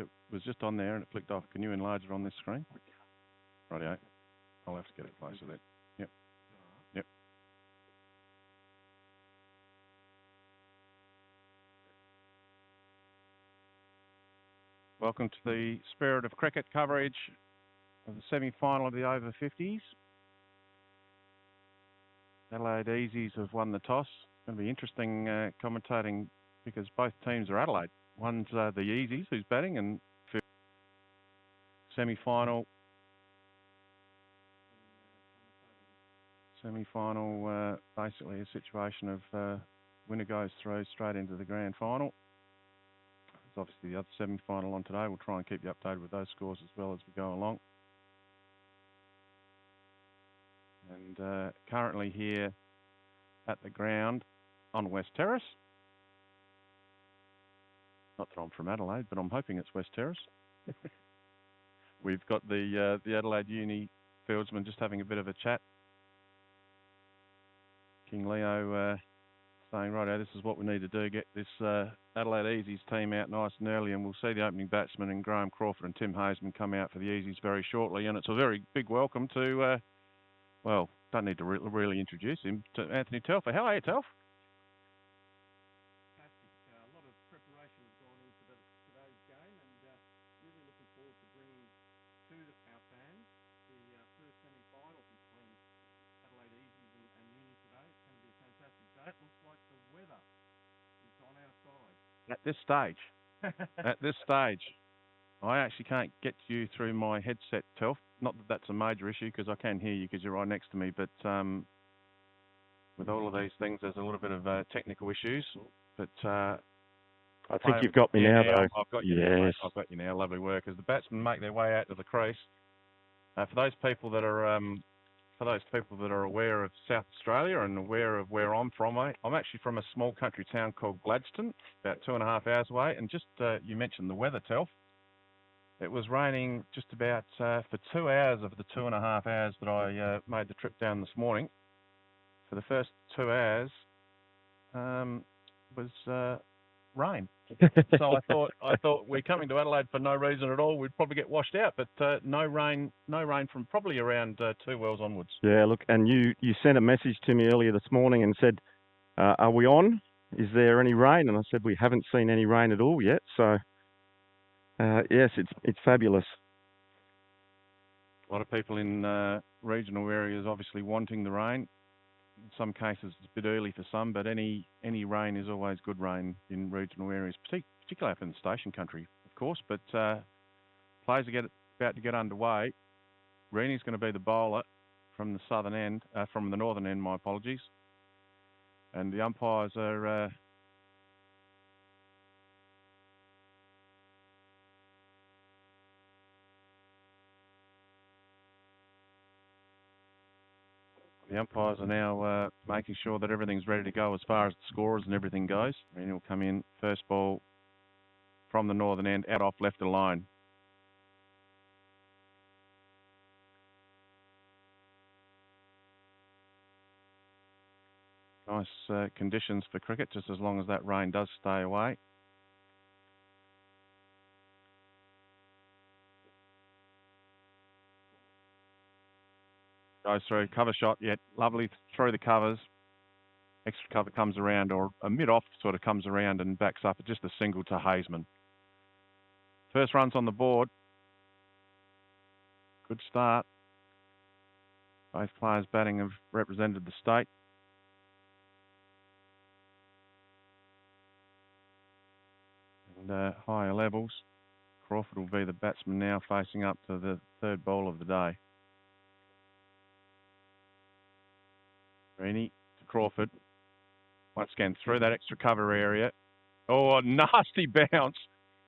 it was just on there and it flicked off. Can you enlarge it on this screen? Rightio. I'll have to get it closer then. Yep. Yep. Welcome to the Spirit of Cricket coverage of the semi-final of the over 50s. Adelaide Easies have won the toss. It's going to be interesting commentating because both teams are Adelaide. One's the Easies who's batting, and semi-final basically a situation of winner goes through straight into the grand final. There's obviously the other semi-final on today. We'll try and keep you updated with those scores as well as we go along. And currently here at the ground on West Terrace. Not that I'm from Adelaide, but I'm hoping it's West Terrace. We've got the Adelaide Uni fieldsman just having a bit of a chat. King Leo saying, righto, this is what we need to do, get this Adelaide Easies team out nice and early, and we'll see the opening batsmen in Graham Crawford and Tim Hazeman come out for the Easies very shortly. And it's a very big welcome to, well, don't need to really introduce him, to Anthony Telfer. How are you, Telf? Fantastic. A lot of preparation has gone into today's game, and really looking forward to bringing to our fans the first semi-final between Adelaide Easies and Uni today. It's going to be a fantastic day. It looks like the weather is on our side. At this stage. At this stage. I actually can't get to you through my headset, Telf. Not that that's a major issue because I can hear you because you're right next to me. But with all of these things, there's a little bit of technical issues. But I think you've got me now, though. I've got you now. I've got you now. Lovely work. As the batsmen make their way out to the crease, for those people that are aware of South Australia and aware of where I'm from, I'm actually from a small country town called Gladstone, about 2.5 hours away. And just you mentioned the weather, Telf. It was raining just about for 2 hours of the 2.5 hours that I made the trip down this morning. For the first 2 hours was rain. So I thought we're coming to Adelaide for no reason at all. We'd probably get washed out, but no rain from probably around 2 wells onwards. Yeah, look, and you sent a message to me earlier this morning and said, "Are we on? Is there any rain?" And I said we haven't seen any rain at all yet. So. Yes, it's fabulous. A lot of people in regional areas obviously wanting the rain. In some cases, it's a bit early for some, but any rain is always good rain in regional areas, particularly up in the station country, of course. But players are about to get underway. Reenie's going to be the bowler from the southern end, from the northern end. My apologies. And the umpires are. The umpires are now making sure that everything's ready to go as far as the scorers and everything goes. And he'll come in, first ball from the northern end, out off left of line. Nice conditions for cricket, just as long as that rain does stay away. Goes through, cover shot, yet lovely through the covers. Extra cover comes around, or a mid-off sort of comes around and backs up. Just a single to Hazeman. First runs on the board. Good start. Both players batting have represented the state. And higher levels. Crawford will be the batsman now, facing up to the third ball of the day. Reenie to Crawford. Once again, through that extra cover area. Oh, a nasty bounce.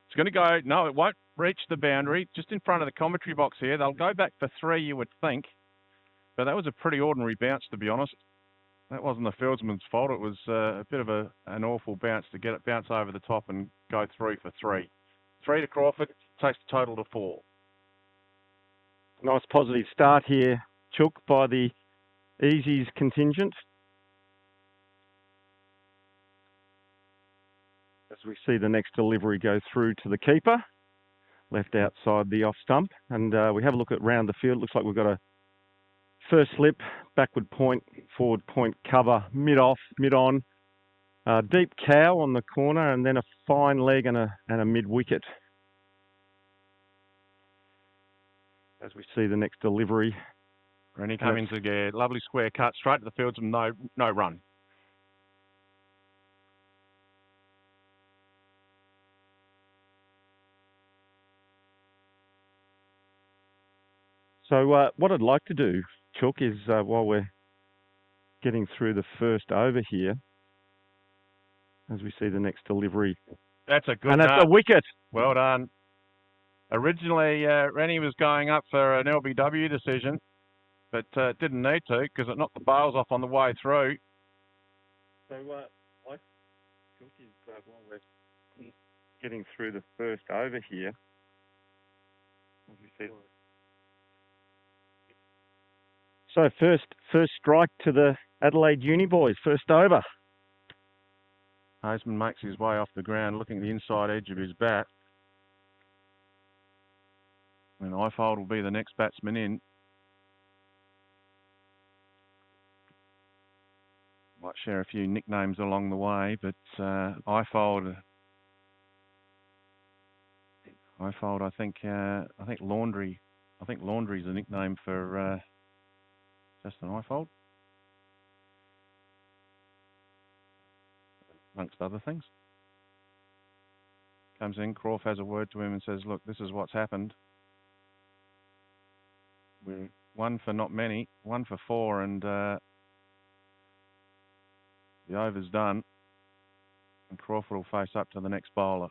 It's going to go, no, it won't reach the boundary. Just in front of the commentary box here. They'll go back for 3, you would think. But that was a pretty ordinary bounce, to be honest. That wasn't the fieldsman's fault. It was a bit of an awful bounce to get it bounce over the top and go through for 3. 3 to Crawford, takes the total to 4. Nice positive start here, Chook, by the Easies contingent. As we see the next delivery go through to the keeper. left outside the off stump. And we have a look at round the field. Looks like we've got a first slip, backward point, forward point cover, mid off, mid on, deep cow on the corner, and then a fine leg and a mid wicket. As we see the next delivery. Rennie coming to get lovely square cut straight to the fields and no run. So what I'd like to do, Chook, is while we're getting through the first over here, as we see the next delivery. That's a good and that's a wicket. Well done. Originally, Rennie was going up for an LBW decision, but didn't need to because it knocked the bails off on the way through. So I think is while we're getting through the first over here, as we see. So first strike to the Adelaide Uni boys, first over. Haseman makes his way off the ground, looking at the inside edge of his bat. And Ifold will be the next batsman in. Might share a few nicknames along the way, but Ifold, I think Laundry. I think Laundry's a nickname for Justin Ifold, amongst other things. Comes in, Croft has a word to him and says, "Look, this is what's happened. We're 1 for not many, 1 for 4, and the over's done. And Crawford will face up to the next bowler."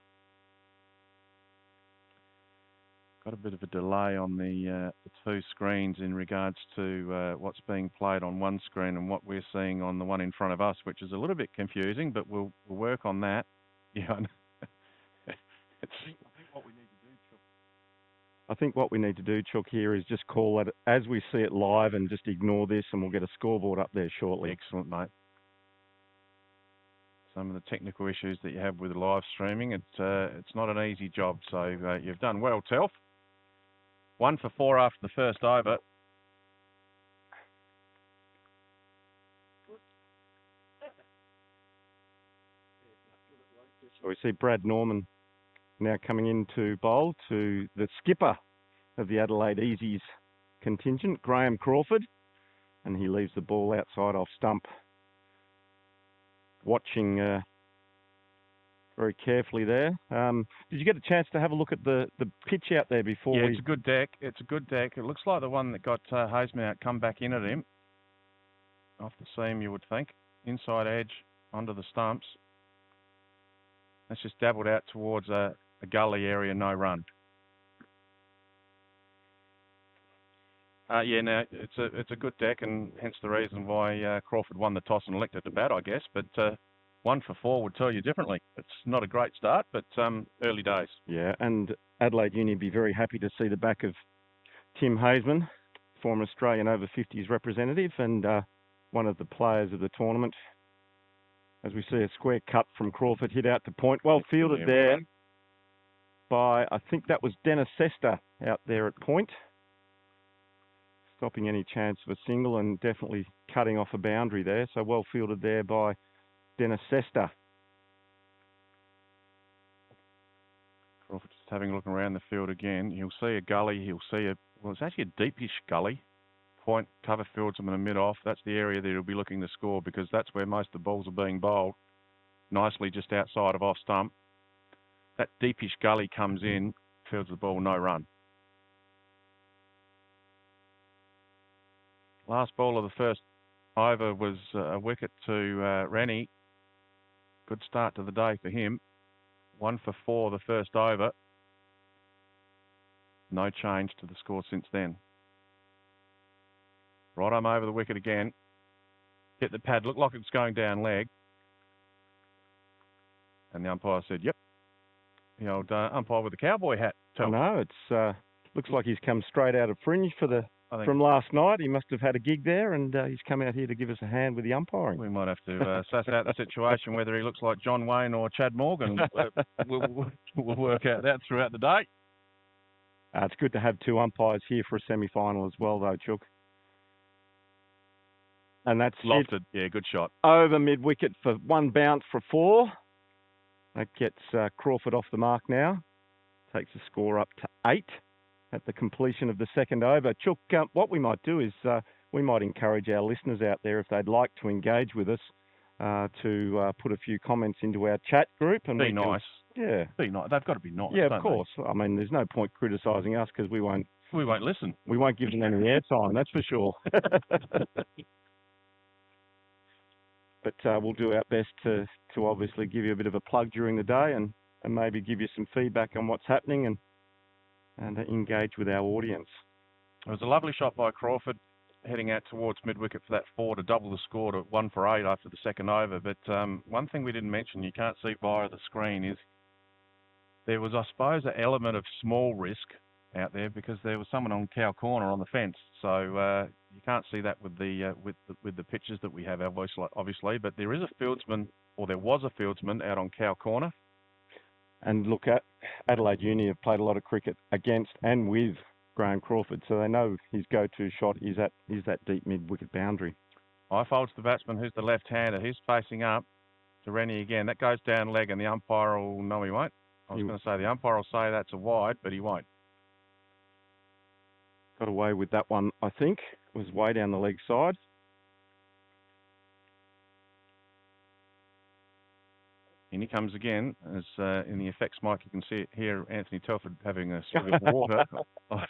Got a bit of a delay on the two screens in regards to what's being played on one screen and what we're seeing on the one in front of us, which is a little bit confusing, but we'll work on that. Yeah. I think what we need to do, Chook, here is just call it as we see it live and just ignore this, and we'll get a scoreboard up there shortly. Excellent, mate. Some of the technical issues that you have with live streaming, it's not an easy job. So you've done well, Telf. 1 for 4 after the first over. So we see Brad Norman now coming into bowl to the skipper of the Adelaide Easies contingent, Graham Crawford, and he leaves the ball outside off stump. Watching very carefully there. Did you get a chance to have a look at the pitch out there before? Yeah, it's a good deck. It's a good deck. It looks like the one that got Haseman out come back in at him. Off the seam, you would think. Inside edge, onto the stumps. That's just dabbled out towards a gully area, no run. Yeah, now it's a good deck, and hence the reason why Crawford won the toss and elected to bat, I guess. But 1 for 4 would tell you differently. It's not a great start, but early days. Yeah, and Adelaide Uni be very happy to see the back of Tim Haseman, former Australian over 50s representative and one of the players of the tournament. As we see a square cut from Crawford, hit out to point. Well fielded there by, I think that was Dennis Sester out there at point. Stopping any chance of a single and definitely cutting off a boundary there. So well fielded there by Dennis Sester. Crawford just having a look around the field again. He'll see a gully. He'll see well, it's actually a deepish gully. Point, cover fields him in a mid-off. That's the area that he'll be looking to score because that's where most of the balls are being bowled. Nicely just outside of off stump. That deepish gully comes in, fields the ball, no run. Last ball of the first over was a wicket to Rennie. Good start to the day for him. 1 for 4 the first over. No change to the score since then. Right arm over the wicket again. Hit the pad, looked like it was going down leg. And the umpire said, yep. The old umpire with the cowboy hat. No, it's looks like he's come straight out of fringe from last night. He must have had a gig there, and he's come out here to give us a hand with the umpiring. We might have to suss out the situation, whether he looks like John Wayne or Chad Morgan. We'll work out that throughout the day. It's good to have two umpires here for a semi-final as well, though, Chook. And that's Lofted. Yeah, good shot. Over mid-wicket for one bounce for 4. That gets Crawford off the mark now. Takes the score up to 8 at the completion of the second over. Chook, what we might do is we might encourage our listeners out there, if they'd like to engage with us, to put a few comments into our chat group. And be nice. Yeah. Be nice. They've got to be nice. Yeah, of course. I mean, there's no point criticising us because we won't listen. We won't give them any airtime, that's for sure. But we'll do our best to obviously give you a bit of a plug during the day and maybe give you some feedback on what's happening and engage with our audience. It was a lovely shot by Crawford heading out towards mid-wicket for that 4 to double the score to 1 for 8 after the second over. But one thing we didn't mention, you can't see via the screen, is there was, I suppose, an element of small risk out there because there was someone on cow corner on the fence. So you can't see that with the pictures that we have, obviously. But there is a fieldsman, or there was a fieldsman out on cow corner. And look, at Adelaide Uni have played a lot of cricket against and with Graham Crawford, so they know his go-to shot is that deep mid-wicket boundary. I folds the batsman, who's the left-hander. He's facing up to Rennie again. That goes down leg, and the umpire will... No, he won't. I was going to say the umpire will say that's a wide, but he won't. Got away with that one, I think. It was way down the leg side. In he comes again, as in the effects mic you can see it here, Anthony Telford having a swig of water. I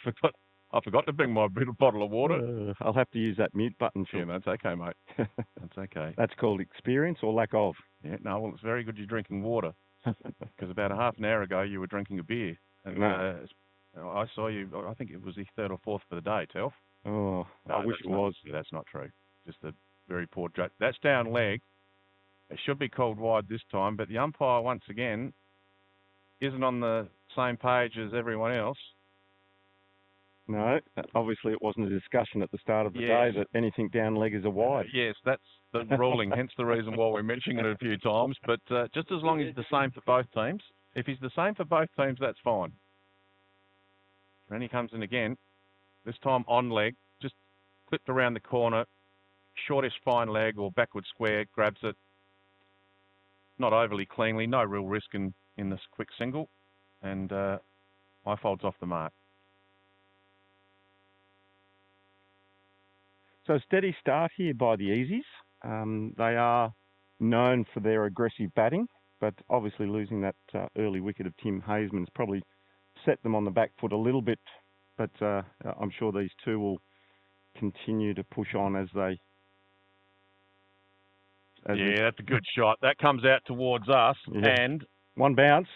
forgot to bring my bottle of water. I'll have to use that mute button. Sure. Yeah, that's okay, mate. That's okay. That's called experience or lack of. Yeah, no, well, it's very good you're drinking water. Because about a half an hour ago you were drinking a beer. And no. I saw you, I think it was the 3rd or 4th for the day, Telf. Oh, no, I wish it was. Yeah, that's not true. Just a very poor joke. That's down leg. It should be called wide this time, but the umpire, once again, isn't on the same page as everyone else. No, obviously it wasn't a discussion at the start of the day that anything down leg is a wide. Yes, that's the ruling, hence the reason why we're mentioning it a few times. But just as long as it's the same for both teams. If he's the same for both teams, that's fine. Then he comes in again, this time on leg, just clipped around the corner, shortish fine leg or backward square, grabs it. Not overly cleanly, no real risk in this quick single, and I folds off the mark. So steady start here by the Easies. They are known for their aggressive batting, but obviously losing that early wicket of Tim Hazeman's probably set them on the back foot a little bit, but I'm sure these two will continue to push on as they... that's a good shot. That comes out towards us, and one bounce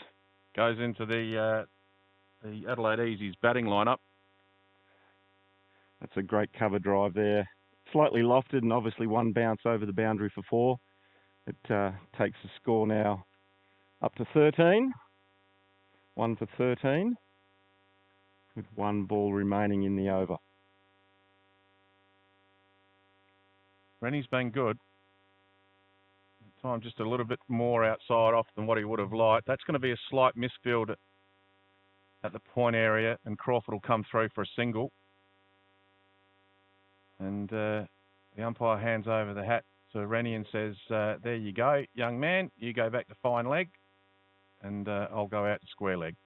goes into the Adelaide Easies batting lineup. That's a great cover drive there. Slightly lofted, and obviously one bounce over the boundary for 4. It takes the score now up to 13. 1 for 13, with 1 ball remaining in the over. Rennie's been good. Time just a little bit more outside off than what he would have liked. That's going to be a slight misfield at the point area, and Crawford will come through for a single. And the umpire hands over the hat to Rennie and says, there you go, young man, you go back to fine leg, and I'll go out to square leg.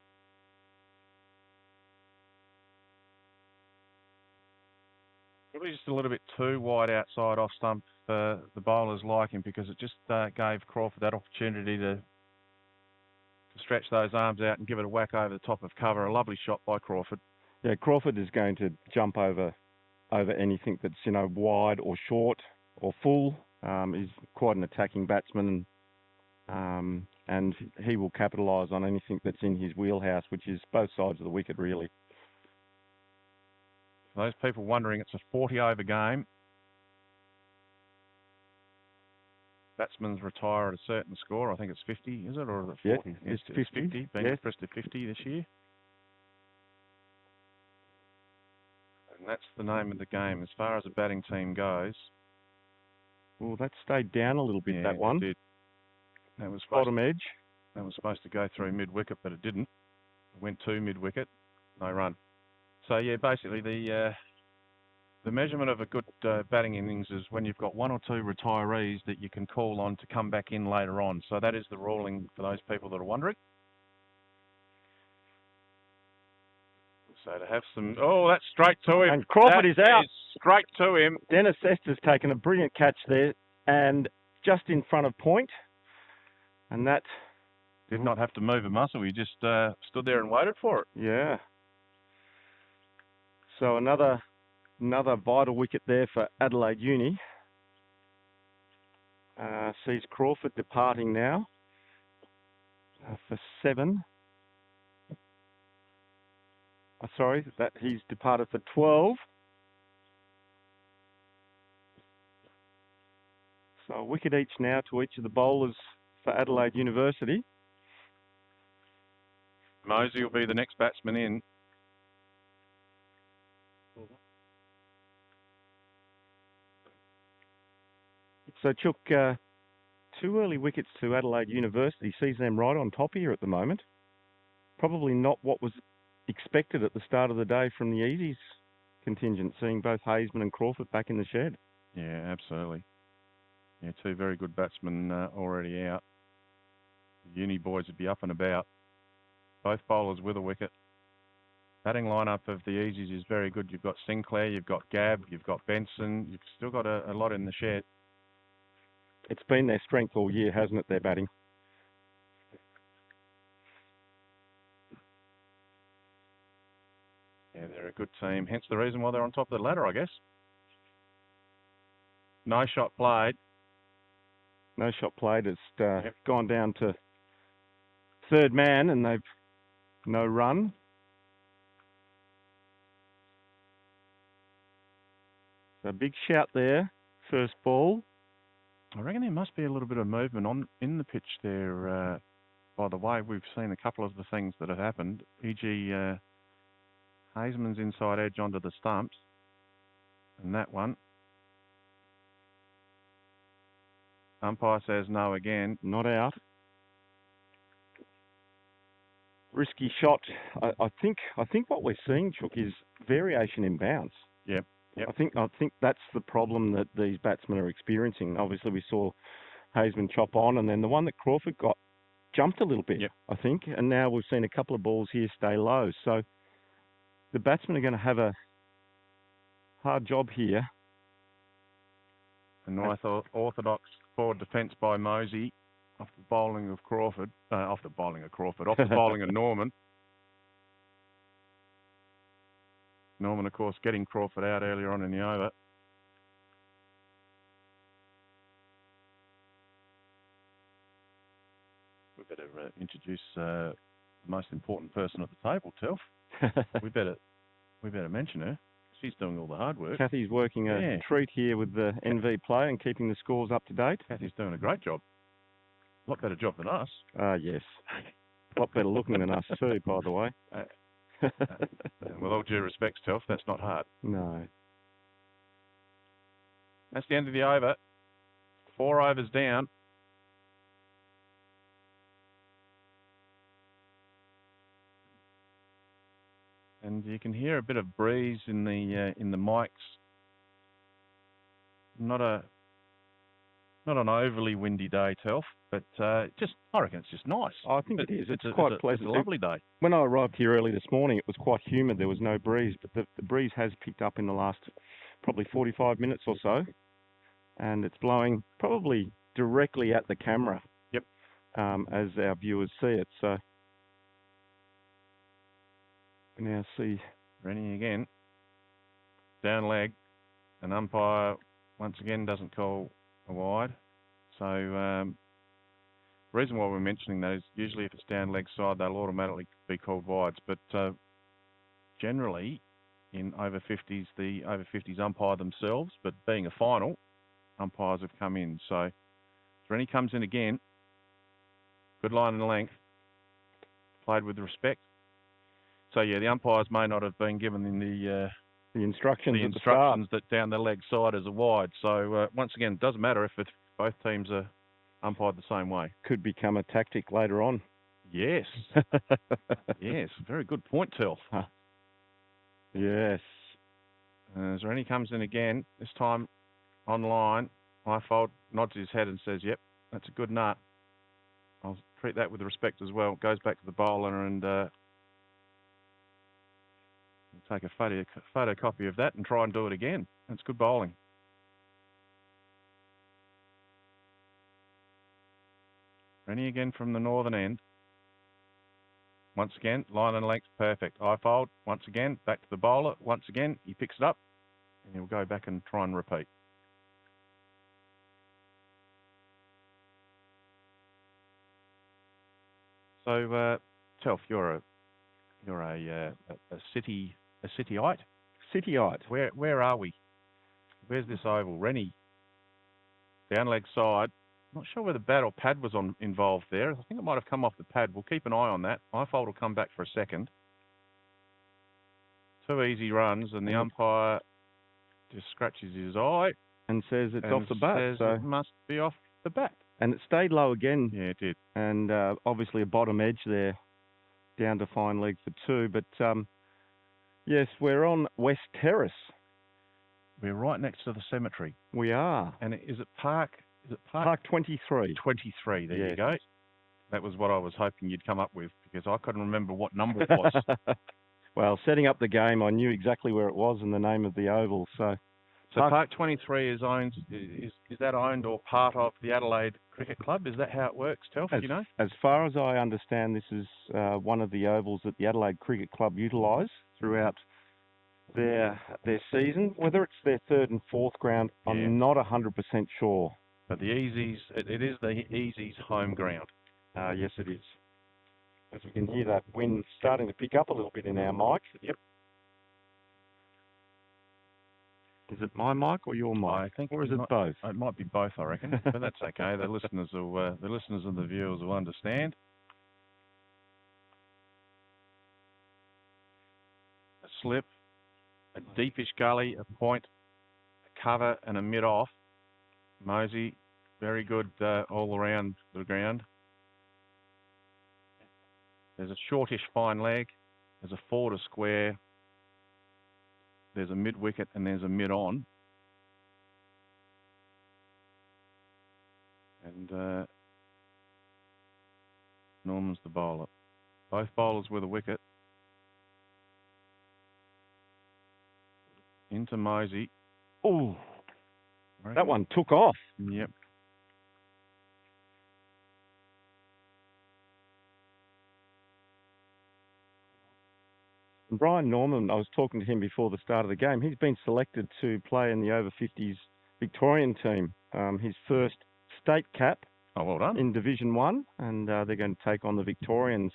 Probably just a little bit too wide outside off stump for the bowlers like him, because it just gave Crawford that opportunity to stretch those arms out and give it a whack over the top of cover. A lovely shot by Crawford. Yeah, Crawford is going to jump over anything that's, wide or short or full. He's quite an attacking batsman, and he will capitalise on anything that's in his wheelhouse, which is both sides of the wicket, really. For those people wondering, it's a 40-over game. Batsmen retire at a certain score. I think it's 50, is it, or is it 40? Yeah, it's 50. Being expressed to 50 this year. And that's the name of the game. As far as the batting team goes... Well, that stayed down a little bit, that one. It did. That was bottom edge. That was supposed to go through mid-wicket, but it didn't. It went to mid-wicket. No run. So yeah, basically the measurement of a good batting innings is when you've got one or two retirees that you can call on to come back in later on. So that is the ruling for those people that are wondering. So to have some, oh, that's straight to him. And Crawford is out. Straight to him. Dennis Ester's taken a brilliant catch there and just in front of point. And that did not have to move a muscle. He just stood there and waited for it. Yeah. So another vital wicket there for Adelaide Uni. Sees Crawford departing now for 7. Sorry, that he's departed for 12. So a wicket each now to each of the bowlers for Adelaide University. Mosey will be the next batsman in. So Chook, 2 early wickets to Adelaide University sees them right on top here at the moment. Probably not what was expected at the start of the day from the Easies contingent, seeing both Haseman and Crawford back in the shed. Yeah, absolutely. Yeah, 2 very good batsmen already out. The Uni boys would be up and about. Both bowlers with a wicket. Batting lineup of the Easies is very good. You've got Sinclair, you've got Gabb, you've got Benson. You've still got a lot in the shed. It's been their strength all year, hasn't it, their batting? Yeah, they're a good team. Hence the reason why they're on top of the ladder, I guess. No shot played. No shot played. It's gone down to 3rd man and they've no run. So a big shout there. First ball. I reckon there must be a little bit of movement in the pitch there. By the way, we've seen a couple of the things that have happened. E.g., Haseman's inside edge onto the stumps. And that one. Umpire says no again. Not out. Risky shot. I think what we're seeing, Chook, is variation in bounce. Yep. I think that's the problem that these batsmen are experiencing. Obviously, we saw Haseman chop on, and then the one that Crawford got jumped a little bit, I think. And now we've seen a couple of balls here stay low. So the batsmen are going to have a hard job here. A nice orthodox forward defence by Mosey off the bowling of Crawford. Off the bowling of Norman. Norman, of course, getting Crawford out earlier on in the over. We better introduce the most important person at the table, Telf. we better mention her. She's doing all the hard work. Kathy's working a treat here with the NV play and keeping the scores up to date. Kathy's doing a great job. A lot better job than us. Yes. A lot better looking than us too, by the way. With all due respect, Telf, that's not hard. No. That's the end of the over. 4 overs down. And you can hear a bit of breeze in the mics. Not an overly windy day, Telf, but I reckon it's just nice. I think it is. It's quite pleasant. It's a lovely day. When I arrived here early this morning, it was quite humid. There was no breeze, but the breeze has picked up in the last probably 45 minutes or so, and it's blowing probably directly at the camera. Yep. As our viewers see it. So we now see Rennie again, down leg, an umpire once again doesn't call a wide. So the reason why we're mentioning that is usually if it's down leg side, they'll automatically be called wides. But generally, in over 50s, the over 50s umpire themselves. But being a final, umpires have come in. So Rennie comes in again. Good line and length. Played with respect. So yeah, the umpires may not have been given in the instructions that down the leg side is a wide. So once again, it doesn't matter if both teams are umpired the same way. Could become a tactic later on. Yes. Yes, very good point, Telf. Yes. As Rennie comes in again, this time online. Highfold nods his head and says, yep, that's a good nut. I'll treat that with respect as well. Goes back to the bowler and take a photocopy of that and try and do it again. That's good bowling. Rennie again from the northern end. Once again, line and length, perfect. Highfold, once again, back to the bowler. Once again, he picks it up and he'll go back and try and repeat. So, Telf, you're a cityite. Cityite. Where are we? Where's this oval? Rennie, down leg side. Not sure whether bat or pad was involved there. I think it might have come off the pad. We'll keep an eye on that. Highfold will come back for a second. 2 easy runs, and the umpire just scratches his eye and says it's off the bat. So it must be off the bat. And it stayed low again. Yeah, it did. And obviously a bottom edge there, down to fine leg for 2. But yes, we're on West Terrace. We're right next to the cemetery. We are. And is it Park? Is it Park 23? 23. There yes. You go. That was what I was hoping you'd come up with because I couldn't remember what number it was. Well, setting up the game, I knew exactly where it was and the name of the oval. So Park 23 is owned. Is that owned or part of the Adelaide Cricket Club? Is that how it works, Telf? You know? As far as I understand, this is one of the ovals that the Adelaide Cricket Club utilise throughout their season. Whether it's their 3rd and 4th ground, I'm not 100% sure. But the Easies, it is the Easies home ground. Yes, it is. As we can hear that wind starting to pick up a little bit in our mic. Yep. Is it my mic or your mic? I think, or is it both? It might be both, I reckon. But that's okay. The listeners and the viewers will understand. A slip, a deepish gully, a point, a cover, and a mid off. Mosey, very good all around the ground. There's a shortish fine leg. There's a 4 to square. There's a mid wicket and there's a mid on. And Norman's the bowler. Both bowlers with a wicket. Into Mosey. Oh, that one took off. Yep. Brian Norman, I was talking to him before the start of the game. He's been selected to play in the over 50s Victorian team. His first state cap. Oh, well done. In Division 1, and they're going to take on the Victorians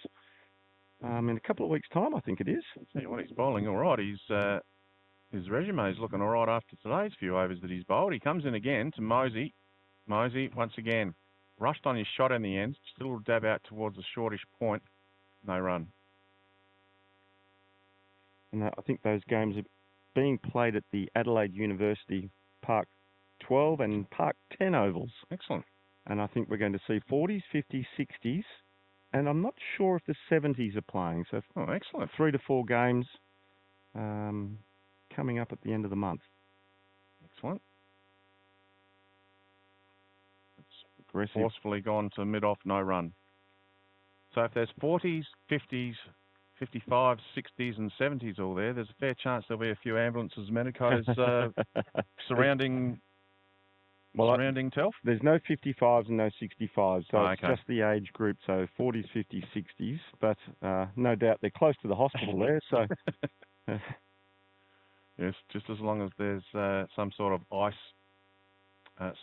in a couple of weeks' time, I think it is. Tell you what, he's bowling all right. His resume is looking all right after today's few overs that he's bowled. He comes in again to Mosey. Mosey, once again, rushed on his shot in the end. Just a little dab out towards the shortish point. No run. And I think those games are being played at the Adelaide University Park 12 and Park 10 ovals. Excellent. And I think we're going to see 40s, 50s, 60s, and I'm not sure if the 70s are playing. So, excellent. 3 to 4 games coming up at the end of the month. Excellent. It's aggressive. Forcefully gone to mid-off, no run. So if there's 40s, 50s, 55s, 60s and 70s all there, there's a fair chance there'll be a few ambulances, medicos surrounding Telf? There's no 55s and no 65s, so okay. It's just the age group, so 40s, 50s, 60s, but no doubt they're close to the hospital there, so... Yes, just as long as there's some sort of ice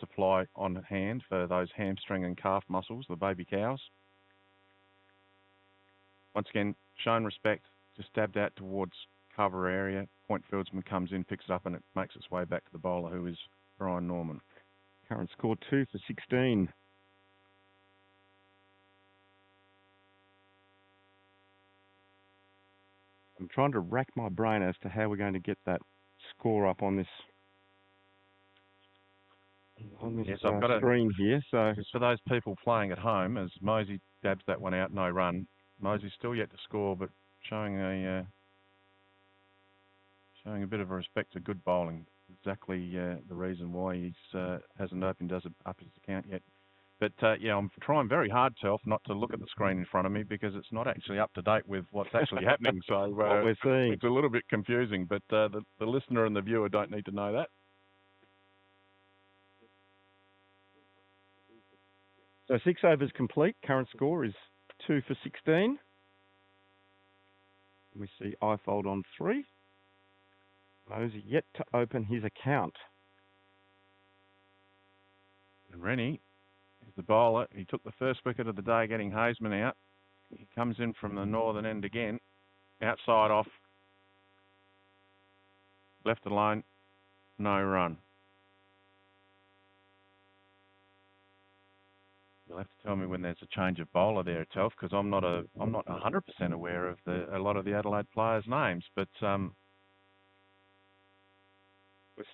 supply on hand for those hamstring and calf muscles, the baby cows. Once again, shown respect, just stabbed out towards cover area. Point fieldsman comes in, picks it up, and it makes its way back to the bowler, who is Brian Norman. Current score 2 for 16. I'm trying to rack my brain as to how we're going to get that score up on this screen here. So just for those people playing at home, as Mosey dabs that one out, no run. Mosey's still yet to score, but showing a Showing a bit of a respect to good bowling. Exactly the reason why he's hasn't opened up his account yet. But yeah, I'm trying very hard, Telf, not to look at the screen in front of me because it's not actually up to date with what's actually happening. So what we're seeing. It's a little bit confusing, but the listener and the viewer don't need to know that. So 6 overs complete. Current score is 2 for 16. We see Ifold on 3. Mosey yet to open his account. And Rennie is the bowler. He took the first wicket of the day getting Haseman out. He comes in from the northern end again. Outside off. Left alone. No run. You'll have to tell me when there's a change of bowler there, Telf, because I'm not 100% aware of a lot of the Adelaide players' names. But we're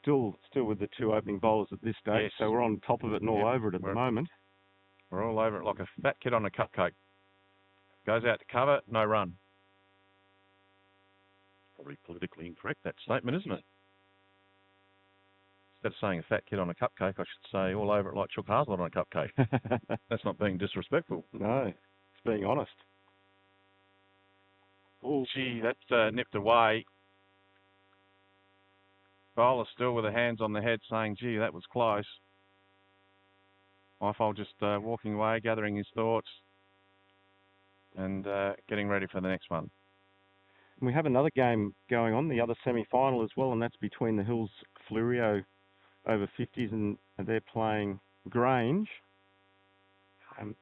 still with the 2 opening bowlers at this stage, yes. So we're on top of it and all over it at the moment. We're all over it like a fat kid on a cupcake. Goes out to cover, no run. Probably politically incorrect, that statement, isn't it? Instead of saying a fat kid on a cupcake, I should say all over it like Chook Hazelnut on a cupcake. That's not being disrespectful. No, it's being honest. Oh, gee, that's nipped away. Bowler still with the hands on the head saying, gee, that was close. Ifold just walking away, gathering his thoughts and getting ready for the next one. And we have another game going on, the other semi-final as well, and that's between the Hills Flurio over 50s and they're playing Grange. And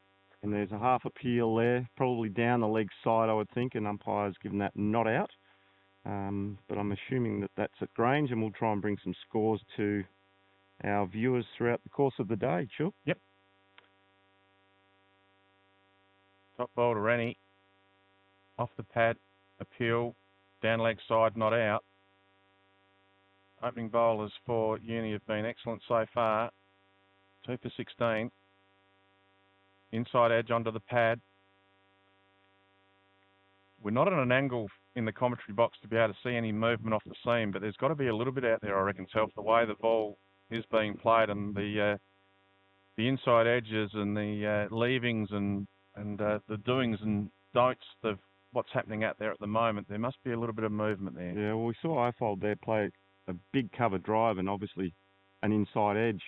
there's a half appeal there, probably down the leg side, I would think, and umpire's given that not out. But I'm assuming that that's at Grange, and we'll try and bring some scores to our viewers throughout the course of the day, Chook. Yep. Top ball to Rennie. Off the pad, appeal, down leg side, not out. Opening bowlers for Uni have been excellent so far. 2 for 16. Inside edge onto the pad. We're not at an angle in the commentary box to be able to see any movement off the seam, but there's got to be a little bit out there, I reckon, Telf, the way the ball is being played and the inside edges and the leavings and the doings and don'ts of what's happening out there at the moment. There must be a little bit of movement there. Yeah, well, we saw Ifold there play a big cover drive and obviously an inside edge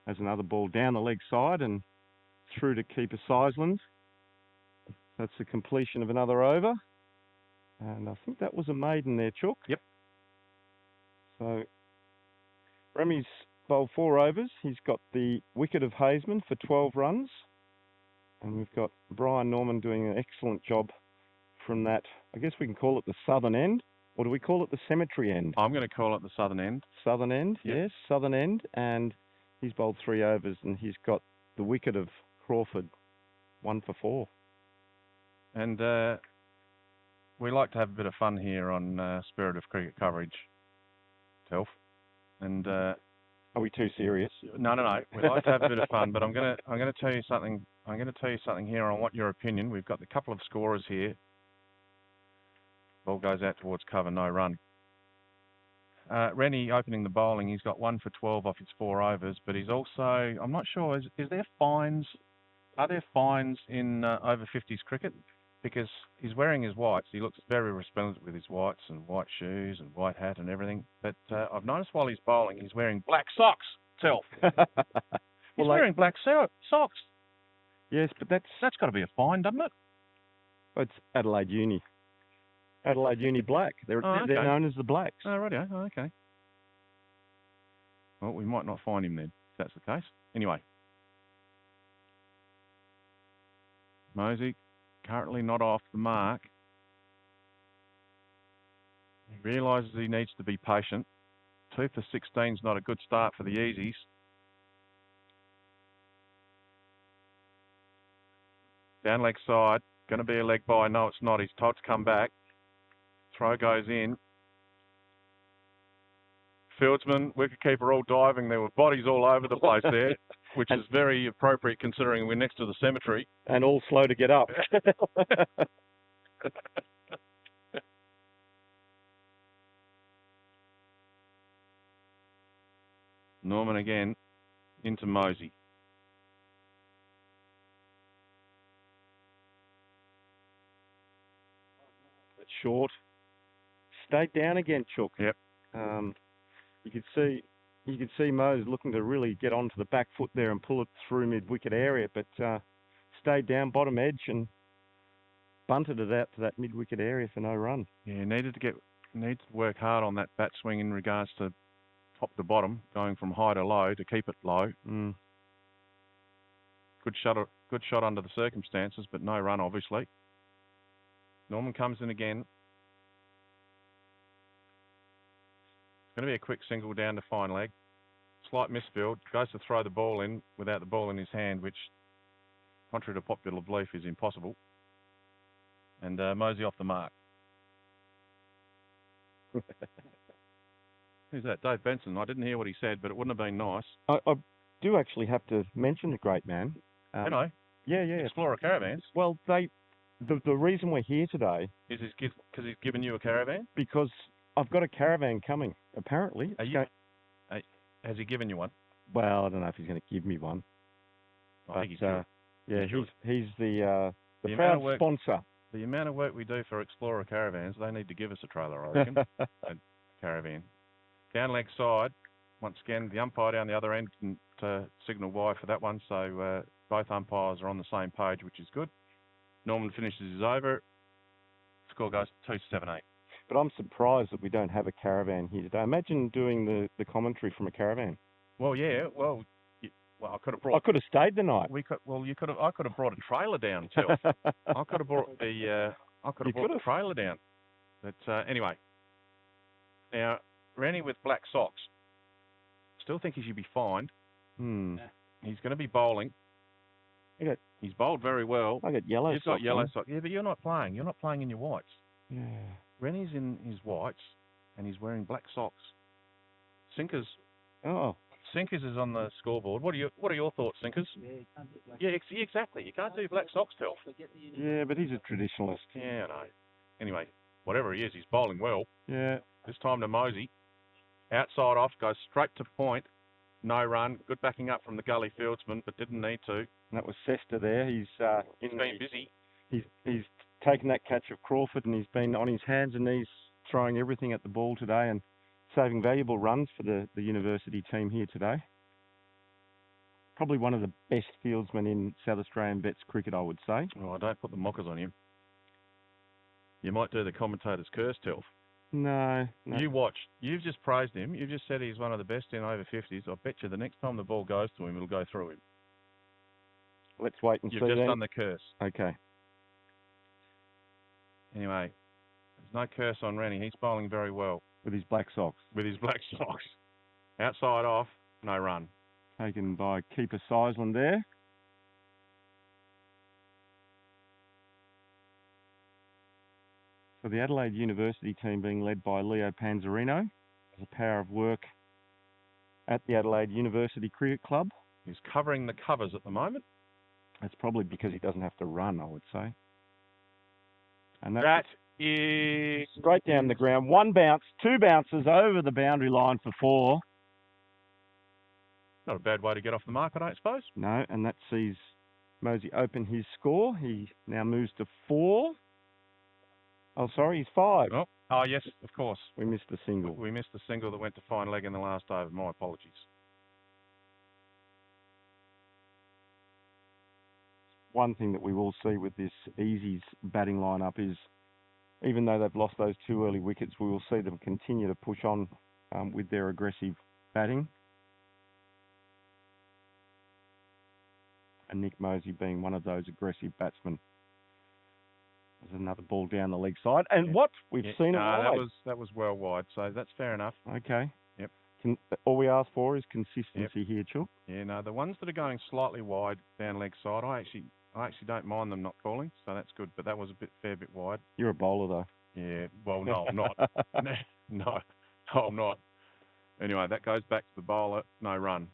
as another ball down the leg side and through to keeper Sizeland. That's the completion of another over. And I think that was a maiden there, Chook. Yep. So Remy's bowled 4 overs. He's got the wicket of Haseman for 12 runs. And we've got Brian Norman doing an excellent job from that. I guess we can call it the southern end. Or do we call it the cemetery end? I'm going to call it the southern end. Southern end, yep. Yes, southern end. And he's bowled 3 overs and he's got the wicket of Crawford, 1 for 4. And we like to have a bit of fun here on Spirit of Cricket coverage, Telf. And are we too serious? No. We like to have a bit of fun, but I'm going to tell you something. I'm going to tell you something here. I want your opinion. We've got a couple of scorers here. Ball goes out towards cover, no run. Rennie opening the bowling. He's got 1 for 12 off his 4 overs, but he's also, I'm not sure, is there fines? Are there fines in over 50s cricket? Because he's wearing his whites. He looks very resplendent with his whites and white shoes and white hat and everything. But I've noticed while he's bowling, he's wearing black socks, Telf. He's wearing black socks. Yes, but that's got to be a fine, doesn't it? It's Adelaide Uni. Adelaide Uni Black. They're known as the Blacks. Oh, rightio. Oh, okay. Well, we might not find him then, if that's the case. Anyway. Mosey, currently not off the mark. He realises he needs to be patient. 2 for 16 is not a good start for the Easies. Down leg side, going to be a leg by. No, it's not. He's told to come back. Throw goes in. Fieldsman, wicketkeeper all diving. There were bodies all over the place there, which is very appropriate considering we're next to the cemetery. And all slow to get up. Norman again into Mosey. It's short. Stayed down again, Chook. Yep. You could see Mose looking to really get onto the back foot there and pull it through mid-wicket area, but stayed down bottom edge and bunted it out to that mid-wicket area for no run. Yeah, needs to work hard on that bat swing in regards to top to bottom, going from high to low to keep it low. Mm. Good shot under the circumstances, but no run, obviously. Norman comes in again. It's going to be a quick single down to fine leg. Slight misfield. Goes to throw the ball in without the ball in his hand, which, contrary to popular belief, is impossible. And Mosey off the mark. Who's that? Dave Benson. I didn't hear what he said, but it wouldn't have been nice. I do actually have to mention the great man. Yeah. Explorer Caravans. Well, the reason we're here today is because he's given you a caravan? Because I've got a caravan coming, apparently. Has he given you one? Well, I don't know if he's going to give me one. I think he's good. Yeah, he's the proud sponsor. The amount of work we do for Explorer Caravans, they need to give us a trailer, I reckon. A caravan. Down leg side, once again, the umpire down the other end didn't signal wide for that one, so both umpires are on the same page, which is good. Norman finishes his over. Score goes to 278. But I'm surprised that we don't have a caravan here today. Imagine doing the commentary from a caravan. Well, yeah. Well, I could have brought. I could have stayed the night. I could have brought a trailer down too. I could have brought the trailer down. But anyway, now Rennie with black socks. Still think he should be fined. He's going to be bowling. He's bowled very well. I got yellow socks. You've got yellow socks. Yeah, but you're not playing. You're not playing in your whites. Yeah. Rennie's in his whites, and he's wearing black socks. Sinkers. Oh. Sinkers is on the scoreboard. What are your thoughts, Sinkers? Yeah, you can't do black yeah, exactly. You can't do black socks, Tel. Yeah, but he's a traditionalist. Yeah, I know. Anyway, whatever he is, he's bowling well. Yeah. This time to Mosey. Outside off, goes straight to point. No run. Good backing up from the gully fieldsman, but didn't need to. And that was Sesta there. He's been busy. He's taken that catch of Crawford, and he's been on his hands and knees throwing everything at the ball today and saving valuable runs for the university team here today. Probably one of the best fieldsmen in South Australian vets cricket, I would say. Oh, don't put the mockers on him. You might do the commentator's curse, Telf. No. You watch. You've just praised him. You've just said he's one of the best in over 50s. I bet you the next time the ball goes to him, it'll go through him. Let's wait and see. You've just done the curse. Okay. Anyway, there's no curse on Rennie. He's bowling very well. With his black socks. With his black socks. Outside off, no run. Taken by Keeper Seisland there. So the Adelaide University team being led by Leo Panzerino as a power of work at the Adelaide University Cricket Club. He's covering the covers at the moment. That's probably because he doesn't have to run, I would say. And that is straight down the ground. One bounce, two bounces over the boundary line for 4. Not a bad way to get off the mark, I don't suppose. No, and that sees Mosey open his score. He now moves to 4. Oh, sorry, he's 5. Oh, yes, of course. We missed the single. We missed the single that went to fine leg in the last over. My apologies. One thing that we will see with this Easy's batting lineup is, even though they've lost those 2 early wickets, we will see them continue to push on with their aggressive batting. And Nick Mosey being one of those aggressive batsmen. There's another ball down the leg side. And what? We've seen it wide. That was well wide, so that's fair enough. Okay. Yep. All we ask for is consistency here, Chook. Yeah, no, the ones that are going slightly wide down leg side, I actually don't mind them not calling, so that's good. But that was a fair bit wide. You're a bowler, though. Yeah, well, no, I'm not. No, I'm not. Anyway, that goes back to the bowler. No run.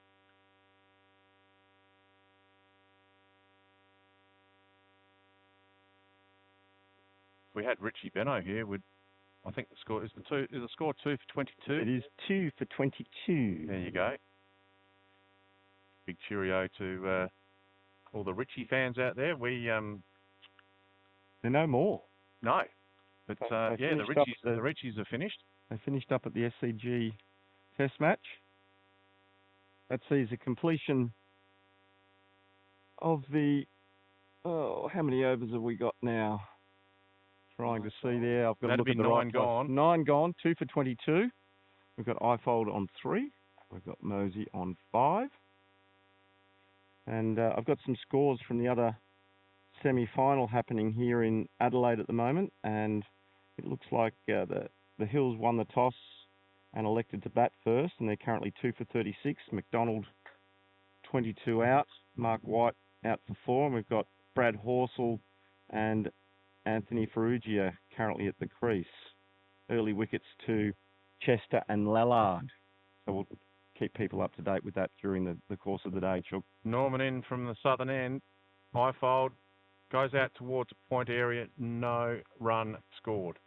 If we had Richie Benno here, I think the score is the score 2 for 22. It is 2 for 22. There you go. big cheerio to all the Richie fans out there. We They're no more. no, but They yeah, the finished up Richies are finished. They finished up at the SCG Test match. That sees a completion of the how many overs have we got now? Trying to see there. I've got to That'd look be at the 9 right gone. 9 gone. 2 for 22. We've got Ifold on 3. We've got Mosey on 5. And I've got some scores from the other semi-final happening here in Adelaide at the moment, and it looks like the Hills won the toss and elected to bat first, and they're currently 2 for 36. McDonald 22 out. Mark White out for 4, and we've got Brad Horsell and Anthony Ferrugia currently at the crease. Early wickets to Chester and Lallard. So we'll keep people up to date with that during the course of the day, Chuck. Norman in from the southern end. Ifold goes out towards a point area. No run scored.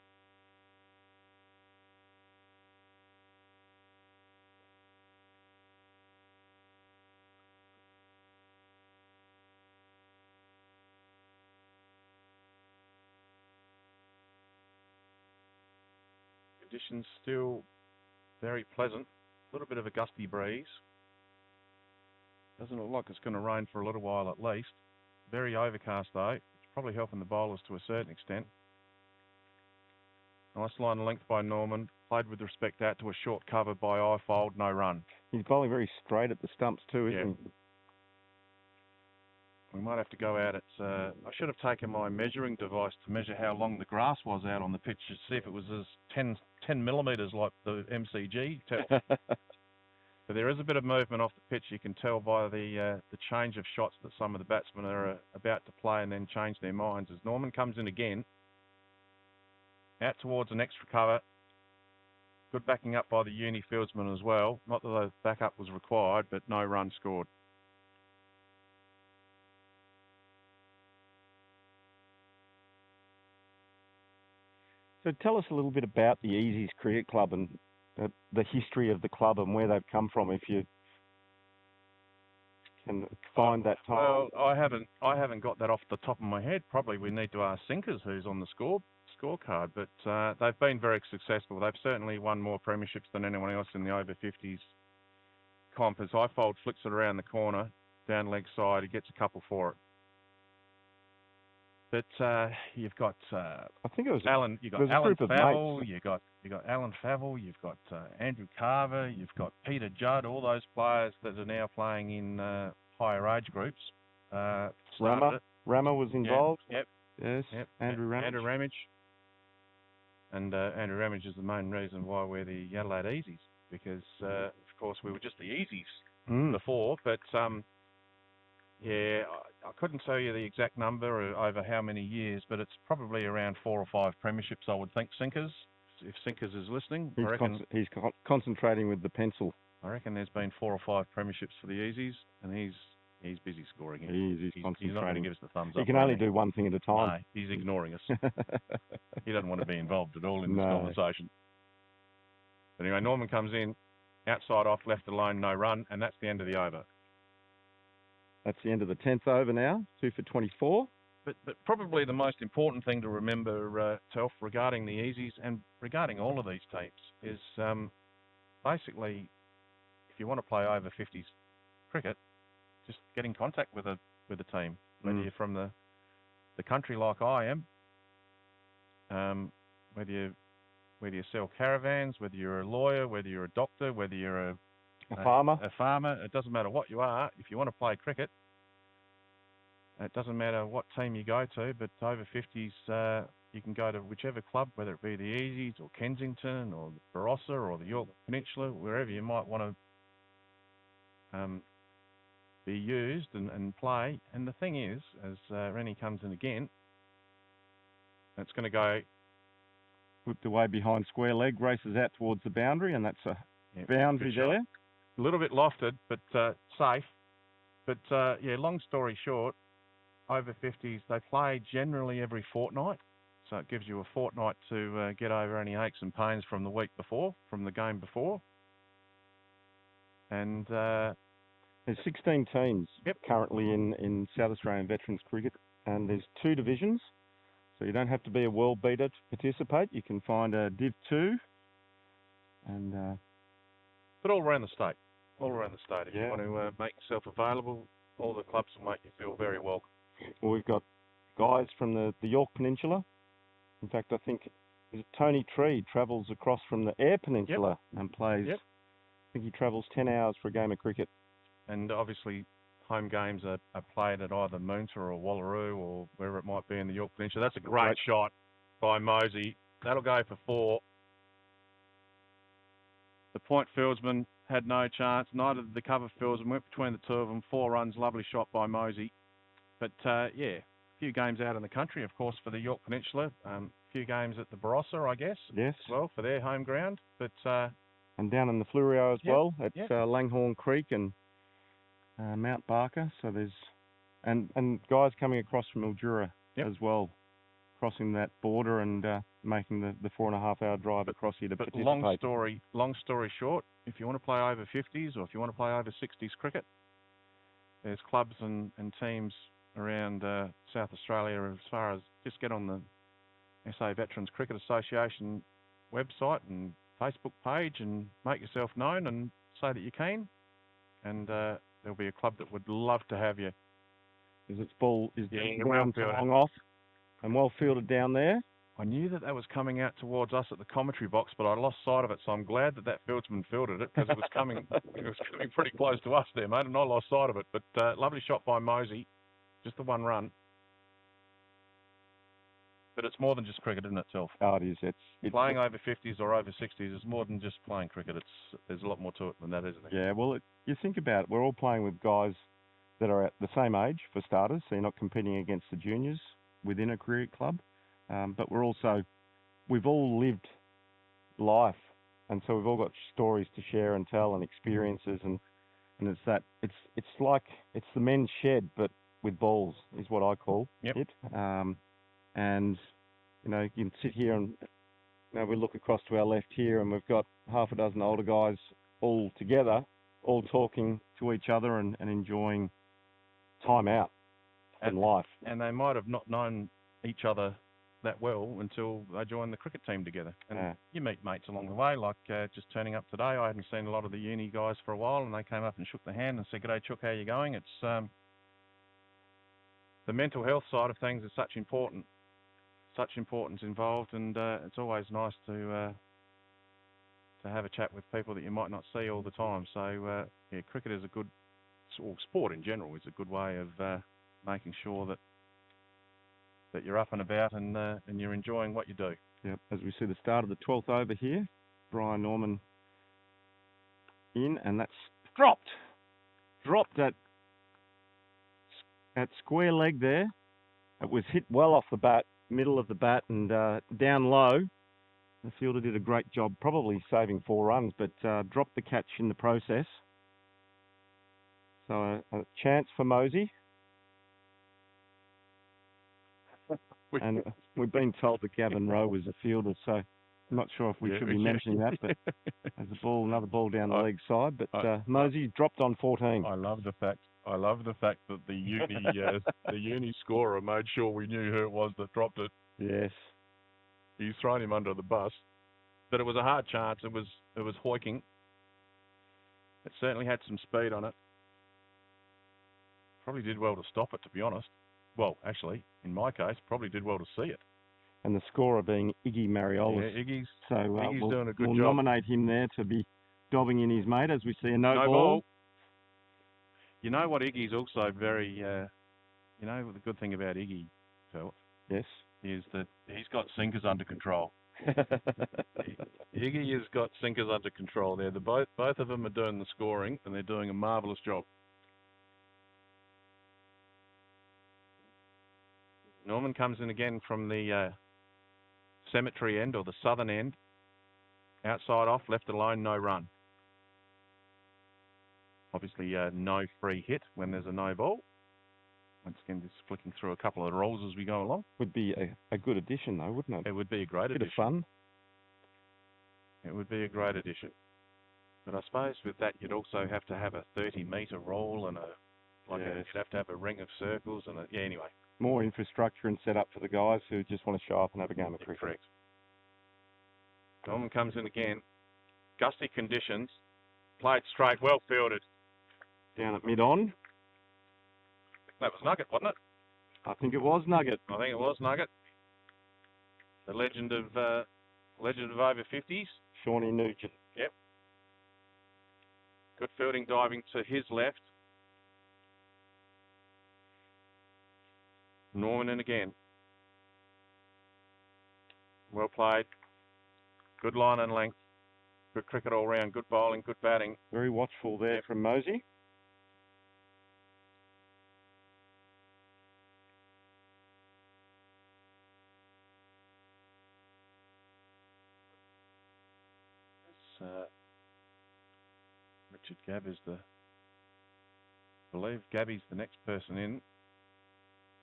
Conditions still very pleasant. A little bit of a gusty breeze. Doesn't look like it's going to rain for a little while at least. Very overcast though. It's probably helping the bowlers to a certain extent. Nice line of length by Norman. Played with respect out to a short cover by Ifold. No run. He's bowling very straight at the stumps too, isn't he? We might have to go out. I should have taken my measuring device to measure how long the grass was out on the pitch to see if it was as 10 millimetres like the MCG tells. But there is a bit of movement off the pitch. You can tell by the change of shots that some of the batsmen are about to play and then change their minds. As Norman comes in again, out towards an extra cover. Good backing up by the uni fieldsman as well. Not that the backup was required, but no run scored. So tell us a little bit about the Easies Cricket Club and the history of the club and where they've come from, if you can find that time. Well, I haven't got that off the top of my head. Probably we need to ask Sinkers, who's on the scorecard. But they've been very successful. They've certainly won more premierships than anyone else in the over 50s comp. As Ifold flicks it around the corner, down leg side, he gets a couple for it. But you've got I think it was Alan. You've got Alan Favell. You got Alan Favell. You've got Andrew Carver. You've got Peter Judd. All those players that are now playing in higher age groups. Rama was involved. Yep. Yes. Yep. Andrew Ramage. And Andrew Ramage is the main reason why we're the Adelaide Easies, because of course we were just the Easies before, but. Yeah, I couldn't tell you the exact number over how many years, but it's probably around 4 or 5 premierships, I would think. Sinkers, if Sinkers is listening, he's concentrating with the pencil. I reckon there's been 4 or 5 premierships for the Easies, and he's busy scoring it. He's concentrating. He's not going to give us the thumbs up. He can only do one thing at a time. No, he's ignoring us. He doesn't want to be involved at all in this conversation. But anyway, Norman comes in, outside off, left alone, no run, and that's the end of the over. That's the end of the 10th over now, 2 for 24. But probably the most important thing to remember, Telf, regarding the Easies and regarding all of these teams is basically, if you want to play over 50s cricket, just get in contact with a team, whether you're from the country like I am, whether you sell caravans, whether you're a lawyer, whether you're a doctor, whether you're a farmer. It doesn't matter what you are. If you want to play cricket, it doesn't matter what team you go to, but over 50s, you can go to whichever club, whether it be the Easies or Kensington or the Barossa or the York Peninsula, wherever you might want to be used and play. And the thing is, as Rennie comes in again, it's going to go... Whipped away behind square leg, races out towards the boundary, and that's a boundary there. A little bit lofted, but safe. But yeah, long story short, over 50s, they play generally every fortnight. So it gives you a fortnight to get over any aches and pains from the week before, from the game before. And now There's 16 teams Yep. currently in South Australian Veterans Cricket, and there's 2 divisions. So you don't have to be a world beater to participate. You can find a Div 2 and... But all around the state. All around the state. If Yeah. you want to make yourself available, all the clubs will make you feel very welcome. Well, we've got guys from the York Peninsula. In fact, I think Tony Tree travels across from the Eyre Peninsula and plays. Yep. I think he travels 10 hours for a game of cricket. And obviously, home games are played at either Moonta or Wallaroo or wherever it might be in the York Peninsula. That's a great shot by Mosey. That'll go for 4. The point fieldsman had no chance. Neither did the cover fieldsman. Went between the 2 of them. 4 runs. Lovely shot by Mosey. But, yeah, a few games out in the country, of course, for the York Peninsula. A few games at the Barossa, I guess. Yes. As well, for their home ground. But and down in the Flurio as well, at yep. Langhorne Creek and Mount Barker. So there's... And guys coming across from Mildura as well, crossing that border and making the 4.5-hour drive across here to participate. Long story short, if you want to play over 50s or if you want to play over 60s cricket, there's clubs and teams around South Australia. As far as just get on the SA Veterans Cricket Association website and Facebook page and make yourself known and say that you're keen, and there'll be a club that would love to have you. Is its ball is well long off and well fielded down there? I knew that was coming out towards us at the commentary box, but I lost sight of it. So I'm glad that fieldsman fielded it because it was coming. It was coming pretty close to us there, mate, and I lost sight of it. But lovely shot by Mosey, just the 1 run. But it's more than just cricket in itself. Oh, it is. It's playing over 50s or over 60s is more than just playing cricket. There's a lot more to it than that, isn't there? Yeah. Well, you think about it. We're all playing with guys that are at the same age for starters, so you're not competing against the juniors within a cricket club. But we've all lived life, and so we've all got stories to share and tell and experiences, and it's like the men's shed, but with balls is what I call it. And you can sit here and we look across to our left here, and we've got half a dozen older guys all together, all talking to each other and enjoying time out and life. And they might have not known each other that well until they join the cricket team together. And you meet mates along the way, like just turning up today. I hadn't seen a lot of the uni guys for a while, and they came up and shook the hand and said, "G'day, Chook, how you going?" It's the mental health side of things is such importance involved, and it's always nice to have a chat with people that you might not see all the time. So cricket is a good, or sport in general is a good way of making sure that you're up and about and you're enjoying what you do. Yep. As we see the start of the 12th over here, Brian Norman in, and that's dropped at square leg there. It was hit well off the bat, middle of the bat, and down low. The fielder did a great job, probably saving 4 runs, but dropped the catch in the process. So a chance for Mosey. And we've been told that Gavin Rowe was a fielder, so I'm not sure if we should be mentioning that, but there's another ball down the leg side. But Mosey dropped on 14. I love the fact that the uni scorer made sure we knew who it was that dropped it. Yes, he's thrown him under the bus, but it was a hard chance. It was hoiking. It certainly had some speed on it. Probably did well to stop it, to be honest. Well, actually, in my case, probably did well to see it. And the scorer being Iggy Mariolis. Yeah, Iggy's we'll doing a good job. We'll nominate him there to be dobbing in his mate as we see a no ball. You know what Iggy's also very, the good thing about Iggy, Phil? Yes. Is that he's got sinkers under control. Iggy has got sinkers under control there. Both of them are doing the scoring, and they're doing a marvellous job. Norman comes in again from the cemetery end or the southern end. Outside off, left alone, no run. Obviously, no free hit when there's a no ball. Once again, just flicking through a couple of rules as we go along. Would be a good addition, though, wouldn't it? It would be a great addition. Bit of fun. It would be a great addition. But I suppose with that, you'd also have to have a 30-metre roll and you'd have to have a ring of circles and anyway. More infrastructure and set up for the guys who just want to show up and have a game of cricket. Correct. Norman comes in again. Gusty conditions. Played straight, well fielded. Down at mid-on. That was Nugget, wasn't it? I think it was Nugget. I think it was Nugget. The legend of over 50s. Shawnee Nugent. Yep. Good fielding diving to his left. Norman in again. Well played. Good line and length. Good cricket all round. Good bowling. Good batting. Very watchful there from Mosey. Richard Gabb is I believe Gabby's the next person in.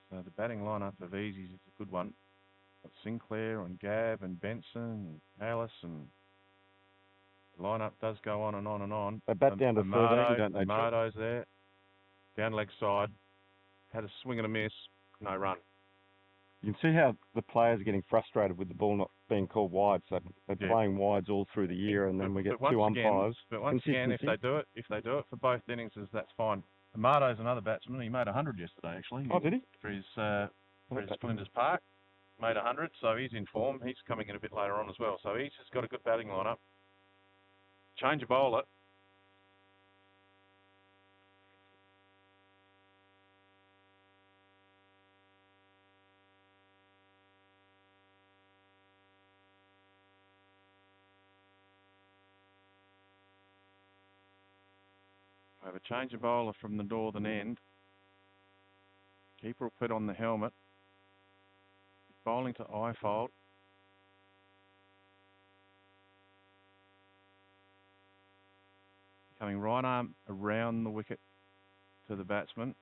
So the batting lineup of Easies is a good one. Got Sinclair and Gabb and Benson and Alice, and the lineup does go on and on and on. They bat down to 13, don't they? Amado's there. Down leg side. Had a swing and a miss. No run. You can see how the players are getting frustrated with the ball not being called wide. So they're playing wides all through the year, and then we get two umpires. But once again, if they do it for both innings, that's fine. Amado's another batsman. He made 100 yesterday, actually. Oh, did he? For his Flinders Park. Made 100, so he's in form. He's coming in a bit later on as well. So he's just got a good batting lineup. Change of bowler. We have a change of bowler from the northern end. Keeper will put on the helmet. Bowling to Ifold. Coming right arm around the wicket to the batsman.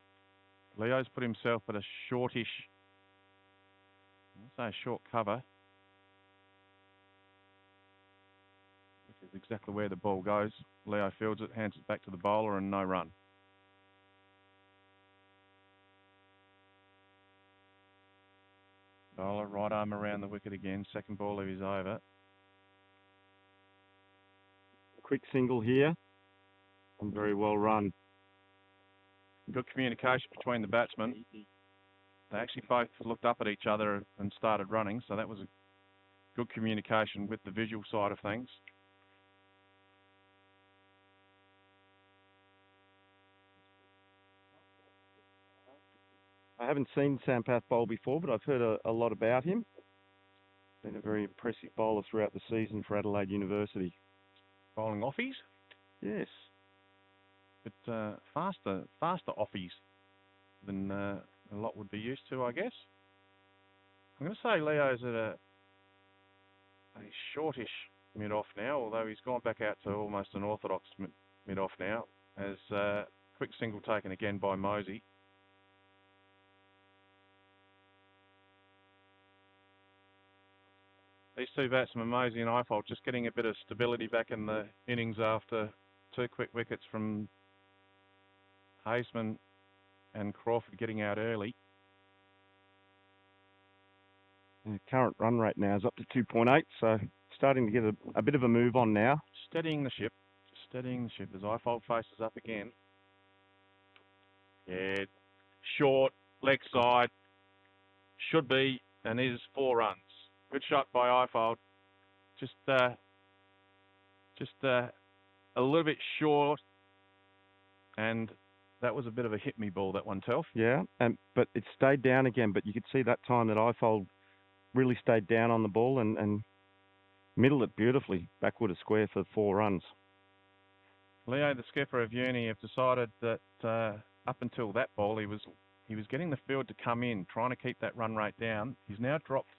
Leo's put himself at a shortish, I'll say a short cover, which is exactly where the ball goes. Leo fields it, hands it back to the bowler, and no run. Bowler, right arm around the wicket again. Second ball of his over. Quick single here. And very well run. Good communication between the batsmen. They actually both looked up at each other and started running, so that was a good communication with the visual side of things. I haven't seen Sampath bowl before, but I've heard a lot about him. Been a very impressive bowler throughout the season for Adelaide University. Bowling offies? Yes. But faster offies than a lot would be used to, I guess. I'm going to say Leo's at a shortish mid-off now, although he's gone back out to almost an orthodox mid-off now, as quick single taken again by Mosey. These two batsmen, Mosey and Ifold, just getting a bit of stability back in the innings after two quick wickets from Haseman and Crawford getting out early. The current run rate now is up to 2.8, so starting to get a bit of a move on now. Steadying the ship as Ifold faces up again. Yeah, short, leg side, should be and is 4 runs. Good shot by Ifold. Just a little bit short, and that was a bit of a hit me ball, that one, Telf. Yeah, but it stayed down again. But you could see that time that Ifold really stayed down on the ball and middled it beautifully, backward a square for 4 runs. Leo, the skipper of Uni, have decided that up until that ball, he was getting the field to come in, trying to keep that run rate down. He's now dropped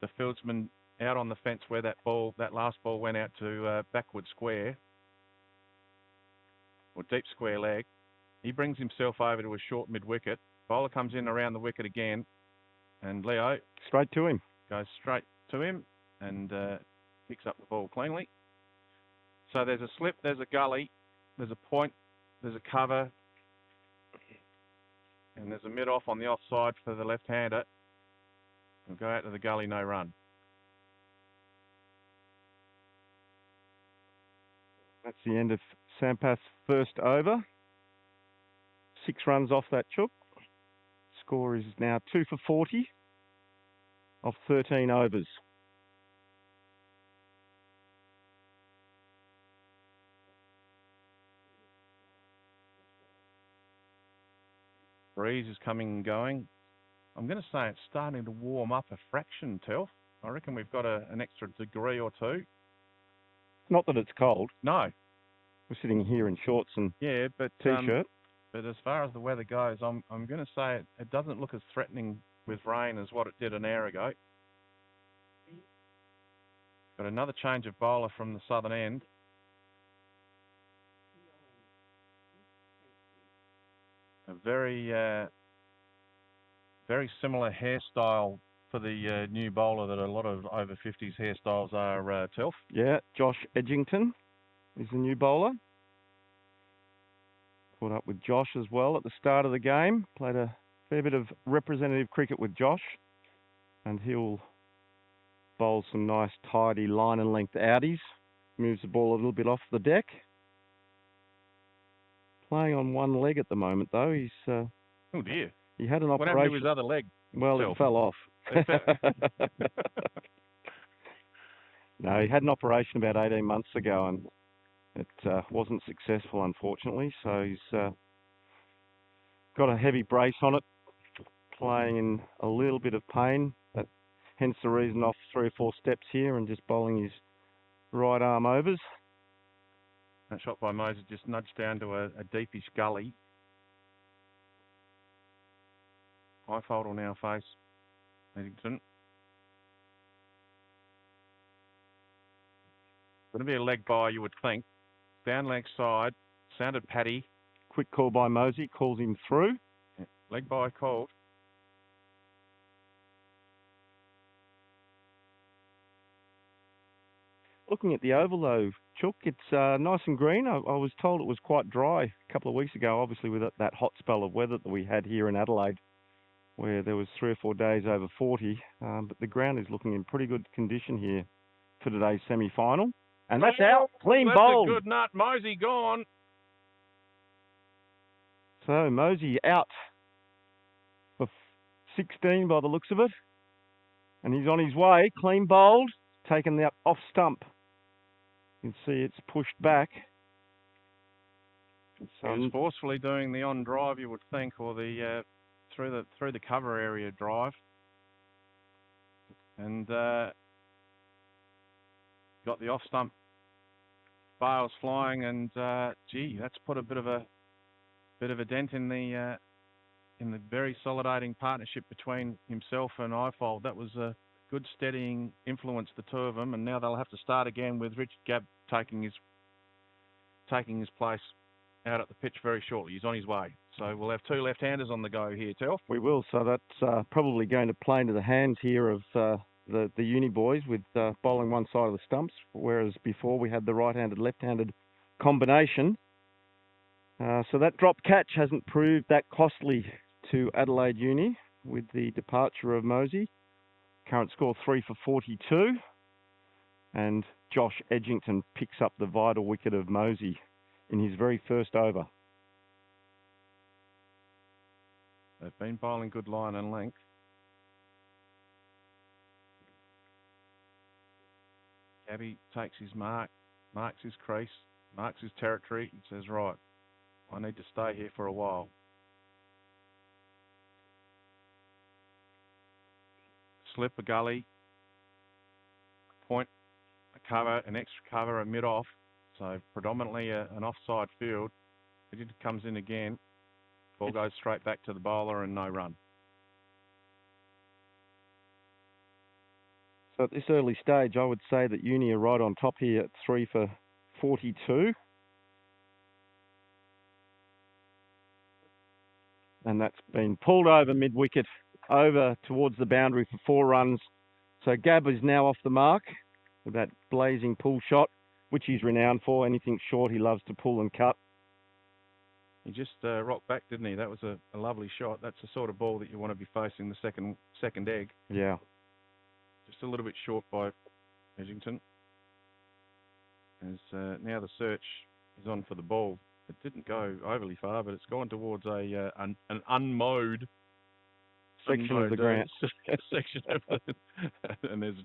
the fieldsman out on the fence where that last ball went out to backward square, or deep square leg. He brings himself over to a short mid-wicket. Bowler comes in around the wicket again, and Leo straight to him. Goes straight to him and picks up the ball cleanly. So there's a slip, there's a gully, there's a point, there's a cover, and there's a mid-off on the offside for the left-hander. We'll go out to the gully, no run. That's the end of Sampath's first over. 6 runs off that chook. Score is now 2 for 40 off 13 overs. Breeze is coming and going. I'm going to say it's starting to warm up a fraction, Telf. I reckon we've got an extra degree or two. Not that it's cold. No. We're sitting here in shorts and but t-shirt. But as far as the weather goes, I'm going to say it doesn't look as threatening with rain as what it did an hour ago. Got another change of bowler from the southern end. A very similar hairstyle for the new bowler that a lot of over 50s hairstyles are, Telf. Yeah, Josh Edgington is the new bowler. Caught up with Josh as well at the start of the game. Played a fair bit of representative cricket with Josh. And he'll bowl some nice, tidy line and length outies. Moves the ball a little bit off the deck. Playing on one leg at the moment, though. He's oh dear. He had an operation. What happened to his other leg? Well, it fell off. No, he had an operation about 18 months ago, and it wasn't successful, unfortunately. So he's got a heavy brace on it, playing in a little bit of pain. Hence the reason off 3 or 4 steps here and just bowling his right arm overs. That shot by Moses just nudged down to a deepish gully. High fold will now face Eddington. Going to be a leg by, you would think. Down leg side, sounded Paddy. Quick call by Mosey, calls him through. Yeah, leg by called. Looking at the oval though, Chook, it's nice and green. I was told it was quite dry a couple of weeks ago, obviously with that hot spell of weather that we had here in Adelaide, where there was 3 or 4 days over 40. But the ground is looking in pretty good condition here for today's semi-final. And that's out, clean bowled. That's a good nut. Mosey gone. So Mosey out for 16 by the looks of it. And he's on his way, clean bowled, taken the off stump. You can see it's pushed back. So he's forcefully doing the on drive, you would think, or the through the cover area drive, and got the off stump bales flying, and gee, that's put a bit of a dent in the very solidating partnership between himself and Ifold. That was a good steadying influence, the two of them, and now they'll have to start again with Richard Gabb taking his place out at the pitch very shortly. He's on his way. So we'll have 2 left-handers on the go here, Telf. We will. So that's probably going to play into the hands here of the uni boys with bowling one side of the stumps, whereas before we had the right-handed, left-handed combination. So that drop catch hasn't proved that costly to Adelaide Uni with the departure of Mosey. Current score 3 for 42. And Josh Edgington picks up the vital wicket of Mosey in his very first over. They've been bowling good line and length. Gabby takes his mark, marks his crease, marks his territory, and says, right, I need to stay here for a while. Slip, a gully, a point, a cover, an extra cover, a mid-off. So predominantly an offside field. It comes in again. Ball goes straight back to the bowler and no run. So at this early stage, I would say that Uni are right on top here at 3 for 42. And that's been pulled over mid-wicket, over towards the boundary for 4 runs. So Gabb is now off the mark with that blazing pull shot. which he's renowned for. Anything short, he loves to pull and cut. He just rocked back, didn't he? That was a lovely shot. That's the sort of ball that you want to be facing the second egg. Yeah. Just a little bit short by Edgington. As now the search is on for the ball. It didn't go overly far, but it's gone towards an unmowed section of the ground. Section of the, and there's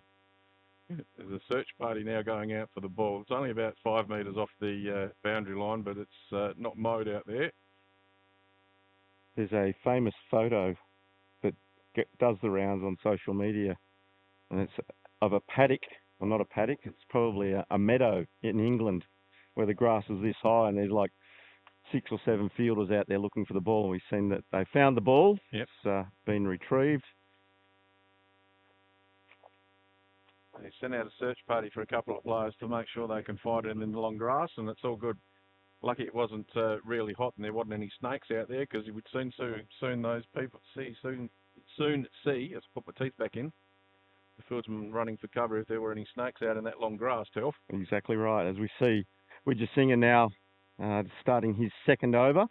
a search party now going out for the ball. It's only about 5 metres off the boundary line, but it's not mowed out there. There's a famous photo that does the rounds on social media, and it's of a paddock, well, not a paddock, it's probably a meadow in England where the grass is this high, and there's like 6 or 7 fielders out there looking for the ball. We've seen that they found the ball. Yep. It's been retrieved. They sent out a search party for a couple of players to make sure they can find it in the long grass, and it's all good. Lucky it wasn't really hot and there wasn't any snakes out there, because you would soon those people soon see. Let's put my teeth back in. The fieldsman running for cover if there were any snakes out in that long grass, Telf. Exactly right. As we see, Widger now starting his second over,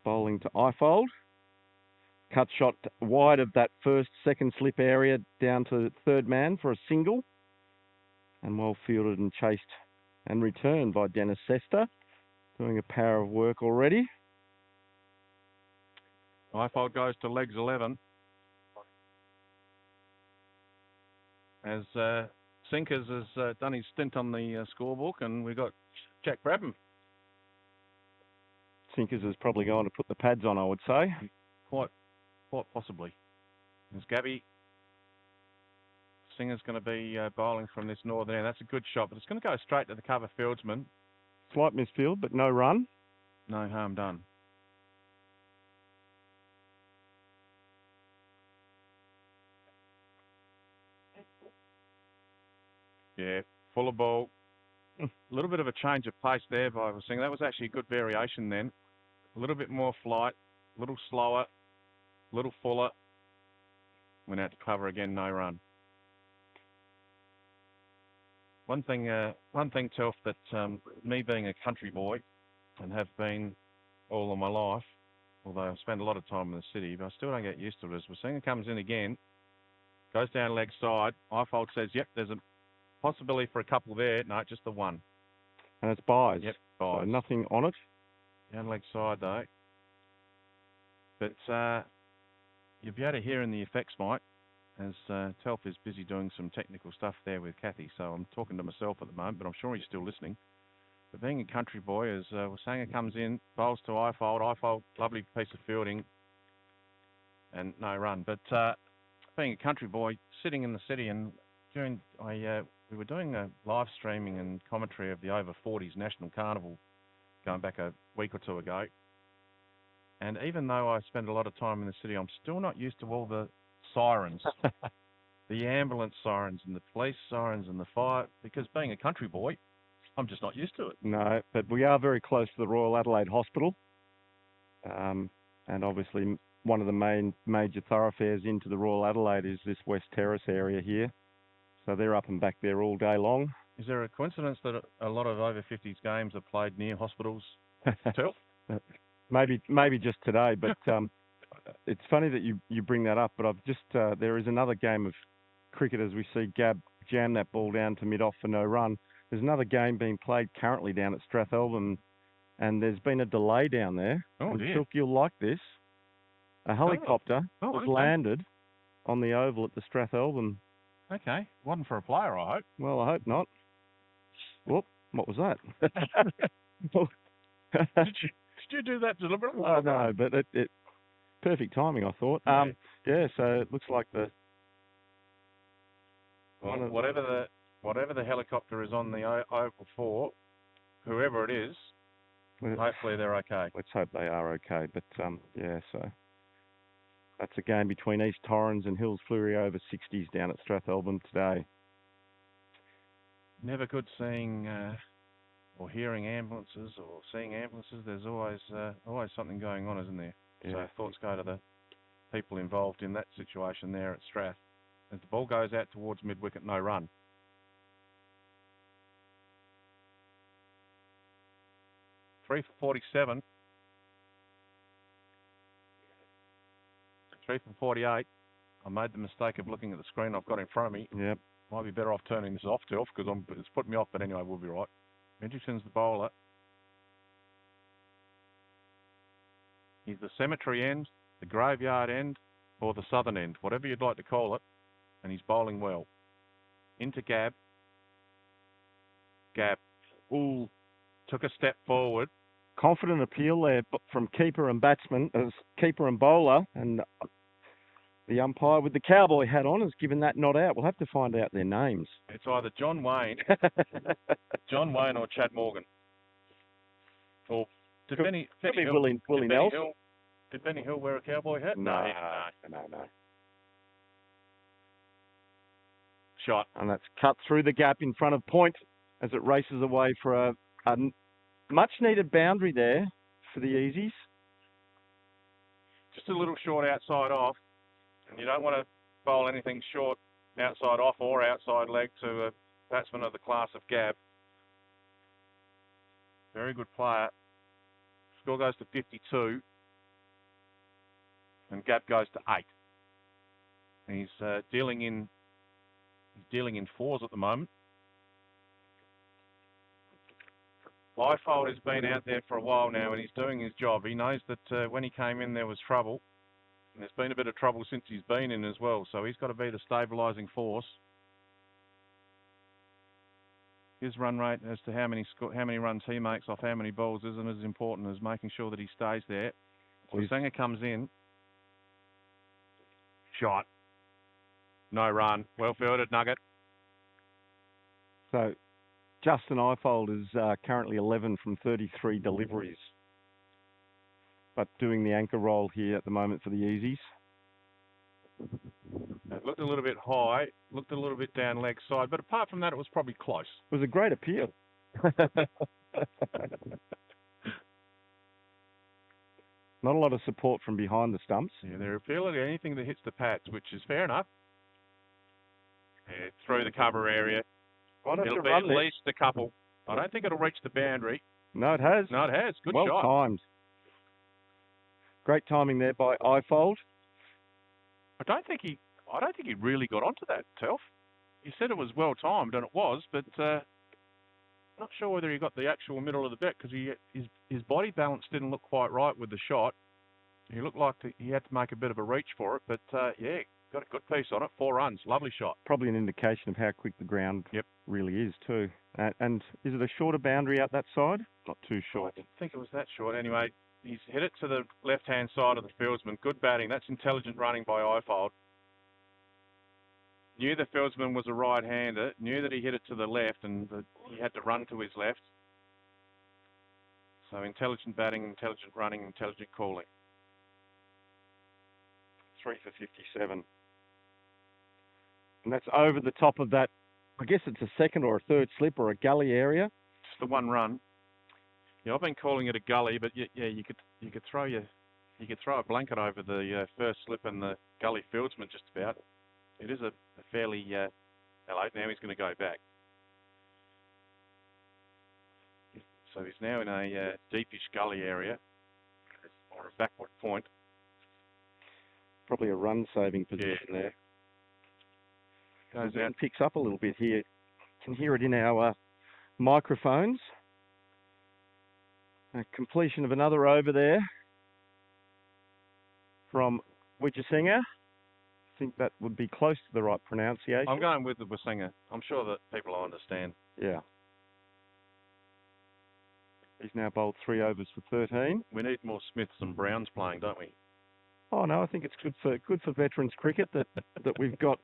bowling to Ifold. Cut shot wide of that second slip area down to third man for a single. And well fielded and chased and returned by Dennis Sester, doing a power of work already. Ifold goes to legs 11. As Sinkers has done his stint on the scorebook, and we've got Jack Brabham. Sinkers is probably going to put the pads on, I would say. Quite possibly. As Gabby Singer's going to be bowling from this northern end. That's a good shot, but it's going to go straight to the cover fieldsman. Slight misfield, but no run. No harm done. Yeah, full of ball. A little bit of a change of pace there by Singer. That was actually a good variation then. A little bit more flight, a little slower, a little fuller. Went out to cover again, no run. One thing, Telf, that me being a country boy and have been all of my life, although I spend a lot of time in the city, but I still don't get used to it. As Singer comes in again, goes down leg side. Ifold says, yep, there's a possibility for a couple there. No, just the one. And it's buys. Yep, buys. So nothing on it. Down leg side though. But you'll be able to hear in the effects, Mike, as Telf is busy doing some technical stuff there with Kathy. So I'm talking to myself at the moment, but I'm sure he's still listening. But being a country boy, as Wasanger comes in, bowls to Ifold. Ifold, lovely piece of fielding, and no run. But being a country boy, sitting in the city, and we were doing a live streaming and commentary of the Over 40s National Carnival going back a week or two ago. And even though I spend a lot of time in the city, I'm still not used to all the sirens, the ambulance sirens and the police sirens and the fire, because being a country boy, I'm just not used to it. No, but we are very close to the Royal Adelaide Hospital. And obviously one of the major thoroughfares into the Royal Adelaide is this West Terrace area here. So they're up and back there all day long. Is there a coincidence that a lot of over 50s games are played near hospitals? Maybe just today, but it's funny that you bring that up. But I've just there is another game of cricket as we see Gab jam that ball down to mid-off for no run. There's another game being played currently down at Strathalbyn, and there's been a delay down there. Oh dear! Silk, you'll like this. A helicopter has landed on the oval at the Strathalbyn. Okay, wasn't for a player, I hope. Well, I hope not. Whoop! What was that? Did you do that deliberately? Oh, no, but it perfect timing, I thought. Yeah, so it looks like whatever the helicopter is on the oval for, whoever it is, hopefully they're okay. Let's hope they are okay. But yeah, so that's a game between East Torrens and Hills Fleury over 60s down at Strathalbyn today. Never good seeing or hearing ambulances or seeing ambulances. There's always something going on, isn't there? Yeah. So thoughts go to the people involved in that situation there at Strath. As the ball goes out towards mid-wicket, no run. 3 for 47. 3 for 48. I made the mistake of looking at the screen I've got in front of me. Yep. Might be better off turning this off, Tilf, because it's putting me off, but anyway, we'll be right. Edgerton's the bowler. He's the cemetery end, the graveyard end, or the southern end, whatever you'd like to call it, and he's bowling well. Into Gab. Gab. Ooh, took a step forward. Confident appeal there from keeper and batsman, as keeper and bowler, and the umpire with the cowboy hat on has given that not out. We'll have to find out their names. It's either John Wayne or Chad Morgan. Or did Benny Hill, Willie Nelson. Did Benny Hill wear a cowboy hat? No. Shot. And that's cut through the gap in front of point as it races away for a much needed boundary there for the Easies. Just a little short outside off. And you don't want to bowl anything short outside off or outside leg to a batsman of the class of Gab. Very good player. Score goes to 52. And Gab goes to 8. And he's dealing in fours at the moment. Ifold has been out there for a while now, and he's doing his job. He knows that when he came in, there was trouble. And there's been a bit of trouble since he's been in as well, so he's got to be the stabilising force. His run rate as to how many runs he makes off how many balls isn't as important as making sure that he stays there. Singer comes in. Shot. No run. Well fielded, Nugget. So Justin Ifold is currently 11 from 33 deliveries, but doing the anchor role here at the moment for the Easies. It looked a little bit high, looked a little bit down leg side, but apart from that, it was probably close. It was a great appeal. Not a lot of support from behind the stumps. Yeah, they're appealing to anything that hits the pads, which is fair enough. Yeah, through the cover area. It'll be at least a couple. I don't think it'll reach the boundary. No, it has. No, it has. Good shot. Well timed. Great timing there by Ifold. I don't think he really got onto that, Telf. He said it was well timed, and it was, but not sure whether he got the actual middle of the bat because his body balance didn't look quite right with the shot. He looked like he had to make a bit of a reach for it, but yeah, got a good piece on it. 4 runs, lovely shot. Probably an indication of how quick the ground really is too. And is it a shorter boundary out that side? Not too short. I didn't think it was that short. Anyway, he's hit it to the left-hand side of the fieldsman. Good batting. That's intelligent running by Ifold. Knew the fieldsman was a right-hander. Knew that he hit it to the left and that he had to run to his left. So intelligent batting, intelligent running, intelligent calling. 3 for 57. And that's over the top of that. I guess it's a second or a third slip or a gully area. Just the 1 run. Yeah, I've been calling it a gully, but yeah, you could throw a blanket over the first slip and the gully fieldsman just about. It is a fairly hello. Now he's going to go back. So he's now in a deepish gully area or a backward point. Probably a run-saving position there. Goes out and picks up a little bit here. Can hear it in our microphones. A completion of another over there from Wickets. I think that would be close to the right pronunciation. I'm going with the Wissinger. I'm sure that people will understand. Yeah. He's now bowled 3 overs for 13. We need more Smiths and Browns playing, don't we? Oh no, I think it's good for veterans cricket that we've got,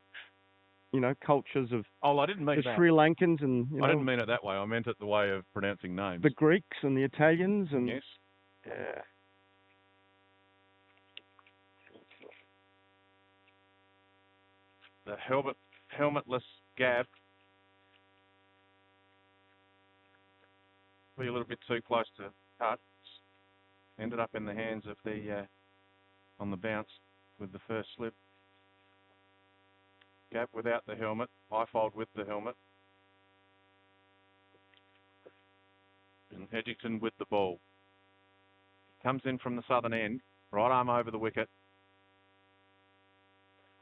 cultures of I didn't mean the that. Sri Lankans and I didn't mean it that way. I meant it the way of pronouncing names. The Greeks and the Italians and yes. Yeah. The helmetless Gab. Be a little bit too close to cut. Ended up in the hands of the on the bounce with the first slip. Gab without the helmet. Ifold with the helmet. And Edgerton with the ball. Comes in from the southern end. Right arm over the wicket.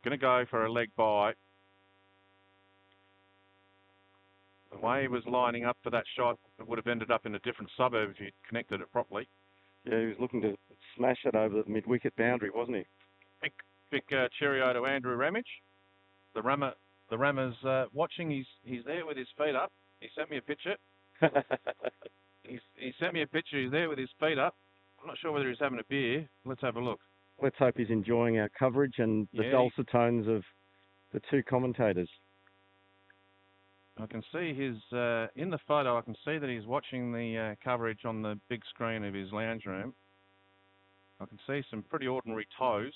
Going to go for a leg bye. The way he was lining up for that shot, it would have ended up in a different suburb if he'd connected it properly. Yeah, he was looking to smash it over the mid-wicket boundary, wasn't he? Big cheerio to Andrew Ramage. The Rammer's watching. He's there with his feet up. He sent me a picture. He sent me a picture. He's there with his feet up. I'm not sure whether he's having a beer. Let's have a look. Let's hope he's enjoying our coverage and the dulcet tones of the two commentators. I can see his in the photo. I can see that he's watching the coverage on the big screen of his lounge room. I can see some pretty ordinary toes.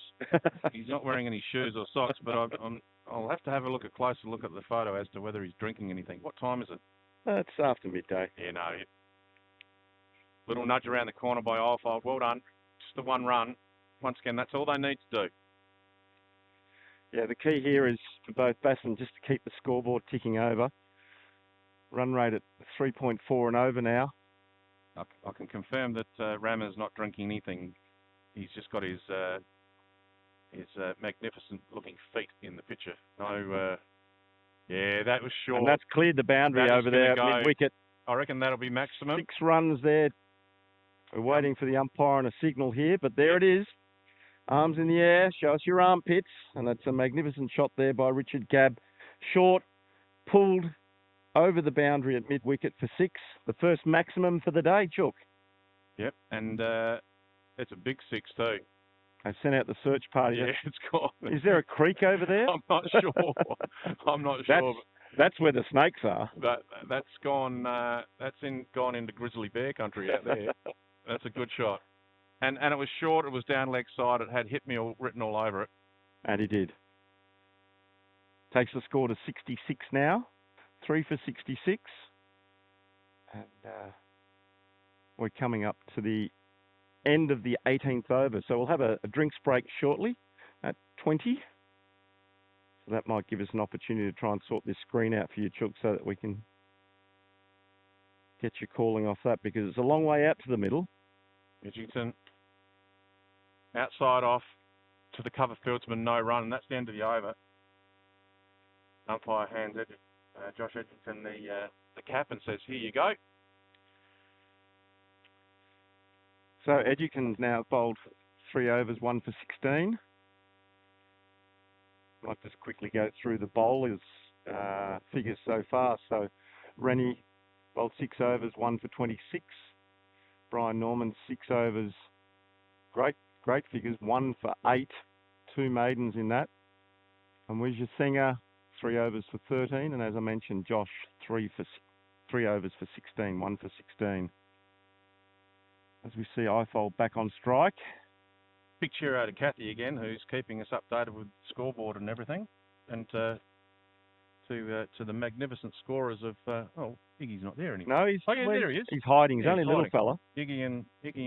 He's not wearing any shoes or socks, but I'll have to have a closer look at the photo as to whether he's drinking anything. What time is it? It's after midday. Yeah, no. Little nudge around the corner by Ifold. Well done. Just the one run. Once again, that's all they need to do. Yeah, the key here is for both batsmen just to keep the scoreboard ticking over. Run rate at 3.4 and over now. I can confirm that Rammer's not drinking anything. He's just got his magnificent-looking feet in the picture. No, yeah, that was short. And that's cleared the boundary over there at mid-wicket. I reckon that'll be maximum. 6 runs there. We're waiting for the umpire on a signal here, but there it is. Arms in the air, show us your armpits. And that's a magnificent shot there by Richard Gabb. Short, pulled over the boundary at mid-wicket for 6. The first maximum for the day, Chook. Yep, and it's a big 6 too. I sent out the search party. Yeah, it's gone. Is there a creek over there? I'm not sure. I'm not sure. That's where the snakes are. That's gone. Gone into grizzly bear country out there. That's a good shot. And it was short. It was down leg side. It had hit me written all over it. And he did. Takes the score to 66 now. 3 for 66. And we're coming up to the end of the 18th over. So we'll have a drinks break shortly at 20. So that might give us an opportunity to try and sort this screen out for you, Chook, so that we can get you calling off that, because it's a long way out to the middle. Edgington, outside off to the cover fieldsman, no run, and that's the end of the over. Umpire hands Josh Edgington the cap and says, "Here you go." So Edgington's now bowled 3 overs, 1 for 16. Might just quickly go through the bowlers' figures so far. So Rennie bowled 6 overs, 1 for 26. Brian Norman, 6 overs, great figures, 1 for 8, 2 maidens in that. And Wijah Singer, 3 overs for 13. And as I mentioned, Josh, 3 overs for 16, 1 for 16. As we see Ifold back on strike. Big cheerio to Kathy again, who's keeping us updated with the scoreboard and everything. And to the magnificent scorers of Iggy's not there anymore. No, there he is. He's hiding. He's only a little fella. Iggy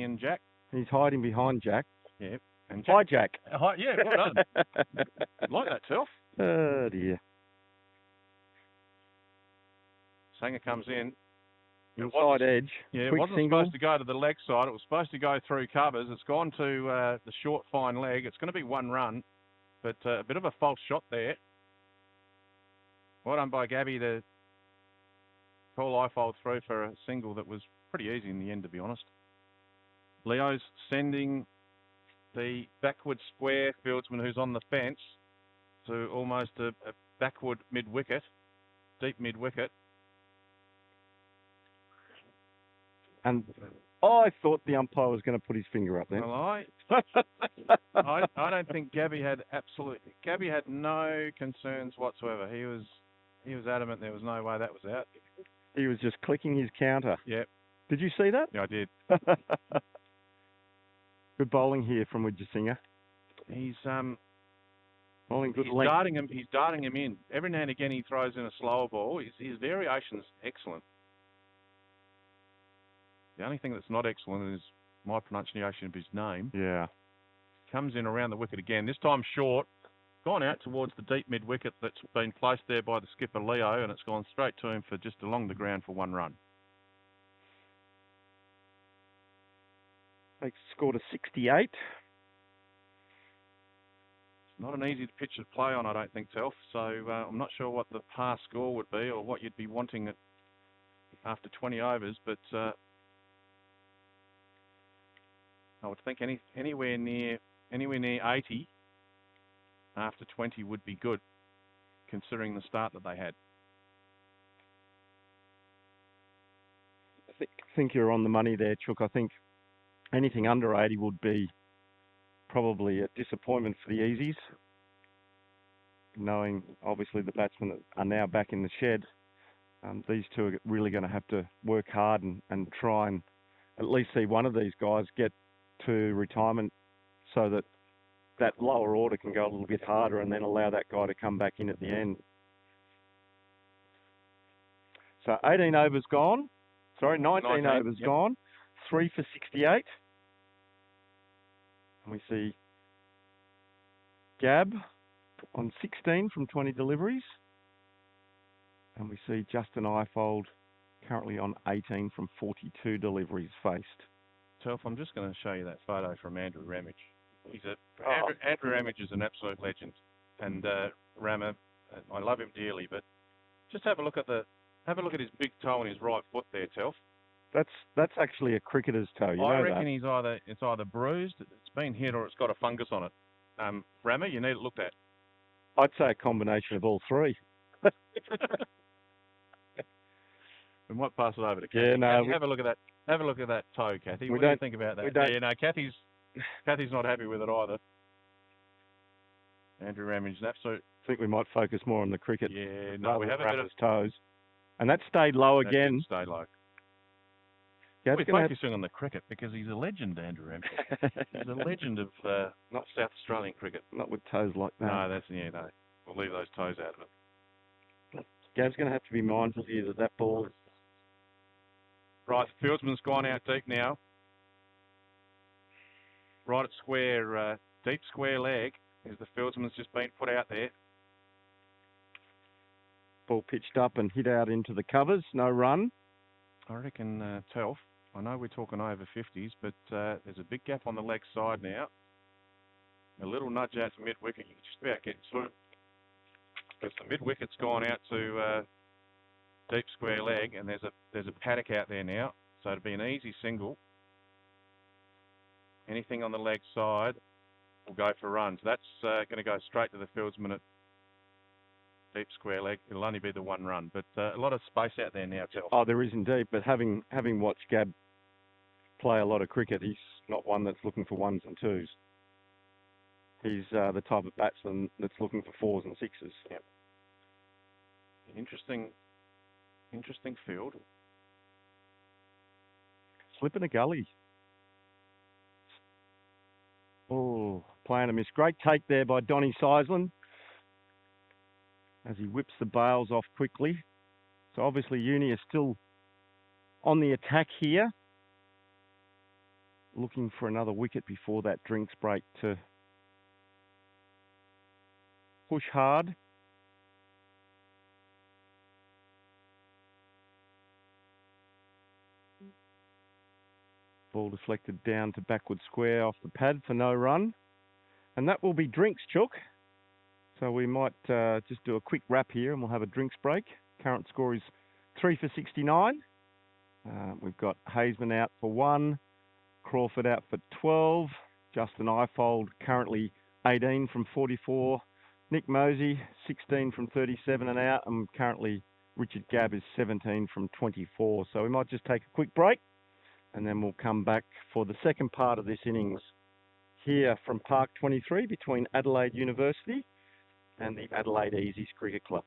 and Jack. He's hiding behind Jack. Yeah. And Hi, Jack. Hi, yeah, well done. Like that, Telf. Oh dear. Sanger comes in. Inside edge. Yeah, it Quick wasn't single. supposed to go to the leg side. It was supposed to go through covers. It's gone to the short, fine leg. It's going to be 1 run, but a bit of a false shot there. Well done by Gabby to call Ifold through for a single that was pretty easy in the end, to be honest. Leo's sending the backward square fieldsman who's on the fence to almost a backward mid-wicket, deep mid-wicket. And I thought the umpire was going to put his finger up there. Well, I don't think Gabby had no concerns whatsoever. He was adamant there was no way that was out. He was just clicking his counter. Yep. Did you see that? Yeah, I did. Good bowling here from Wijah Singer. He's bowling good he's length. darting him in. Every now and again he throws in a slower ball. His variation's excellent. The only thing that's not excellent is my pronunciation of his name. Yeah. Comes in around the wicket again. This time short. Gone out towards the deep mid-wicket that's been placed there by the skipper Leo, and it's gone straight to him for just along the ground for 1 run. They scored a 68. Not an easy pitch to play on, I don't think, Telf. So I'm not sure what the pass score would be or what you'd be wanting after 20 overs, but I would think anywhere near 80 after 20 would be good, considering the start that they had. I think you're on the money there, Chook. I think anything under 80 would be probably a disappointment for the Easies, knowing obviously the batsmen are now back in the shed. These two are really going to have to work hard and try and at least see one of these guys get to retirement so that that lower order can go a little bit harder and then allow that guy to come back in at the end. So 18 overs gone. Sorry, 19 overs gone. 3 for 68. And we see Gab on 16 from 20 deliveries. And we see Justin Ifold currently on 18 from 42 deliveries faced. Telf, I'm just going to show you that photo from Andrew Ramage. Andrew Ramage is an absolute legend. And Rammer, I love him dearly, but just have a look at his big toe on his right foot there, Telf. That's actually a cricketer's toe. I reckon it's either bruised, it's been hit, or it's got a fungus on it. Rammer, you need it looked at. I'd say a combination of all three. We might pass it over to Kathy. Yeah, no. Kathy, have a look at that. Have a look at that toe, Kathy. What do you think about that? Yeah, no, Kathy's not happy with it either. Andrew Ramage, absolute. I think we might focus more on the cricket. Yeah, no, we have a bit of toes, and that stayed low again. Stayed low. We're focusing on the cricket because he's a legend, Andrew Ramage. He's a legend of not South Australian cricket. Not with toes like that. No, no. We'll leave those toes out of it. Gav's going to have to be mindful here that ball. Right, the fieldsman's gone out deep now. Right at square, deep square leg, as the fieldsman's just been put out there. Ball pitched up and hit out into the covers, no run. I reckon, Telf, I know we're talking over 50s, but there's a big gap on the leg side now. A little nudge out to mid-wicket, you can just about get through. Because the mid-wicket's gone out to deep square leg, and there's a paddock out there now, so it'll be an easy single. Anything on the leg side will go for runs. That's going to go straight to the fieldsman at deep square leg. It'll only be the one run, but a lot of space out there now, Telf. Oh, there is indeed, but having watched Gab play a lot of cricket, he's not one that's looking for ones and twos. He's the type of batsman that's looking for fours and sixes. Yep. Interesting field. Slip in a gully. Oh, playing a miss. Great take there by Donny Seisland as he whips the bails off quickly. So obviously Uni is still on the attack here, looking for another wicket before that drinks break to push hard. Ball deflected down to backward square off the pad for no run. And that will be drinks, Chook. So we might just do a quick wrap here and we'll have a drinks break. Current score is 3 for 69. We've got Haseman out for 1, Crawford out for 12, Justin Ifold currently 18 from 44, Nick Mosey 16 from 37 and out, and currently Richard Gabb is 17 from 24. So we might just take a quick break and then we'll come back for the second part of this innings here from Park 23 between Adelaide University and the Adelaide Easies Cricket Club.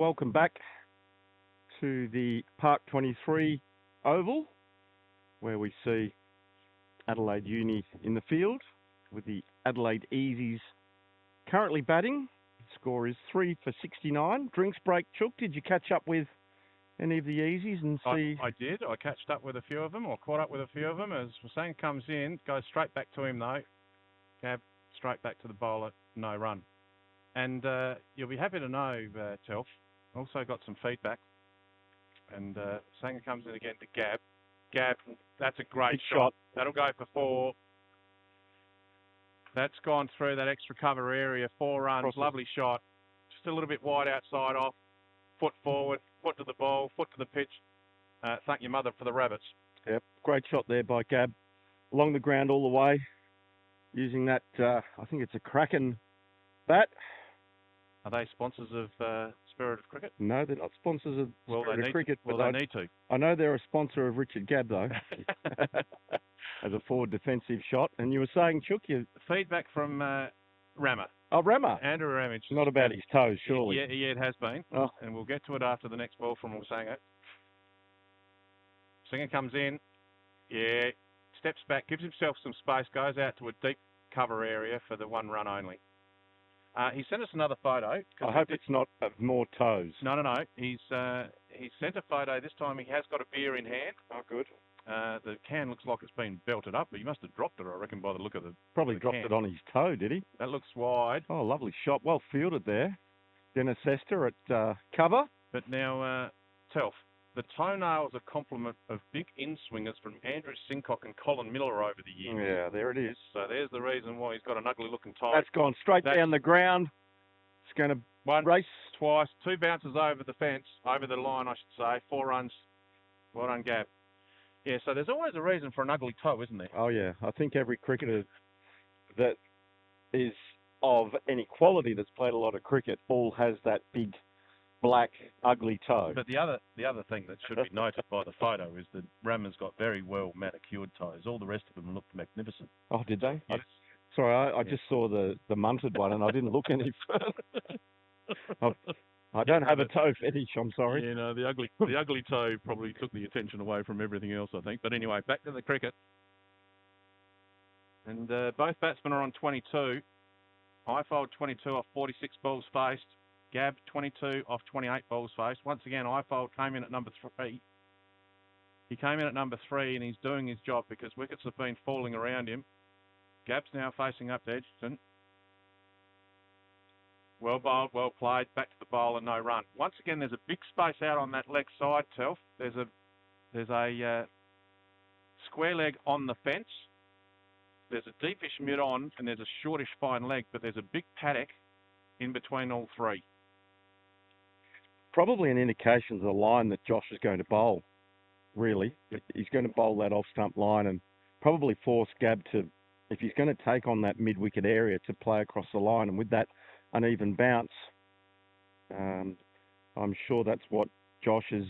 welcome back to the Park 23 Oval, where we see Adelaide Uni in the field with the Adelaide Easies currently batting. Score is 3 for 69. Drinks break, Chook. Did you catch up with any of the Easies and see? I did. I catched up with a few of them, or caught up with a few of them. As Hussain comes in, goes straight back to him though. Gab straight back to the bowler, no run. And you'll be happy to know, Telf, also got some feedback. And Sanger comes in again to Gab. Gab, that's a great shot. That'll go for 4. That's gone through that extra cover area. 4 runs, lovely shot. Just a little bit wide outside off. Foot forward, foot to the ball, foot to the pitch. Thank your mother for the rabbits. Yep, great shot there by Gab. Along the ground all the way. Using that, I think it's a Kraken bat. Are they sponsors of Spirit of Cricket? No, they're not sponsors of Spirit of Cricket. Well, they need to. I know they're a sponsor of Richard Gabb, though, as a forward defensive shot. And you were saying, Chook, Feedback from Rammer. Oh, Rammer. Andrew Ramage. Not about his toes, surely. Yeah, it has been. Oh. And we'll get to it after the next ball from Sanger. Singer comes in. Yeah. Steps back, gives himself some space, goes out to a deep cover area for the 1 run only. He sent us another photo. I hope it's not of more toes. No. He sent a photo. This time he has got a beer in hand. Oh, good. The can looks like it's been belted up, but he must have dropped it, I reckon, by the look of Probably dropped it on his toe, did he? That looks wide. Oh, lovely shot. Well fielded there. Dennis Esther at cover. But now, Telf, the toenails are complement of big in-swingers from Andrew Sincock and Colin Miller over the years. Yeah, there it is. So there's the reason why he's got an ugly-looking toe. That's gone straight down the ground. It's going to race. Twice, 2 bounces over the fence, over the line, I should say. 4 runs. Well done, Gab. Yeah, so there's always a reason for an ugly toe, isn't there? Oh, yeah. I think every cricketer that is of any quality that's played a lot of cricket all has that big, black, ugly toe. But the other thing that should be noted by the photo is that Rammer's got very well manicured toes. All the rest of them looked magnificent. Oh, did they? Yes. Sorry, I just saw the munted one and I didn't look any further. I don't have a toe fetish, I'm sorry. Yeah, no, the ugly toe probably took the attention away from everything else, I think. But anyway, back to the cricket. And both batsmen are on 22. Ifold 22 off 46 balls faced. Gab 22 off 28 balls faced. Once again, Ifold came in at number 3. He came in at number 3 and he's doing his job because wickets have been falling around him. Gab's now facing up to Edgerton. Well bowled, well played, back to the bowler, no run. Once again, there's a big space out on that leg side, Telf. There's a square leg on the fence. There's a deepish mid-on and there's a shortish fine leg, but there's a big paddock in between all 3. Probably an indication of the line that Josh is going to bowl, really. He's going to bowl that off-stump line and probably force Gab to, if he's going to take on that mid-wicket area, to play across the line. And with that uneven bounce, I'm sure that's what Josh is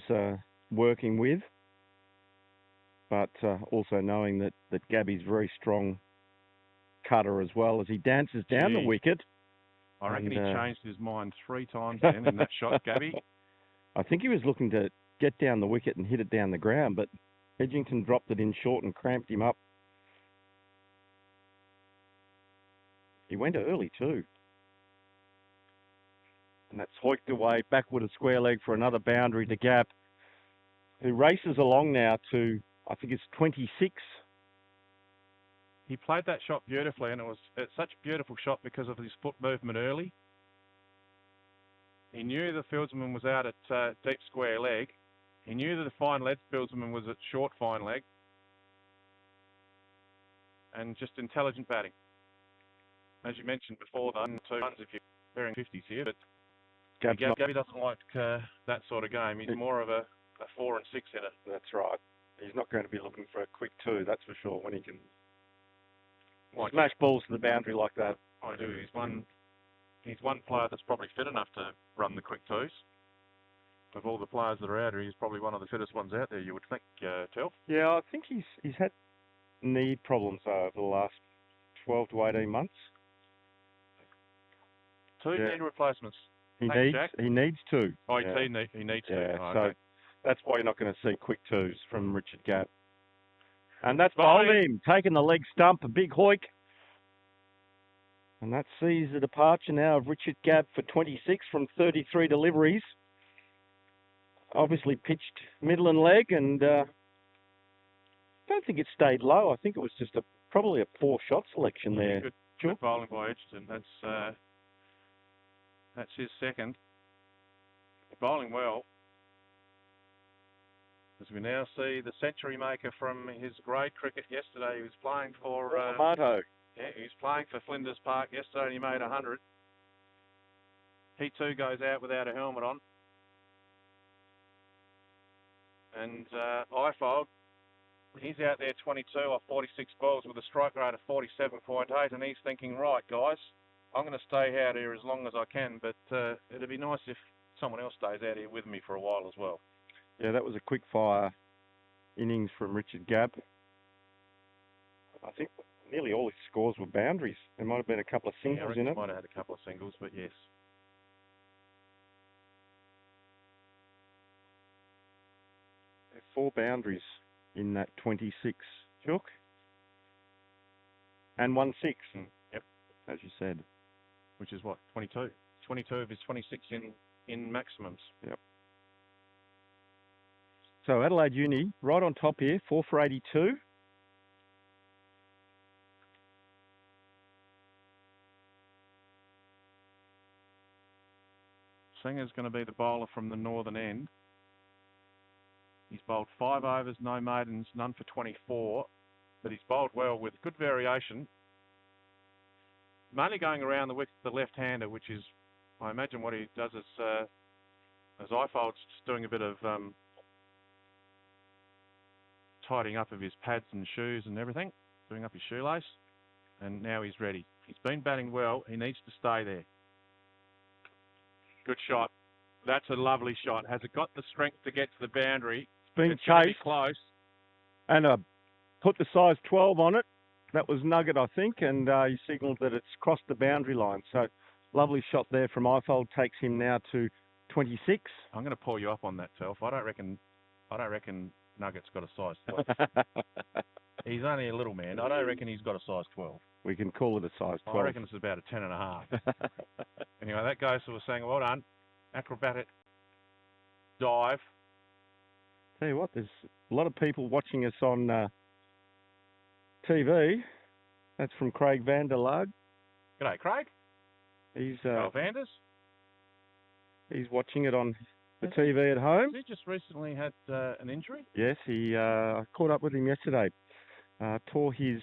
working with. But also knowing that Gabby's very strong cutter as well as he dances down the wicket. I reckon he changed his mind 3 times then in that shot, Gabby. I think he was looking to get down the wicket and hit it down the ground, but Edgington dropped it in short and cramped him up. He went early too. And that's hoiked away, backward a square leg for another boundary to Gab, who races along now to, I think it's 26. He played that shot beautifully, and it's such a beautiful shot because of his foot movement early. He knew the fieldsman was out at deep square leg. He knew that the fine leg fieldsman was at short fine leg. And just intelligent batting. As you mentioned before, though, 2 runs if you're bearing 50s here, but Gabby doesn't like that sort of game. He's more of a 4 and 6 hitter. That's right. He's not going to be looking for a quick 2, that's for sure, when he can smash balls to the boundary like that. I do. He's one player that's probably fit enough to run the quick 2s. Of all the players that are out here, he's probably one of the fittest ones out there, you would think, Telf. Yeah, I think he's had knee problems over the last 12 to 18 months. 2 knee replacements. He Thanks, Jack. needs to. Oh, Yeah. he needs Yeah, to. Oh, so okay. that's why you're not going to see quick twos from Richard Gabb. And that's Bowling. bowled him, taking the leg stump, a big hoik. And that sees the departure now of Richard Gabb for 26 from 33 deliveries. Obviously pitched middle and leg, and I don't think it stayed low. I think it was just probably a poor shot selection there. Good bowling by Edgerton. That's his second. Bowling well. As we now see the century maker from his grade cricket yesterday. He was playing for Mato. Yeah, he was playing for Flinders Park yesterday and he made 100. He too goes out without a helmet on. And Ifold, he's out there 22 off 46 balls with a strike rate of 47.8, and he's thinking, right, guys, I'm going to stay out here as long as I can, but it'd be nice if someone else stays out here with me for a while as well. Yeah, that was a quick fire innings from Richard Gabb. I think nearly all his scores were boundaries. There might have been a couple of singles in it. Might have had a couple of singles, but yes. There are 4 boundaries in that 26 chook. And 1 6. Yep. As you said. Which is what? 22. 22 of his 26 in maximums. Yep. So Adelaide Uni right on top here, 4 for 82. Singer's going to be the bowler from the northern end. He's bowled 5 overs, no maidens, none for 24, but he's bowled well with good variation. Mainly going around the wicket, the left-hander, which is, I imagine, what he does as Ifold's just doing a bit of tidying up of his pads and shoes and everything, doing up his shoelace, and now he's ready. He's been batting well. He needs to stay there. Good shot. That's a lovely shot. Has it got the strength to get to the boundary? It's been gonna be chased. Close. And put the size 12 on it. That was Nugget, I think, and he signalled that it's crossed the boundary line. So lovely shot there from Ifold. Takes him now to 26. I'm going to pull you up on that, Telf. I don't reckon Nugget's got a size 12. He's only a little man. I don't reckon he's got a size 12. We can call it a size 12. I reckon it's about a 10.5. Anyway, that goes to saying, well done. Acrobatic dive. Tell you what, there's a lot of people watching us on TV. That's from Craig van der Laag. G'day, Craig. He's Vanders. He's watching it on the TV at home. He just recently had an injury. Yes, I caught up with him yesterday. Tore his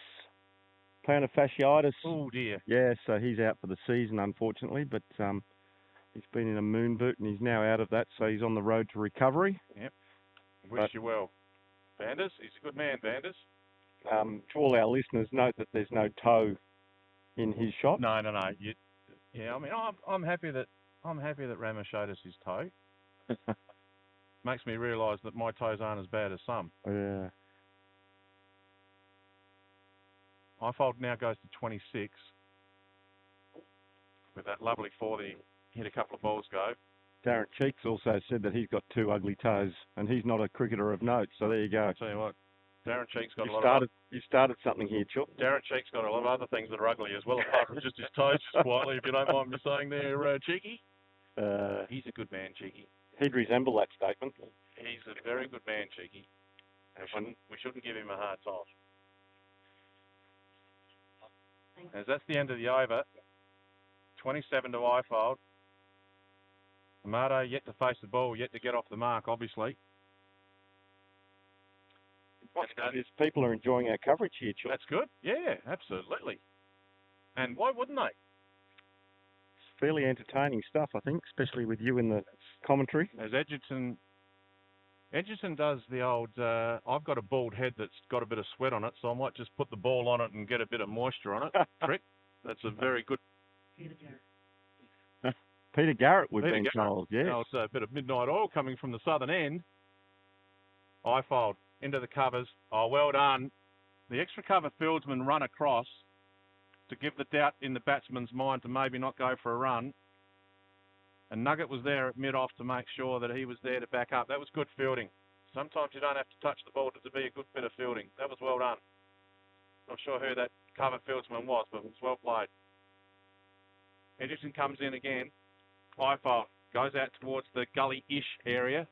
plantar fasciitis. Oh dear. Yeah, so he's out for the season, unfortunately. But he's been in a moon boot and he's now out of that, so he's on the road to recovery. Yep. Wish you well, Vanders. He's a good man, Vanders. To all our listeners, note that there's no toe in his shot. No. Yeah, I mean, I'm happy that Ramo showed us his toe. Makes me realise that my toes aren't as bad as some. Yeah. Ifold now goes to 26 with that lovely 40. Hit a couple of balls go. Darren Cheeks also said that he's got 2 ugly toes, and he's not a cricketer of note. So there you go. I'll tell you what, Darren Cheeks got You started something here, Chuck. Darren Cheeks got a lot of other things that are ugly as well, apart from just his toes, just quietly, if you don't mind me saying there, Cheeky. He's a good man, Cheeky. He'd resemble that statement. He's a very good man, Cheeky. We shouldn't give him a hard time. As that's the end of the over. 27 to Ifold. Amato yet to face the ball, yet to get off the mark, obviously. What's good is people are enjoying our coverage here, Chuck. That's good. Yeah, absolutely. And why wouldn't they? It's fairly entertaining stuff, I think, especially with you in the commentary. As Edgerton does the old, I've got a bald head that's got a bit of sweat on it, so I might just put the ball on it and get a bit of moisture on it. Trick. That's a very good... Peter Garrett, we've been told, yes. Oh, it's a bit of midnight oil coming from the southern end. Ifold into the covers. Oh, well done. The extra cover fieldsman run across to give the doubt in the batsman's mind to maybe not go for a run. And Nugget was there at mid-off to make sure that he was there to back up. That was good fielding. Sometimes you don't have to touch the ball to be a good bit of fielding. That was well done. Not sure who that cover fieldsman was, but it was well played. Edgerton comes in again. Ifold goes out towards the gully-ish area.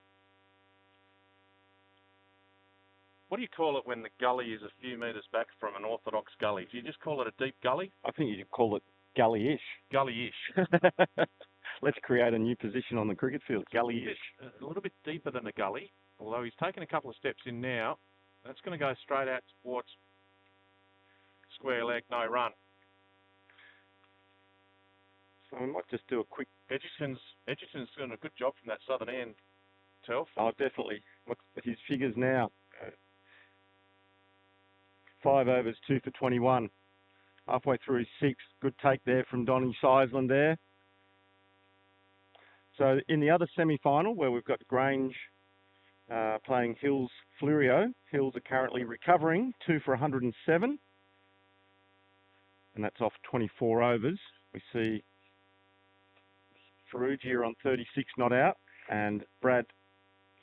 What do you call it when the gully is a few metres back from an orthodox gully? Do you just call it a deep gully? I think you could call it gully-ish. Gully-ish. Let's create a new position on the cricket field. Gully-ish. A little bit deeper than a gully, although he's taken a couple of steps in now. That's going to go straight out towards square leg, no run. So we might just do a quick... Edgerton's doing a good job from that southern end, Telf. Oh, definitely. Look at his figures now. 5 overs, 2 for 21. Halfway through his 6th. Good take there from Donny Seisland there. So in the other semi-final, where we've got Grange playing Hills Flurio, Hills are currently recovering, 2 for 107. And that's off 24 overs. We see Ferrugia on 36 not out, and Brad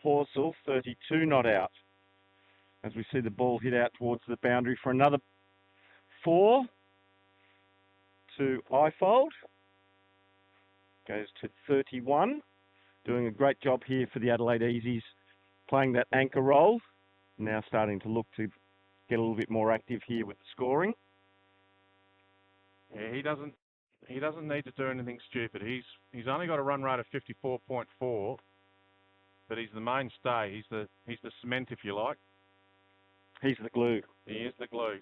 Horsell 32 not out. As we see the ball hit out towards the boundary for another 4 to Ifold. Goes to 31. Doing a great job here for the Adelaide Easies, playing that anchor role. Now starting to look to get a little bit more active here with the scoring. Yeah, he doesn't need to do anything stupid. He's only got a run rate of 54.4, but he's the mainstay. He's the cement, if you like. He's the glue. He is the glue.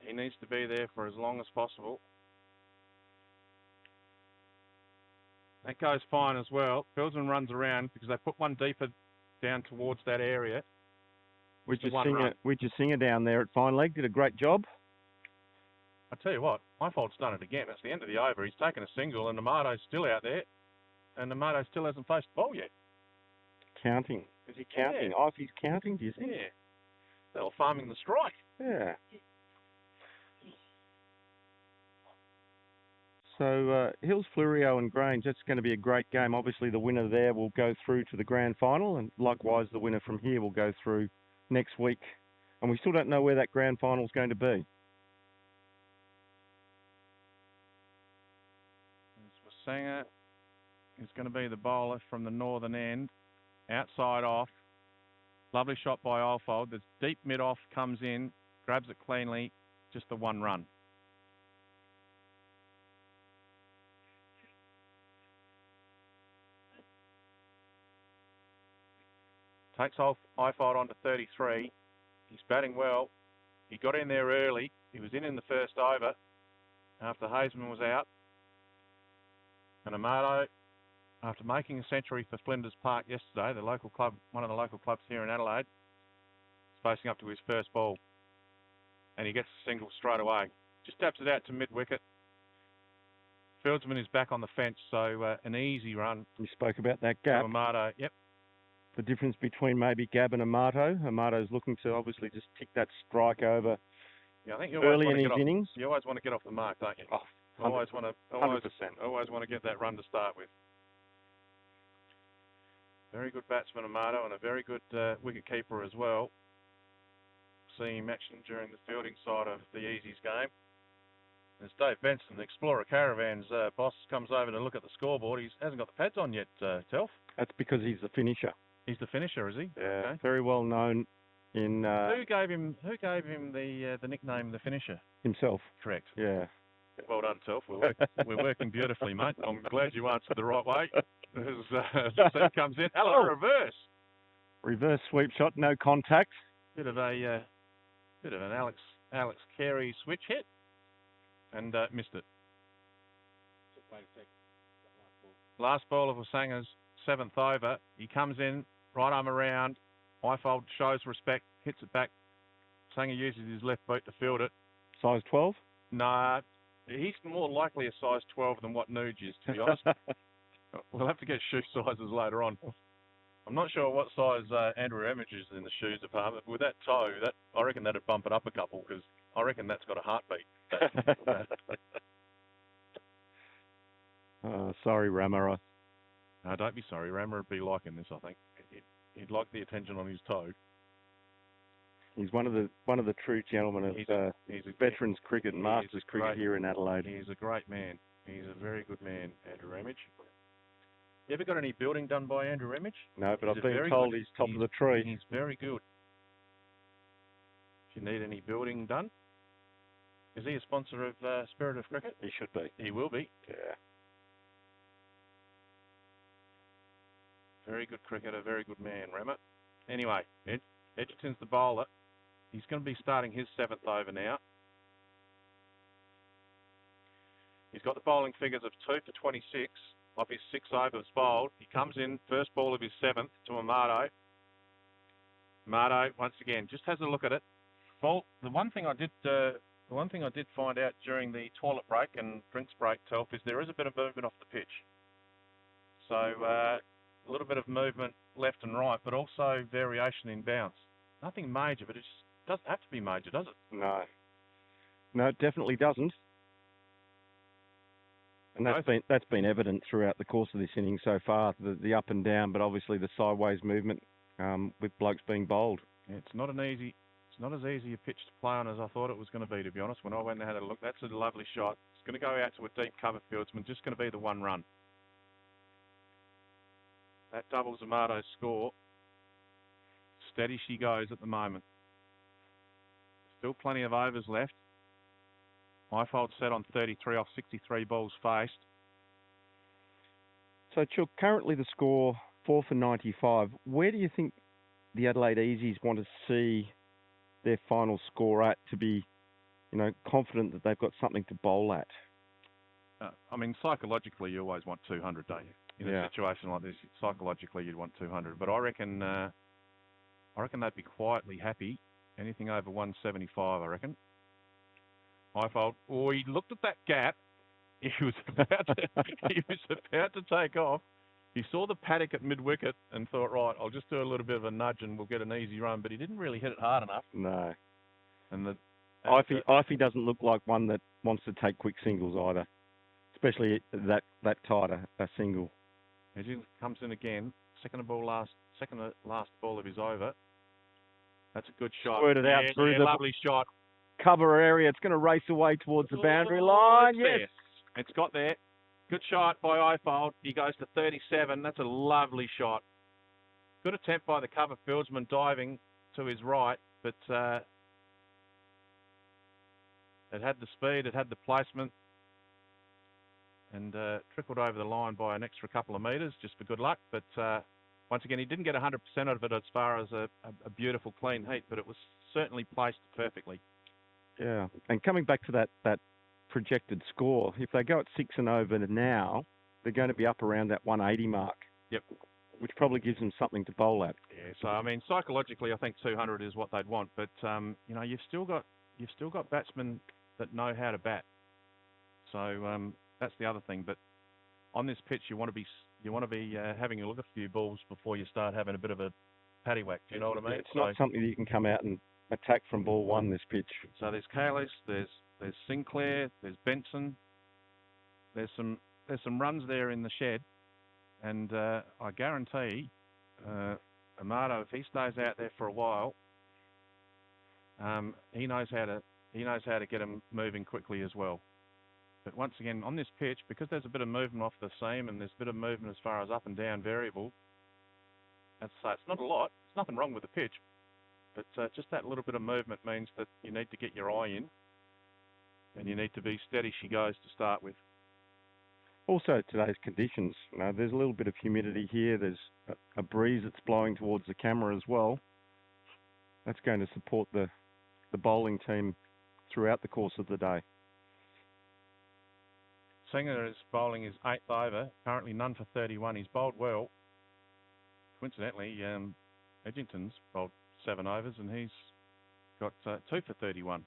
He needs to be there for as long as possible. That goes fine as well. Fieldsman runs around because they put one deeper down towards that area. Widger Singer down there at fine leg did a great job. I tell you what, Ifold's done it again. It's the end of the over. He's taken a single, and Amato's still out there, and Amato still hasn't faced the ball yet. Counting. Is he counting? Yeah. Oh, if he's counting, do you think? Yeah. They're all farming the strike. Yeah. So Hills, Flurio and Grange, that's going to be a great game. Obviously, the winner there will go through to the grand final, and likewise, the winner from here will go through next week. And we still don't know where that grand final is going to be. Sanger is going to be the bowler from the northern end. Outside off. Lovely shot by Ifold. The deep mid-off comes in, grabs it cleanly, just the 1 run. Takes off Ifold onto 33. He's batting well. He got in there early. He was in the first over after Hazeman was out. And Amato, after making a century for Flinders Park yesterday, the local club, one of the local clubs here in Adelaide, is facing up to his first ball. And he gets a single straight away. Just taps it out to mid-wicket. Fieldsman is back on the fence, so an easy run. You spoke about that gap. Amato, yep. The difference between maybe Gab and Amato. Amato's looking to obviously just tick that strike over Yeah, I think you early in his innings. You always want to get off the mark, don't you? Oh, 100%. Always want to get that run to start with. Very good batsman, Amato, and a very good wicket keeper as well. Seeing him action during the fielding side of the Easies game. As Dave Benson, the Explorer Caravan's boss, comes over to look at the scoreboard. He hasn't got the pads on yet, Telf. That's because he's the finisher. He's the finisher, is he? Yeah, okay. Very well known in... Who gave him the nickname the finisher? Himself. Correct. Yeah. Well done, Telf. We're working beautifully, mate. I'm glad you answered the right way. As Seth comes in. Hello, reverse. Reverse sweep shot, no contact. Bit of an Alex Carey switch hit, and missed it. Last ball of Wasanga's 7th over. He comes in, right arm around. Ifold shows respect, hits it back. Sanger uses his left boot to field it. Size 12? Nah, he's more likely a size 12 than what Nuge is, to be honest. We'll have to get shoe sizes later on. I'm not sure what size Andrew Emmage is in the shoes department. With that toe, I reckon that'd bump it up a couple, because I reckon that's got a heartbeat. Sorry, Rammer. No, don't be sorry. Rammer would be liking this, I think. He'd like the attention on his toe. He's one of the true gentlemen of he's a veterans cricket and masters cricket here in Adelaide. He's a great man. He's a very good man, Andrew Ramage. You ever got any building done by Andrew Ramage? No, but I've been told he's top of the tree. He's very good. If you need any building done, is he a sponsor of Spirit of Cricket? He should be. He will be. Yeah. Very good cricketer, very good man, Rammer. Anyway, Edgerton's the bowler. He's going to be starting his 7th over now. He's got the bowling figures of 2 for 26 off his 6 overs bowled. He comes in, first ball of his 7th to Amato. Amato, once again, just has a look at it. Well, the one thing I did find out during the toilet break and drinks break, Telf, is there is a bit of movement off the pitch. So a little bit of movement left and right, but also variation in bounce. Nothing major, but it just doesn't have to be major, does it? No. No, it definitely doesn't. And that's been evident throughout the course of this inning so far, the up and down, but obviously the sideways movement with blokes being bowled. Yeah, it's not as easy a pitch to play on as I thought it was going to be honest. When I went and had a look, that's a lovely shot. It's going to go out to a deep cover fieldsman, just going to be the 1 run. That doubles Amato's score. Steady she goes at the moment. Still plenty of overs left. Ifold set on 33 off 63 balls faced. So, Chook, currently the score 4 for 95. Where do you think the Adelaide Easies want to see their final score at to be, confident that they've got something to bowl at? I mean, psychologically, you always want 200, don't you? In a situation like this, psychologically, you'd want 200. But I reckon they'd be quietly happy. Anything over 175, I reckon. Ifold. Oh, he looked at that gap. He was about to take off. He saw the paddock at mid-wicket and thought, right, I'll just do a little bit of a nudge and we'll get an easy run. But he didn't really hit it hard enough. No. And Ify doesn't look like one that wants to take quick singles either, especially that tight a single. As he comes in again, second to last ball of his over. That's a good shot. Squirted out through the lovely shot. Cover area. It's going to race away towards the boundary line. Yes. It's got there. Good shot by Ifold. He goes to 37. That's a lovely shot. Good attempt by the cover fieldsman diving to his right, but it had the speed, it had the placement, and trickled over the line by an extra couple of metres just for good luck. But once again, he didn't get 100% of it as far as a beautiful clean heat, but it was certainly placed perfectly. Yeah, and coming back to that projected score, if they go at 6 and over now, they're going to be up around that 180 mark. Yep. Which probably gives them something to bowl at. Yeah, so I mean, psychologically, I think 200 is what they'd want, but you've still got batsmen that know how to bat. So that's the other thing. But on this pitch, you want to be having a look at a few balls before you start having a bit of a paddywhack. Do you know what I mean? It's not something that you can come out and attack from ball 1. This pitch. So there's Kalis, there's Sinclair, there's Benson. There's some runs there in the shed, and I guarantee Amato, if he stays out there for a while, he knows how to get them moving quickly as well. But once again, on this pitch, because there's a bit of movement off the seam and there's a bit of movement as far as up and down variable, it's not a lot. There's nothing wrong with the pitch. But just that little bit of movement means that you need to get your eye in and you need to be steady she goes to start with. Also, today's conditions, there's a little bit of humidity here. There's a breeze that's blowing towards the camera as well. That's going to support the bowling team throughout the course of the day. Singer is bowling his 8th over, currently none for 31. He's bowled well. Coincidentally, Edgington's bowled 7 overs and he's got 2 for 31.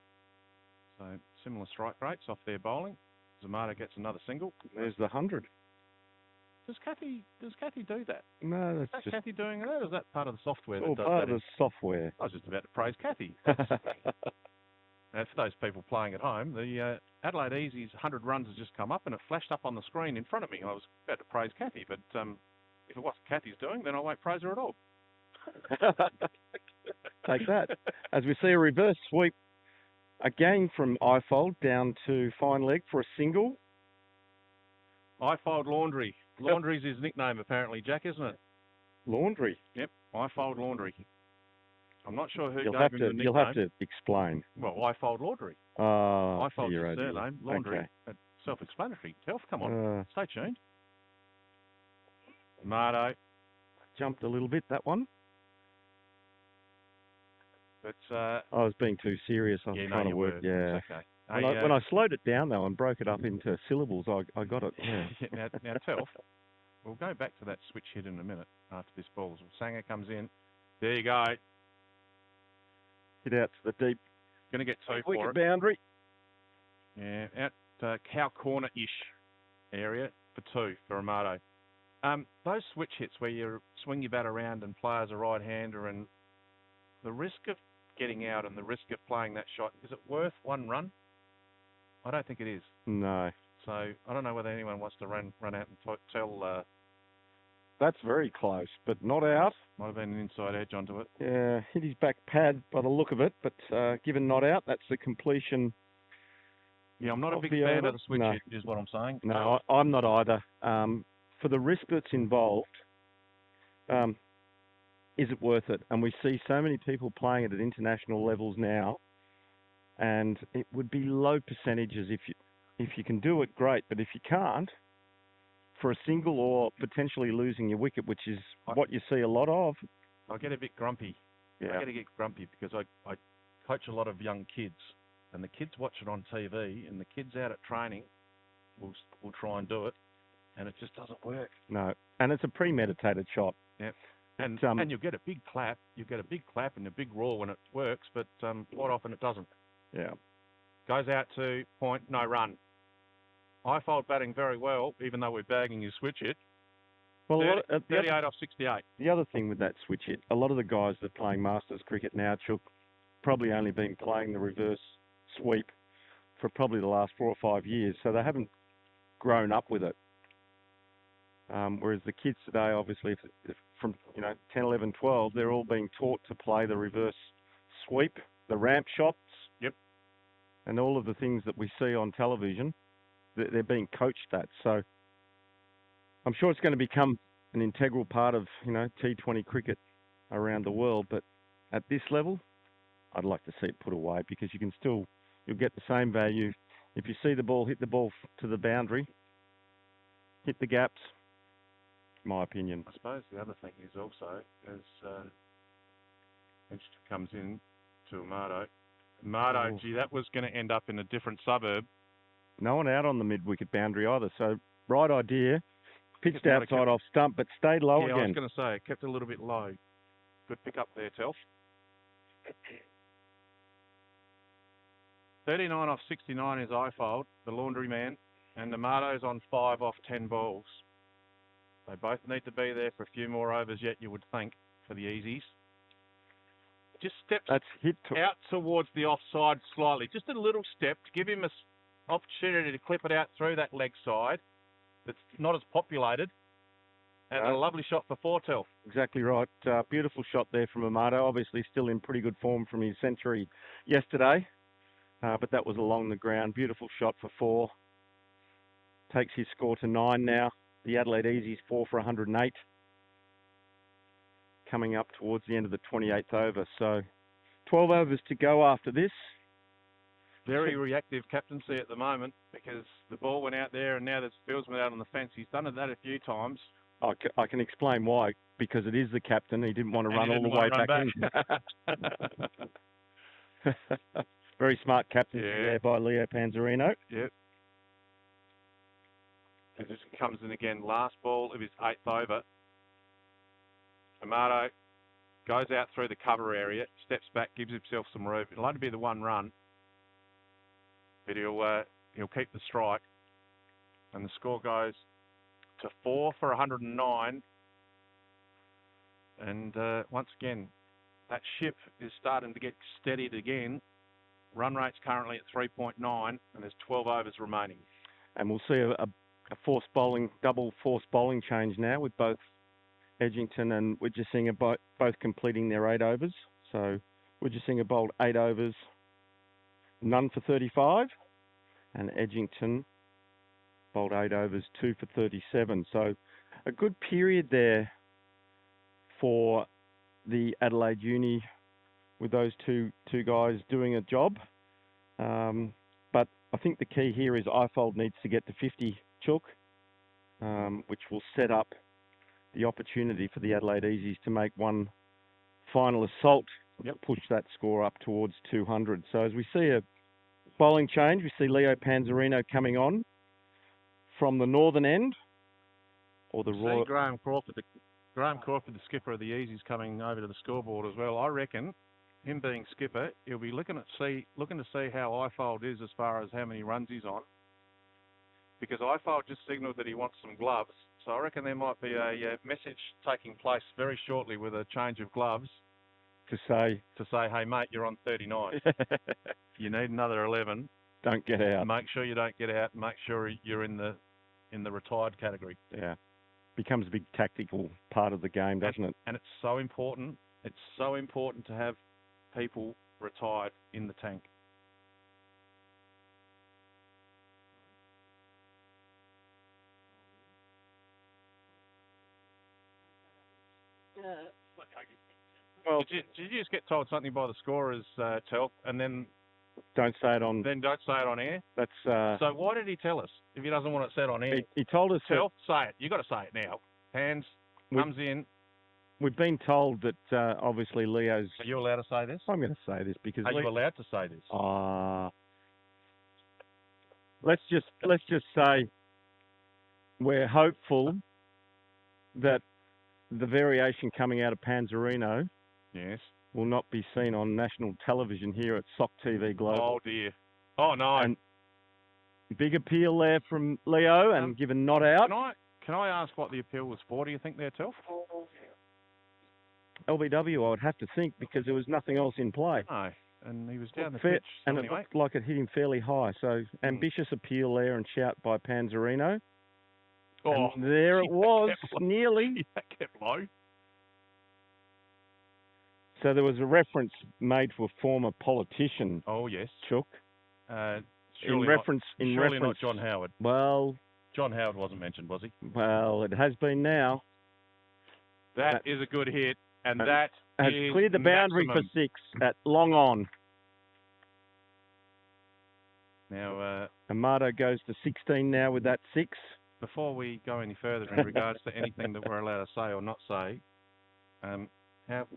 So similar strike rates off their bowling. Zamato gets another single. There's the 100. Does Kathy do that? No, Is that just Kathy doing that, or is that part of the software? all part of the software. I was just about to praise Kathy. And for those people playing at home, the Adelaide Easy's 100 runs has just come up and it flashed up on the screen in front of me. I was about to praise Kathy, but if it wasn't Kathy's doing, then I won't praise her at all. Take that. As we see a reverse sweep again from Ifold down to fine leg for a single. Ifold Laundry. Laundry's his nickname apparently, Jack, isn't it? Laundry. Yep, Ifold Laundry. I'm not sure who You'll gave have him to. the nickname. You'll have to explain. Well, Ifold Laundry. Ifold's Ifold's his surname. Laundry. Okay. Self-explanatory. Telf, come on. Stay tuned. Mardo. Jumped a little bit, that one. But I was being too serious. I was trying to work. Yeah. It's okay. When I slowed it down though and broke it up into syllables, I got it. Yeah. now Telf, we'll go back to that switch hit in a minute after this ball. Sanger comes in. There you go. Hit out to the deep. Going to get two for wicket it. boundary. Yeah, out cow corner-ish area for two for Amato. Those switch hits where you swing your bat around and play as a right-hander, and the risk of getting out and the risk of playing that shot, is it worth one run? I don't think it is. No. So I don't know whether anyone wants to run out and tell. That's very close, but not out. Might have been an inside edge onto it. Yeah, hit his back pad by the look of it, but given not out, that's the completion. Yeah, I'm not a big fan of the switch hit, is what I'm saying. No, I'm not either. For the risk that's involved, is it worth it? And we see so many people playing it at international levels now, and it would be low percentages if you can do it, great. But if you can't, for a single or potentially losing your wicket, which is what you see a lot of, I get a bit grumpy. Yeah. I get a bit grumpy because I coach a lot of young kids, and the kids watch it on TV, and the kids out at training will try and do it, and it just doesn't work. No, and it's a premeditated shot. Yeah. And you'll get a big clap. You get a big clap and a big roar when it works, but quite often it doesn't. Yeah. Goes out to point, no run. Ifold batting very well, even though we're bagging his switch hit. Well, 38 off 68. The other thing with that switch hit, a lot of the guys that are playing Masters cricket now, Chook, probably only been playing the reverse sweep for probably the last 4 or 5 years, so they haven't grown up with it. Whereas the kids today, obviously, if from 10, 11, 12, they're all being taught to play the reverse sweep, the ramp shots, yep, and all of the things that we see on television. They're being coached that. So I'm sure it's going to become an integral part of T20 cricket around the world. But at this level, I'd like to see it put away because you'll get the same value if you see the ball hit the ball to the boundary, hit the gaps. My opinion. I suppose the other thing is also as Edge comes in to Amato. Amato, gee, that was going to end up in a different suburb. No one out on the mid-wicket boundary either, so right idea. Pitched outside off stump, but stayed low again. Yeah, I was going to say, kept it a little bit low. Good pick up there, Telf. 39 off 69 is Ifold, the laundry man, and Amato's on 5 off 10 balls. They both need to be there for a few more overs yet, you would think, for the Easies. Just steps out towards the offside slightly. Just a little step to give him an opportunity to clip it out through that leg side that's not as populated. And a lovely shot for Fortel. Exactly right. Beautiful shot there from Amato. Obviously still in pretty good form from his century yesterday. But that was along the ground. Beautiful shot for 4. Takes his score to 9 now. The Adelaide Easy's 4 for 108. Coming up towards the end of the 28th over. So 12 overs to go after this. Very reactive captaincy at the moment because the ball went out there and now the fieldsman out on the fence. He's done that a few times. I can explain why. Because it is the captain. He didn't want to run all the way back in. Very smart captaincy there by Leo Panzerino. Yep. And just comes in again. Last ball of his 8th over. Amato goes out through the cover area, steps back, gives himself some room. It'll only be the 1 run. But he'll keep the strike. And the score goes to 4 for 109. And once again, that ship is starting to get steadied again. Run rate's currently at 3.9, and there's 12 overs remaining. And we'll see a forced bowling, double forced bowling change now with both Edgington and Widjasinghe both completing their 8 overs. So Widjasinghe bowled 8 overs, none for 35, and Edgington bowled 8 overs, 2 for 37. So a good period there for the Adelaide Uni with those two guys doing a job. But I think the key here is Ifold needs to get to 50 chook, which will set up the opportunity for the Adelaide Easies to make one final assault to push that score up towards 200. So as we see a bowling change, we see Leo Panzarino coming on from the northern end, or the Royal. Graham Crawford, the skipper of the Easies, coming over to the scoreboard as well. I reckon him being skipper, he'll be looking to see how Ifold is as far as how many runs he's on, because Ifold just signalled that he wants some gloves. So I reckon there might be a message taking place very shortly with a change of gloves to say, hey mate, you're on 39. You need another 11. Don't get out. Make sure you don't get out. Make sure you're in the retired category. Yeah, becomes a big tactical part of the game, doesn't it? And it's so important. It's so important to have people retired in the tank. Well, did you just get told something by the scorers, Telf, and then don't say it on. Then don't say it on air. That's so. Why did he tell us if he doesn't want it said on air? He told us. Telf, say it. You got to say it now. Hands comes in. We've been told that obviously Leo's. Are you allowed to say this? I'm going to say this because. Are you allowed to say this? Let's just say we're hopeful that the variation coming out of Panzarino, yes, will not be seen on national television here at SOC TV Global. Oh dear. Oh no. And big appeal there from Leo and given not out. Can I ask what the appeal was for? Do you think there, Telf? LBW, I would have to think, because there was nothing else in play. No, and he was down the pitch. And it looked like it hit him fairly high. So ambitious appeal there and shout by Panzarino. Oh, and there it was, nearly. That kept low. So there was a reference made to a former politician. Oh yes, Chook. In reference, not John Howard. Well, John Howard wasn't mentioned, was he? Well, it has been now. That is a good hit, and that has cleared the boundary for 6 at long on. Now, Amato goes to 16 now with that 6. Before we go any further in regards to anything that we're allowed to say or not say, have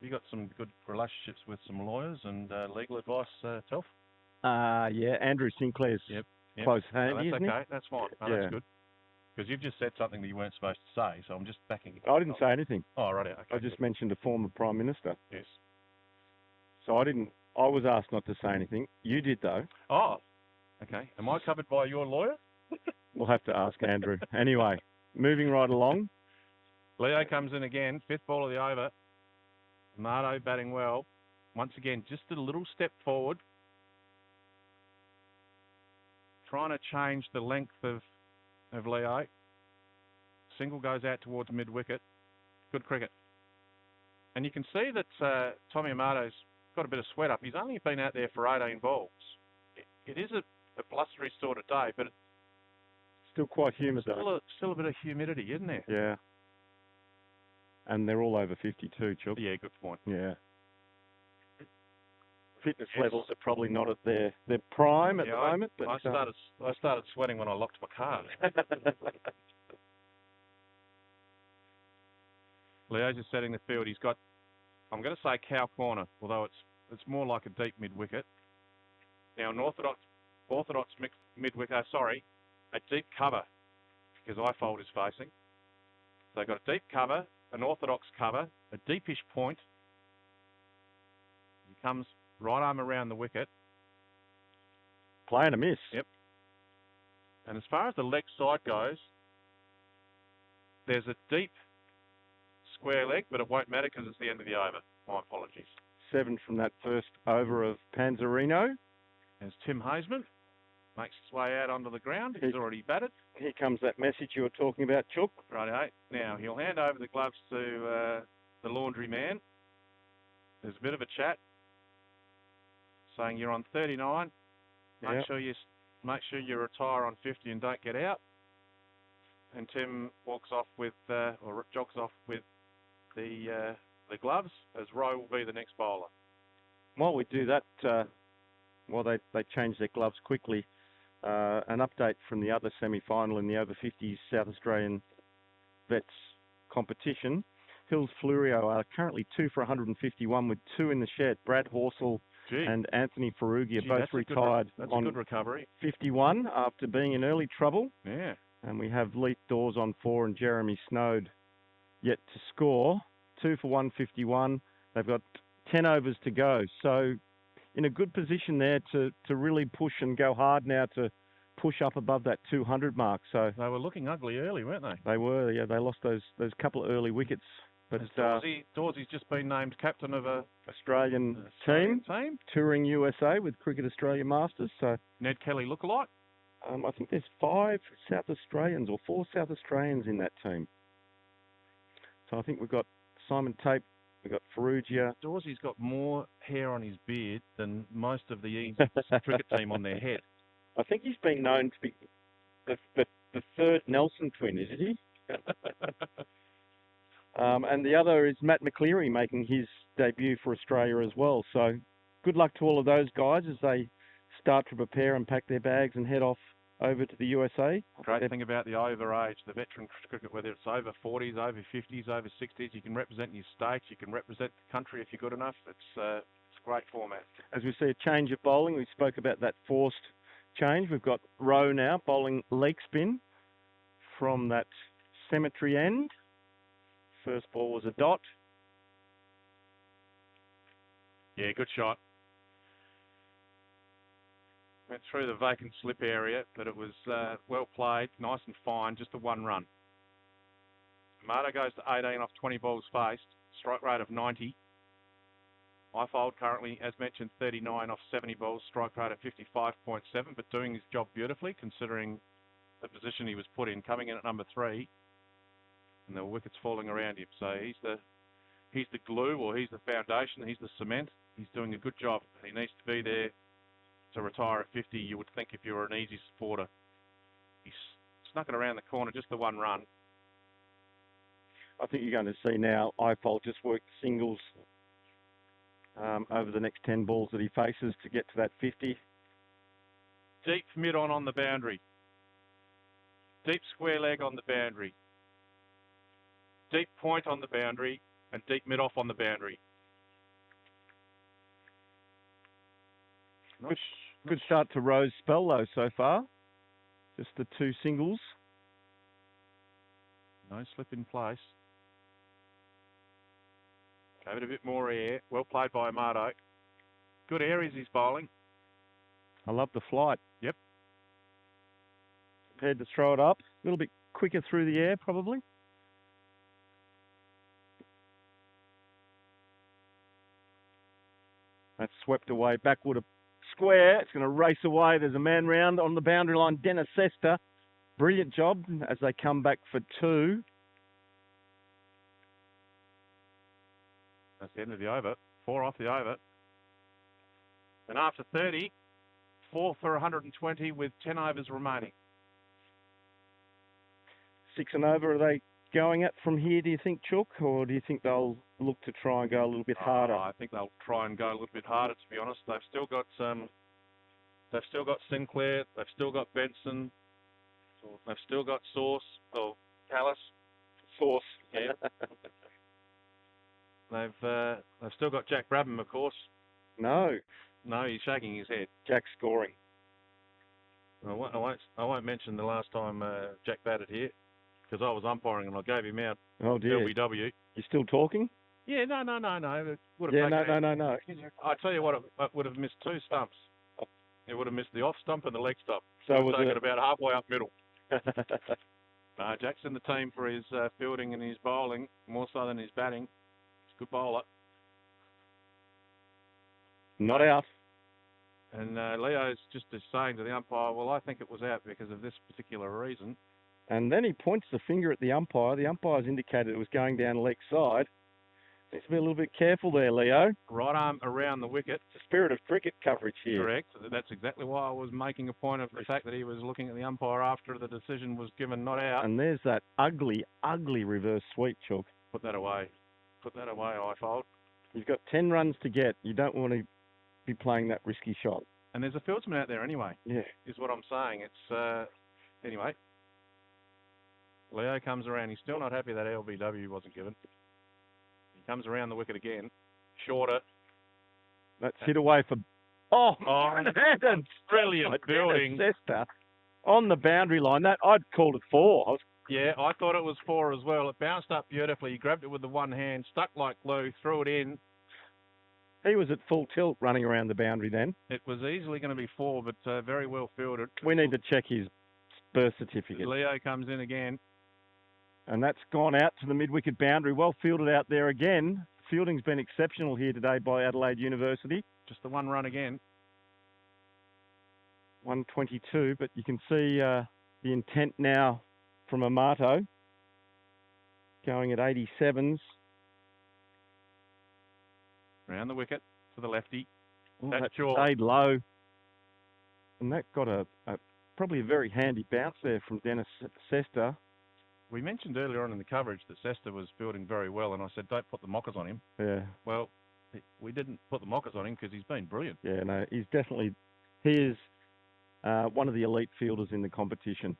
you got some good relationships with some lawyers and legal advice, Telf? Yeah, Andrew Sinclair's close hand, that's isn't okay. he? That's fine. No, that's good. Because you've just said something that you weren't supposed to say, so I'm just backing it. I didn't say anything. Oh, right. Okay, I just mentioned a former Prime Minister. Yes. So I was asked not to say anything. You did, though. Oh, okay. Am I covered by your lawyer? We'll have to ask Andrew. Anyway, moving right along. Leo comes in again, 5th ball of the over. Amato batting well. Once again, just a little step forward. Trying to change the length of Leo. Single goes out towards mid-wicket. Good cricket. And you can see that Tommy Amato's got a bit of sweat up. He's only been out there for 18 balls. It is a blustery sort of day, but it's still quite humid, still a bit of humidity, isn't there? Yeah. And they're all over 52, Chuck. Yeah, good point. Yeah. Fitness levels are probably not at their prime at the moment. But I started sweating when I locked my car. Leo's just setting the field. He's got, I'm going to say cow corner, although it's more like a deep mid-wicket. Now an orthodox mid-wicket, a deep cover, because Ifold is facing. So they've got a deep cover, an orthodox cover, a deepish point. He comes right arm around the wicket. Play and a miss. Yep. And as far as the leg side goes, there's a deep square leg, but it won't matter because it's the end of the over. My apologies. 7 from that first over of Panzerino. As Tim Hazeman makes his way out onto the ground. He's already batted. Here comes that message you were talking about, Chook. Righty-ho. Now, he'll hand over the gloves to the laundry man. There's a bit of a chat saying you're on 39. Make sure you retire on 50 and don't get out. And Tim walks off with, or jogs off with the gloves, as Rowe will be the next bowler. While we do that, while they change their gloves quickly, an update from the other semi-final in the over 50s South Australian Vets competition. Hills Flurio are currently 2 for 151 with 2 in the shed. Brad Horsell and Anthony Ferrugi are both retired on a good recovery. 51 after being in early trouble. Yeah. And we have Leith Dawes on 4 and Jeremy Snowd yet to score. 2 for 151. They've got 10 overs to go. So in a good position there to really push and go hard now to push up above that 200 mark. So they were looking ugly early, weren't they? They were, yeah. They lost those couple of early wickets. But Dawsey's just been named captain of a Australian team, touring USA with Cricket Australia Masters. So Ned Kelly lookalike. I think there's 5 South Australians or 4 South Australians in that team. So I think we've got Simon Tape, we've got Ferrugia. Dawsey's got more hair on his beard than most of the East cricket team on their head. I think he's been known to be the third Nelson twin, isn't he? And the other is Matt McCleary making his debut for Australia as well. So good luck to all of those guys as they start to prepare and pack their bags and head off over to the USA. Great thing about the over age, the veteran cricket, whether it's over 40s, over 50s, over 60s, you can represent your state, you can represent the country if you're good enough. It's a great format. As we see a change of bowling, we spoke about that forced change. We've got Rowe now bowling leg spin from that cemetery end. First ball was a dot. Yeah, good shot. Went through the vacant slip area, but it was well played, nice and fine, just a 1 run. Amato goes to 18 off 20 balls faced, strike rate of 90. Ifold currently, as mentioned, 39 off 70 balls, strike rate of 55.7, but doing his job beautifully considering the position he was put in, coming in at number 3. And the wickets falling around him. So he's the glue, or he's the foundation, he's the cement. He's doing a good job. He needs to be there to retire at 50, you would think, if you were an easy supporter. He's snuck it around the corner, just the 1 run. I think you're going to see now Ifold just work singles over the next 10 balls that he faces to get to that 50. Deep mid-on the boundary. Deep square leg on the boundary. Deep point on the boundary and deep mid-off on the boundary. Good start to Rowe's spell, though, so far. Just the 2 singles. No slip in place. Gave it a bit more air. Well played by Amato. Good areas he's bowling. I love the flight. Yep. Prepared to throw it up. A little bit quicker through the air, probably. That's swept away backward a square. It's going to race away. There's a man round on the boundary line. Dennis Sester. Brilliant job as they come back for 2. That's the end of the over. 4 off the over. And after 30, 4 for 120 with 10 overs remaining. 6 and over, are they going at from here, do you think, Chook? Or do you think they'll look to try and go a little bit harder? I think they'll try and go a little bit harder, to be honest. They've still got Sinclair, they've still got Benson, they've still got Sauce, or Callis. Sauce. Yeah. They've still got Jack Brabham, of course. No, he's shaking his head. Jack's scoring. I won't mention the last time Jack batted here, because I was umpiring and I gave him out. Oh dear. LBW. You still talking? Yeah, no. It would have no. I tell you what, it would have missed 2 stumps. It would have missed the off stump and the leg stump. So it was taken about halfway up middle. Jack's in the team for his fielding and his bowling, more so than his batting. He's a good bowler. Not out. And Leo's just is saying to the umpire, well, I think it was out because of this particular reason. And then he points the finger at the umpire. The umpire's indicated it was going down leg side. Needs to be a little bit careful there, Leo. Right arm around the wicket. It's the spirit of cricket coverage here. Correct. That's exactly why I was making a point of the fact that he was looking at the umpire after the decision was given not out. And there's that ugly, ugly reverse sweep, Chook. Put that away. Put that away, Ifold. You've got 10 runs to get. You don't want to be playing that risky shot. And there's a fieldsman out there anyway. Yeah. Is what I'm saying. It's, anyway. Leo comes around. He's still not happy that LBW wasn't given. He comes around the wicket again. Shorter. That's hit away for... Oh, brilliant fielding. Sesta on the boundary line. That I'd called it 4. Yeah, I thought it was 4 as well. It bounced up beautifully. He grabbed it with the one hand, stuck like glue, threw it in. He was at full tilt running around the boundary then. It was easily going to be 4, but very well fielded. We need to check his birth certificate. Leo comes in again. And that's gone out to the mid-wicket boundary. Well fielded out there again. Fielding's been exceptional here today by Adelaide University. Just the one run again. 122, but you can see the intent now from Amato. Going at 87s. Around the wicket to the lefty. Oh, that stayed low. And that got probably a very handy bounce there from Dennis Sesta. We mentioned earlier on in the coverage that Sesta was fielding very well, and I said, don't put the mockers on him. Yeah. Well, we didn't put the mockers on him because he's been brilliant. Yeah, no, he is one of the elite fielders in the competition.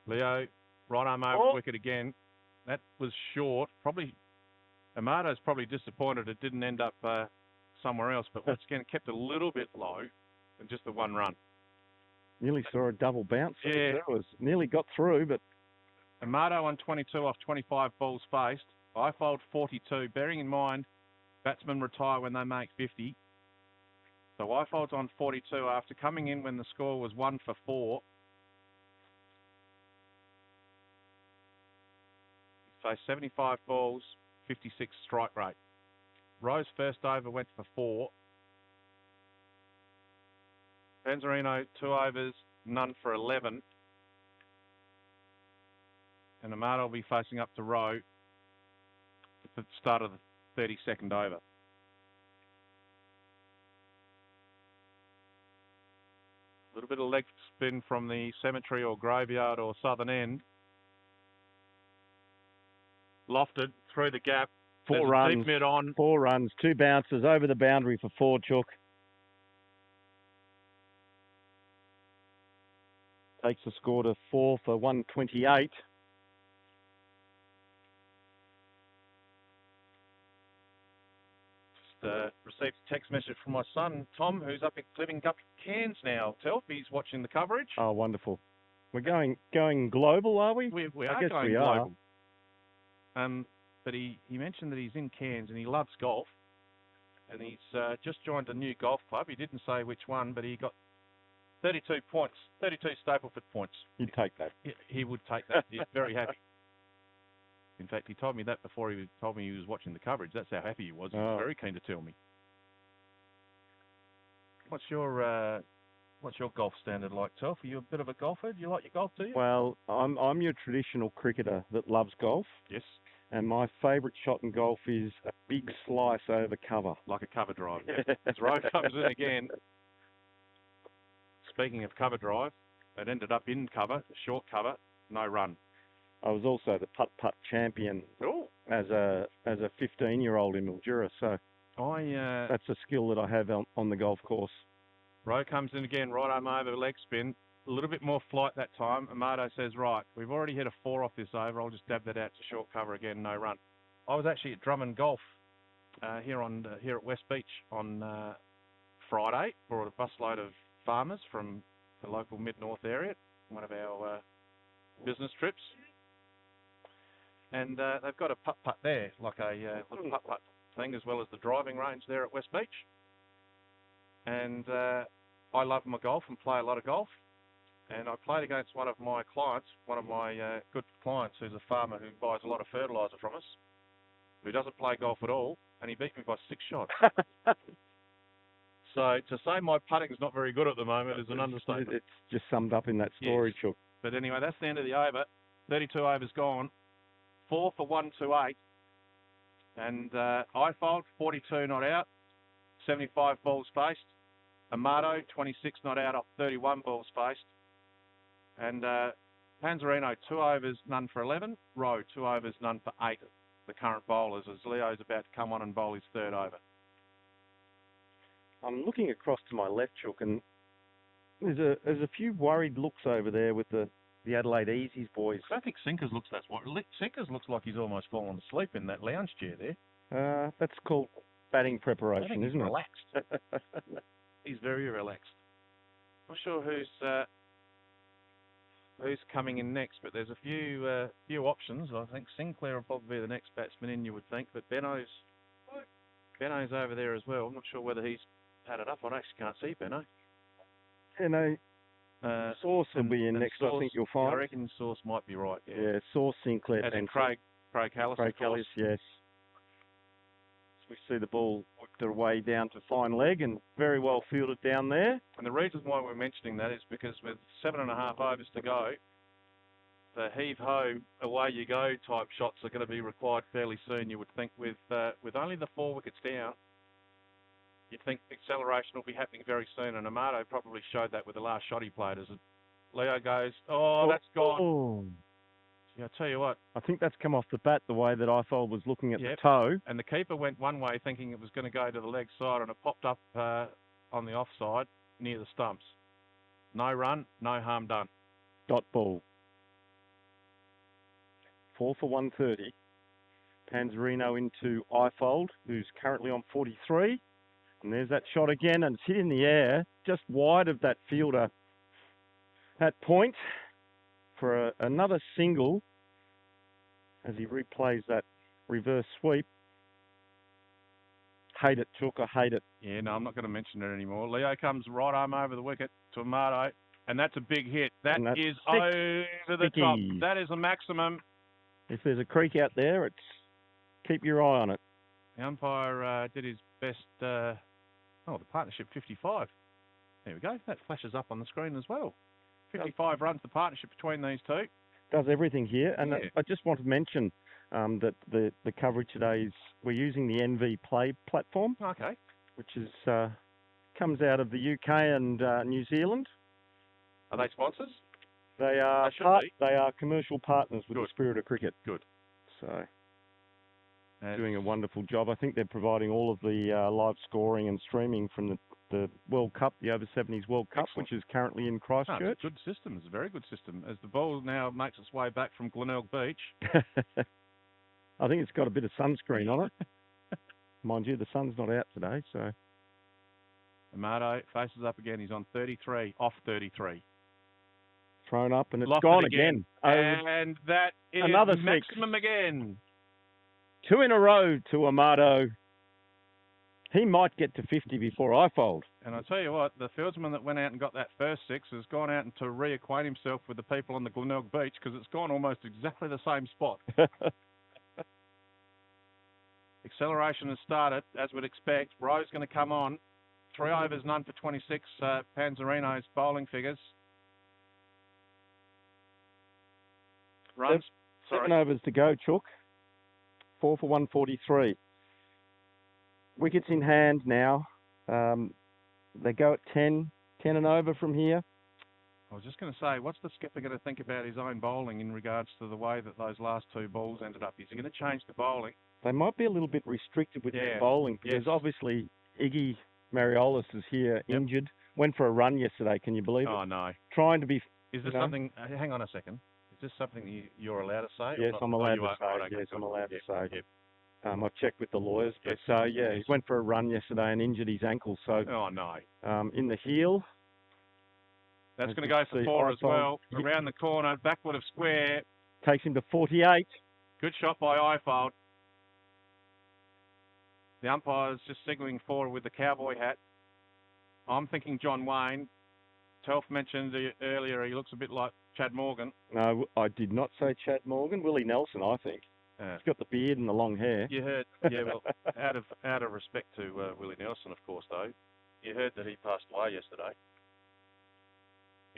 Leo, right arm over wicket again. That was short. Probably, Amato's probably disappointed it didn't end up somewhere else, but once again, kept a little bit low and just the one run. Nearly saw a double bounce. Yeah. It was nearly got through, but... Amato on 22 off 25 balls faced. Ifold 42. Bearing in mind, batsmen retire when they make 50. So Ifold's on 42 after coming in when the score was 1 for 4. He's faced 75 balls, 56 strike rate. Rose first over went for 4. Panzarino 2 overs, none for 11. And Amato will be facing up to Rowe at the start of the 32nd over. A little bit of leg spin from the cemetery or graveyard or southern end. Lofted through the gap. 4 runs. Deep mid on. 4 runs, 2 bounces over the boundary for 4, Chook. Takes the score to 4 for 128. Received a text message from my son, Tom, who's living up in Cairns now. Telf, he's watching the coverage. Oh, wonderful. We're going global, are we? We I are guess going we global. But he mentioned that he's in Cairns and he loves golf. And he's just joined a new golf club. He didn't say which one, but he got 32 points, 32 Stapleford points. You'd take that. He would take that. He's very happy. In fact, he told me that before he told me he was watching the coverage. That's how happy he was. He was very keen to tell me. What's your golf standard like, Telf? Are you a bit of a golfer? Do you like your golf, do you? Well, I'm your traditional cricketer that loves golf. Yes. And my favourite shot in golf is a big slice over cover. Like a cover drive. As Rowe comes in again. Speaking of cover drive, it ended up in cover, a short cover, no run. I was also the putt-putt champion as a 15-year-old in Mildura, so that's a skill that I have on the golf course. Rowe comes in again, right arm over, leg spin. A little bit more flight that time. Amato says, right, we've already hit a 4 off this over. I'll just dab that out to short cover again, no run. I was actually at Drummond Golf here at West Beach on Friday. Brought a busload of farmers from the local mid-north area, one of our business trips. And they've got a putt-putt there, like a little putt-putt thing, as well as the driving range there at West Beach. And I love my golf and play a lot of golf. And I played against one of my clients, one of my good clients who's a farmer who buys a lot of fertiliser from us, who doesn't play golf at all, and he beat me by 6 shots. So to say my putting's not very good at the moment is an understatement. It's just summed up in that story, Yes. Chook. But anyway, that's the end of the over. 32 overs gone. 4 for 128. And Ifold, 42 not out. 75 balls faced. Amato, 26 not out off 31 balls faced. And Panzarino, 2 overs, none for 11. Rowe, 2 overs, none for 8. The current bowlers, as Leo's about to come on and bowl his third over. I'm looking across to my left, Chook, and there's a few worried looks over there with the Adelaide Easies boys. I don't think Sinkers looks that worried. Sinkers looks like he's almost fallen asleep in that lounge chair there. That's called batting preparation, isn't it? Relaxed. He's very relaxed. Not sure who's coming in next, but there's a few options. I think Sinclair will probably be the next batsman in, you would think, but Benno's over there as well. I'm not sure whether he's padded up. I actually can't see Benno. Source will be in next, Source, I think you'll find. I reckon Source might be right. Yeah, Source, Sinclair, and Craig Callis. Craig Callis, yes. So we see the ball whipped away down to fine leg and very well fielded down there. And the reason why we're mentioning that is because with 7.5 overs to go, the heave-ho, away you go type shots are going to be required fairly soon, you would think, with only the 4 wickets down. You'd think acceleration will be happening very soon, and Amato probably showed that with the last shot he played. As Leo goes, that's gone. Oh. Yeah, I tell you what. I think that's come off the bat the way that Ifold was looking at the toe. And the keeper went one way thinking it was going to go to the leg side, and it popped up on the offside near the stumps. No run, no harm done. Dot ball. 4 for 130. Panzarino into Ifold, who's currently on 43. And there's that shot again, and it's hit in the air, just wide of that fielder at point for another single as he replays that reverse sweep. Hate it, Chook, I hate it. Yeah, no, I'm not going to mention it anymore. Leo comes right arm over the wicket to Amato, and that's a big hit. That is over the top. That is a maximum. If there's a creek out there, it's keep your eye on it. The umpire did his best. The partnership 55. There we go. That flashes up on the screen as well. 55 runs the partnership between these two. Does everything here. And I just want to mention that the coverage today is we're using the NV Play platform. Okay. Which is comes out of the UK and New Zealand. Are they sponsors? They are commercial partners with the Spirit of Cricket. Good. So doing a wonderful job. I think they're providing all of the live scoring and streaming from the World Cup, the Over-70s World Cup, which is currently in Christchurch. It's a good system. It's a very good system. As the ball now makes its way back from Glenelg Beach. I think it's got a bit of sunscreen on it. Mind you, the sun's not out today, so. Amato faces up again. He's on 33, off 33. Thrown up, and it's gone again. And that is another maximum again. 2 in a row to Amato. He might get to 50 before Ifold. And I tell you what, the fieldsman that went out and got that first 6 has gone out and to reacquaint himself with the people on the Glenelg Beach because it's gone almost exactly the same spot. Acceleration has started, as we'd expect. Rowe's going to come on. 3 overs, none for 26. Panzarino's bowling figures. Runs. 7 overs to go, Chook. 4 for 143. Wickets in hand now. They go at 10 and over from here. I was just going to say, what's the skipper going to think about his own bowling in regards to the way that those last 2 balls ended up? Is he going to change the bowling? They might be a little bit restricted with their bowling because obviously Iggy Mariolis is here injured. Went for a run yesterday, can you believe it? Oh, no. Trying to be... Is this something... hang on a second. Is this something you're allowed to say? Yes, I'm allowed to say. Yes, I'm allowed to say. Yep. I've checked with the lawyers, but he went for a run yesterday and injured his ankle. So, oh no! In the heel. That's going to go for 4 as well. Around the corner, backward of square. Takes him to 48. Good shot by Ifold. The umpire's just signalling forward with the cowboy hat. I'm thinking John Wayne. Telf mentioned earlier he looks a bit like Chad Morgan. No, I did not say Chad Morgan. Willie Nelson, I think. He's got the beard and the long hair. You heard, well, out of respect to Willie Nelson, of course, though. You heard that he passed away yesterday.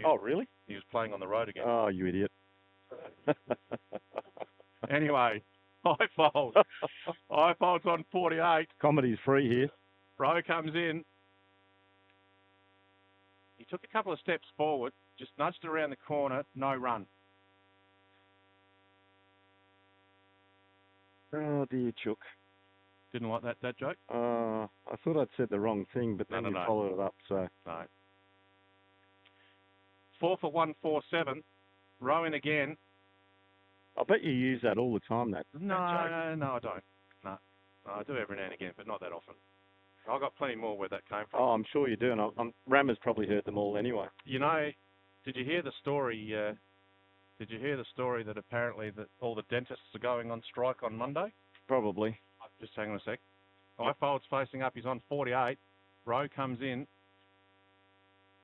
Oh, really? He was playing on the road again. Oh, you idiot. Anyway, Highfold. Highfold's on 48. Comedy's free here. Rowe comes in. He took a couple of steps forward, just nudged around the corner, no run. Oh, dear, Chook. Didn't like that joke? I thought I'd said the wrong thing, but then you followed it up, so... No. 4 for 147. Rowe in again. I bet you use that all the time, that No, joke. no, I don't. No, I do every now and again, but not that often. I've got plenty more where that came from. Oh, I'm sure you do, and Rammer's probably heard them all anyway. You know, did you hear the story? That apparently that all the dentists are going on strike on Monday? Probably. Just hang on a sec. Highfold's facing up. He's on 48. Rowe comes in.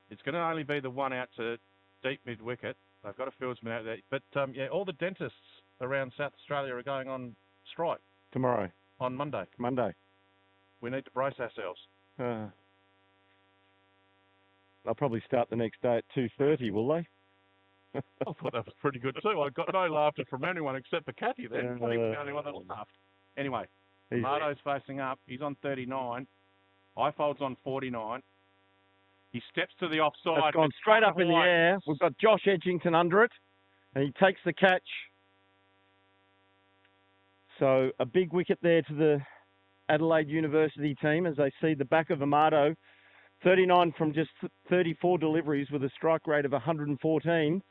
It's going to only be the one out to deep mid-wicket. They've got a fieldsman out there. But, yeah, all the dentists around South Australia are going on strike. Tomorrow. On Monday. Monday. We need to brace ourselves. They'll probably start the next day at 2:30, will they? I thought that was pretty good too. I got no laughter from anyone except for Kathy then. I think the only one that laughed. Anyway, Mardo's facing up. He's on 39. Highfold's on 49. He steps to the offside. It's gone straight up in the air. We've got Josh Edgington under it, and he takes the catch. So a big wicket there to the Adelaide University team as they see the back of Amado. 39 from just 34 deliveries with a strike rate of 114.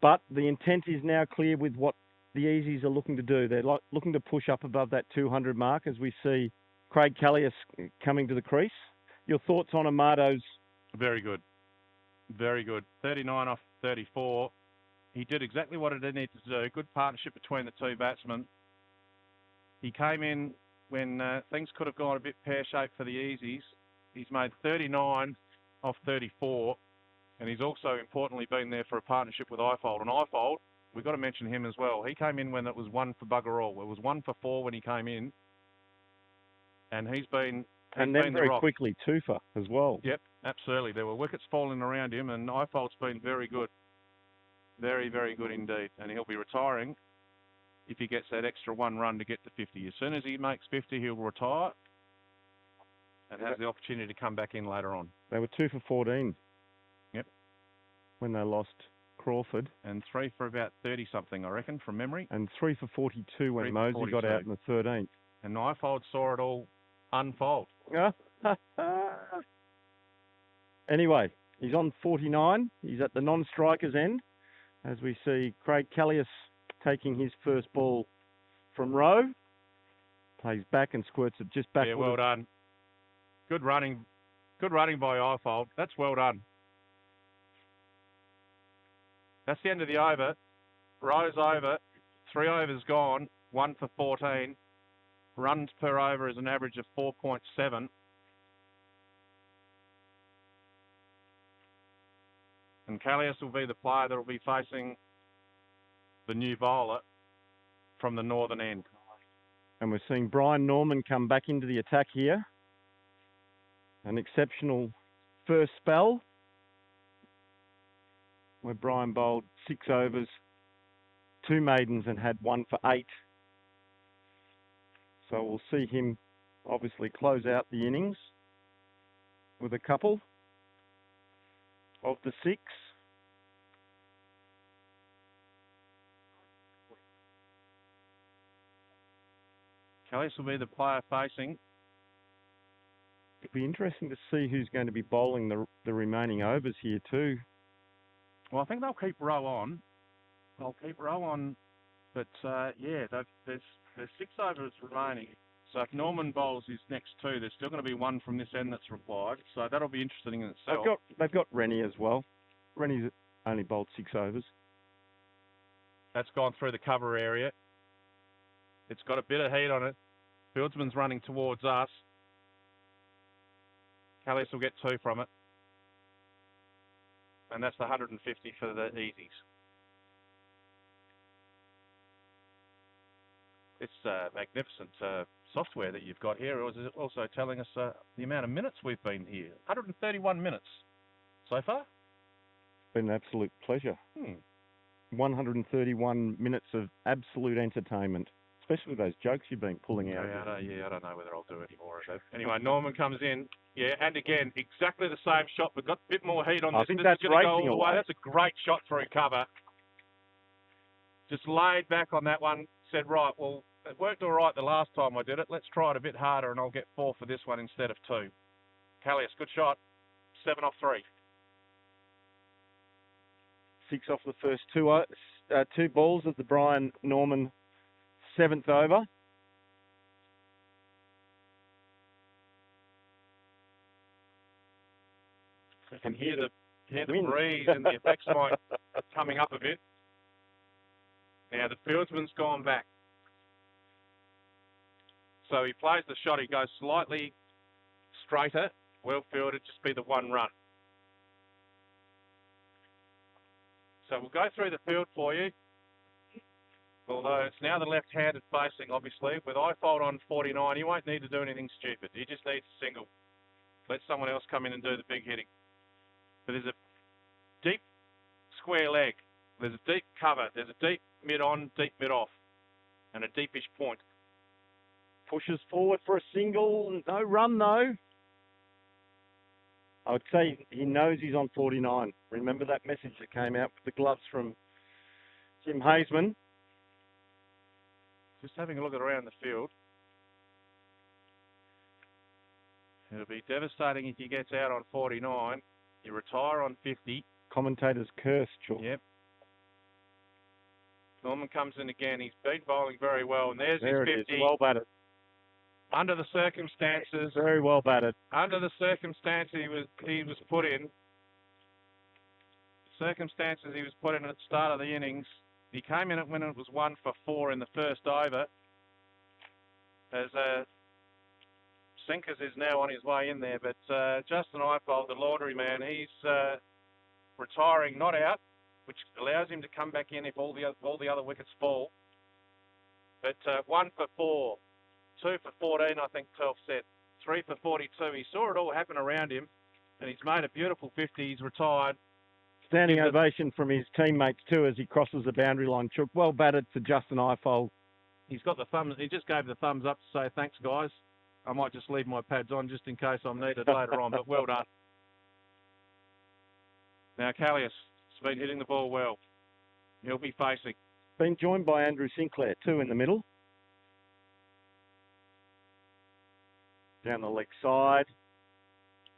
But the intent is now clear with what the Easies are looking to do. They're looking to push up above that 200 mark as we see Craig Callias coming to the crease. Your thoughts on Amado's? Very good. Very good. 39 off 34. He did exactly what it needed to do. Good partnership between the two batsmen. He came in when things could have gone a bit pear-shaped for the Easies. He's made 39 off 34. And he's also, importantly, been there for a partnership with Highfold. And Highfold, we've got to mention him as well. He came in when it was 1 for bugger all. It was 1 for 4 when he came in. And he's been... And then very quickly, 2 for as well. Yep, absolutely. There were wickets falling around him, and Highfold's been very good. Very, very good indeed. And he'll be retiring if he gets that extra 1 run to get to 50. As soon as he makes 50, he'll retire and has the opportunity to come back in later on. They were 2 for 14. Yep. When they lost Crawford. And 3 for about 30-something, I reckon, from memory. And 3 for 42 when Mosey got out in the 13th. And Highfold saw it all unfold. Anyway, he's on 49. He's at the non-striker's end as we see Craig Callias taking his first ball from Rowe. Plays back and squirts it just back. Yeah, well done. Good running. Good running by Highfold. That's well done. That's the end of the over. Rowe's over. 3 overs gone. 1 for 14. Runs per over is an average of 4.7. And Callias will be the player that will be facing the new bowler from the northern end. And we're seeing Brian Norman come back into the attack here. An exceptional first spell where Brian bowled 6 overs, 2 maidens and had 1 for 8. So we'll see him obviously close out the innings with a couple of the 6. Callias will be the player facing. It'll be interesting to see who's going to be bowling the remaining overs here too. Well, I think they'll keep Rowe on. They'll keep Rowe on, but yeah, there's 6 overs remaining. So if Norman bowls his next 2, there's still going to be 1 from this end that's required. So that'll be interesting in itself. They've got Rennie as well. Rennie's only bowled 6 overs. That's gone through the cover area. It's got a bit of heat on it. Fieldsman's running towards us. Callias will get 2 from it. And that's the 150 for the Easies. It's a magnificent software that you've got here is also telling us the amount of minutes we've been here. 131 minutes so far. Been an absolute pleasure. 131 minutes of absolute entertainment, especially those jokes you've been pulling out. I don't know whether I'll do any more of that. Anyway, Norman comes in. Yeah, and again, exactly the same shot. We've got a bit more heat on this. I think this that's is going to go racing all the way. away. That's a great shot through cover. Just laid back on that one. Said, right, well, it worked all right the last time I did it. Let's try it a bit harder, and I'll get 4 for this one instead of 2. Callias, good shot. 7 off 3. 6 off the first 2 balls of the Brian Norman 7th over. You can hear the breeze and the effects might coming up a bit. Now the fieldsman's gone back. So he plays the shot, he goes slightly straighter, well fielded, just be the 1 run. So we'll go through the field for you. Although it's now the left-handed facing, obviously. With Ifold on 49, he won't need to do anything stupid. He just needs a single. Let someone else come in and do the big hitting. But there's a deep square leg. There's a deep cover. There's a deep mid-on, deep mid-off. And a deepish point. Pushes forward for a single. No run, though. I would say he knows he's on 49. Remember that message that came out with the gloves from Jim Hazeman? Just having a look around the field. It'll be devastating if he gets out on 49. You retire on 50. Commentator's curse, Chuck. Yep. Norman comes in again. He's been bowling very well. And there's there his 50. It is. Well batted. Under the circumstances. Very well batted. Under the circumstances he was put in. Circumstances he was put in at the start of the innings. He came in when it was 1 for 4 in the first over. As Sinkers is now on his way in there, but Justin Ifold, the laundry man, he's retiring not out, which allows him to come back in if all the other wickets fall. But 1 for 4, 2 for 14, I think 12 said, 3 for 42. He saw it all happen around him, and he's made a beautiful 50. He's retired. Standing ovation from his teammates too as he crosses the boundary line. Chuck, well batted to Justin Ifold. He's got the thumbs. He just gave the thumbs up to say thanks, guys. I might just leave my pads on just in case I'm needed later on, but well done. Now Callias has been hitting the ball well. He'll be facing. Been joined by Andrew Sinclair too in the middle. Down the leg side.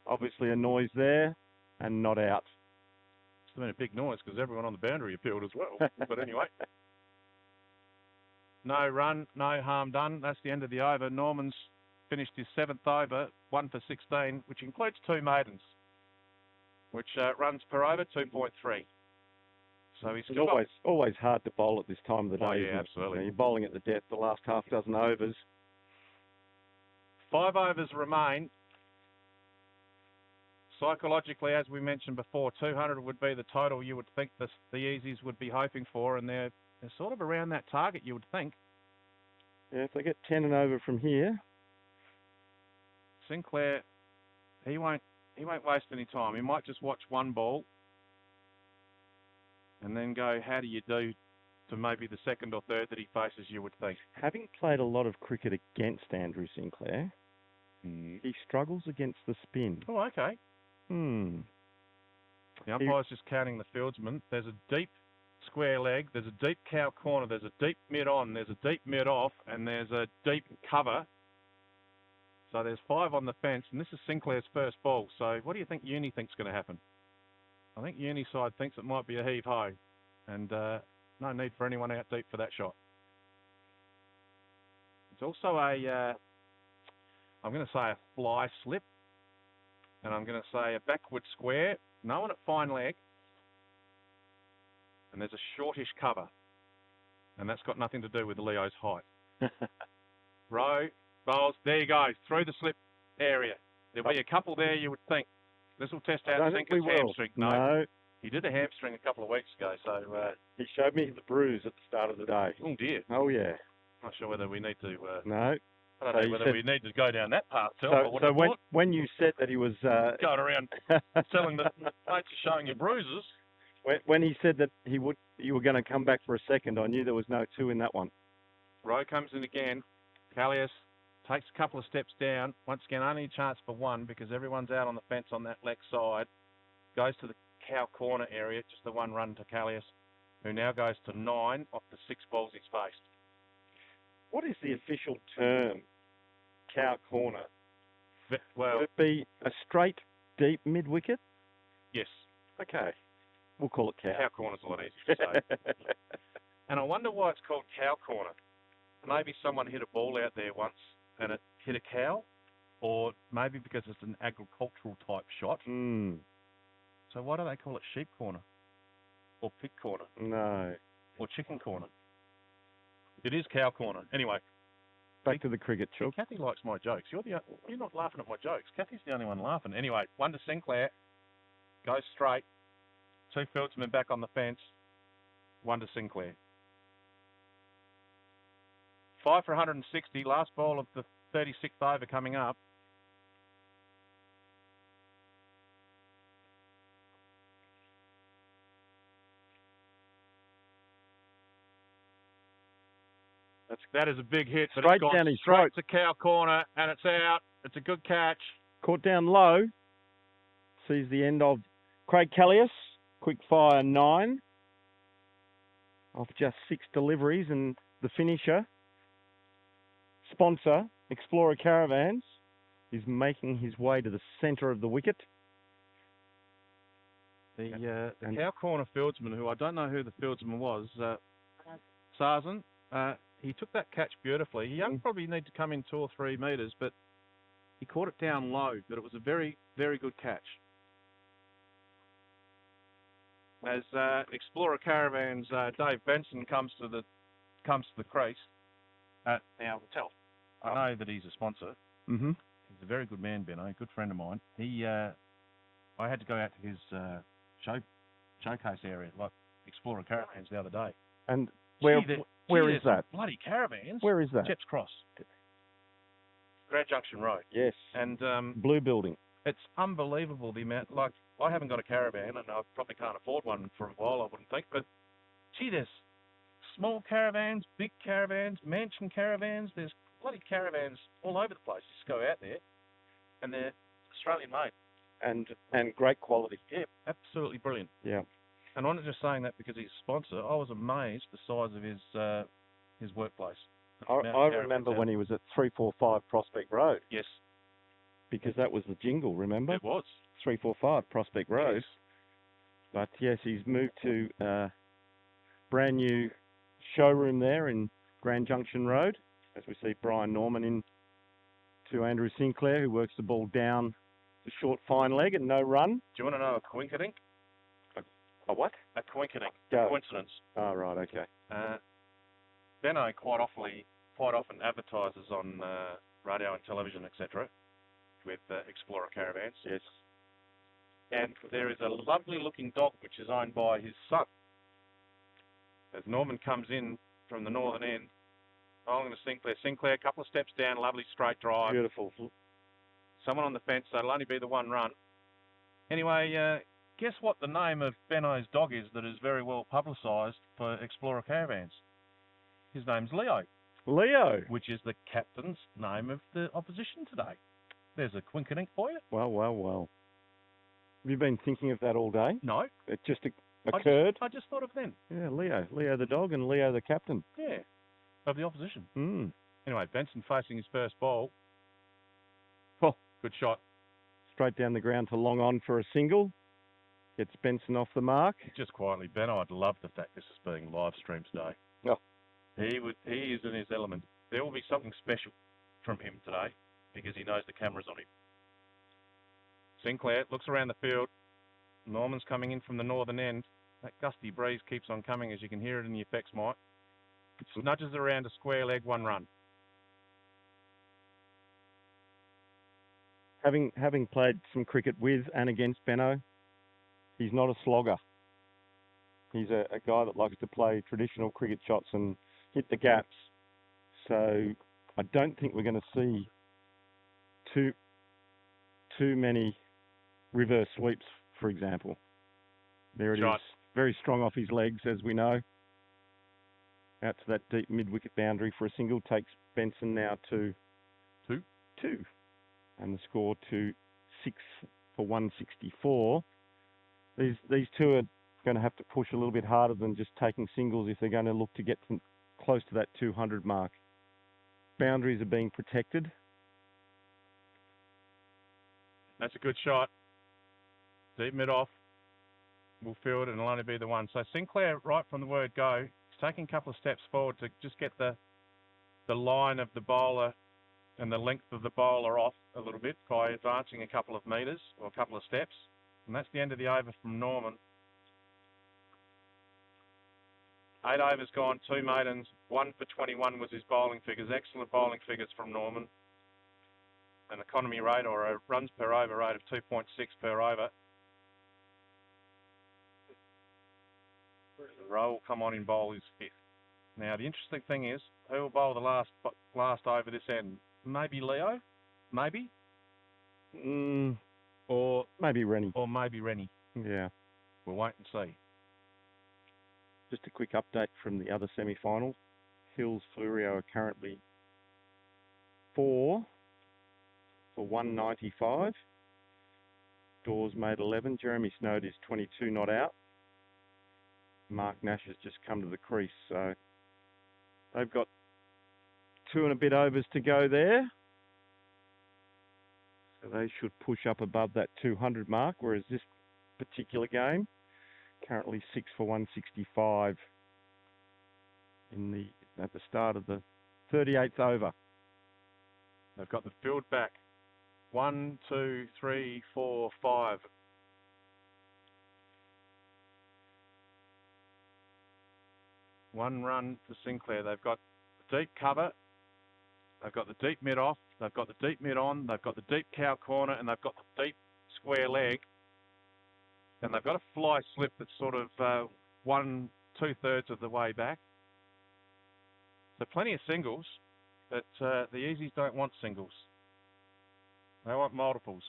Obviously a noise there and not out. It's been a big noise because everyone on the boundary appealed as well. But anyway. No run, no harm done. That's the end of the over. Norman's finished his 7th over, 1 for 16, which includes 2 maidens, which runs per over 2.3. So he's still always hard to bowl at this time of the day. Oh, yeah, absolutely. You know, you're bowling at the depth, the last half dozen overs. 5 overs remain. Psychologically, as we mentioned before, 200 would be the total you would think the Easies would be hoping for, and they're sort of around that target, you would think. Yeah, if they get 10 and over from here. Sinclair, he won't waste any time. He might just watch 1 ball and then go, how do you do to maybe the 2nd or 3rd that he faces, you would think. Having played a lot of cricket against Andrew Sinclair, he struggles against the spin. Oh, okay. The umpire's just counting the fieldsman. There's a deep square leg, there's a deep cow corner, there's a deep mid-on, there's a deep mid-off, and there's a deep cover. So there's 5 on the fence, and this is Sinclair's first ball. So what do you think Uni thinks going to happen? I think Uni side thinks it might be a heave-ho, and no need for anyone out deep for that shot. It's also a, I'm going to say a fly slip, and I'm going to say a backward square, no one at fine leg, and there's a shortish cover, and that's got nothing to do with Leo's height. Row, bowls, there you go, through the slip area. There'll be a couple there, you would think. This will test out Sinker's hamstring. No. He did a hamstring a couple of weeks ago, so... he showed me the bruise at the start of the day. Oh, dear. Oh, yeah. Not sure whether we need to... No. I don't So know you whether said- we need to go down that path, Phil. So when you said that he was going around selling the mates are showing you bruises. when he said that you were going to come back for a second, I knew there was no two in that one. Rowe comes in again. Callias takes a couple of steps down. Once again, only a chance for one because everyone's out on the fence on that left side. Goes to the cow corner area, just the one run to Callias, who now goes to 9 off the 6 balls he's faced. What is the official term? Cow corner. Well, Would it be a straight, deep mid-wicket? yes. Okay. We'll call it cow. Cow corner's a lot easier to say. And I wonder why it's called cow corner. Maybe someone hit a ball out there once and it hit a cow, or maybe because it's an agricultural type shot. Mm. So why do they call it sheep corner? Or pig corner? No. Or chicken corner? It is cow corner. Anyway, Back to the cricket, Chook. Kathy likes my jokes. You're not laughing at my jokes. Kathy's the only one laughing. Anyway, 1 to Sinclair. Goes straight. 2 fieldsmen back on the fence. 1 to Sinclair. 5 for 160. Last ball of the 36th over coming up. That is a big hit, but Straight it's gone down his straight throat. to cow corner, and it's out. It's a good catch. Caught down low. Sees the end of Craig Callias. Quick fire 9. Off just 6 deliveries, and the finisher, sponsor, Explorer Caravans, is making his way to the centre of the wicket. The cow corner fieldsman, who I don't know who the fieldsman was, Sarzan, he took that catch beautifully. He only probably need to come in 2 or 3 metres, but he caught it down low. But it was a very, very good catch. As Explorer Caravans, Dave Benson comes to the crease. Now, I know that he's a sponsor. Mm-hmm. He's a very good man, Benno, a good friend of mine. I had to go out to his showcase area, like Explorer Caravans, the other day. And where Gee, is that? Bloody caravans. Where is that? Chips Cross. Grand Junction Road. Yes. And Blue building. it's unbelievable the amount. Like, I haven't got a caravan, and I probably can't afford one for a while, I wouldn't think. But, gee, there's small caravans, big caravans, mansion caravans. There's bloody caravans all over the place. Just go out there, and they're Australian made. And great quality. Yeah, absolutely brilliant. Yeah. And I'm not just saying that because he's a sponsor. I was amazed the size of his workplace. I remember when he was at 345 Prospect Road, Yes, because that was the jingle, remember? it was. 345 Prospect Road. Yes. But yes, he's moved to brand new showroom there in Grand Junction Road, as we see Brian Norman in to Andrew Sinclair, who works the ball down the short fine leg and no run. Do you want to know a coincidence? A what? A coincidence. Go. Coincidence. Oh, right, okay. Benno quite often advertises on radio and television, etc., with Explorer Caravans. Yes. And there is a lovely-looking dog which is owned by his son. As Norman comes in from the northern end, bowling to Sinclair. Sinclair, a couple of steps down, lovely straight drive. Beautiful. Someone on the fence, so it'll only be the one run. Anyway, guess what the name of Benno's dog is that is very well publicised for Explorer Caravans? His name's Leo. Leo. Which is the captain's name of the opposition today. There's a quinkadink for you. Well. Have you been thinking of that all day? No. It just occurred? I just thought of then. Yeah, Leo. Leo the dog and Leo the captain. Yeah, of the opposition. Mm. Anyway, Benson facing his first ball. Oh, good shot. Straight down the ground to long on for a single. Gets Benson off the mark. Just quietly, Benno, I'd love the fact this is being live streamed today. Oh. He is in his element. There will be something special from him today because he knows the camera's on him. Sinclair looks around the field. Norman's coming in from the northern end. That gusty breeze keeps on coming, as you can hear it in the effects, Mike. It nudges around a square leg, one run. Having played some cricket with and against Benno, he's not a slogger. He's a guy that likes to play traditional cricket shots and hit the gaps. So I don't think we're going to see too many reverse sweeps, for example. There it Shot. is. Very strong off his legs, as we know. Out to that deep mid-wicket boundary for a single. Takes Benson now to 2. And the score to 6 for 164. These two are going to have to push a little bit harder than just taking singles if they're going to look to get close to that 200 mark. Boundaries are being protected. That's a good shot. Deep mid-off. Will field and it'll only be the one. So Sinclair, right from the word go, is taking a couple of steps forward to just get the line of the bowler and the length of the bowler off a little bit by advancing a couple of metres or a couple of steps. And that's the end of the over from Norman. 8 overs gone, 2 maidens, 1 for 21 was his bowling figures. Excellent bowling figures from Norman. An economy rate or a runs per over rate of 2.6 per over. Rowe will come on in bowl his 5th. Now the interesting thing is, who will bowl the last over this end? Maybe Leo? Maybe? Or maybe Rennie. Or maybe Rennie. Yeah. We'll wait and see. Just a quick update from the other semi-finals. Hills Flurio are currently 4 for 195. Dawes made 11. Jeremy Snowd is 22 not out. Mark Nash has just come to the crease, so they've got 2 and a bit overs to go there. So they should push up above that 200 mark, whereas this particular game, currently 6 for 165 at the start of the 38th over. They've got the field back. 1, 2, 3, 4, 5. One run for Sinclair. They've got the deep cover. They've got the deep mid off. They've got the deep mid on. They've got the deep cow corner, and they've got the deep square leg. And they've got a fly slip that's sort of 2/3 of the way back. So plenty of singles, but the Easies don't want singles. They want multiples.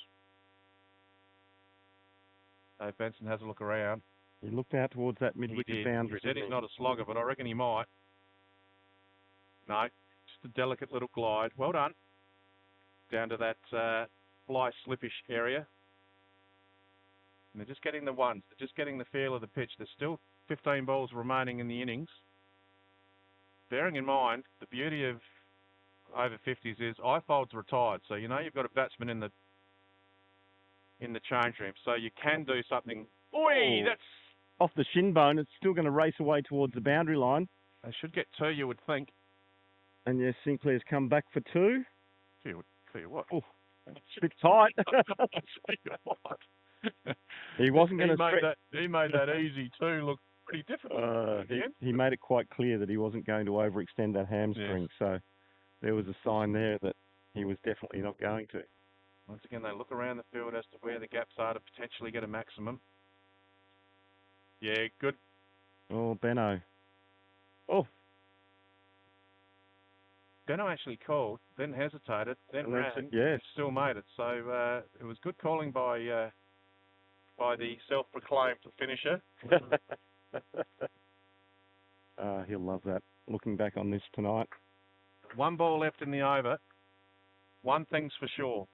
Dave Benson has a look around. He looked out towards that mid-wicket boundary. He said he's not a slogger, but I reckon he might. No, just a delicate little glide. Well done. Down to that fly slippish area. And they're just getting the ones. They're just getting the feel of the pitch. There's still 15 balls remaining in the innings. Bearing in mind, the beauty of over 50s is Ifold's retired. So, you know, you've got a batsman in the change room. So you can do something. Oi, that's off the shin bone. It's still going to race away towards the boundary line. They should get 2, you would think. And yes, Sinclair's come back for 2. Tell you what. Oh, it's a bit tight. He wasn't going to. He made that easy too look pretty difficult. He made it quite clear that he wasn't going to overextend that hamstring. Yes. So there was a sign there that he was definitely not going to. Once again, they look around the field as to where the gaps are to potentially get a maximum. Yeah, good. Oh, Benno. Oh. Benno actually called, then hesitated, then ran, yes. and still made it. So it was good calling by the self-proclaimed finisher. He'll love that. Looking back on this tonight. 1 ball left in the over. One thing's for sure.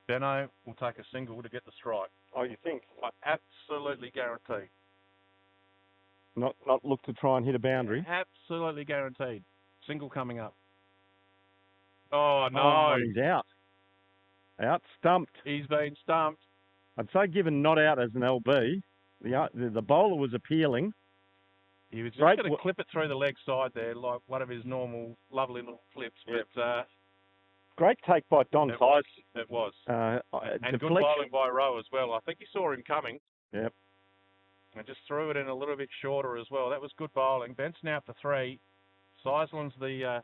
Benno will take a single to get the strike. Oh, you think? I absolutely guarantee. Not look to try and hit a boundary? Absolutely guaranteed. Single coming up. Oh, no. Oh, he's out. Out, stumped. He's been stumped. I'd say given not out as an LB, the bowler was appealing. He was just going to clip it through the leg side there, like one of his normal lovely little flips. Yep. But great take by Don Tice. It was. And good bowling by Rowe as well. I think he saw him coming. Yep. And just threw it in a little bit shorter as well. That was good bowling. Benson out for 3. Seisland's the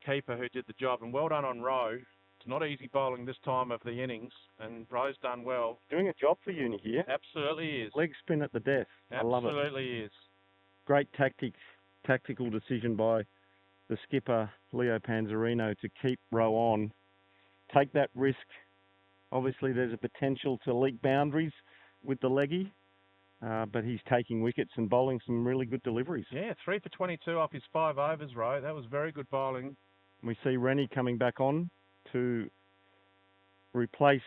keeper who did the job. And well done on Rowe. It's not easy bowling this time of the innings, and Rowe's done well. Doing a job for Uni here. Absolutely is. Leg spin at the death. I love it. Absolutely is. Great tactical decision by the skipper, Leo Panzerino, to keep row on, take that risk. Obviously, there's a potential to leak boundaries with the leggy, but he's taking wickets and bowling some really good deliveries. Yeah, 3 for 22 off his 5 overs, Ro. That was very good bowling. We see Rennie coming back on to replace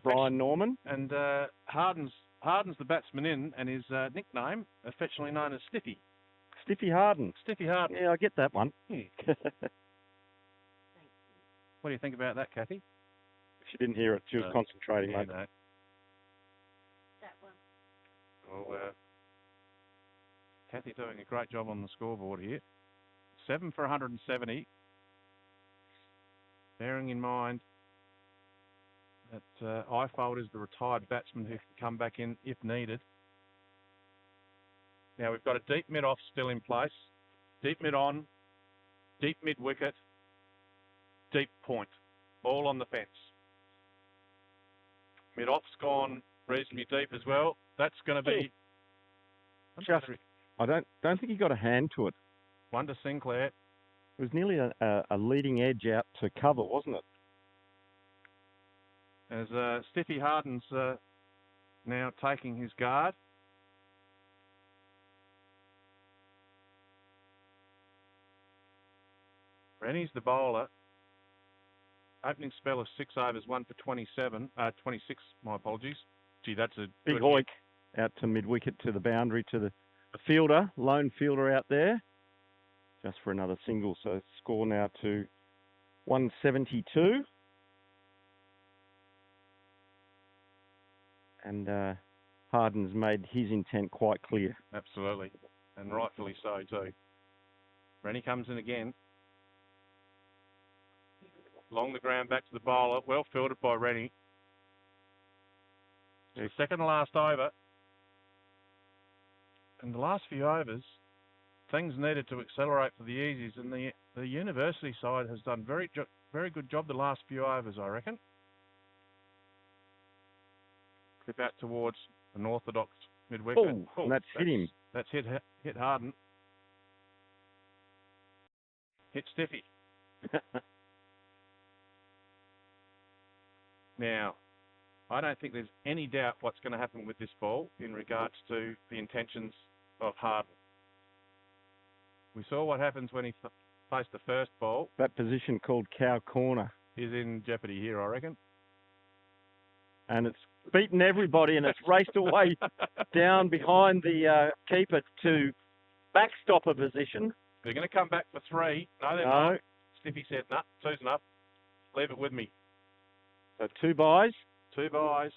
Brian Norman. And Harden's the batsman in, and his nickname, affectionately known as Stiffy. Stiffy Harden. Stiffy Harden. Yeah, I get that one. Yeah. What do you think about that, Kathy? She didn't hear it. She was concentrating, mate. No. That one. Well, Kathy doing a great job on the scoreboard here. 7 for 170. Bearing in mind that Ifold is the retired batsman who can come back in if needed. Now we've got a deep mid-off still in place. Deep mid-on, deep mid-wicket, deep point, all on the fence. Mid-off's gone reasonably deep as well. That's going to be... I don't think he got a hand to it. One to Sinclair. It was nearly a leading edge out to cover, wasn't it? As Stiffy Harden's now taking his guard. Rennie's the bowler. Opening spell of 6 overs, 1 for 26, my apologies. Gee, that's a big good hoik out to mid-wicket to the boundary to the fielder, lone fielder out there. Just for another single, so score now to 172. And Harden's made his intent quite clear. Absolutely, and rightfully so too. Rennie comes in again. Along the ground, back to the bowler. Well fielded by Rennie. The second to last over. In the last few overs, things needed to accelerate for the Easies, and the university side has done very good job the last few overs, I reckon. Clip out towards an orthodox mid-wicket. Oh, and that's hit him. That's hit Harden. Hit Stiffy. Now, I don't think there's any doubt what's going to happen with this ball in regards to the intentions of Harden. We saw what happens when he faced the first ball. That position called cow corner Is in jeopardy here, I reckon. And it's beaten everybody, and it's raced away down behind the keeper to backstop a position. They're going to come back for 3. No, they're not. Stiffy said, no, 2's enough. Leave it with me. So 2 byes. 2 byes.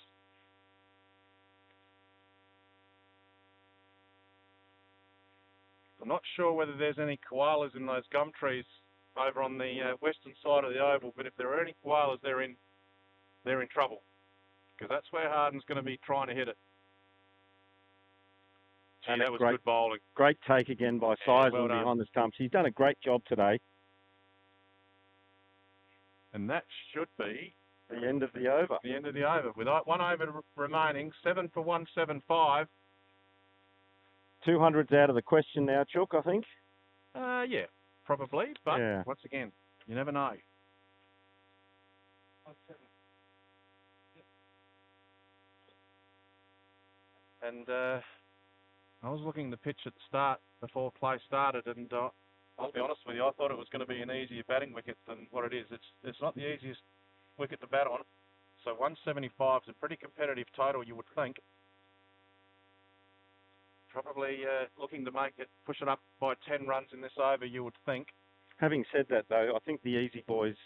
I'm not sure whether there's any koalas in those gum trees over on the western side of the oval, but if there are any koalas, they're in trouble, because that's where Harden's going to be trying to hit it. Gee, and that was good bowling. Great take again by Seisel well behind the stumps. He's done a great job today. And that should be the end of the over. The end of the over. With 1 over remaining, 7 for 175. 200's out of the question now, Chook, I think. Yeah, probably. But once again, you never know. And I was looking at the pitch at the start before play started, and I'll be honest with you, I thought it was going to be an easier batting wicket than what it is. It's not the easiest wicket to bat on. So 175 is a pretty competitive total, you would think. Probably looking to push it up by 10 runs in this over, you would think. Having said that, though, I think the Easy boys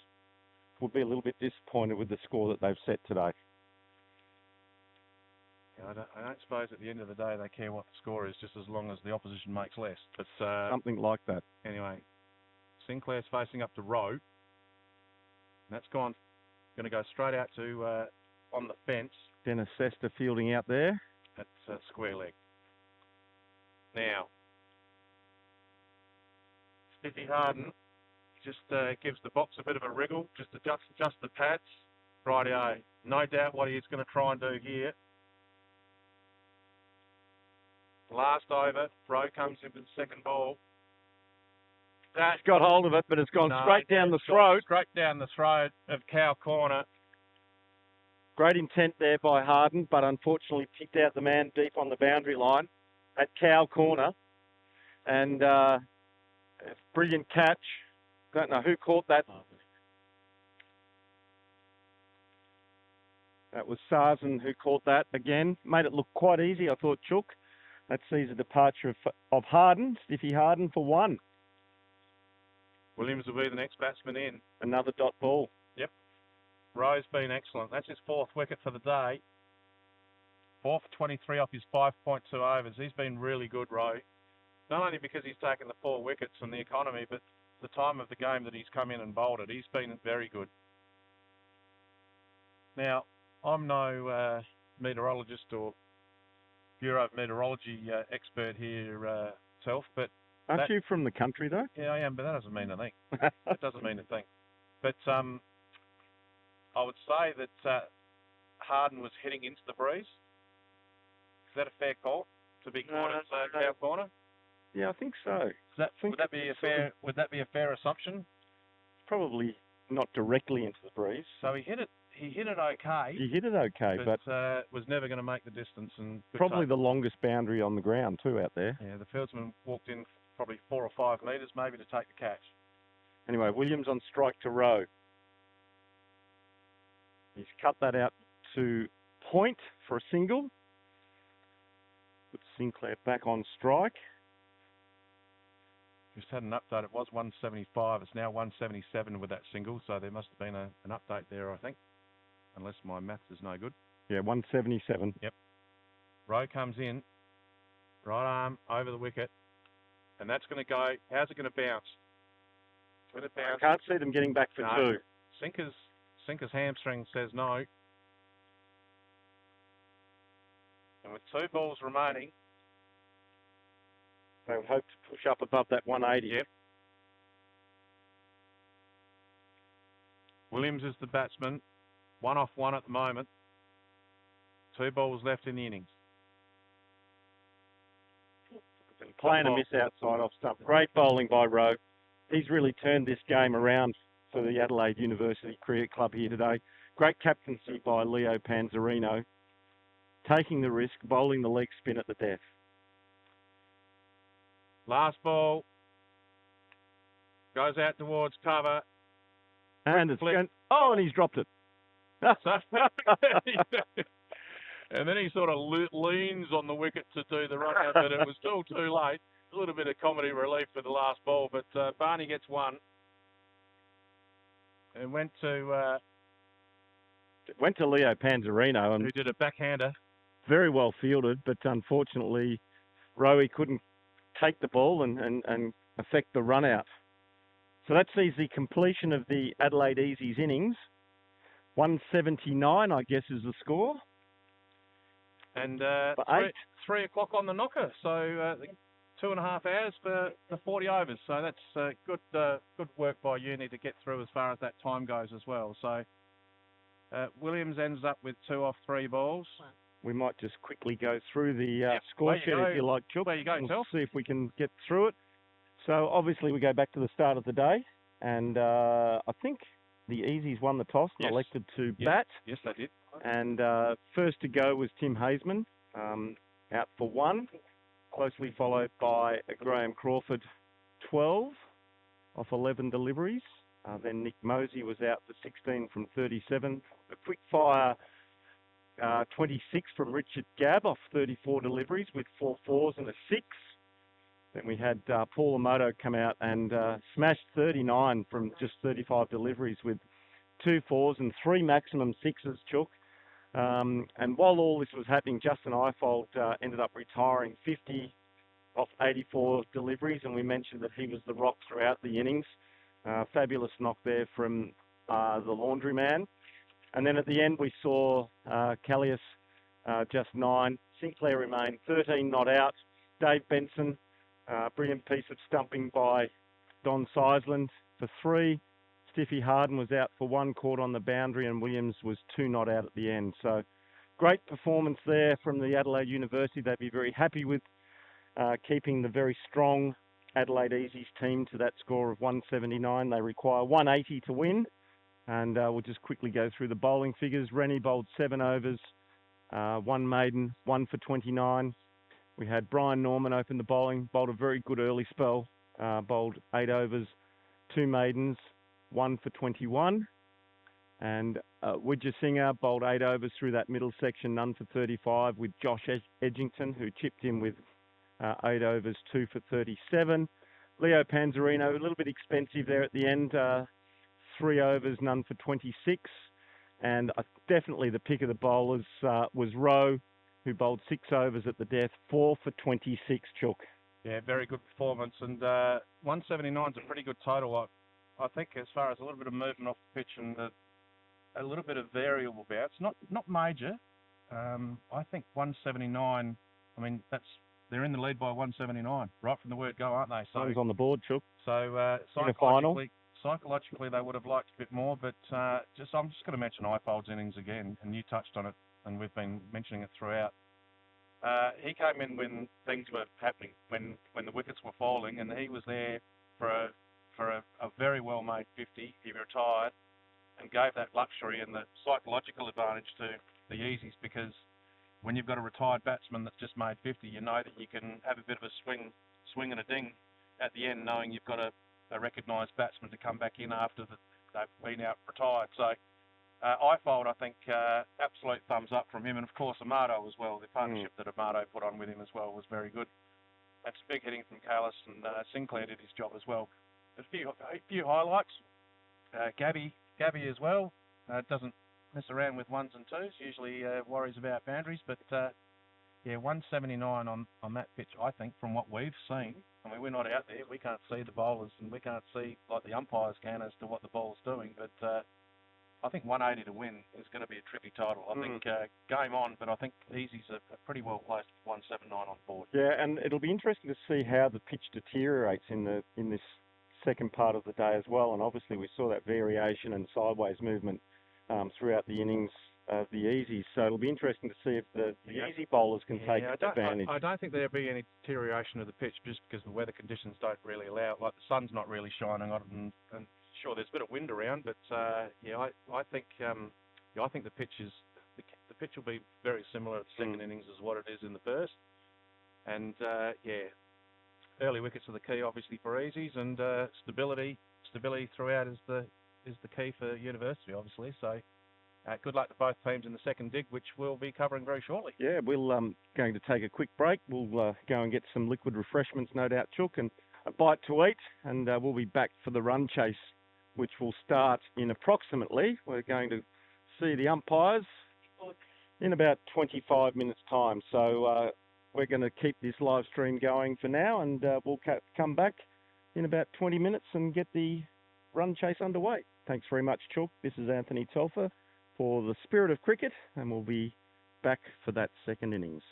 will be a little bit disappointed with the score that they've set today. Yeah, I don't suppose at the end of the day they care what the score is, just as long as the opposition makes less. But something like that. Anyway, Sinclair's facing up to Rowe. And that's going to go straight out to on the fence. Dennis Sester fielding out there. That's square leg. Now, Stiffy Harden just gives the box a bit of a wriggle, just adjust the pads. Rightio. No doubt what he's going to try and do here. Last over, Rowe comes in with the second ball. He's got hold of it, but it's gone straight down the it's gone throat. Straight down the throat of Cow Corner. Great intent there by Harden, but unfortunately picked out the man deep on the boundary line at Cow Corner. And brilliant catch. Don't know who caught that. That was Sarzen who caught that again. Made it look quite easy, I thought, Chook. That sees a departure of Harden, Stiffy Harden for one. Williams will be the next batsman in. Another dot ball. Yep. Rowe's been excellent. That's his 4th wicket for the day. 4 for 23 off his 5.2 overs. He's been really good, Rowe. Not only because he's taken the 4 wickets and the economy, but the time of the game that he's come in and bowled it. He's been very good. Now, I'm no meteorologist or Bureau of Meteorology expert here, Self, but... Aren't you from the country, though? Yeah, I am, but that doesn't mean a thing. That doesn't mean a thing. But I would say that Harden was heading into the breeze. Is that a fair call to be caught at Cow Corner? Yeah, I think so. Would that be a fair assumption? Probably not directly into the breeze. So he hit it okay. He hit it okay, but was never going to make the distance, and probably the longest boundary on the ground too out there. Yeah, the fieldsman walked in probably 4 or 5 metres maybe to take the catch. Anyway, Williams on strike to Rowe. He's cut that out to point for a single. Put Sinclair back on strike. Just had an update. It was 175. It's now 177 with that single, so there must have been an update there, I think. Unless my maths is no good. Yeah, 177. Yep. Rowe comes in. Right arm over the wicket. And that's going to go. How's it going to bounce? It's going to bounce. I can't see them getting back for two. Sinker's hamstring says no. And with 2 balls remaining, they would hope to push up above that 180. Yep. Williams is the batsman. 1 off 1 at the moment. 2 balls left in the innings. Playing a miss outside off stump. Great bowling by Rowe. He's really turned this game around for the Adelaide University Cricket Club here today. Great captaincy by Leo Panzarino. Taking the risk, bowling the leg spin at the death. Last ball. Goes out towards cover. And it's going, and he's dropped it. And then he sort of leans on the wicket to do the run out, but it was still too late. A little bit of comedy relief for the last ball, but Barney gets 1. And went to Leo Panzarino, and who did a backhander. Very well fielded, but unfortunately, Rowe couldn't take the ball and affect the run out. So that sees the completion of the Adelaide Easies innings. 179, I guess, is the score. And 3 o'clock on the knocker. So 2.5 hours for the 40 overs. So that's good work by uni to get through as far as that time goes as well. So Williams ends up with 2 off 3 balls. We might just quickly go through the score sheet if you like, Chuck. There you go, we'll see if we can get through it. So obviously we go back to the start of the day, and I think the Easies won the toss and elected to bat. Yes, they did. And first to go was Tim Hazeman, out for 1, closely followed by Graham Crawford, 12 off 11 deliveries. Then Nick Mosey was out for 16 from 37. A quick fire 26 from Richard Gabb off 34 deliveries with 4 fours and a 6. Then we had Paul Amoto come out and smashed 39 from just 35 deliveries with 2 fours and 3 maximum 6s, Chook. And while all this was happening, Justin Eifold ended up retiring 50 off 84 deliveries, and we mentioned that he was the rock throughout the innings. Fabulous knock there from the laundryman. And then at the end, we saw Callias just 9. Sinclair remained 13 not out. Dave Benson, brilliant piece of stumping by Don Seisland for 3. Stiffy Harden was out for 1, caught on the boundary, and Williams was 2 not out at the end. So great performance there from the Adelaide University. They'd be very happy with keeping the very strong Adelaide Easies team to that score of 179. They require 180 to win. And we'll just quickly go through the bowling figures. Rennie bowled 7 overs, 1 maiden, 1 for 29. We had Brian Norman open the bowling, bowled a very good early spell, bowled 8 overs, 2 maidens, 1 for 21. And Widja Singer bowled 8 overs through that middle section, none for 35, with Josh Edgington, who chipped in with 8 overs, 2 for 37. Leo Panzerino, a little bit expensive there at the end, 3 overs, none for 26. And definitely the pick of the bowlers was Rowe, who bowled 6 overs at the death, 4 for 26, Chook. Yeah, very good performance. And 179 is a pretty good total. I think as far as a little bit of movement off the pitch and a little bit of variable bounce, not major. I think 179, I mean, they're in the lead by 179, right from the word go, aren't they? So Those on the board, Chook. So psychologically, they would have liked a bit more, but I'm just going to mention Ifold's innings again, and you touched on it, and we've been mentioning it throughout. He came in when things were happening, when the wickets were falling, and he was there for a very well-made 50. He retired and gave that luxury and the psychological advantage to the Easies, because when you've got a retired batsman that's just made 50, you know that you can have a bit of a swing and a ding at the end, knowing you've got a recognised batsman to come back in after they've been out retired. So Ifold, I think, absolute thumbs up from him, and of course Amato as well. The partnership that Amato put on with him as well was very good. That's big hitting from Callis, and Sinclair did his job as well. A few highlights. Gabby as well doesn't mess around with 1s and 2s. Usually worries about boundaries, but 179 on that pitch, I think, from what we've seen. I mean, we're not out there. We can't see the bowlers, and we can't see, like the umpires can, as to what the bowler's doing. But I think 180 to win is going to be a tricky title. I think game on, but I think Easy's are pretty well placed with 179 on board. Yeah, and it'll be interesting to see how the pitch deteriorates in this second part of the day as well. And obviously we saw that variation and sideways movement throughout the innings of the Easies. So it'll be interesting to see if the Easy bowlers can take advantage. I don't think there'll be any deterioration of the pitch just because the weather conditions don't really allow it. Like the sun's not really shining on it, and sure, there's a bit of wind around, but I think the pitch will be very similar at the second innings as what it is in the first. And early wickets are the key, obviously, for Easies, and stability throughout is the key for University, obviously. So good luck to both teams in the second dig, which we'll be covering very shortly. Yeah, we'll going to take a quick break. We'll go and get some liquid refreshments, no doubt, Chook, and a bite to eat, and we'll be back for the run chase, which will start in approximately, we're going to see the umpires in about 25 minutes time. So we're going to keep this live stream going for now, and we'll come back in about 20 minutes and get the run chase underway. Thanks very much, Chook. This is Anthony Telfer for the Spirit of Cricket, and we'll be back for that second innings.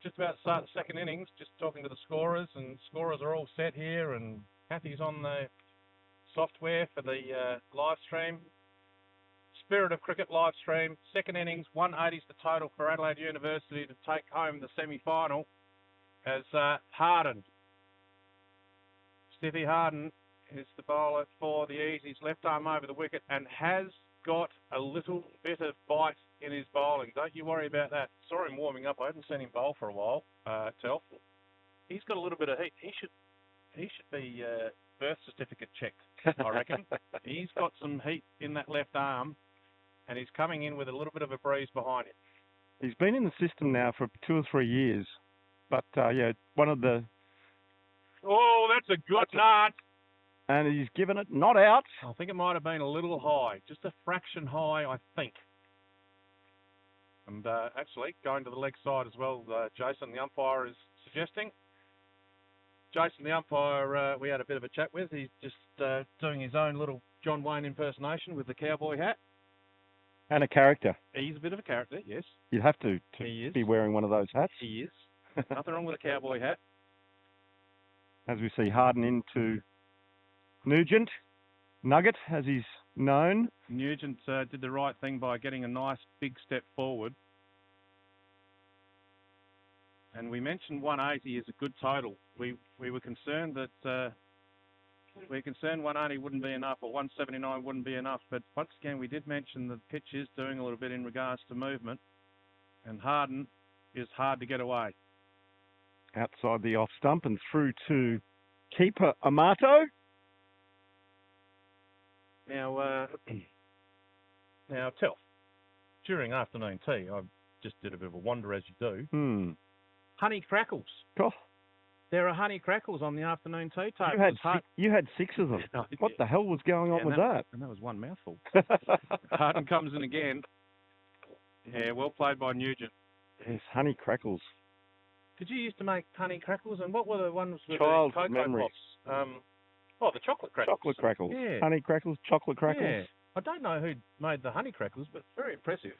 just about to start the second innings. Just talking to the scorers, and scorers are all set here, and Kathy's on the software for the live stream. Spirit of Cricket live stream. Second innings, 180 is the total for Adelaide University to take home the semi-final. As Harden, Stevie Harden is the bowler for the Easies, left arm over the wicket, and has got a little bit of bite in his bowling. Don't you worry about that. Saw him warming up. I haven't seen him bowl for a while. Telf. He's got a little bit of heat. He should be birth certificate checked, I reckon. He's got some heat in that left arm, and he's coming in with a little bit of a breeze behind him. He's been in the system now for 2 or 3 years. But, yeah, one of the... Oh, that's a good nut. And he's given it not out. I think it might have been a little high. Just a fraction high, I think. And actually, going to the leg side as well, Jason, the umpire, is suggesting. Jason, the umpire, we had a bit of a chat with. He's just doing his own little John Wayne impersonation with the cowboy hat. And a character. He's a bit of a character, yes. You'd have to He is. be wearing one of those hats. He is. Nothing wrong with a cowboy hat. As we see Harden into Nugent. Nugget, as he's known. Nugent did the right thing by getting a nice big step forward. And we mentioned 180 is a good total. We were concerned that 180 wouldn't be enough, or 179 wouldn't be enough. But once again, we did mention the pitch is doing a little bit in regards to movement, and Harden is hard to get away. Outside the off stump and through to keeper Amato. Now, Telf, during afternoon tea, I just did a bit of a wander, as you do. Honey crackles. Oh. There are honey crackles on the afternoon tea table. You had 6 of them. No, what the hell was going on with that? And that was one mouthful. Harden comes in again. Yeah, well played by Nugent. Yes, honey crackles. Did you used to make honey crackles? And what were the ones with Childhood the cocoa memories. pops? The chocolate crackles. Chocolate crackles. Yeah. Honey crackles, chocolate crackles. Yeah. I don't know who made the honey crackles, but very impressive.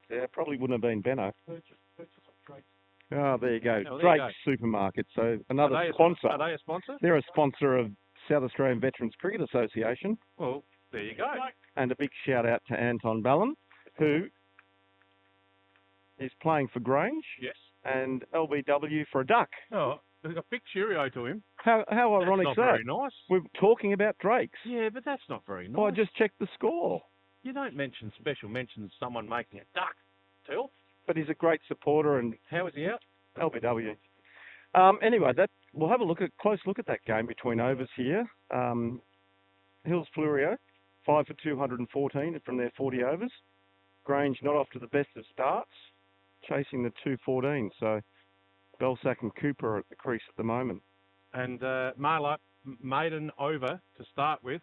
Yeah, probably wouldn't have been Benno. Purchase on Drake's. Oh, there you go. Oh, there Drake's you Supermarket. So another Are sponsor. Are they a sponsor? They're a sponsor of South Australian Veterans Cricket Association. Well, there you go. And a big shout out to Anton Ballon, who is playing for Grange. Yes. And LBW for a duck. Oh, a big cheerio to him. How ironic is that? That's not very nice. We're talking about Drakes. Yeah, but that's not very nice. Well, I just checked the score. You don't mention special mentions someone making a duck, Till. But he's a great supporter, and How is he out? LBW. Anyway, we'll have a close look at that game between overs here. Hills Flurio, 5 for 214 from their 40 overs. Grange not off to the best of starts, chasing the 214. So Belsack and Cooper are at the crease at the moment. And Marla, maiden over to start with.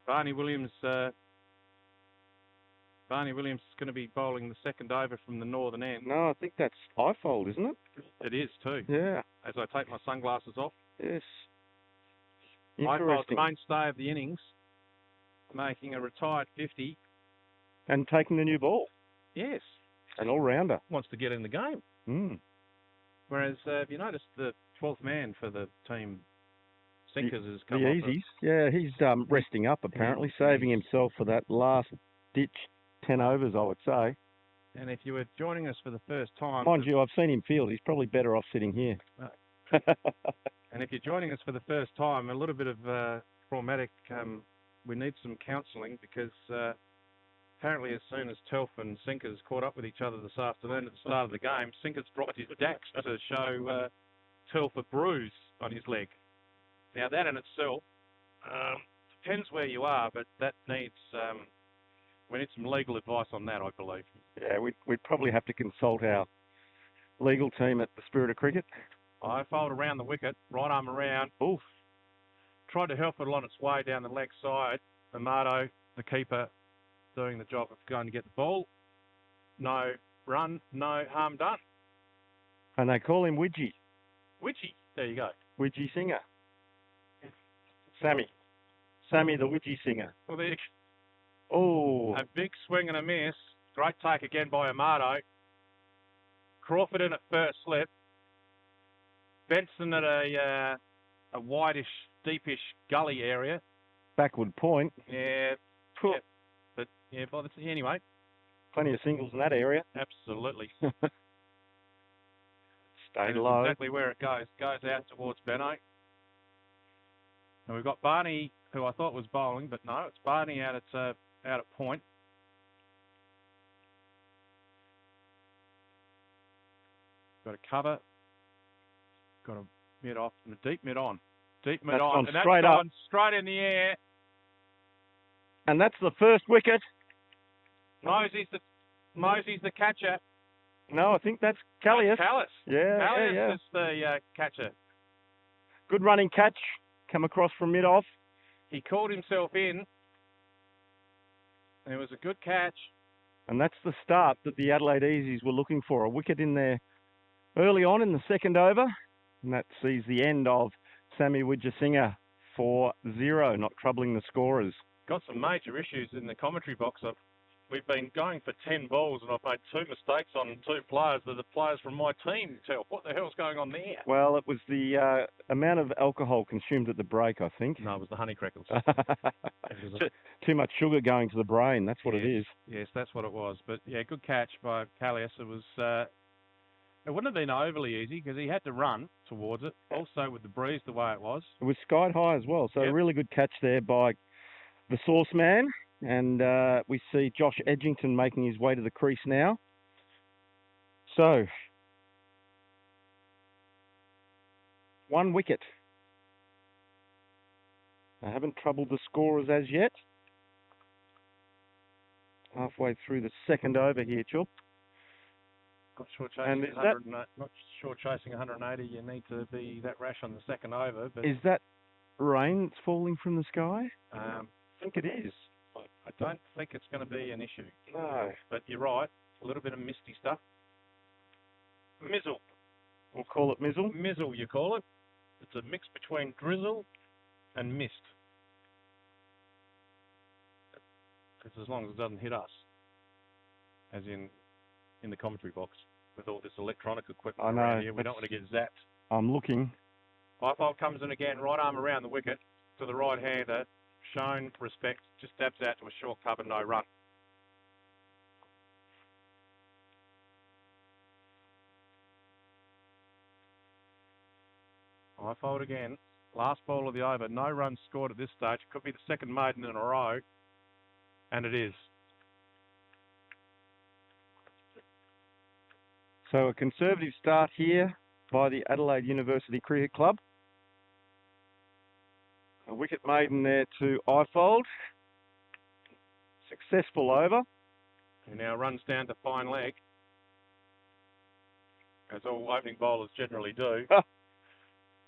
Barney Williams is going to be bowling the second over from the northern end. No, I think that's Ifold, isn't it? It is too. Yeah. As I take my sunglasses off. Yes. Ifold's the Interesting. mainstay of the innings, making a retired 50. And taking the new ball. Yes. An all-rounder. Wants to get in the game. Mm. Whereas, have you noticed the 12th man for the team, Sinkers, has come The off Easies. Yeah, he's resting up apparently, saving himself for that last-ditch 10 overs, I would say. And if you were joining us for the first time... Mind you, I've seen him field. He's probably better off sitting here. And if you're joining us for the first time, a little bit of traumatic, we need some counselling because apparently as soon as Telf and Sinkers caught up with each other this afternoon at the start of the game, Sinkers dropped his dax to show Telf a bruise on his leg. Now that in itself depends where you are, but that needs... we need some legal advice on that, I believe. Yeah, we'd probably have to consult our legal team at the Spirit of Cricket. I fold around the wicket, right arm around. Oof. Tried to help it on its way down the leg side. Amato, the keeper, doing the job of going to get the ball. No run, no harm done. And they call him Widgie. Widgie, there you go. Widgie Singer. Sammy the Widgie Singer. Well, there you Oh. a big swing and a miss. Great take again by Amato. Crawford in at first slip. Benson at a wideish, deepish gully area. Backward point. Yeah. Phew. Yeah. But yeah, anyway. Plenty of singles in that area. Absolutely. Stay And low. exactly where it goes. Goes out towards Benno. And we've got Barney, who I thought was bowling, but no, it's Barney out at point. Got a cover. Got a mid off and a deep mid on. Deep mid That's on. gone And that's straight up. gone straight in the air. And that's the first wicket. Mosey's the catcher. No, I think that's Callias. Callis. Yeah, Callis yeah. is the catcher. Good running catch. Come across from mid-off. He called himself in. It was a good catch. And that's the start that the Adelaide Easies were looking for. A wicket in there early on in the second over. And that sees the end of Sammy Widjasinghe for 0, not troubling the scorers. Got some major issues in the commentary box. We've been going for 10 balls and I've made 2 mistakes on 2 players that the players from my team tell. What the hell's going on there? Well, it was the amount of alcohol consumed at the break, I think. No, it was the honey crackles. Too much sugar going to the brain, that's what it is. Yes, that's what it was. But yeah, good catch by Callias. It was... it wouldn't have been overly easy because he had to run towards it. Also with the breeze the way it was. It was sky high as well, so Yep. a really good catch there by the Sauce Man. And we see Josh Edgington making his way to the crease now. So, 1 wicket. They haven't troubled the scorers as yet. Halfway through the second over here, Chup. Not sure And chasing is that- 100, not sure chasing 180. You need to be that rash on the second over. But Is that rain that's falling from the sky? I think it is. I don't think it's going to be an issue. No. But you're right. A little bit of misty stuff. Mizzle. We'll call it mizzle. Mizzle, you call it. It's a mix between drizzle and mist. It's as long as it doesn't hit us. As in the commentary box. With all this electronic equipment I know, around here, we don't want to get zapped. I'm looking. Highfield comes in again, right arm around the wicket to the right-hander. Shown respect, just dabs out to a short cover, no run. Highfield again. Last ball of the over. No runs scored at this stage. Could be the second maiden in a row. And it is. So a conservative start here by the Adelaide University Cricket Club. A wicket maiden there to Ifold. Successful over. He now runs down to fine leg. As all opening bowlers generally do.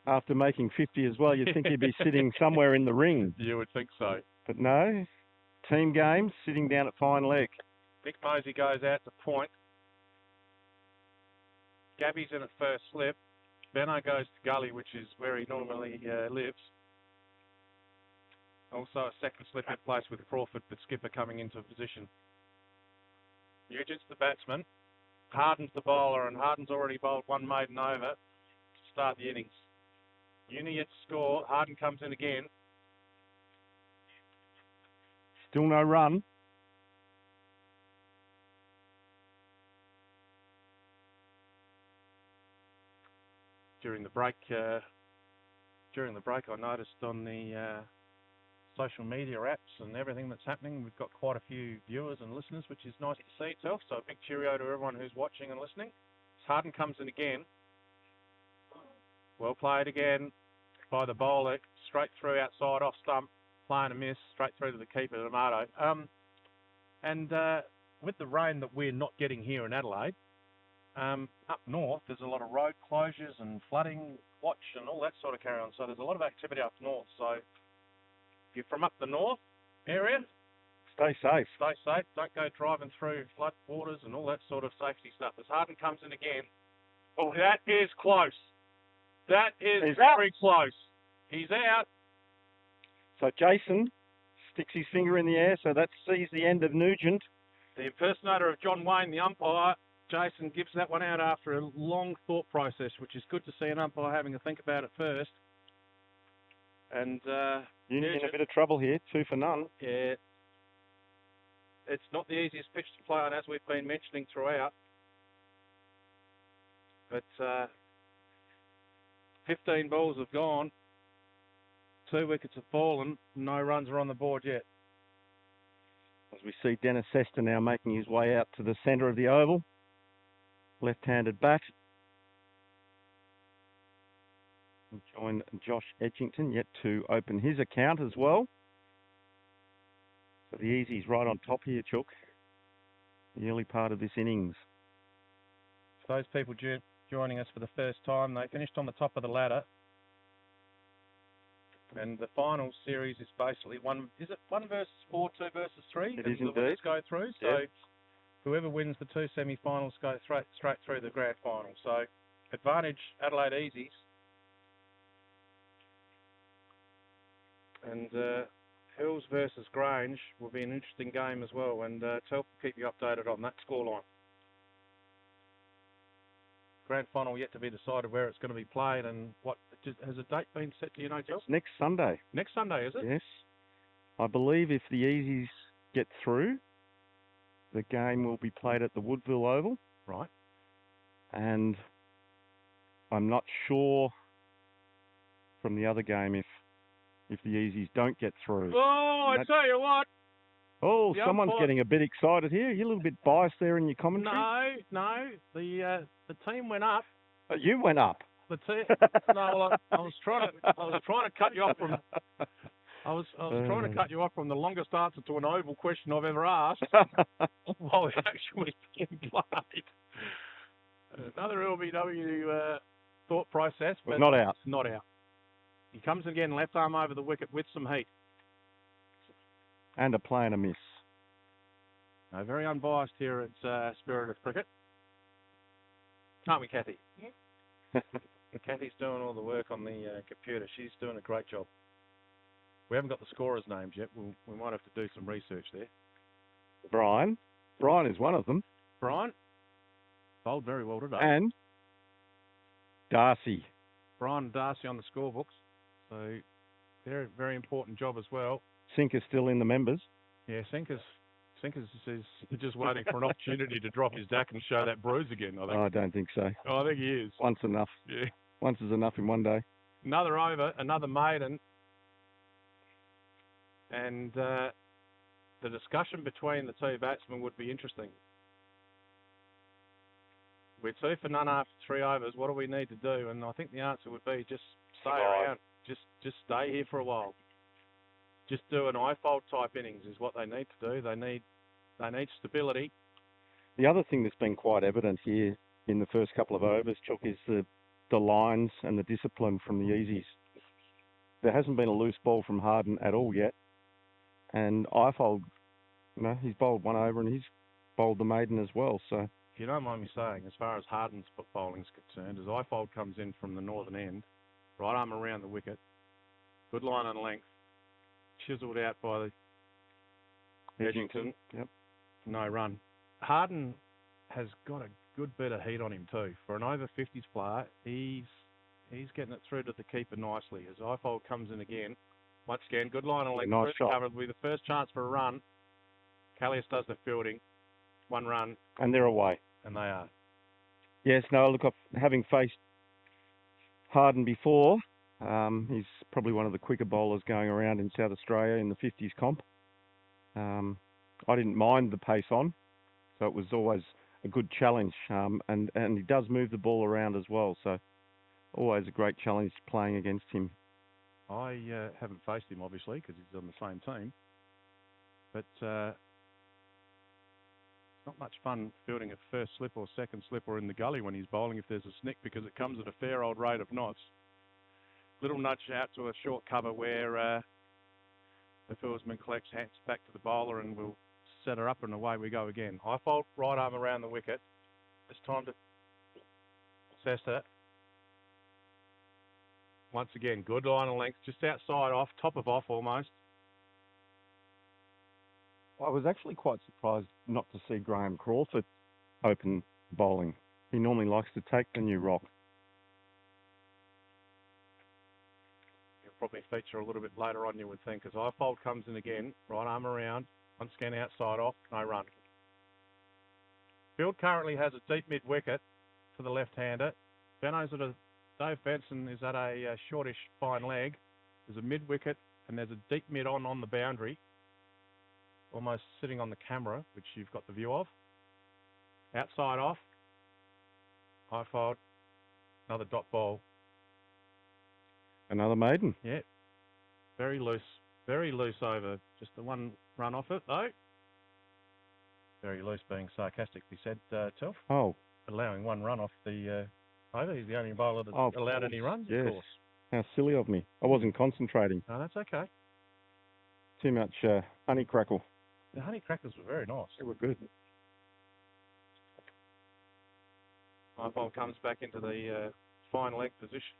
After making 50 as well, you'd think he'd be sitting somewhere in the ring. You would think so. But no, team game, sitting down at fine leg. Mick Mosey goes out to point. Gabby's in at first slip. Benno goes to gully, which is where he normally lives. Also a second slip in place with Crawford, but Skipper coming into position. Nugent's the batsman. Harden's the bowler, and Harden's already bowled 1 maiden over to start the innings. Uni yet to score. Harden comes in again. Still no run. During the break, I noticed on the social media apps and everything that's happening, we've got quite a few viewers and listeners, which is nice to see itself. So a big cheerio to everyone who's watching and listening. Harden comes in again. Well played again by the bowler, straight through outside off stump, playing a miss, straight through to the keeper, Amato. And with the rain that we're not getting here in Adelaide, up north, there's a lot of road closures and flooding watch and all that sort of carry on. So there's a lot of activity up north. So if you're from up the north area, Stay safe. stay safe. Don't go driving through flood waters and all that sort of safety stuff. As Harden comes in again, oh, that is close. That is He's out. very close. He's out. So Jason sticks his finger in the air, so that sees the end of Nugent. The impersonator of John Wayne, the umpire, Jason, gives that one out after a long thought process, which is good to see an umpire having a think about it first. And Union in a bit of trouble here, 2 for none. Yeah, it's not the easiest pitch to play on, as we've been mentioning throughout. But 15 balls have gone. 2 wickets have fallen. No runs are on the board yet. As we see Dennis Sester now making his way out to the centre of the oval. Left-handed bat. We'll join Josh Edgington, yet to open his account as well. So the easy's right on top here, Chook. The early part of this innings. For those people joining us for the first time, they finished on the top of the ladder. And the final series is basically is it 1 versus 4, 2 versus 3? It is the indeed. winners go through. So Yep. whoever wins the 2 semi-finals go straight through the grand final. So advantage Adelaide Easies. And Hills versus Grange will be an interesting game as well. And Telf will keep you updated on that scoreline. Grand final yet to be decided where it's going to be played and has a date been set? Do you know, Telf? It's next Sunday. Next Sunday, is it? Yes. I believe if the easies get through, the game will be played at the Woodville Oval. Right. And I'm not sure from the other game if the easies don't get through. Oh, I tell you what. Oh, The someone's umpire- getting a bit excited here. You're a little bit biased there in your commentary. No. The team went up. You went up. The team. No, well, I was trying to cut you off from. I was trying to cut you off from the longest answer to an oval question I've ever asked while the action was being played. Another LBW thought process, but Not out. It's not out. He comes again, left arm over the wicket with some heat. And a play and a miss. No, very unbiased here at Spirit of Cricket. Aren't we, Kathy? Yes. Kathy's doing all the work on the computer. She's doing a great job. We haven't got the scorers' names yet. We might have to do some research there. Brian. Brian is one of them. Brian bowled very well today. And Darcy. Brian and Darcy on the scorebooks. So they're a very important job as well. Sinker's still in the members. Yeah, Sinkers is just waiting for an opportunity to drop his DAC and show that bruise again, I think. I don't think so. I think he is. Once enough. Yeah. Once is enough in one day. Another over, another maiden. And the discussion between the 2 batsmen would be interesting. We're 2 for none after 3 overs. What do we need to do? And I think the answer would be just stay around. Just stay here for a while. Just do an I-fold type innings is what they need to do. They need stability. The other thing that's been quite evident here in the first couple of overs, Chuck, is the lines and the discipline from the easies. There hasn't been a loose ball from Harden at all yet. And I-fold, he's bowled 1 over and he's bowled the maiden as well. So If you don't mind me saying, as far as Harden's bowling is concerned, as I-fold comes in from the northern end, right arm around the wicket, good line and length, chiseled out by the Edgington. Yep. No run. Harden has got a good bit of heat on him too. For an over 50s player, he's getting it through to the keeper nicely. As I-fold comes in again, once again, good line and length. Nice First shot. covered will be the first chance for a run. Callias does the fielding. 1 run, and they're away. and they are. Yes, no, look, having faced Harden before, he's probably one of the quicker bowlers going around in South Australia in the 50s comp. I didn't mind the pace on, so it was always a good challenge. And he does move the ball around as well, so always a great challenge playing against him. I haven't faced him, obviously, because he's on the same team. But it's not much fun fielding a first slip or second slip or in the gully when he's bowling if there's a snick, because it comes at a fair old rate of knots. Little nudge out to a short cover where the fieldsman collects, hands back to the bowler, and we'll set her up and away we go again. I-fold, right arm around the wicket. It's time to assess that. Once again, good line and length, just outside off, top of off almost. I was actually quite surprised not to see Graham Crawford open bowling. He normally likes to take the new rock. He'll probably feature a little bit later on, you would think, as Ifold comes in again, right arm around, one scan outside off, no run. Field currently has a deep mid-wicket for the left-hander. Dave Benson is at a shortish fine leg. There's a mid-wicket and there's a deep mid on the boundary, almost sitting on the camera, which you've got the view of. Outside off, Ifold, another dot ball. Another maiden. Yeah, very loose over. Just the one run off it, though. Very loose being sarcastically said, Telf. Oh. Allowing one run off the over. He's the only bowler that allowed any runs, yes. of course. How silly of me. I wasn't concentrating. No, that's okay. Too much honey crackle. The honey crackers were very nice. They were good. Ifold comes back into the fine leg position.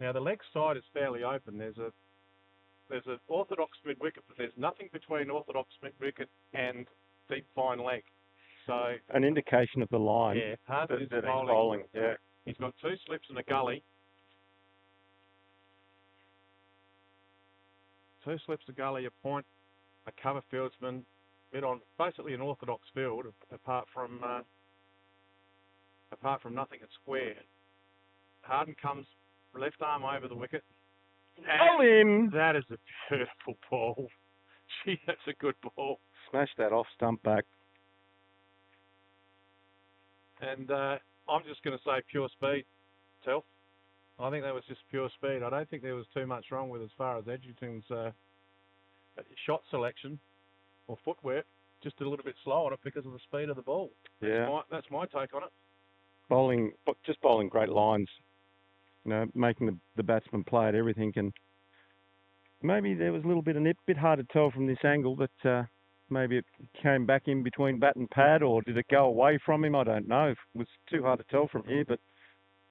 Now the leg side is fairly open. There's an orthodox mid-wicket, but there's nothing between orthodox mid-wicket and deep fine leg. So an indication of the line. Yeah, Harden is bowling. Yeah. He's got two slips and a gully. Two slips, a gully, a point, a cover fieldsman, bit on basically an orthodox field, apart from nothing at square. Harden comes left arm over the wicket. All in. That is a beautiful ball. Gee, that's a good ball. Smash that off stump back. And I'm just going to say pure speed, Telf. I think that was just pure speed. I don't think there was too much wrong with as far as Edgerton's shot selection or footwork. Just a little bit slow on it because of the speed of the ball. Yeah. That's my take on it. Just bowling great lines. You know, making the batsman play at everything. And maybe there was a little bit of nip, bit hard to tell from this angle, but maybe it came back in between bat and pad, or did it go away from him? I don't know. It was too hard to tell from here, but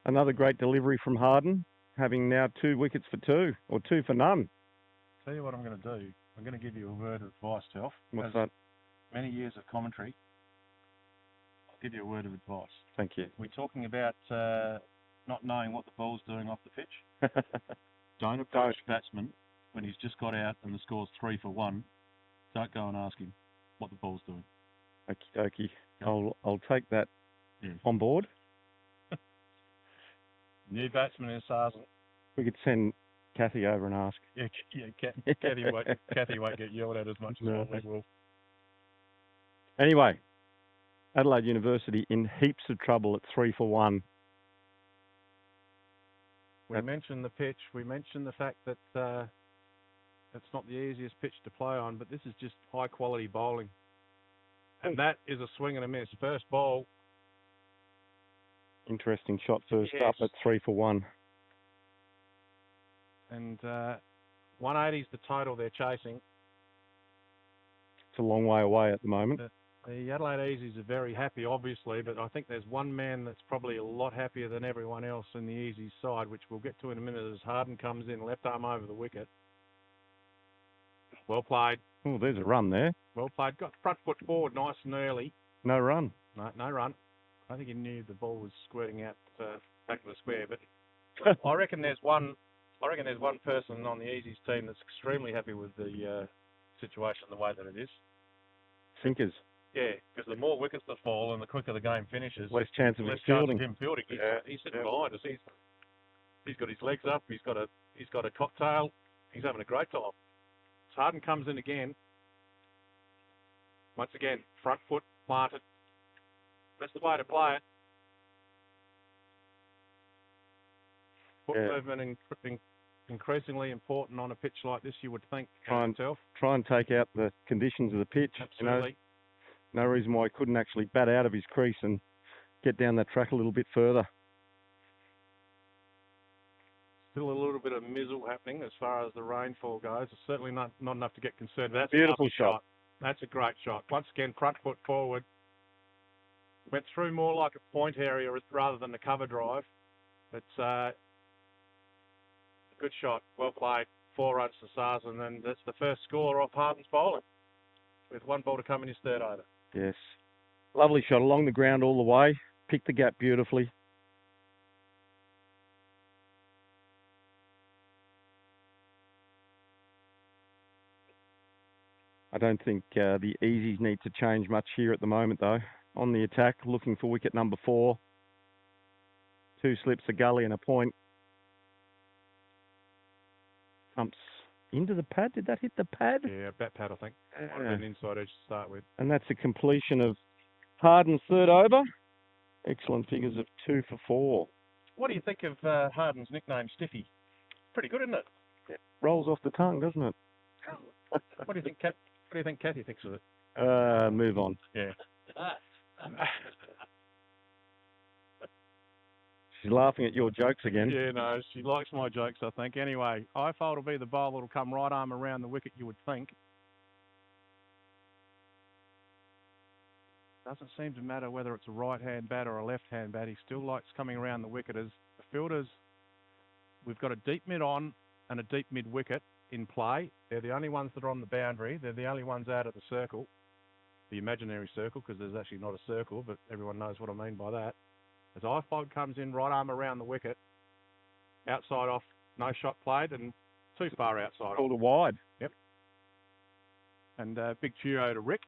another great delivery from Harden, having now 2 wickets for 2, or 2 for none. Tell you what I'm going to do. I'm going to give you a word of advice, Telf. What's that? Many years of commentary. I'll give you a word of advice. Thank you. We're talking about not knowing what the ball's doing off the pitch. Don't approach the batsman when he's just got out and the score's 3 for 1. Don't go and ask him what the ball's doing. Okie dokie. I'll take that on board. New batsman in Sarsen. We could send Kathy over and ask. Yeah, Kathy won't get yelled at as much as we will. Anyway, Adelaide University in heaps of trouble at 3 for 1. We mentioned the pitch. We mentioned the fact that it's not the easiest pitch to play on, but this is just high quality bowling. And that is a swing and a miss. First ball. Interesting shot first up at 3 for 1. And 180 is the total they're chasing. It's a long way away at the moment. The Adelaide Easies are very happy, obviously, but I think there's one man that's probably a lot happier than everyone else in the Easies side, which we'll get to in a minute as Harden comes in, left arm over the wicket. Well played. Oh, there's a run there. Well played. Got front foot forward nice and early. No run. No run. I think he knew the ball was squirting out back of the square, but I reckon there's one person on the Easies team that's extremely happy with the situation the way that it is. Sinkers. Yeah, because the more wickets that fall and the quicker the game finishes, less chance of him fielding. He's sitting behind us. He's got his legs up. He's got a cocktail. He's having a great time. Harden comes in again. Once again, front foot planted. That's the way to play it. Foot movement increasingly important on a pitch like this, you would think. Try and take out the conditions of the pitch. Absolutely. No reason why he couldn't actually bat out of his crease and get down that track a little bit further. Still a little bit of mizzle happening as far as the rainfall goes. It's certainly not enough to get concerned. That's beautiful shot. That's a great shot. Once again, front foot forward. Went through more like a point area rather than a cover drive. It's a good shot. Well played. 4 runs to Sarsen, and that's the first score off Harden's bowling. with 1 ball to come in his 3rd over. Yes. Lovely shot along the ground all the way. Picked the gap beautifully. I don't think the easies need to change much here at the moment, though. On the attack, looking for wicket number 4. 2 slips, a gully and a point. Thumps into the pad. Did that hit the pad? Yeah, bat pad, I think. Might have been inside edge to start with. And that's a completion of Harden's 3rd over. Excellent figures of 2 for 4. What do you think of Harden's nickname, Stiffy? Pretty good, isn't it? It rolls off the tongue, doesn't it? What do you think, Kathy thinks of it? Move on. Yeah. She's laughing at your jokes again. Yeah, no, she likes my jokes, I think. Anyway, Ifold will be the bowler that'll come right arm around the wicket, you would think. Doesn't seem to matter whether it's a right-hand bat or a left-hand bat. He still likes coming around the wicket. As the fielders, we've got a deep mid on and a deep mid wicket in play. They're the only ones that are on the boundary. They're the only ones out of the circle, the imaginary circle, because there's actually not a circle, but everyone knows what I mean by that. As Ifold comes in, right arm around the wicket, outside off, no shot played, and too far outside. Called a wide. Yep. And big cheerio to Rick.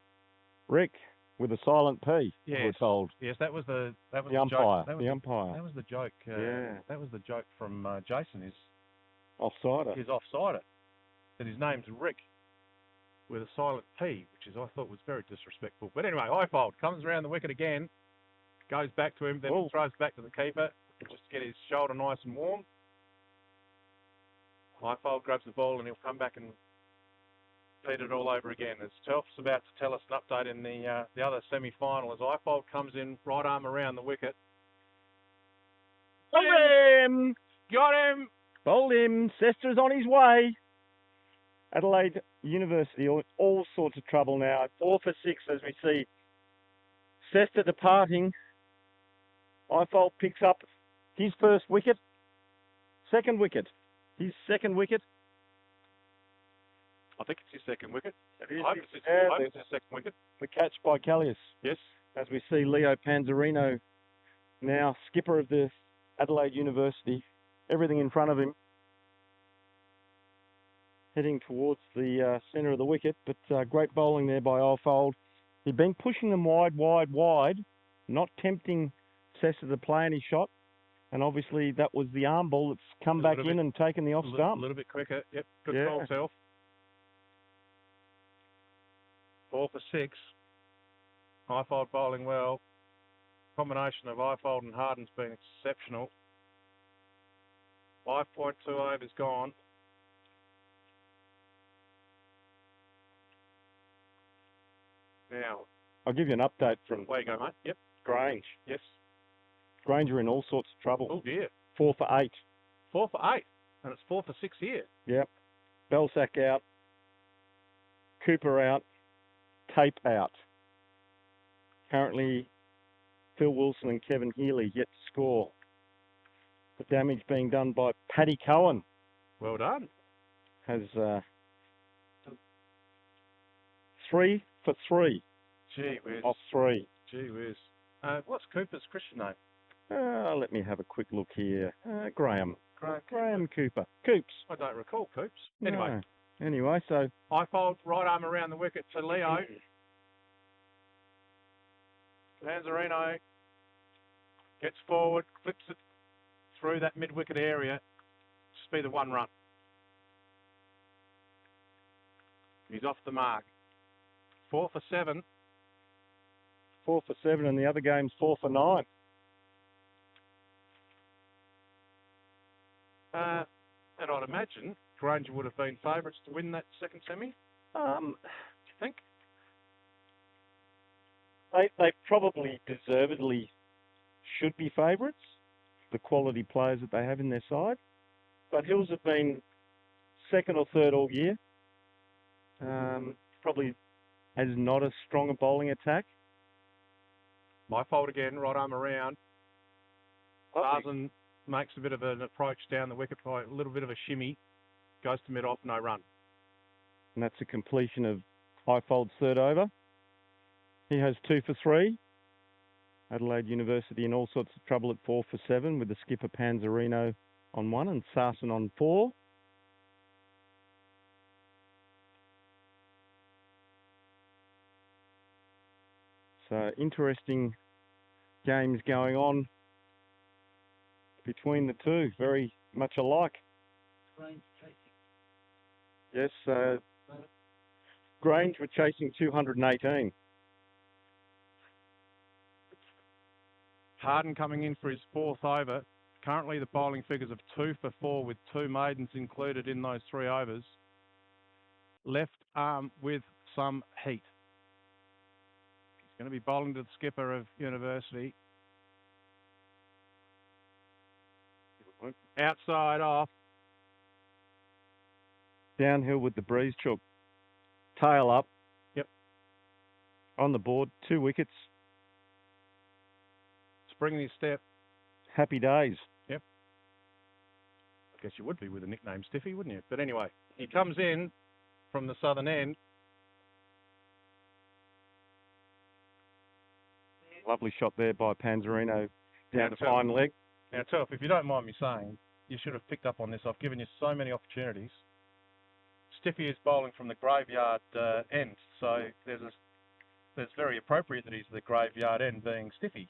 Rick with a silent P. Yes. We're told. Yes, that was the umpire. Joke. The umpire. That was the joke. Yeah. That was the joke from Jason. Offsider. His offsider. That his name's Rick with a silent P, which I thought was very disrespectful. But anyway, Ifold comes around the wicket again, goes back to him, then throws back to the keeper just to get his shoulder nice and warm. Ifold grabs the ball and he'll come back and feed it all over again. As Telf's about to tell us an update in the other semi-final, as Ifold comes in, right arm around the wicket. Got him! Got him! Bowled him. Sester's on his way. Adelaide University, all sorts of trouble now. 4 for 6 as we see Sester departing. Ifold picks up his first wicket. Second wicket. His second wicket. I think it's his second wicket. It is. I hope it's his second wicket. The catch by Callias. Yes. As we see Leo Panzerino, now skipper of the Adelaide University, everything in front of him, heading towards the centre of the wicket, but great bowling there by Ifold. He'd been pushing them wide, not tempting Sester to play any shot, and obviously that was the arm ball that's come back in and taken the off stump. A little bit quicker. Yep, good call, Self. 4 for 6. Ifold bowling well. Combination of Ifold and Harden's been exceptional. 5.2 overs gone. Now, I'll give you an update from where you go, mate? Yep. Grange. Yes. Grange are in all sorts of trouble. Oh dear. 4 for 8. 4 for 8, and it's 4 for 6 here. Yep. Belsack out. Cooper out. Tape out. Currently, Phil Wilson and Kevin Healy yet to score. The damage being done by Paddy Cohen. Well done. Has 3 for 3. Gee whiz. Off 3. Gee whiz. What's Cooper's Christian name? Let me have a quick look here. Graham. Graham Cooper. Coops. I don't recall Coops. Anyway. No. Anyway, so... Ifold, right arm around the wicket to Leo. Panzerino gets forward, flips it through that mid-wicket area. Just be the 1 run. He's off the mark. 4 for 7. 4 for 7, and the other game's 4 for 9. And I'd imagine Granger would have been favourites to win that second semi. Do you think? They probably deservedly should be favourites, the quality players that they have in their side. But Hills have been second or third all year. Probably has not as strong a bowling attack. My fault again, right arm around. Tarzan makes a bit of an approach down the wicket by a little bit of a shimmy. Goes to mid-off, no run. And that's a completion of Highfold's third over. He has 2 for 3. Adelaide University in all sorts of trouble at 4 for 7 with the skipper Panzerino on 1 and Sarsen on 4. So interesting games going on between the two, very much alike. Yes, Grange were chasing 218. Harden coming in for his 4th over. Currently the bowling figures of 2 for 4 with 2 maidens included in those 3 overs. Left arm with some heat. He's going to be bowling to the skipper of University. Outside off. Downhill with the breeze chook. Tail up. Yep. On the board, 2 wickets. Springing his step. Happy days. Yep. I guess you would be with a nickname Stiffy, wouldn't you? But anyway, he comes in from the southern end. Lovely shot there by Panzerino down the fine leg. Now, Telf, if you don't mind me saying, you should have picked up on this. I've given you so many opportunities. Stiffy is bowling from the graveyard end, so it's very appropriate that he's the graveyard end, being Stiffy.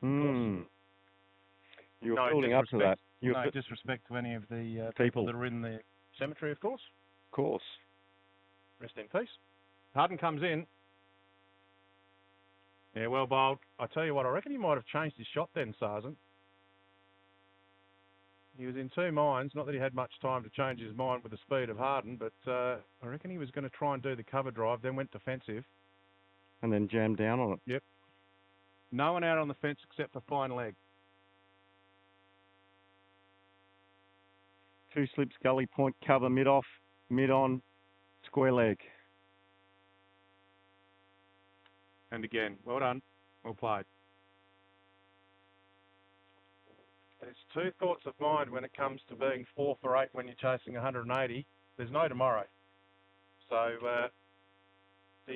You're building up to that. No disrespect to any of the people that are in the cemetery, of course. Of course. Rest in peace. Harden comes in. Yeah, well bowled. I tell you what, I reckon he might have changed his shot then, Sarsen. He was in 2 minds. Not that he had much time to change his mind with the speed of Harden, but I reckon he was going to try and do the cover drive, then went defensive. And then jammed down on it. Yep. No one out on the fence except for fine leg. 2 slips, gully point, cover, mid-off, mid-on, square leg. And again, well done. Well played. There's 2 thoughts of mind when it comes to being 4 for 8 when you're chasing 180. There's no tomorrow. So do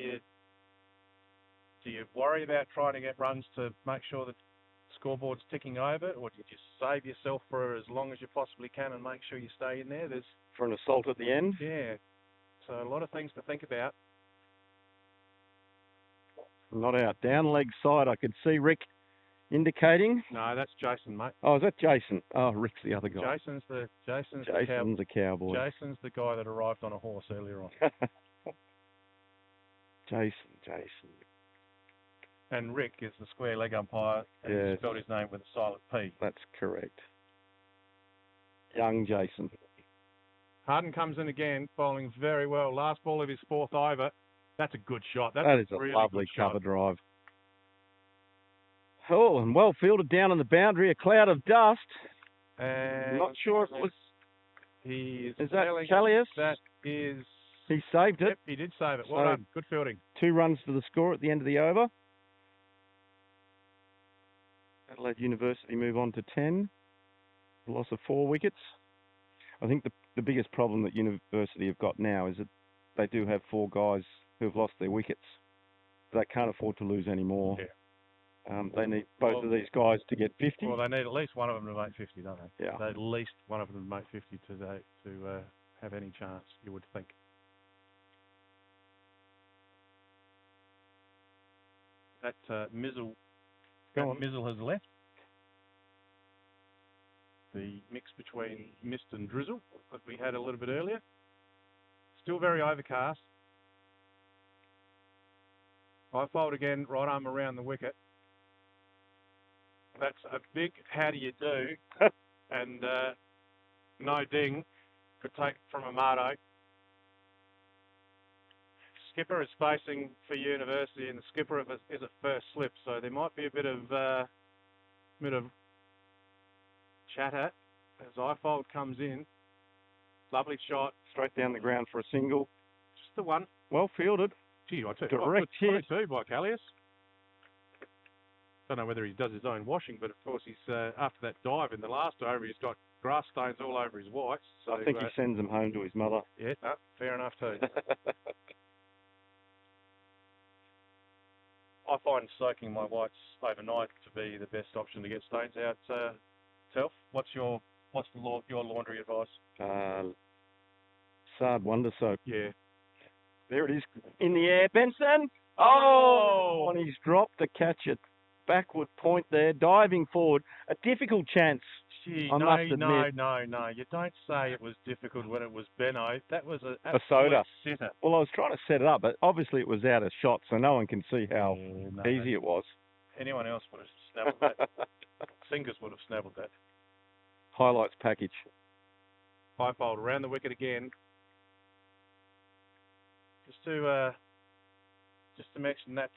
you worry about trying to get runs to make sure that scoreboard's ticking over, or do you just save yourself for as long as you possibly can and make sure you stay in there? There's for an assault at the end. Yeah. So a lot of things to think about. Not out. Down leg side, I could see Rick indicating. No, that's Jason, mate. Oh, is that Jason? Oh, Rick's the other guy. Jason's a cowboy. Jason's the guy that arrived on a horse earlier on. Jason. And Rick is the square leg umpire, and he spelled his name with a silent P. That's correct. Young Jason. Harden comes in again, bowling very well. Last ball of his 4th over. That's a good shot. That is a really lovely cover shot. drive. Oh, and well fielded down on the boundary, a cloud of dust. And not sure if it was... Is that Callias? That is... He saved it. Yep, he did save it. Well done. Good fielding. 2 runs to the score at the end of the over. Adelaide University move on to 10. Loss of 4 wickets. I think the biggest problem that University have got now is that they do have 4 guys who have lost their wickets. They can't afford to lose any more. Yeah. They need both of these guys to get 50. Well, they need at least one of them to make 50, don't they? Yeah. They at least one of them to make 50 today to have any chance, you would think. That Mizzle has left. The mix between mist and drizzle that we had a little bit earlier. Still very overcast. I fold again, right arm around the wicket. That's a big how do you do, and no ding could take from Amato. Skipper is facing for University, and the skipper is a first slip, so there might be a bit of chatter as Ifold comes in. Lovely shot. Straight down the ground for a single. Just the one. Well fielded. Gee, I tell you, direct hit. 22 by Callias. Don't know whether he does his own washing, but of course he's after that dive in the last over, he's got grass stains all over his whites. So, I think he sends them home to his mother. Yeah, no, fair enough too. I find soaking my whites overnight to be the best option to get stains out. Telf, what's your laundry advice? Sard Wonder Soap. Yeah. There it is in the air, Benson. Oh! And he's dropped to catch it. Backward point there, diving forward. A difficult chance. Gee, I must admit. No. You don't say it was difficult when it was Benno. That was an A soda. absolute sitter. Well, I was trying to set it up, but obviously it was out of shot, so no one can see how easy it was. Anyone else would have snabbled that. Singers would have snabbled that. Highlights package. High fold around the wicket again. Just to mention that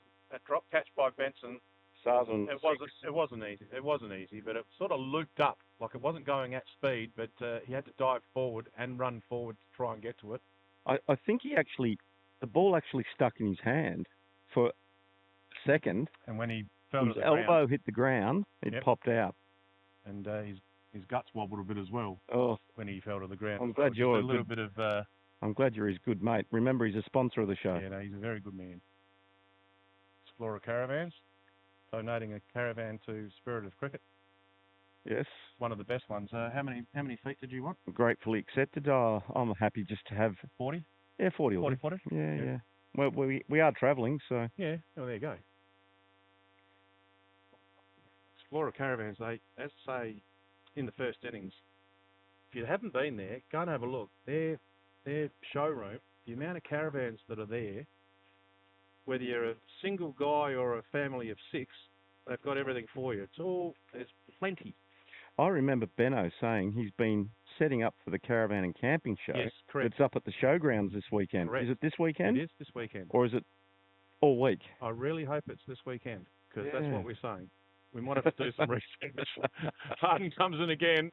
drop catch by Benson. Sarsen. It wasn't easy, but it sort of looped up. Like it wasn't going at speed, but he had to dive forward and run forward to try and get to it. I think the ball actually stuck in his hand for a second. And when he fell to his the elbow ground, hit the ground, it popped out. And his guts wobbled a bit as well. Oh, when he fell to the ground. I'm glad you're a little bit of. I'm glad you're his good mate. Remember, he's a sponsor of the show. Yeah, no, he's a very good man. Explorer Caravans, donating a caravan to Spirit of Cricket. Yes. One of the best ones. How many feet did you want? Gratefully accepted. I'm happy just to have 40. Yeah, 40. 40 footer. Yeah. Well, we are travelling, so. Yeah. Oh, there you go. Explorer Caravans. They, as say, in the first innings. If you haven't been there, go and have a look. Their showroom, the amount of caravans that are there, whether you're a single guy or a family of 6, they've got everything for you. There's plenty. I remember Benno saying he's been setting up for the caravan and camping show. Yes, correct. It's up at the showgrounds this weekend. Correct. Is it this weekend? It is this weekend. Or is it all week? I really hope it's this weekend, because that's what we're saying. We might have to do some research. Harden comes in again.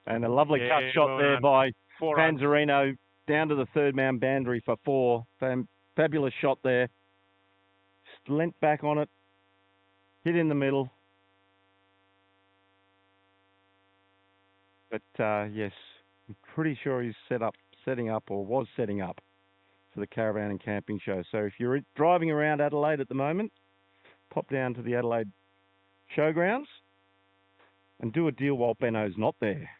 And a lovely cut shot there by Panzerino down to the third man boundary for 4. Fabulous shot there. Just leant back on it. Hit in the middle. But yes, I'm pretty sure he's setting up for the caravan and camping show. So if you're driving around Adelaide at the moment, pop down to the Adelaide showgrounds and do a deal while Benno's not there.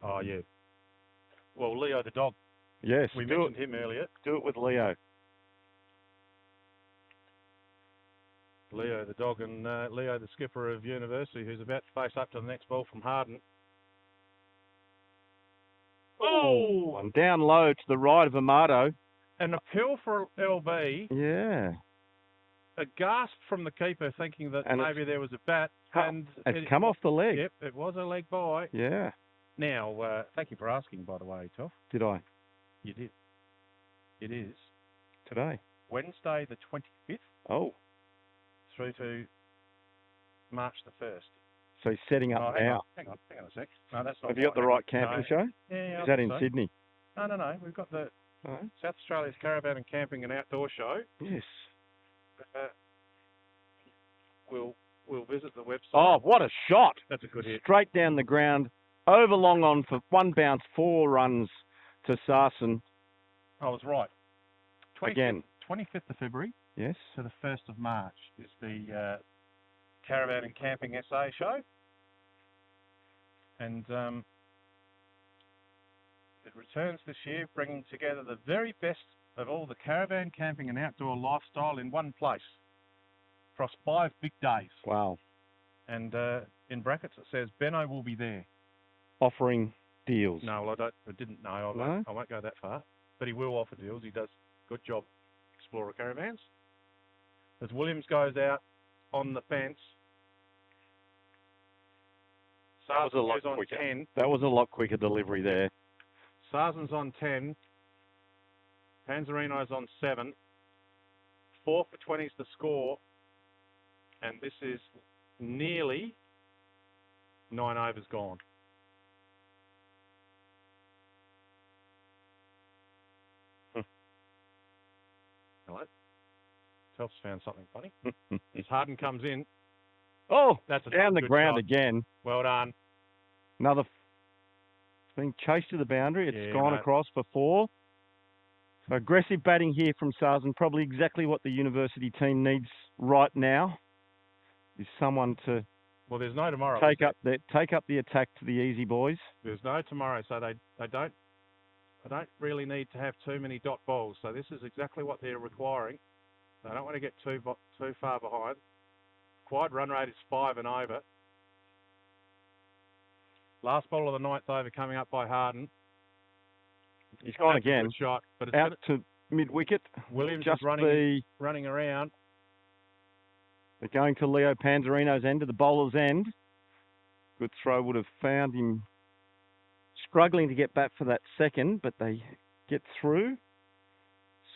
Oh, yeah. Well, Leo the dog. Yes. We mentioned him earlier. Do it with Leo. Leo the dog and Leo the skipper of University, who's about to face up to the next ball from Harden. Oh! And down low to the right of Amato. An appeal for LB. Yeah. A gasp from the keeper, thinking that maybe there was a bat. And it's come off the leg. Yep, it was a leg by. Yeah. Now, thank you for asking, by the way, Toff. Did I? You did. It is. Today? Wednesday the 25th. Oh. Through to March the 1st. So he's setting up now. Hang on a sec. No, that's not. Have you got the right camping show? Yeah. Is that in Sydney? No. We've got the South Australia's Caravan and Camping and Outdoor Show. Yes. We'll visit the website. Oh, what a shot! That's a good hit. Straight down the ground, over long on for 1 bounce, 4 runs to Sarsen. I was right. 25th of February. Yes. To the 1st of March is the Caravan and Camping SA show. And it returns this year, bringing together the very best of all the caravan, camping and outdoor lifestyle in one place across 5 big days. Wow. And in brackets it says Benno will be there. Offering deals. No, well, I didn't know. I won't go that far. But he will offer deals. He does a good job, Explorer Caravans. As Williams goes out on the fence, Sarsen's on 10. That was a lot quicker delivery there. Sarsen's on 10. Panzerino's on 7. 4 for 20's the score. And this is nearly 9 overs gone. Hello? Telf's found something funny. As Harden comes in. Oh, that's down the ground shot. again. Well done. Another being chased to the boundary. It's gone across for 4. So aggressive batting here from Sarzan, probably exactly what the university team needs right now, is someone to Well, there's no tomorrow. take up the attack to the easy boys. There's no tomorrow, so they don't really need to have too many dot balls. So this is exactly what they're requiring. They don't want to get too far behind. Quad run rate is 5 and over. Last ball of the 9th over coming up by Harden. He's gone That's a again. good shot, but it's Out to mid-wicket. Williams Just is running around. They're going to Leo Panzerino's end, to the bowler's end. Good throw would have found him struggling to get back for that second, but they get through.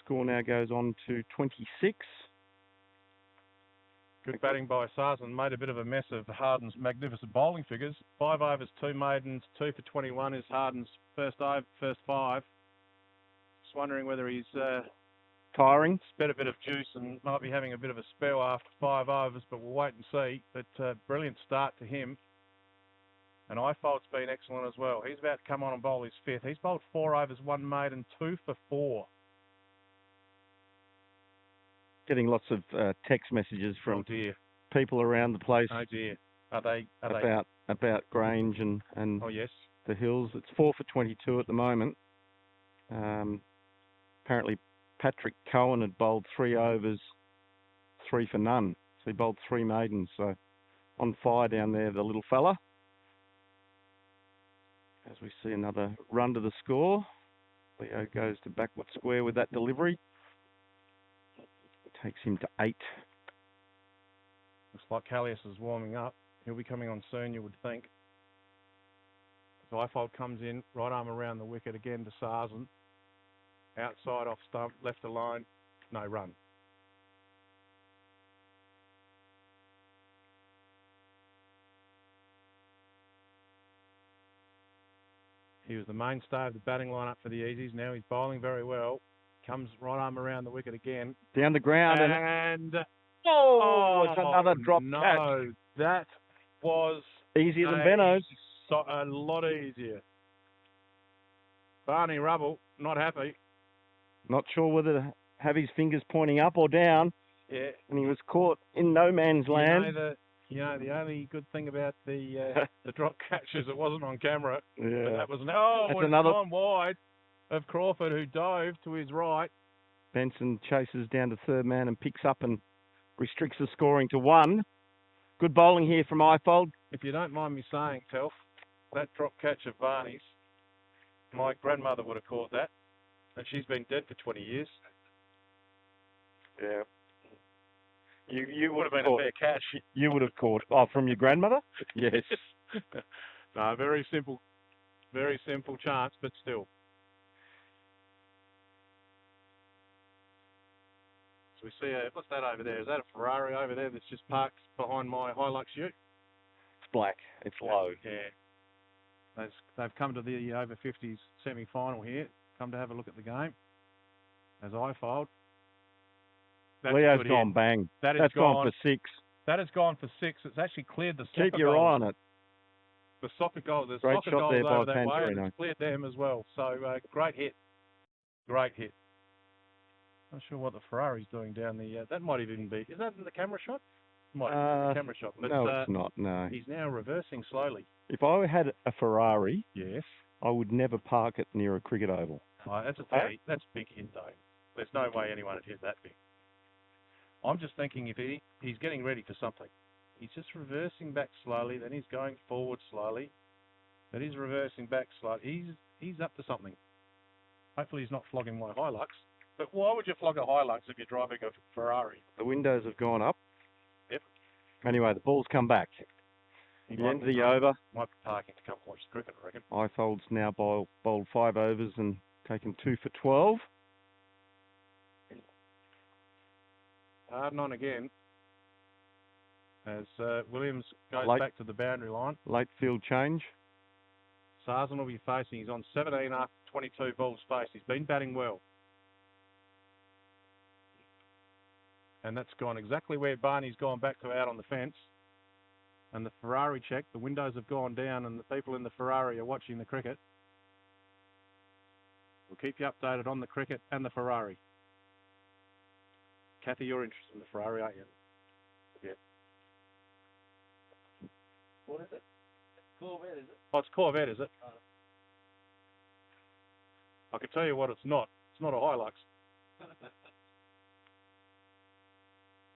Score now goes on to 26. Good batting by Sarzan. Made a bit of a mess of Harden's magnificent bowling figures. 5 overs, 2 maidens, 2 for 21 is Harden's first 5. Just wondering whether he's Tiring. spent a bit of juice and might be having a bit of a spell after 5 overs, but we'll wait and see. But brilliant start to him. And Ifold's been excellent as well. He's about to come on and bowl his 5th. He's bowled 4 overs, 1 maiden, 2 for 4. Getting lots of text messages from Oh dear. people around the place Oh dear. Are they? about Grange and Oh yes. the Hills. It's 4 for 22 at the moment. Apparently Patrick Cohen had bowled 3 overs, 3 for none. So he bowled 3 maidens. So on fire down there, the little fella. As we see another run to the score. Leo goes to backward square with that delivery. Takes him to 8. Looks like Callias is warming up. He'll be coming on soon, you would think. So Ifold comes in, right arm around the wicket again to Sarzan. Outside off stump, left alone, no run. He was the mainstay of the batting lineup for the Easies. Now he's bowling very well. Comes right arm around the wicket again. Down the ground And it's another drop catch. No, that was Easier than Benno's. a lot easier. Barney Rubble, not happy. Not sure whether to have his fingers pointing up or down. Yeah. And he was caught in no man's land. The only good thing about the drop catch is it wasn't on camera. But Yeah. that was That's it's another- gone wide of Crawford, who dove to his right. Benson chases down to third man and picks up and restricts the scoring to 1. Good bowling here from Ifold. If you don't mind me saying, Telf, that drop catch of Barney's, my grandmother would have caught that, and she's been dead for 20 years. Yeah. You Would have been a fair catch. You would have caught. Oh, from your grandmother? Yes. No, very simple chance, but still. So we see what's that over there? Is that a Ferrari over there that's just parked behind my Hilux ute? It's black. It's low. Yeah. They've come to the over 50s semi-final here. Come to have a look at the game. As Ifold. Leo's gone bang. That's gone for 6. That has gone for 6. It's actually cleared the soccer Keep your eye on it. The soccer goal. The Great soccer shot goals there by over that way, and Panzerino. it's cleared them as well. So great hit. Great hit. Not sure what the Ferrari's doing down the... that might even be... Is that in the camera shot? Might be in the camera shot. But, no, it's not. No. He's now reversing slowly. If I had a Ferrari, Yes. I would never park it near a cricket oval. That's a big hit, though. There's no way anyone would hit that big. I'm just thinking if he's getting ready for something. He's just reversing back slowly, then he's going forward slowly, then he's reversing back slowly. He's up to something. Hopefully he's not flogging my Hilux. But why would you flog a Hilux if you're driving a Ferrari? The windows have gone up. Yep. Anyway, the ball's come back. The end of the over. Might be parking to come watch the cricket, I reckon. Ifold's now bowled 5 overs and taken 2 for 12. Harden on again. As Williams goes back to the boundary line. Late field change. Sarzan will be facing. He's on 17 after 22 balls faced. He's been batting well. And that's gone exactly where Barney's gone back to out on the fence. And the Ferrari check, the windows have gone down and the people in the Ferrari are watching the cricket. We'll keep you updated on the cricket and the Ferrari. Kathy, you're interested in the Ferrari, aren't you? Yeah. What is it? Corvette, is it? Oh, it's Corvette, is it? I can tell you what it's not. It's not a Hilux.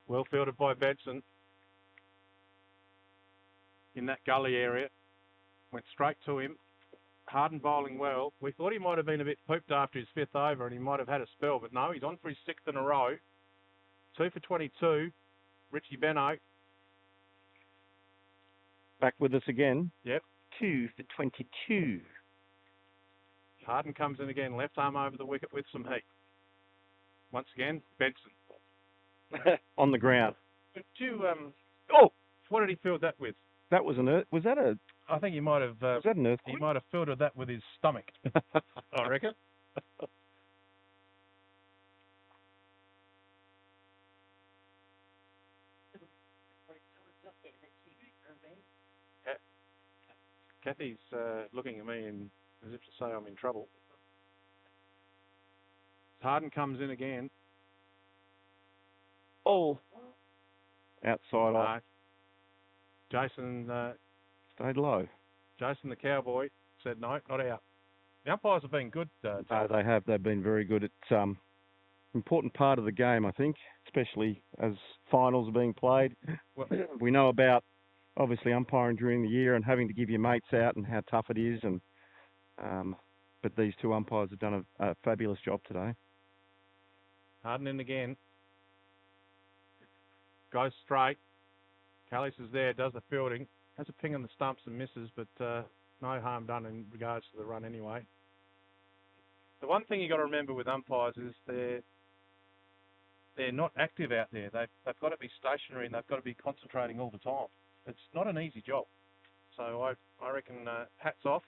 Well fielded by Benson. In that gully area. Went straight to him. Harden bowling well. We thought he might have been a bit pooped after his 5th over and he might have had a spell, but no, he's on for his 6th in a row. 2 for 22. Richie Beno. Back with us again. Yep. 2 for 22. Harden comes in again, left arm over the wicket with some heat. Once again, Benson. On the ground. Did you, oh, what did he field that with? That was was that a... I think he might have... was that an earthquake? He might have fielded that with his stomach, I reckon. Kathy's looking at me and as if to say I'm in trouble. Harden comes in again. Oh. Outside off. Jason... stayed low. Jason the Cowboy said no, not out. The umpires have been good. No, they have. They've been very good. It's important part of the game, I think, especially as finals are being played. Well, we know about, obviously, umpiring during the year and having to give your mates out and how tough it is. And but these two umpires have done a fabulous job today. Harden in again. Goes straight. Callis is there, does the fielding. Has a ping on the stumps and misses, but no harm done in regards to the run anyway. The one thing you got to remember with umpires is they're not active out there. They've got to be stationary and they've got to be concentrating all the time. It's not an easy job. So I reckon hats off.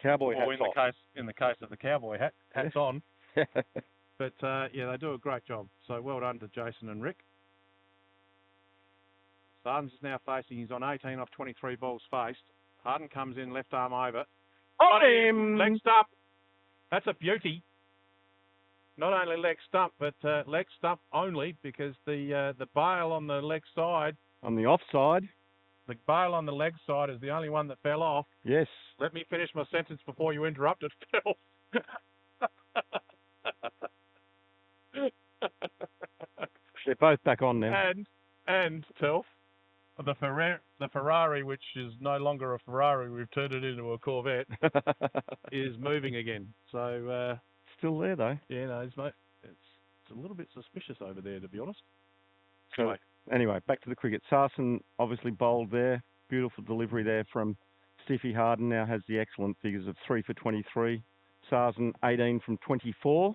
Cowboy hats off. In the case of the Cowboy hats on. But yeah, they do a great job. So well done to Jason and Rick. Sardens is now facing, he's on 18 off 23 balls faced. Harden comes in, left arm over. On him! Leg stump. That's a beauty. Not only leg stump, but leg stump only because the bail on the leg side. On the offside. The bail on the leg side is the only one that fell off. Yes. Let me finish my sentence before you interrupt it, Phil. They're both back on now. And Telf. The Ferrari, which is no longer a Ferrari, we've turned it into a Corvette, is moving again. So still there though. Yeah, no, it's a little bit suspicious over there, to be honest. Anyway, back to the cricket. Sarson obviously bowled there. Beautiful delivery there from Stiffy. Harden now has the excellent figures of 3 for 23. Sarson 18 from 24.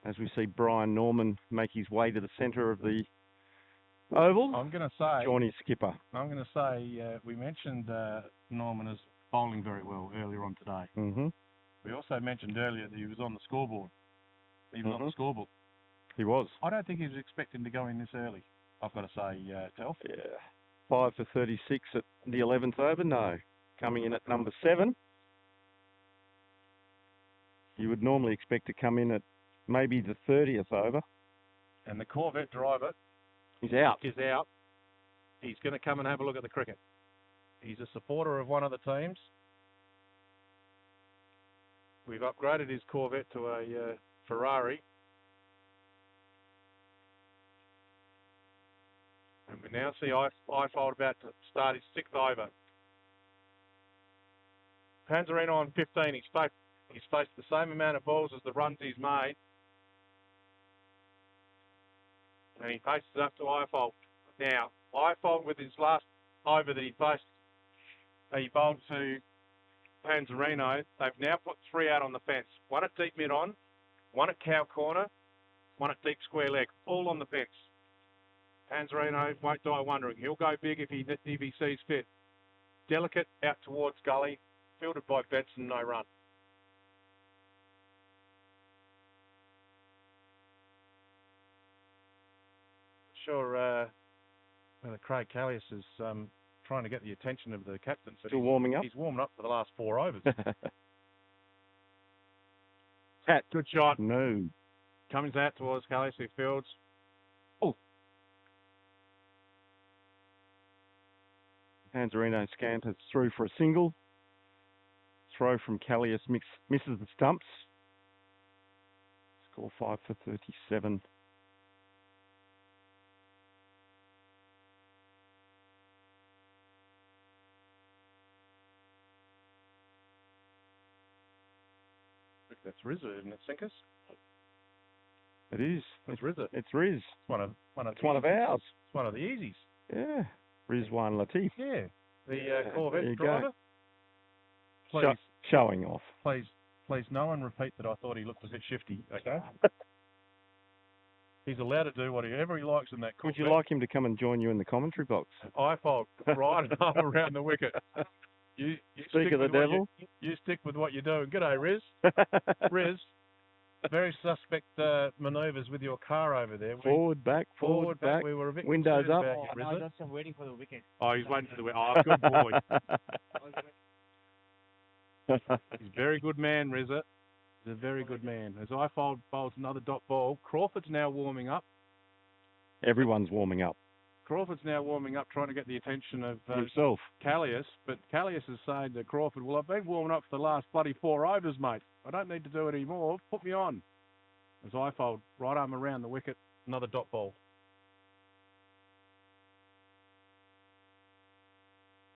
As we see Brian Norman make his way to the centre of the oval. I'm going to say... Johnny skipper. I'm going to say we mentioned Norman as bowling very well earlier on today. Mm-hmm. We also mentioned earlier that he was on the scoreboard. He was on the scoreboard. He was. I don't think he was expecting to go in this early, I've got to say, Telf. Yeah. 5 for 36 at the 11th over. No. Coming in at number 7. You would normally expect to come in at maybe the 30th over. And the Corvette driver... He's out. He's out. He's going to come and have a look at the cricket. He's a supporter of one of the teams. We've upgraded his Corvette to a Ferrari. And we now see Ifold about to start his 6th over. Panzarino on 15. He's faced the same amount of balls as the runs he's made. And he faces up to Ifold. Now, Ifold with his last over that he faced, he bowled to Panzarino. They've now put 3 out on the fence. 1 at deep mid-on, 1 at cow corner, 1 at deep square leg, all on the fence. Panzarino won't die wondering. He'll go big if he sees fit. Delicate out towards gully, fielded by Benson, no run. Sure, whether Craig Callius is trying to get the attention of the captain. Still warming up? He's warming up for the last 4 overs. Cat. Good shot. No. Comes out towards Callias, who fields. Panzerino scampers through for a single. Throw from Callias misses the stumps. Score 5 for 37. That's Rizza, isn't it, Sinkers? It is. It's Rizza. It's Riz. It's one of It's one of ours. It's one of the easies. Yeah. Rizwan Latif. Yeah. The there Corvette you driver. go. Please, Showing off. please, no one repeat that I thought he looked a bit shifty, okay? He's allowed to do whatever he likes in that Corvette. Would you like him to come and join you in the commentary box? I fold right up around the wicket. You Speak of the with what devil. you stick with what you're doing. G'day, Riz. Riz, very suspect manoeuvres with your car over there. Forward, back, forward, back. We were a bit Windows concerned up. about you, I Rizza. was just waiting for the wicket. Oh, he's waiting for the wicket. Oh, good boy. He's a very good man, Rizza. He's a very good man. As I bowls another dot ball, Crawford's now warming up. Everyone's warming up. Crawford's now warming up, trying to get the attention of Himself. Callias, but Callias is saying to Crawford, well, I've been warming up for the last bloody 4 overs, mate. I don't need to do it anymore. Put me on. As I fold, right arm around the wicket, another dot ball.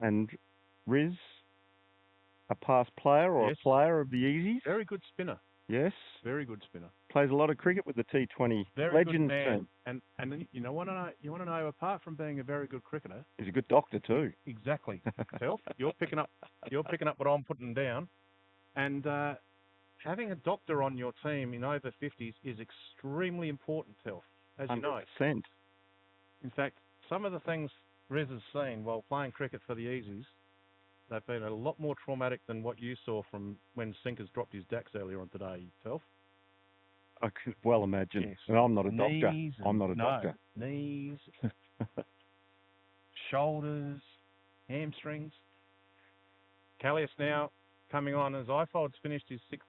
And Riz, a past player or Yes. a player of the Easies? Very good spinner. Yes. Very good spinner. Plays a lot of cricket with the T20 Very Legends good man. team. And then you want to know, apart from being a very good cricketer, He's a good doctor too. exactly. Self, you're picking up what I'm putting down, and having a doctor on your team in over 50s is extremely important, Self, as you know. 100%. In fact, some of the things Riz has seen while playing cricket for the Easies, they've been a lot more traumatic than what you saw from when Sinkers dropped his dacks earlier on today, Self. I could well imagine. Yes. And I'm not a doctor. Knees I'm not a no, doctor. Knees, shoulders, hamstrings. Callias now coming on as Ifold's finished his 6th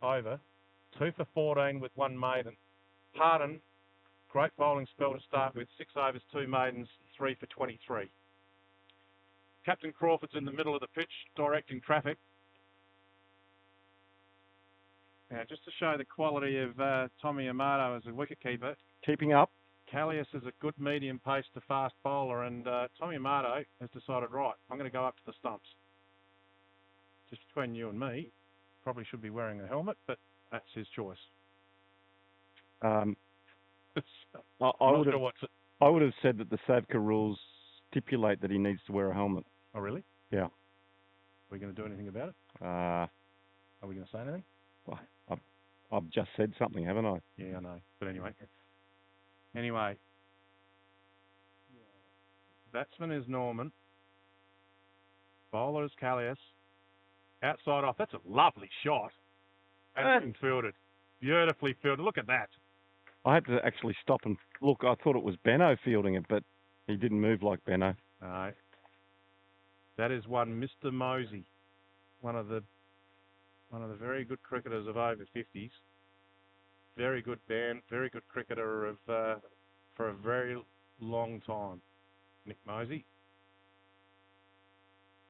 over. 2 for 14 with 1 maiden. Harden, great bowling spell to start with. 6 overs, 2 maidens, 3 for 23. Captain Crawford's in the middle of the pitch, directing traffic. Now, just to show the quality of Tommy Amato as a wicketkeeper, Keeping up. Callias is a good medium pace to fast bowler, and Tommy Amato has decided, right, I'm going to go up to the stumps. Just between you and me, probably should be wearing a helmet, but that's his choice. I I'm would not have, sure what's... I would have said that the SAVCA rules stipulate that he needs to wear a helmet. Oh, really? Yeah. Are we going to do anything about it? Uh, Are we going to say anything? well, I've just said something, haven't I? Yeah, I know. But anyway. Batsman is Norman. Bowler is Callias. Outside off. That's a lovely shot. That's been fielded. Beautifully fielded. Look at that. I had to actually stop and look. I thought it was Benno fielding it, but he didn't move like Benno. No. That is one Mr. Mosey. One of the very good cricketers of over 50s. Very good man, very good cricketer of for a very long time. Nick Mosey.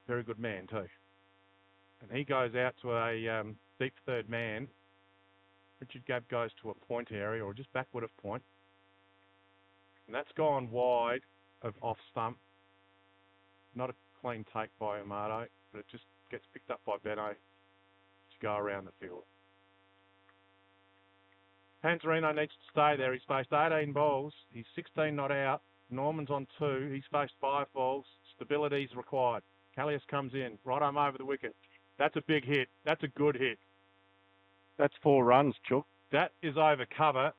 Very good man too. And he goes out to a deep third man. Richard Gabb goes to a point area, or just backward of point. And that's gone wide of off stump. Not a clean take by Amato, but it just gets picked up by Benno to go around the field. Panzerino needs to stay there. He's faced 18 balls. He's 16 not out. Norman's on 2. He's faced 5 balls. Stability is required. Callias comes in. Right arm over the wicket. That's a big hit. That's a good hit. That's 4 runs, Chook. That is over cover.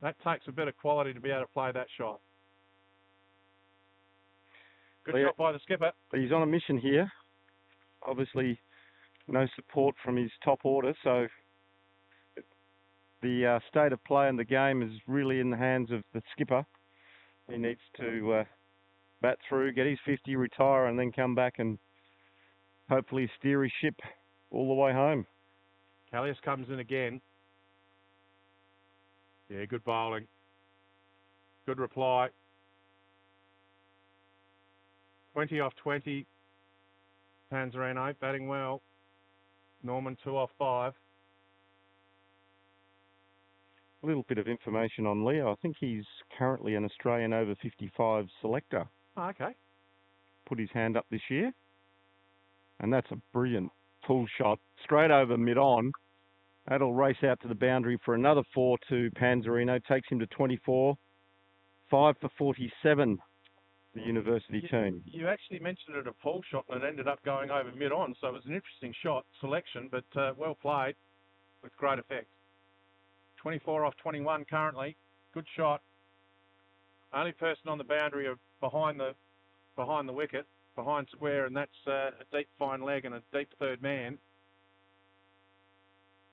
That takes a bit of quality to be able to play that shot. Good shot by the skipper. But he's on a mission here. Obviously, no support from his top order, so the state of play in the game is really in the hands of the skipper. He needs to bat through, get his 50, retire, and then come back and hopefully steer his ship all the way home. Callias comes in again. Yeah, good bowling. Good reply. 20 off 20. Panzerino batting well. Norman 2 off 5. A little bit of information on Leo. I think he's currently an Australian over 55 selector. Oh, okay. Put his hand up this year. And that's a brilliant pull shot. Straight over mid-on. That'll race out to the boundary for another 4 to Panzerino. Takes him to 24. 5 for 47, the university team. You actually mentioned it a pull shot and it ended up going over mid-on. So it was an interesting shot selection, but well played with great effect. 24 off 21 currently. Good shot. Only person on the boundary of behind the wicket, behind square, and that's a deep fine leg and a deep third man.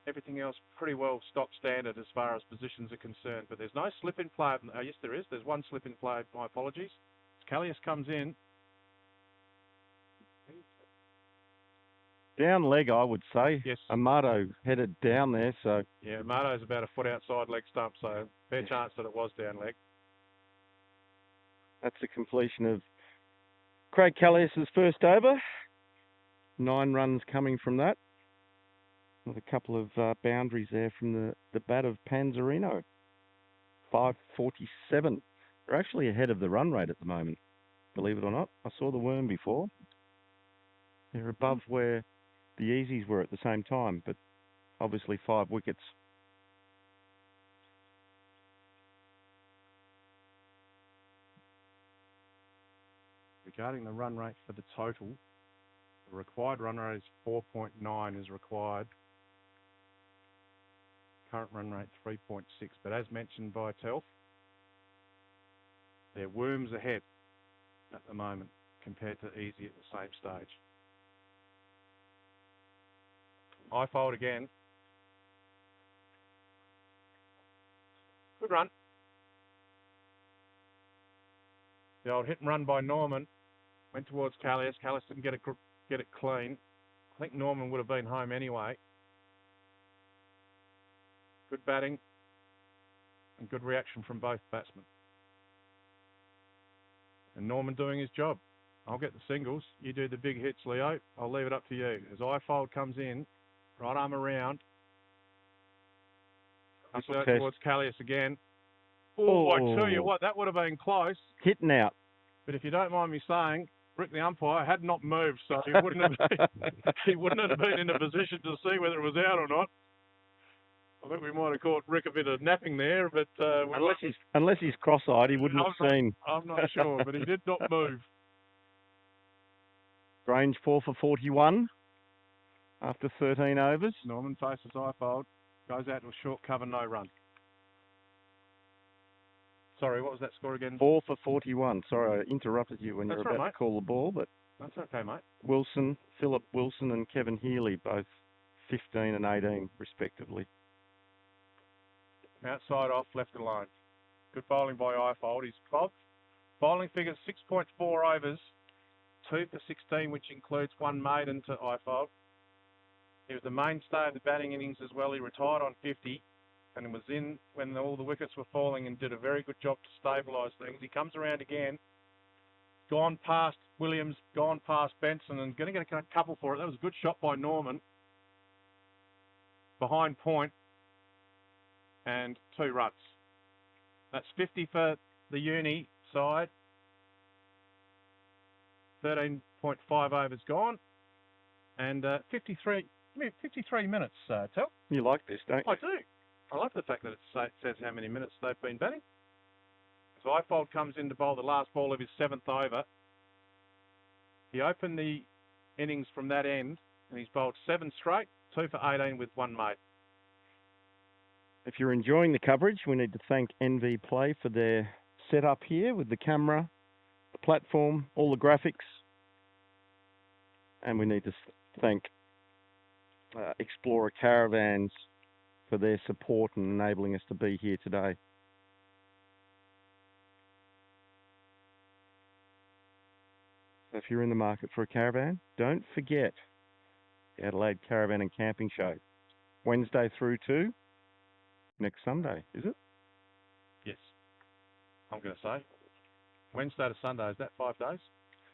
Everything else pretty well stock standard as far as positions are concerned, but there's no slip in play. Oh, yes, there is. There's one slip in play. My apologies. Callias comes in. Down leg, I would say. Yes. Amato headed down there, so... Yeah, Amato's about a foot outside leg stump, so fair chance that it was down leg. That's the completion of Craig Callias' first over. 9 runs coming from that. With a couple of boundaries there from the bat of Panzerino. 5:47. They're actually ahead of the run rate at the moment, believe it or not. I saw the worm before. They're above where the easies were at the same time, but obviously 5 wickets. Regarding the run rate for the total, the required run rate is 4.9 is required. Current run rate 3.6, but as mentioned by Telf, they're worms ahead at the moment compared to easy at the same stage. I fold again. Good run. The old hit and run by Norman went towards Callias. Callias didn't get it clean. I think Norman would have been home anyway. Good batting and good reaction from both batsmen. And Norman doing his job. I'll get the singles. You do the big hits, Leo. I'll leave it up to you. As I-fold comes in, right arm around. Up towards Callias again. Oh, I tell you what, that would have been close. Hitting out. But if you don't mind me saying, Rick the umpire had not moved, so he wouldn't have been in a position to see whether it was out or not. I think we might have caught Rick a bit of napping there, but unless he's cross-eyed, he wouldn't have seen. I'm not sure, but he did not move. Grange 4 for 41 after 13 overs. Norman faces I-fold, goes out to a short cover, no run. Sorry, what was that score again? 4 for 41. Sorry, I interrupted you when you were about to call the ball, but that's okay, mate. Wilson, Philip Wilson, and Kevin Healy both 15 and 18 respectively. Outside off, left alone. Good bowling by I-fold. He's bowling figures 6.4 overs, 2 for 16, which includes 1 maiden to I-fold. He was the mainstay of the batting innings as well. He retired on 50 and was in when all the wickets were falling and did a very good job to stabilise things. He comes around again, gone past Williams, gone past Benson, and going to get a couple for it. That was a good shot by Norman. Behind point. And 2 runs. That's 50 for the uni side. 13.5 overs gone. And 53 minutes, Tel. You like this, don't you? I do. I love the fact that it says how many minutes they've been batting. So I-fold comes in to bowl the last ball of his 7th over. He opened the innings from that end, and he's bowled 7 straight, 2 for 18 with 1 made. If you're enjoying the coverage, we need to thank NV Play for their setup here with the camera, the platform, all the graphics. And we need to thank Explorer Caravans for their support and enabling us to be here today. So if you're in the market for a caravan, don't forget the Adelaide Caravan and Camping Show. Wednesday through to next Sunday, is it? I'm going to say. Wednesday to Sunday, is that 5 days?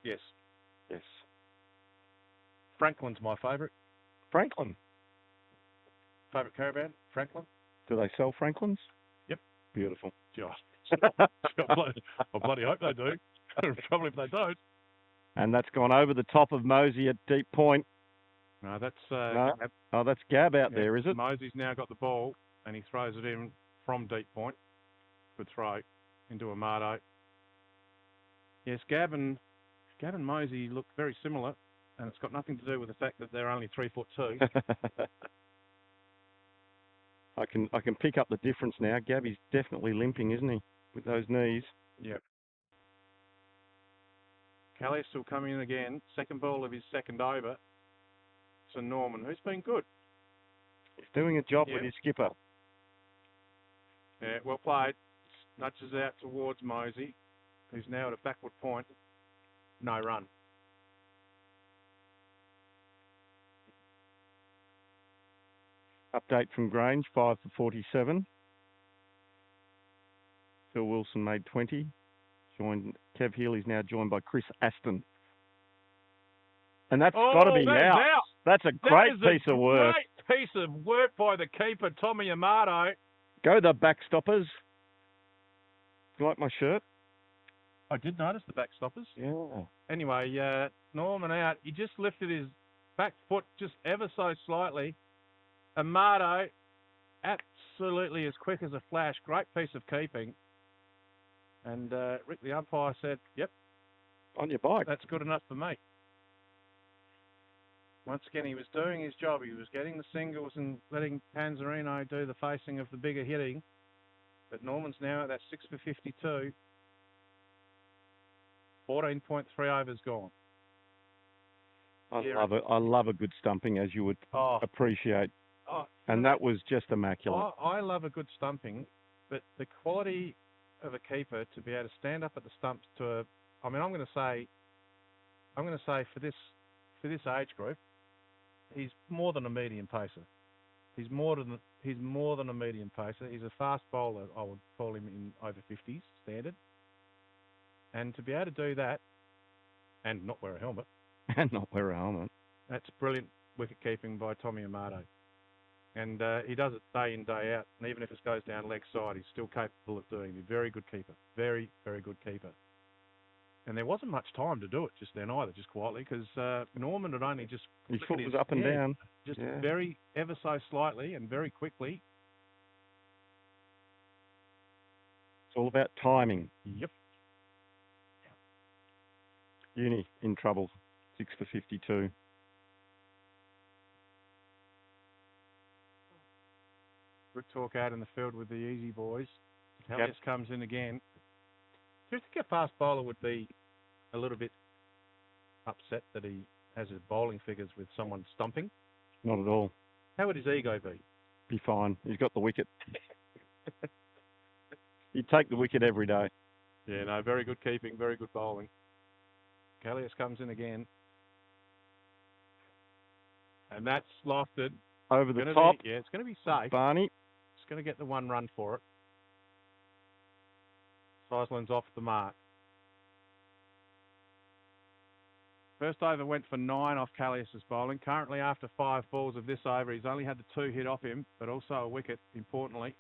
Yes. Yes. Franklin's my favourite. Franklin. Favourite caravan? Franklin? Do they sell Franklins? Yep. Beautiful. Gee, I bloody hope they do. Probably if they don't. And that's gone over the top of Mosey at deep point. No, that's... No. Oh, that's Gab out there, is it? Mosey's now got the ball, and he throws it in from deep point. Good throw into Amato. Yes, Gab and Mosey look very similar, and it's got nothing to do with the fact that they're only 3'2". I can pick up the difference now. Gabby's definitely limping, isn't he, with those knees? Yep. Callias will come in again. Second ball of his second over. To Norman, who's been good. He's doing a job with his skipper. Yeah, well played. Nudges out towards Mosey, who's now at a backward point. No run. Update from Grange, 5 for 47. Phil Wilson made 20. Kev Healy's now joined by Chris Aston. And that's got to be out. That's a great piece of work. Great piece of work by the keeper, Tommy Amato. Go the backstoppers. You like my shirt? I did notice the backstoppers. Yeah. Anyway, Norman out. He just lifted his back foot just ever so slightly. Amato, absolutely as quick as a flash. Great piece of keeping. And Rick, the umpire, said, yep. On your bike. That's good enough for me. Once again, he was doing his job. He was getting the singles and letting Panzerino do the facing of the bigger hitting. But Norman's now at that 6 for 52. 14.3 overs gone. I love a good stumping, as you would appreciate. And that was just immaculate. I love a good stumping, but the quality of a keeper to be able to stand up at the stumps I'm going to say for this age group, he's more than a medium pacer. He's more than a medium pacer. He's a fast bowler. I would call him in over 50s standard. And to be able to do that and not wear a helmet. That's brilliant wicket keeping by Tommy Amato. And he does it day in, day out. And even if it goes down leg side, he's still capable of doing it. Very good keeper. Very, very good keeper. And there wasn't much time to do it just then either, just quietly, because Norman had only just... His foot was up and down. Just very, ever so slightly and very quickly. It's all about timing. Yep. Uni in trouble, 6 for 52. Good talk out in the field with the easy boys. Callias comes in again. Do you think a fast bowler would be a little bit upset that he has his bowling figures with someone stumping? Not at all. How would his ego be? Be fine. He's got the wicket. He'd take the wicket every day. Yeah, no, very good keeping, very good bowling. Callias comes in again. And that's lofted. Over the top. It's going to be safe. Barney. It's going to get the one run for it. Seisland's off the mark. First over went for 9 off Callias's bowling. Currently, after 5 balls of this over, he's only had the 2 hit off him, but also a wicket, importantly.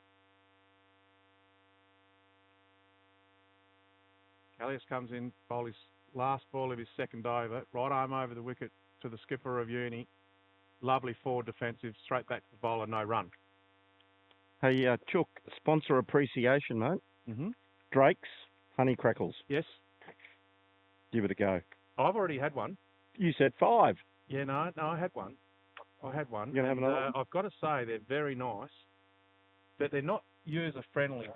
Callias comes in, bowl his last ball of his second over. Right arm over the wicket to the skipper of Uni. Lovely forward defensive, straight back to the bowler, no run. Hey, Chook, sponsor appreciation, mate. Mm-hmm. Drake's Honey Crackles. Yes. Give it a go. I've already had one. You said 5. Yeah, no, I had one. You're going to have another one? I've got to say, they're very nice, but they're not user-friendly.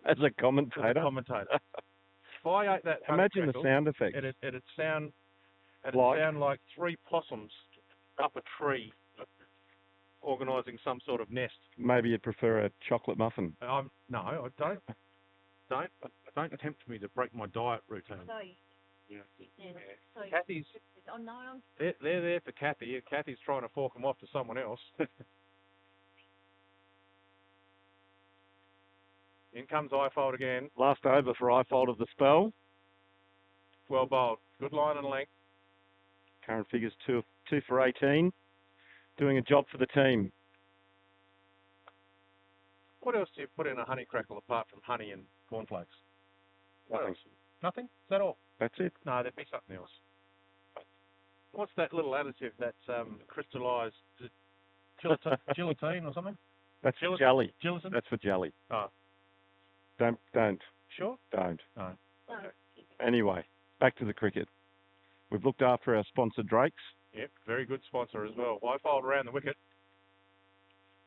As a commentator? If I ate that imagine the sound effects. It'd sound like 3 possums up a tree organising some sort of nest. Maybe you'd prefer a chocolate muffin. No, I don't. Don't tempt me to break my diet routine. Kathy's. Oh, no, they're there for Kathy. Kathy's trying to fork them off to someone else. In comes Ifold again. Last over for Ifold of the spell. Well bowled. Good line and length. Current figures 2 for 18. Doing a job for the team. What else do you put in a honey crackle apart from honey and cornflakes? What Nothing. else? Nothing? Is that all? That's it. No, there'd be something else. What's that little additive that's crystallised? Gelatine or something? That's for jelly. Gelatin? That's for jelly. Oh. Don't. Sure? Don't. No. Well, Anyway, back to the cricket. We've looked after our sponsor, Drake's. Yep, very good sponsor as well. Ifold around the wicket.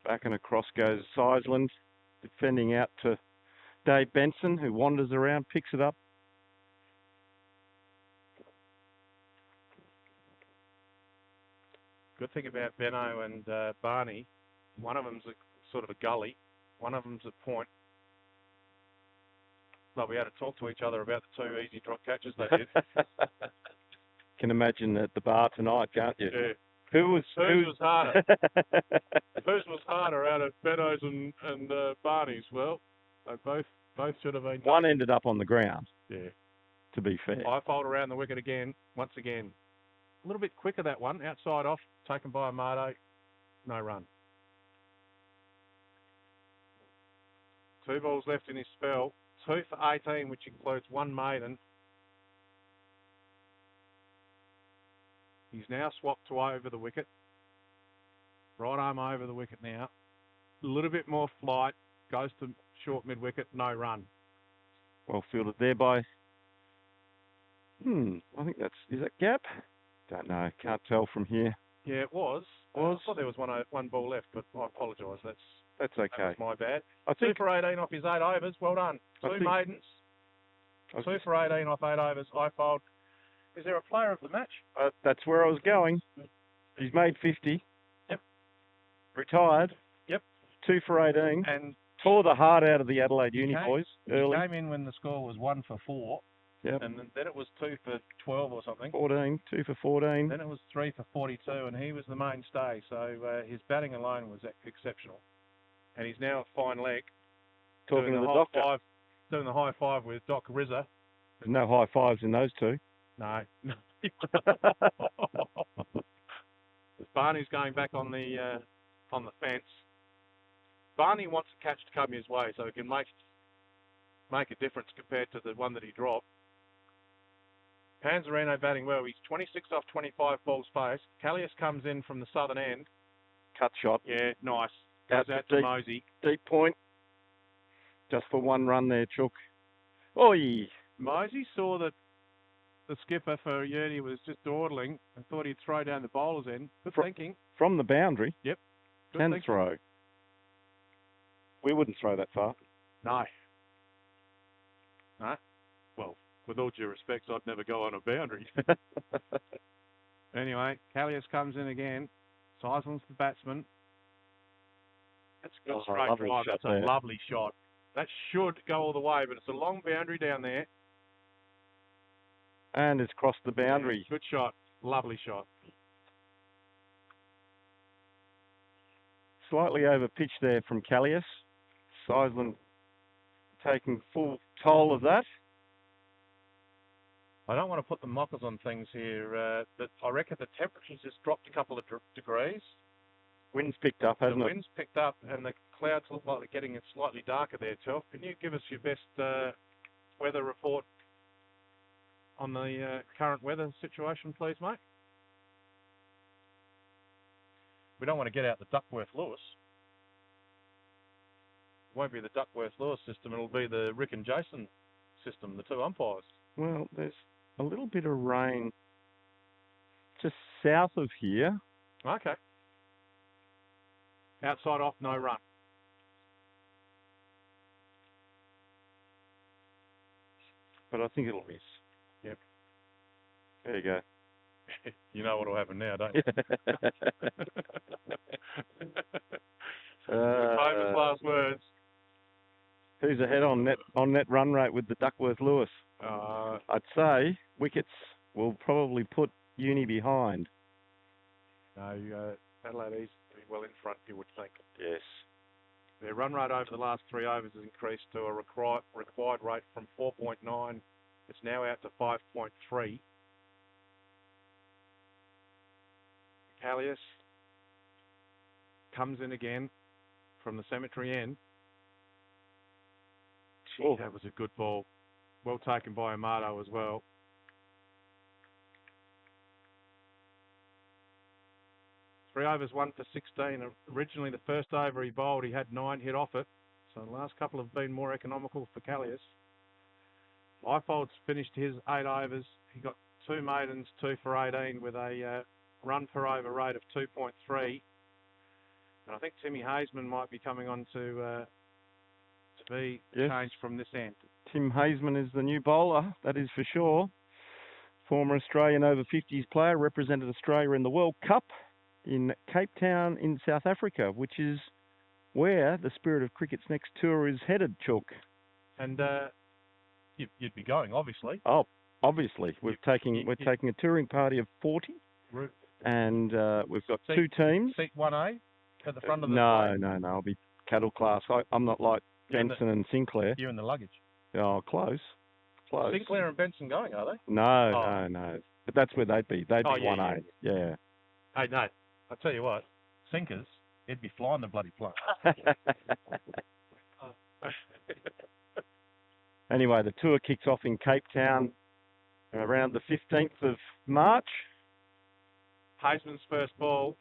Back and across goes Sizeland, defending out to Dave Benson, who wanders around, picks it up. Good thing about Benno and Barney, one of them's sort of a gully, one of them's a point. They'll be able to talk to each other about the 2 easy drop catches they did. Can imagine at the bar tonight, can't you? Yeah. Whose was harder? Whose was harder out of Benno's and Barney's? Well, they both should have been. One ended up on the ground. Yeah. To be fair. Ifold around the wicket again, once again. A little bit quicker that one, outside off, taken by Amado, no run. 2 balls left in his spell, 2 for 18, which includes 1 maiden. He's now swapped to over the wicket. Right arm over the wicket now. A little bit more flight, goes to short mid-wicket, no run. Well fielded there by... I think is that gap? Don't know, can't tell from here. Yeah, it was. I thought there was one ball left, but I apologise. That's okay. That was my bad. I 2 think for 18 off his 8 overs. Well done. 2 maidens. 2 for 18 off 8 overs. Ifold. Is there a player of the match? that's where I was going. He's made 50. Yep. Retired. Yep. 2 for 18. And tore the heart out of the Adelaide Uni boys he early. came in when the score was 1 for 4. Yep. And then it was 2 for 12 or something. 14, 2 for 14. Then it was 3 for 42, and he was the mainstay. So his batting alone was exceptional. And he's now at fine leg. Talking to the doctor. Doing the high five with Doc Rizza. There's no high fives in those two. No. Barney's going back on the fence. Barney wants the catch to come his way so he can make a difference compared to the one that he dropped. Panzarino batting well. He's 26 off 25 balls faced. Callias comes in from the southern end. Cut shot. Yeah, nice. Goes out to Mosey. Deep point. Just for 1 run there, Chook. Oi! Mosey saw that the skipper for Yerney was just dawdling and thought he'd throw down the bowler's end. Good thinking. From the boundary? Yep. Good Can thinking. throw. We wouldn't throw that far. No. No? Well, with all due respect, I'd never go on a boundary. Anyway, Callias comes in again. Sizeland's the batsman. That's a good straight drive. That's a lovely shot. That should go all the way, but it's a long boundary down there. And it's crossed the boundary. Good shot. Lovely shot. Slightly over pitch there from Callias. Sizeland taking full toll of that. I don't want to put the mockers on things here, but I reckon the temperature's just dropped a couple of degrees. Wind's picked up, hasn't it? The wind's picked up, and the clouds look like they're getting slightly darker there, Telf. Can you give us your best weather report on the current weather situation, please, mate? We don't want to get out the Duckworth-Lewis. It won't be the Duckworth-Lewis system, it'll be the Rick and Jason system, the 2 umpires. Well, there's a little bit of rain just south of here. Okay. Outside off, no run. But I think it'll miss. Yep. There you go. You know what will happen now, don't you? Famous last words. Who's ahead on net run rate with the Duckworth-Lewis? I'd say Wickets will probably put Uni behind. No, Adelaide East will be well in front, you would think. Yes. Their run rate over the last 3 overs has increased to a required rate from 4.9. It's now out to 5.3. Callius comes in again from the cemetery end. Gee, Oh. that was a good ball. Well taken by Amato as well. Three overs, 1 for 16. Originally, the first over he bowled, he had 9 hit off it. So the last couple have been more economical for Callius. Leifold's finished his 8 overs. He got 2 maidens, 2 for 18 with a run per over rate of 2.3. And I think Timmy Hazeman might be coming on to be changed from this end. Tim Hazeman is the new bowler, that is for sure. Former Australian over 50s player, represented Australia in the World Cup in Cape Town in South Africa, which is where the Spirit of Cricket's next tour is headed, Chook. And you'd be going, obviously. Oh, obviously. We're taking a touring party of 40, and we've got 2 teams. Seat 1A at the front of the No, I'll be cattle class. I'm not like Benson and Sinclair. You in the luggage. Oh, close. Sinclair and Benson going, are they? No. But that's where they'd be. They'd be 1A. Yeah. Hey, no. I'll tell you what. Sinkers, he'd be flying the bloody plane. Anyway, the tour kicks off in Cape Town around the 15th of March. Hazeman's first ball.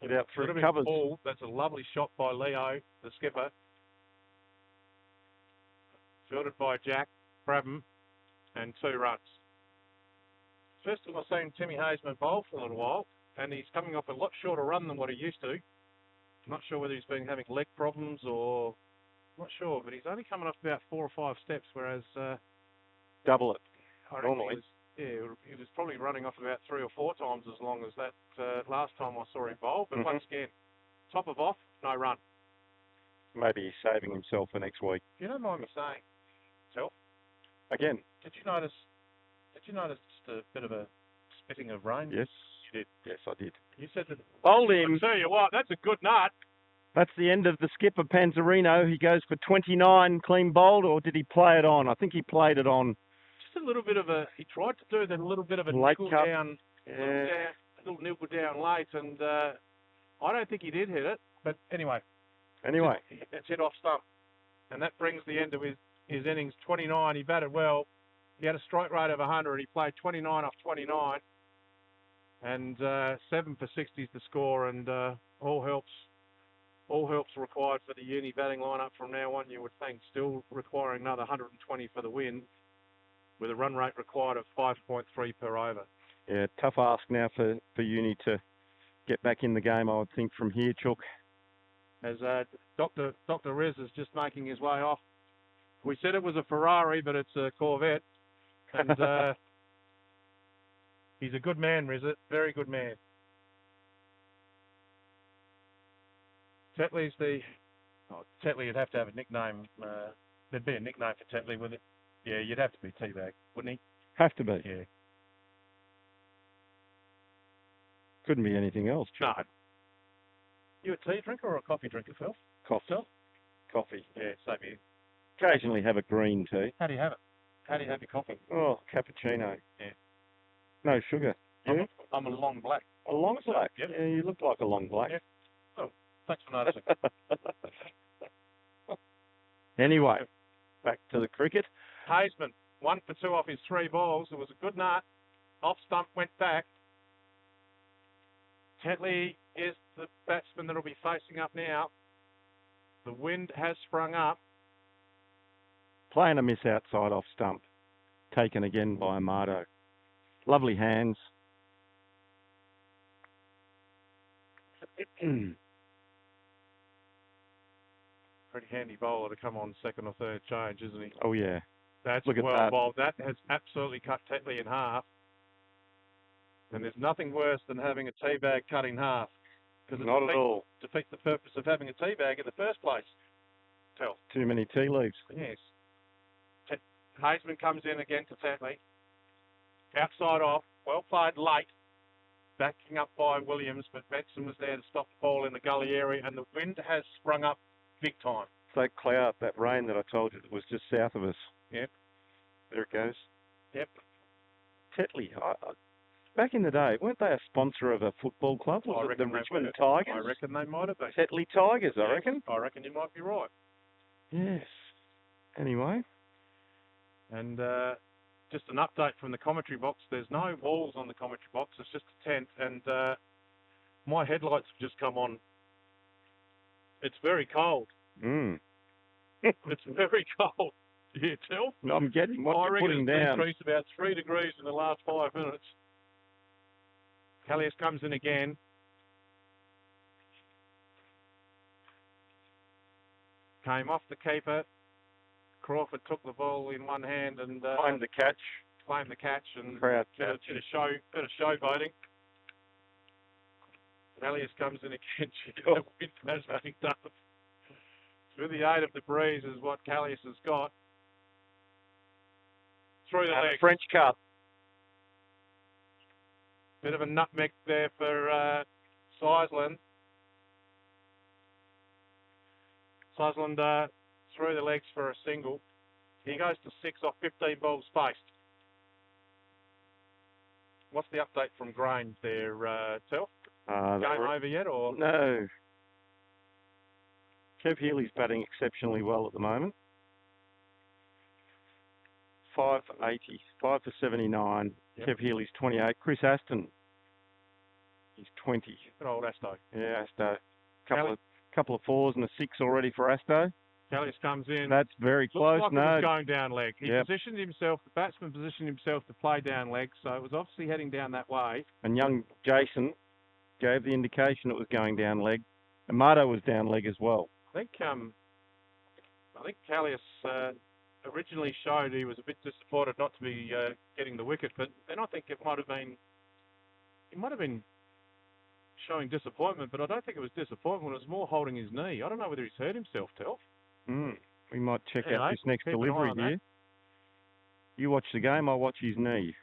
Get out through covers. Ball. That's a lovely shot by Leo, the skipper. Fielded by Jack Brabham, and 2 runs. First time I've seen Timmy Hazeman bowl for a little while, and he's coming off a lot shorter run than what he used to. I'm not sure whether he's been having leg problems or... not sure, but he's only coming off about 4 or 5 steps, whereas... double it, normally. He was probably running off about 3 or 4 times as long as that last time I saw him bowl. But once again, top of off, no run. Maybe he's saving himself for next week. If you don't mind me saying, Self. Again. Did you notice just a bit of a spitting of rain? Yes. You did. Yes, I did. You said that. Hold him. I tell you what, that's a good nut. That's the end of the skipper, Panzerino. He goes for 29 clean bowled, or did he play it on? I think he played it on. Just a little bit of he tried to do that, a little bit of a late niggle cut. down, a little niggle down late, and I don't think he did hit it, but anyway. It's hit off stump, and that brings the end of his innings. 29, he batted well. He had a strike rate of 100. He played 29 off 29, and 7 for 60 is the score, and all helps required for the uni batting lineup from now on, you would think. Still requiring another 120 for the win, with a run rate required of 5.3 per over. Yeah, tough ask now for uni to get back in the game, I would think, from here, Chook. As Dr. Riz is just making his way off. We said it was a Ferrari, but it's a Corvette. And he's a good man, Riz. Very good man. Tetley's Tetley would have to have a nickname. There'd be a nickname for Tetley, would it? Yeah, you'd have to be Teabag, wouldn't he? Have to be. Yeah. Couldn't be anything else. No. You a tea drinker or a coffee drinker, Phil? Coffee. Yeah, same here. Occasionally have a green tea. How do you have it? How do you have your coffee? Oh, cappuccino. Yeah. No sugar. I'm a long black. A long black? Yep. Yeah, you look like a long black. Yeah. Oh, thanks for noticing. Anyway, back to the cricket. Hazeman, 1 for 2 off his 3 balls. It was a good nut. Off stump, went back. Tetley is the batsman that will be facing up now. The wind has sprung up. Playing a miss outside off stump. Taken again by Amato. Lovely hands. Pretty handy bowler to come on second or third change, isn't he? Oh, yeah. That's Look at well that. bowled. That has absolutely cut Tetley in half. And there's nothing worse than having a tea bag cut in half. Because Not at all. Defeats the purpose of having a tea bag in the first place. Too many tea leaves. Yes. Hazeman comes in again to Tetley. Outside off. Well played late. Backing up by Williams, but Benson was there to stop the ball in the gully area, and the wind has sprung up big time. It's that cloud, that rain that I told you that was just south of us. Yep. There it goes. Yep. Tetley, back in the day, weren't they a sponsor of a football club? Was it the Richmond Tigers? I reckon they might have been. Tetley Tigers, I reckon. I reckon you might be right. Yes. Anyway. And just an update from the commentary box. There's no walls on the commentary box. It's just a tent. And my headlights have just come on. It's very cold. It's very cold. You tell? I'm getting what you're putting down. It's increased about 3 degrees in the last 5 minutes. Callias comes in again. Came off the keeper. Crawford took the ball in one hand and claimed the catch. Claimed the catch and Proud bit of showboating. Callias comes in again. She got a win Tasmanic Dove. With the aid of the breeze is what Callias has got. Through the legs. French Cup. Bit of a nutmeg there for Seisland. Seisland through the legs for a single. He goes to 6 off 15 balls faced. What's the update from Grange there, Telf? Game over yet, or? No. Kev Healy's batting exceptionally well at the moment. 5 for 80, 5 for 79. Yep. Kev Healy's 28. Chris Aston, he's 20. Good old Asto. Yeah, Asto. Couple of 4s and a 6 already for Asto. Callias comes in. That's very close. Looks like it was going down leg. He Yep. positioned himself, the batsman positioned himself to play down leg, so it was obviously heading down that way. And young Jason gave the indication it was going down leg. Amato was down leg as well. I think Callias originally showed he was a bit disappointed not to be getting the wicket, but then I think he might have been showing disappointment, but I don't think it was disappointment. It was more holding his knee. I don't know whether he's hurt himself, Telf. We might check out this next delivery here. You watch the game, I'll watch his knee.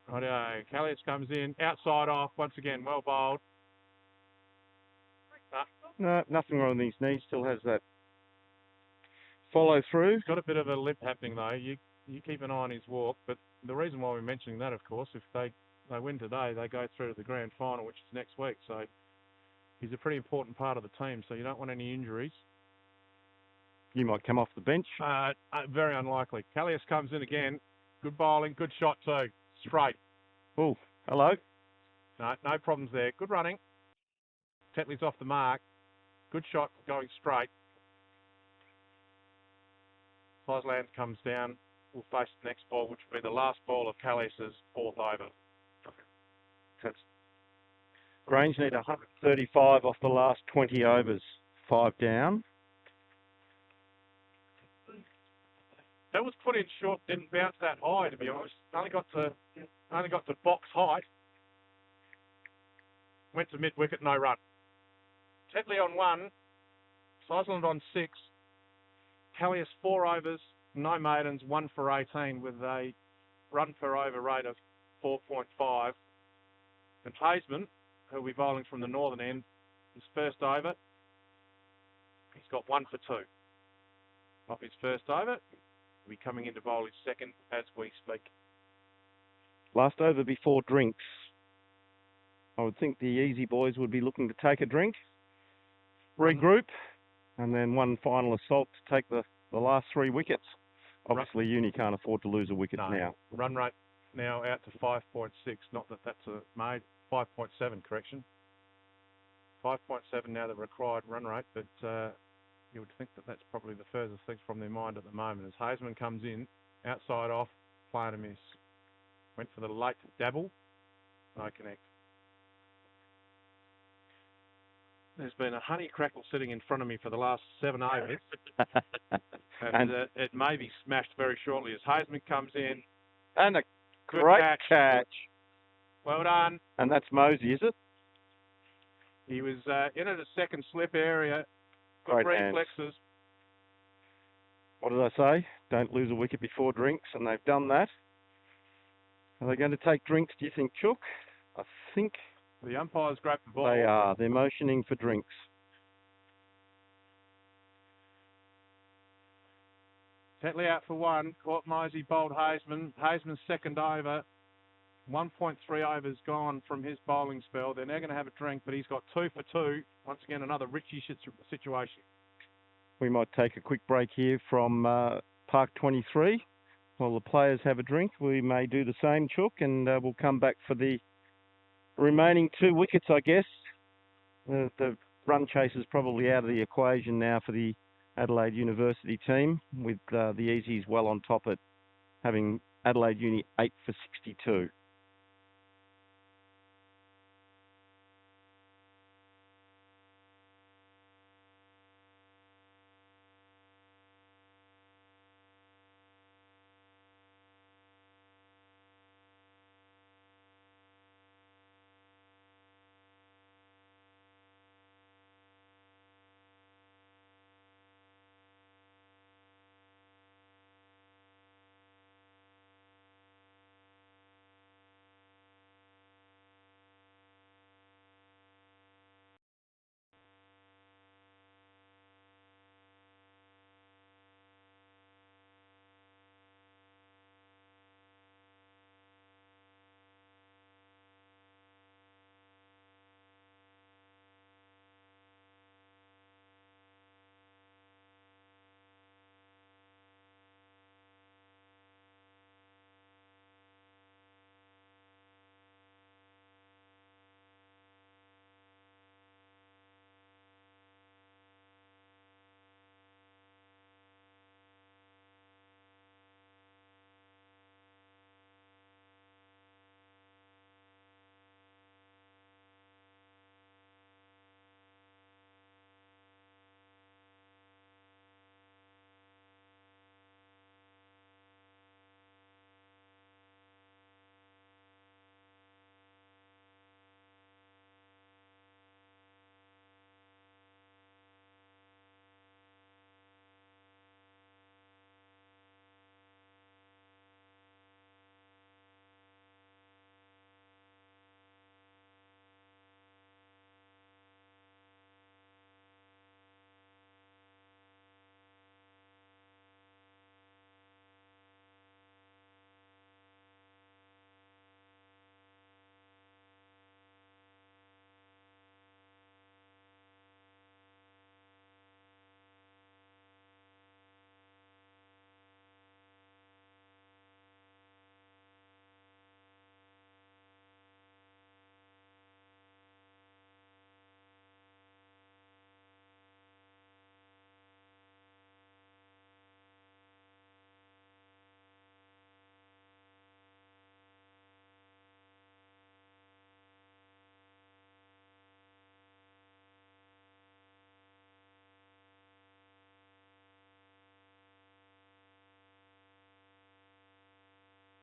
Righto, Callias comes in, outside off, once again, well bowled. No, nothing wrong with his knee, still has that follow through. He's got a bit of a limp happening though. You keep an eye on his walk, but the reason why we're mentioning that, of course, if they win today, they go through to the grand final, which is next week. So he's a pretty important part of the team, so you don't want any injuries. You might come off the bench. Very unlikely. Callias comes in again. Good bowling, good shot too. Straight. Oh, hello. No problems there. Good running. Tetley's off the mark. Good shot going straight. Seisland comes down. We'll face the next ball, which will be the last ball of Callias's 4th over. Grange need 135 off the last 20 overs. 5 down. That was put in short, didn't bounce that high, to be honest. Only got to box height. Went to mid-wicket, no run. Tetley on 1, Seisland on 6. Callias 4 overs, no maidens, 1 for 18 with a run per over rate of 4.5. And Haseman, who'll be bowling from the northern end, his first over, he's got 1 for 2. Off his first over, he'll be coming in to bowl his second as we speak. Last over before drinks. I would think the easy boys would be looking to take a drink, regroup, and then one final assault to take the last 3 wickets. Obviously, Uni can't afford to lose a wicket now. Run rate now out to 5.6. Not that that's a made 5.7 correction. 5.7 now the required run rate, but you would think that that's probably the furthest thing from their mind at the moment. As Haseman comes in, outside off, playing a miss. Went for the late dabble, no connect. There's been a honey crackle sitting in front of me for the last 7 overs. and it may be smashed very shortly as Haseman comes in. And a great catch. Well done. And that's Mosey, is it? He was in at a second slip area. Good reflexes. Hands. What did I say? Don't lose a wicket before drinks, and they've done that. Are they going to take drinks, do you think, Chook? I think... The umpires grabbed the ball. They are. They're motioning for drinks. Tetley out for one. Caught Mosey bowled Haseman. Haseman's second over. 1.3 overs gone from his bowling spell. They're now going to have a drink, but he's got 2 for 2. Once again, another Richie situation. We might take a quick break here from Park 23. While the players have a drink, we may do the same, Chook, and we'll come back for the remaining 2 wickets, I guess. The run chase is probably out of the equation now for the Adelaide University team, with the Easies well on top at having Adelaide Uni 8 for 62.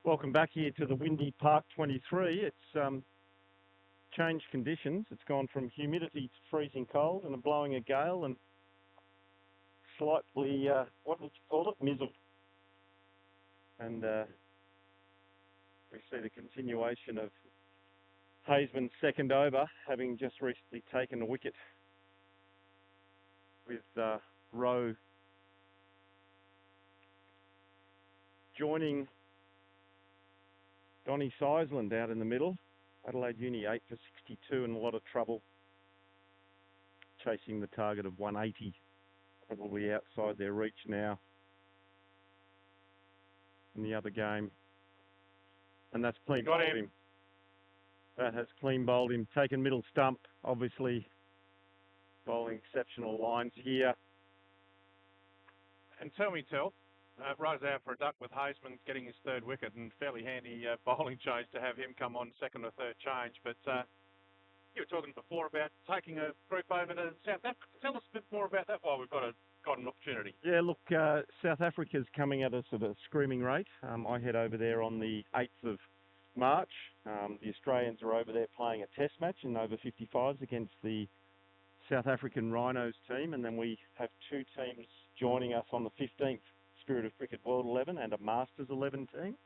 Welcome back here to the windy Park 23. It's changed conditions. It's gone from humidity to freezing cold and blowing a gale and slightly, what would you call it, mizzle. And we see the continuation of Haseman's second over, having just recently taken a wicket, with Rowe joining Donny Sizeland out in the middle. Adelaide Uni 8 for 62 and a lot of trouble chasing the target of 180, probably outside their reach now in the other game. And that's clean bowled him. That has clean bowled him, taken middle stump, obviously bowling exceptional lines here. And tell me, Rose out for a duck with Haseman getting his 3rd wicket, and fairly handy bowling change to have him come on 2nd or 3rd change. But you were talking before about taking a group over to South Africa. Tell us a bit more about that while we've got an opportunity. Yeah, look, South Africa's coming at us at a screaming rate. I head over there on the 8th of March. The Australians are over there playing a test match in over 55s against the South African Rhinos team, and then we have 2 teams joining us on the 15th, Spirit of Cricket World 11 and a Masters 11 team. And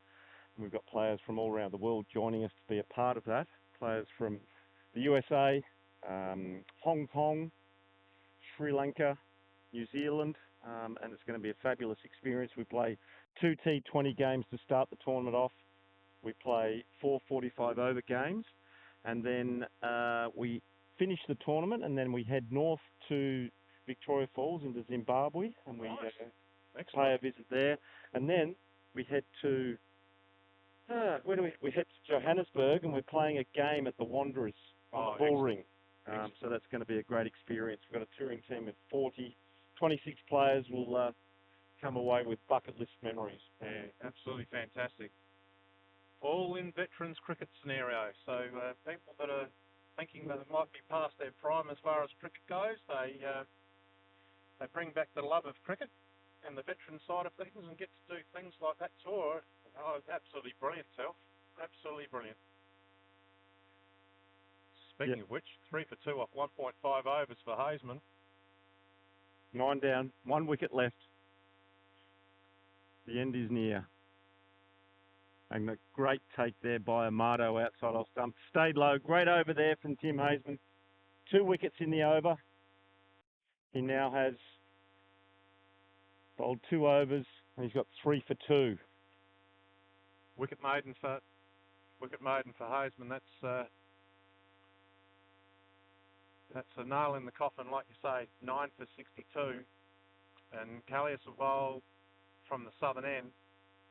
we've got players from all around the world joining us to be a part of that. Players from the USA, Hong Kong, Sri Lanka, New Zealand, and it's going to be a fabulous experience. We play 2 T20 games to start the tournament off. We play 4 45 over games, and then we finish the tournament, and then we head north to Victoria Falls into Zimbabwe, and we pay a visit there, and then we head to where do we head to Johannesburg, and we're playing a game at the Wanderers on the Bull Ring. So that's going to be a great experience. We've got a touring team of 26 players will come away with bucket list memories. Yeah, absolutely fantastic. All in veterans cricket scenario. So people that are thinking that it might be past their prime as far as cricket goes, they bring back the love of cricket and the veteran side of things and get to do things like that tour. Oh, absolutely brilliant, Self. Absolutely brilliant. Speaking of which, 3 for 2 off 1.5 overs for Haseman. 9 down, 1 wicket left. The end is near. And a great take there by Amato outside off stump. Stayed low. Great over there from Tim Haseman. 2 wickets in the over. He now has bowled 2 overs and he's got 3 for 2. Wicket maiden for Haseman. That's a nail in the coffin, like you say. 9 for 62. And Callias will bowl from the southern end.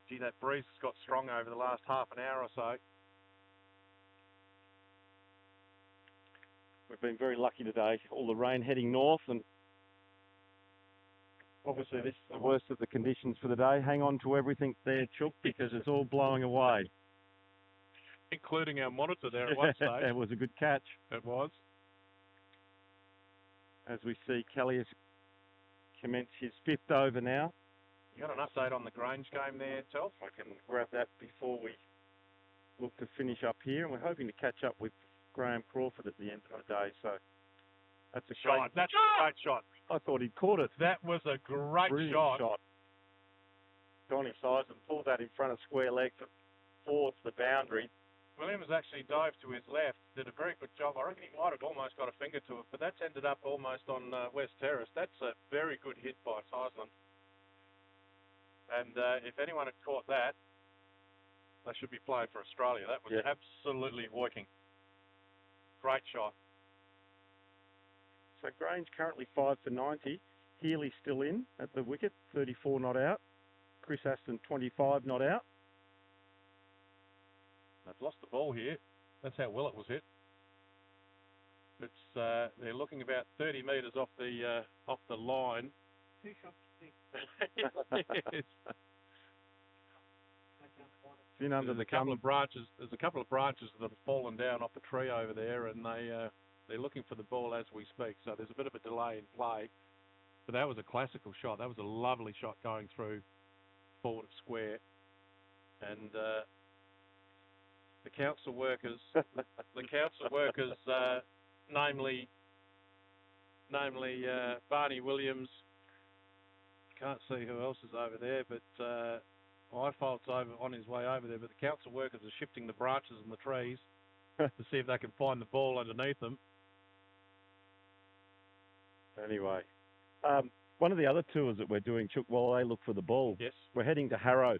Gee, that breeze has got strong over the last half an hour or so. We've been very lucky today. All the rain heading north, and obviously this is the worst of the conditions for the day. Hang on to everything there, Chook, because it's all blowing away. Including our monitor there at one stage. That was a good catch. It was. As we see Callias commence his 5th over now. You got an update on the Grange game there, Telf? I can grab that before we look to finish up here, and we're hoping to catch up with Graham Crawford at the end of the day. So that's a shot. That's a great shot. I thought he'd caught it. That was a great shot. Johnny Seisman pulled that in front of square leg towards the boundary. Williams actually dived to his left, did a very good job. I reckon he might have almost got a finger to it, but that's ended up almost on West Terrace. That's a very good hit by Seisman. And if anyone had caught that, they should be playing for Australia. That was absolutely working. Great shot. So Grange currently 5 for 90. Healy still in at the wicket, 34 not out. Chris Aston 25 not out. They've lost the ball here. That's how well it was hit. It's they're looking about 30 metres off the line. 2 shots to 6. Yes. In under there's a couple of branches that have fallen down off the tree over there, and they're looking for the ball as we speak. So there's a bit of a delay in play. But that was a classical shot. That was a lovely shot going through forward of square. And the council workers, namely Barney Williams. Can't see who else is over there, but Ifolt's over on his way over there. But the council workers are shifting the branches and the trees to see if they can find the ball underneath them. Anyway, one of the other tours that we're doing, Chook, while they look for the ball, yes, we're heading to Harrow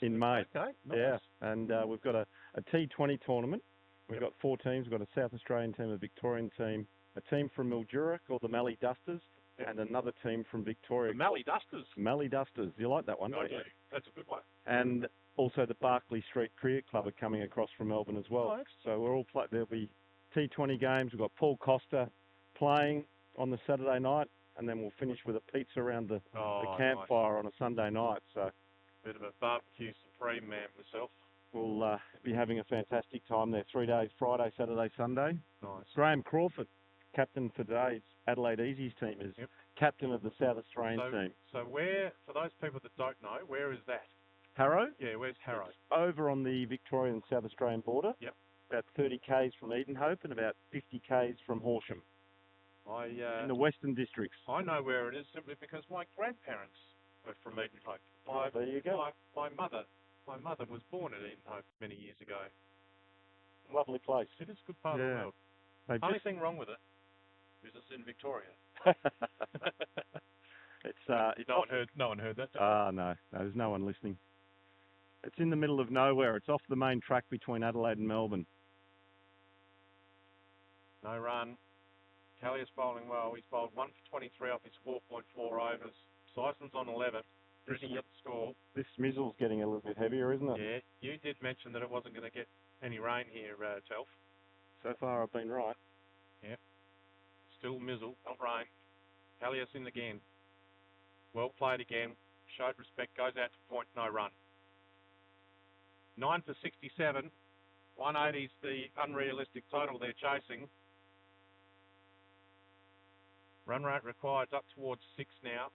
in May. Okay, nice. Yeah, and we've got a T20 tournament. We've got 4 teams. We've got a South Australian team, a Victorian team, a team from Mildura called the Mallee Dusters, and another team from Victoria. The Mallee Dusters? Mallee Dusters. You like that one, don't you? That's a good one. And also the Barclay Street Cricket Club are coming across from Melbourne as well. Oh, so we're all there'll be T20 games. We've got Paul Costa playing on the Saturday night, and then we'll finish with a pizza around the campfire on a Sunday night. So bit of a barbecue supreme man myself. We'll be having a fantastic time there. 3 days, Friday, Saturday, Sunday. Nice. Graham Crawford, captain for today's Adelaide Easies team, is captain of the South Australian team. So where, for those people that don't know, where is that? Harrow? Yeah, where's Harrow? It's over on the Victorian South Australian border. Yep. About 30 k's from Edenhope and about 50 k's from Horsham. In the Western Districts. I know where it is simply because my grandparents were from Edenhope. There you go. My mother was born at Edenhope many years ago. Lovely place. It is a good part of the world. Only thing wrong with it is it's in Victoria. It's No one heard that. no, there's no one listening. It's in the middle of nowhere. It's off the main track between Adelaide and Melbourne. No run. Callias bowling well. He's bowled 1 for 23 off his 4.4 overs. Syson's on 11. Britting at the score. This mizzle's getting a little bit heavier, isn't it? Yeah, you did mention that it wasn't going to get any rain here, Telf. So far, I've been right. Yep. Still mizzle, not rain. Callias in again. Well played again. Showed respect. Goes out to point. No run. 9 for 67. 180's the unrealistic total they're chasing. Run rate required up towards 6 now.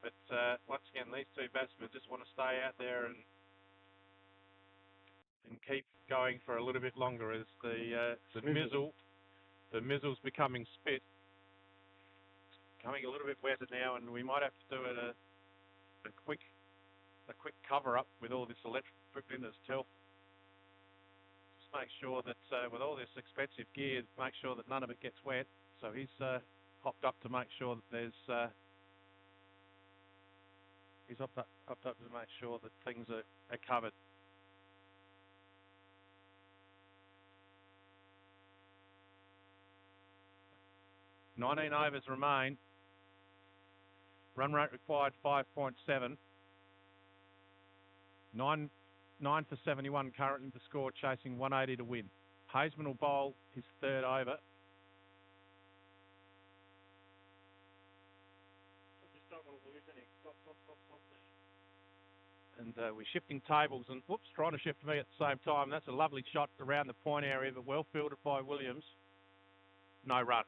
But once again, these two batsmen just want to stay out there and keep going for a little bit longer as the mizzle's becoming spit. Coming a little bit wetter now, and we might have to do a quick cover up with all this electrical equipment as Telf. Just make sure that with all this expensive gear, make sure that none of it gets wet. So he's hopped up to make sure that there's he's hopped up to make sure that things are covered. "19 overs remain. Run rate required 5.7. 9 for 71 currently the score, chasing 180 to win. Hazeman will bowl his third over. Just don't want to lose any. Stop. And we're shifting tables and, whoops, trying to shift me at the same time. That's a lovely shot around the point area, but well fielded by Williams. No run.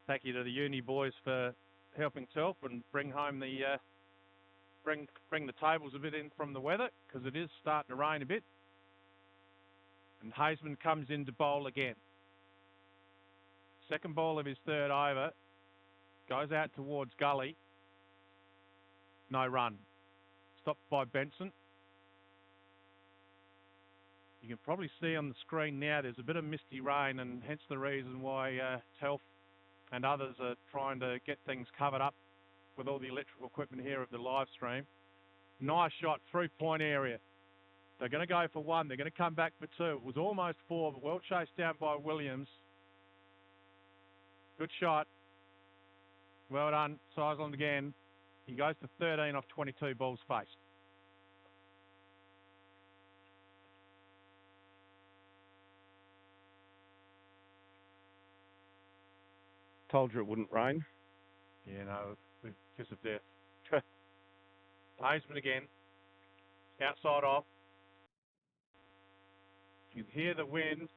Thank you to the uni boys for helping Telf and bring home the bring the tables a bit in from the weather, because it is starting to rain a bit. And Hazeman comes in to bowl again. Second ball of his third over. Goes out towards gully. No run. Stopped by Benson. You can probably see on the screen now there's a bit of misty rain, and hence the reason why Telf and others are trying to get things covered up with all the electrical equipment here of the live stream. Nice shot through point area. They're going to go for 1. They're going to come back for 2. It was almost 4, but well chased down by Williams. Good shot. Well done. Sizeland again. He goes to 13 off 22 balls faced. Told you it wouldn't rain. Yeah, no, with kiss of death. Hazeman again. Outside off. You can hear the wind.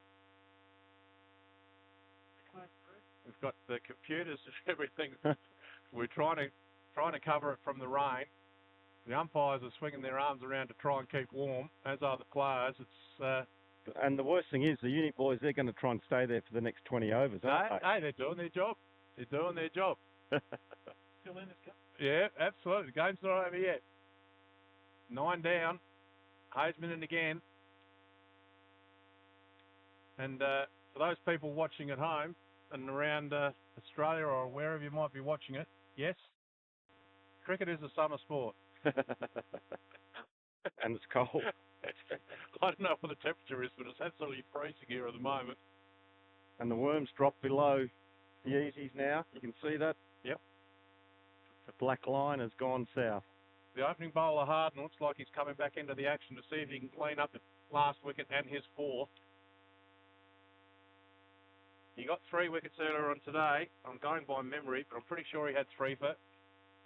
We've got the computers and everything. We're trying to cover it from the rain. The umpires are swinging their arms around to try and keep warm, as are the players. It's and the worst thing is, the uni boys, they're going to try and stay there for the next 20 overs, aren't they? Hey, they're doing their job. They're doing their job. Still in this cup. Yeah, absolutely. The game's not over yet. 9 down. Hazeman in again. And for those people watching at home and around Australia or wherever you might be watching it, yes, cricket is a summer sport. And it's cold. I don't know what the temperature is, but it's absolutely freezing here at the moment. And the worms drop below the easies now. You can see that. Yep. The black line has gone south. The opening bowler, Harden, looks like he's coming back into the action to see if he can clean up the last wicket and his 4th. He got 3 wickets earlier on today. I'm going by memory, but I'm pretty sure he had 3 for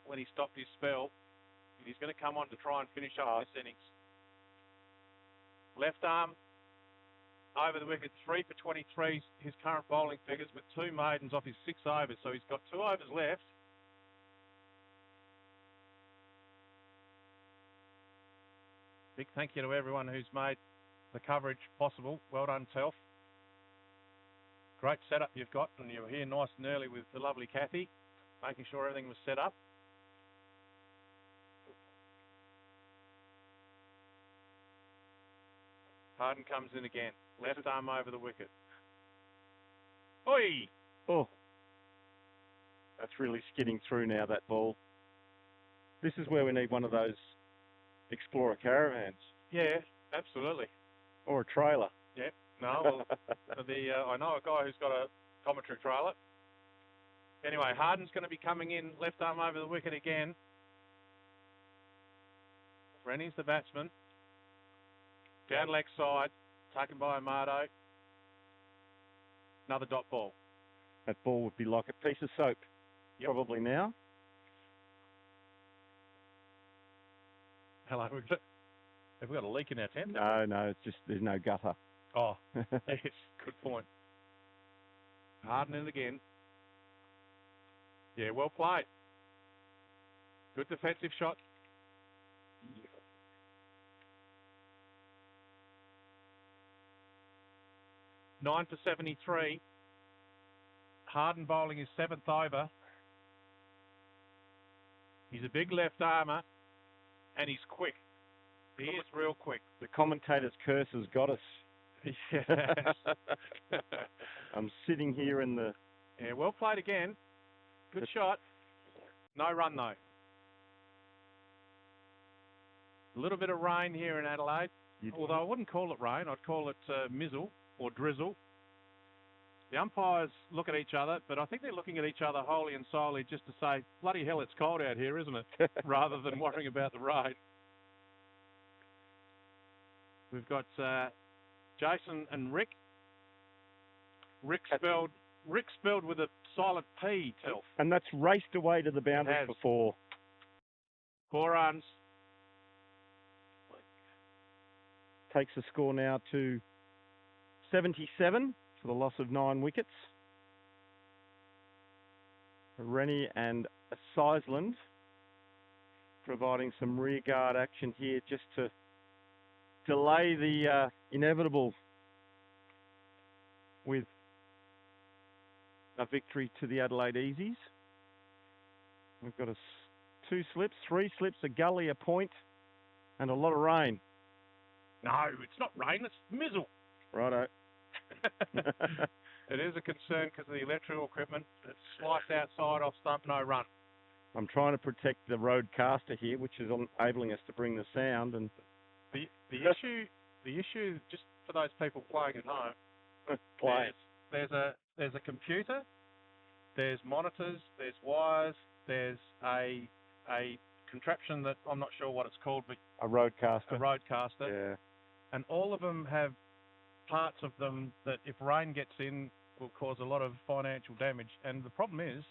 when he stopped his spell. He's going to come on to try and finish up this innings. Left arm over the wicket, 3 for 23, his current bowling figures, with 2 maidens off his 6 overs. So he's got 2 overs left. Big thank you to everyone who's made the coverage possible. Well done, Telf. Great setup you've got, and you were here nice and early with the lovely Kathy, making sure everything was set up. Harden comes in again. Left arm over the wicket. Oi! Oh. That's really skidding through now, that ball. This is where we need one of those Explorer caravans. Yeah, absolutely. Or a trailer. Yeah. No, well, I know a guy who's got a commentary trailer. Anyway, Harden's going to be coming in, left arm over the wicket again. Rennie's the batsman. Down leg side, taken by Amato. Another dot ball. That ball would be like a piece of soap, Yep. probably now. Hello, have we got a leak in our tent? No, it's just there's no gutter. Oh, yes, good point. Harden it again. Yeah, well played. Good defensive shot. 9 for 73. Harden bowling his 7th over. He's a big left armer, and he's quick. He is real quick. The commentator's curse has got us. Yes. I'm sitting here in the... Yeah, well played again. Good shot. No run, though. A little bit of rain here in Adelaide. Although I wouldn't call it rain. I'd call it mizzle or drizzle. The umpires look at each other, but I think they're looking at each other wholly and solely just to say, bloody hell, it's cold out here, isn't it? Rather than worrying about the rain. We've got Jason and Rick. Rick spelled with a silent P, Telf. And that's raced away to the boundary It has. before. 4 runs. Takes the score now to 77 for the loss of 9 wickets. Rennie and Sizeland providing some rear guard action here just to delay the inevitable with a victory to the Adelaide Easies. We've got 2 slips, 3 slips, a gully, a point, and a lot of rain. No, it's not rain, it's mizzle. Righto. It is a concern because of the electrical equipment. It's sliced outside off stump, no run. I'm trying to protect the roadcaster here, which is enabling us to bring the sound. And the issue, just for those people playing at home, there's a computer, there's monitors, there's wires, there's a contraption that I'm not sure what it's called, but a roadcaster. A roadcaster. Yeah. And all of them have parts of them that if rain gets in will cause a lot of financial damage. And the problem is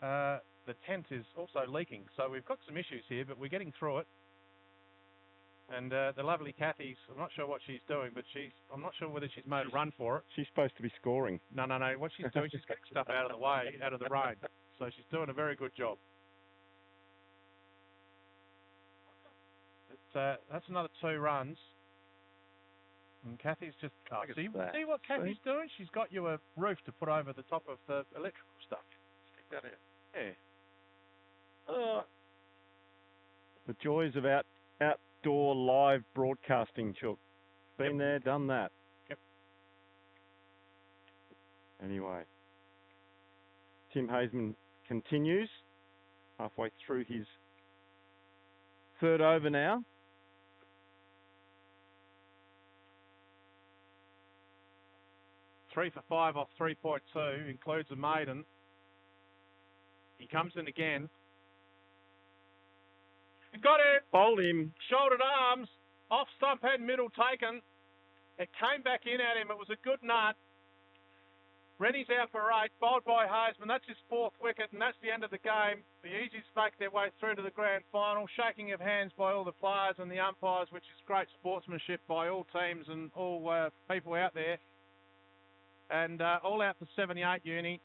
the tent is also leaking. So we've got some issues here, but we're getting through it. And the lovely Kathy's, I'm not sure what she's doing, but I'm not sure whether she's made a run for it. She's supposed to be scoring. No. What she's doing, she's getting stuff out of the way, out of the rain. So she's doing a very good job. That's another 2 runs. And Kathy's just... see what Kathy's doing? She's got you a roof to put over the top of the electrical stuff. Stick that out. Yeah. The joys of outdoor live broadcasting, Chuck. Been there, done that. Yep. Anyway. Tim Hazeman continues. Halfway through his 3rd over now. Three for 5 off 3.2, includes a maiden. He comes in again. He got it! Bowled him. Shouldered arms. Off stump head, middle taken. It came back in at him. It was a good nut. Rennie's out for 8, bowled by Hazeman. That's his 4th wicket, and that's the end of the game. The Easies make their way through to the grand final. Shaking of hands by all the players and the umpires, which is great sportsmanship by all teams and all people out there. And all out for 78 uni.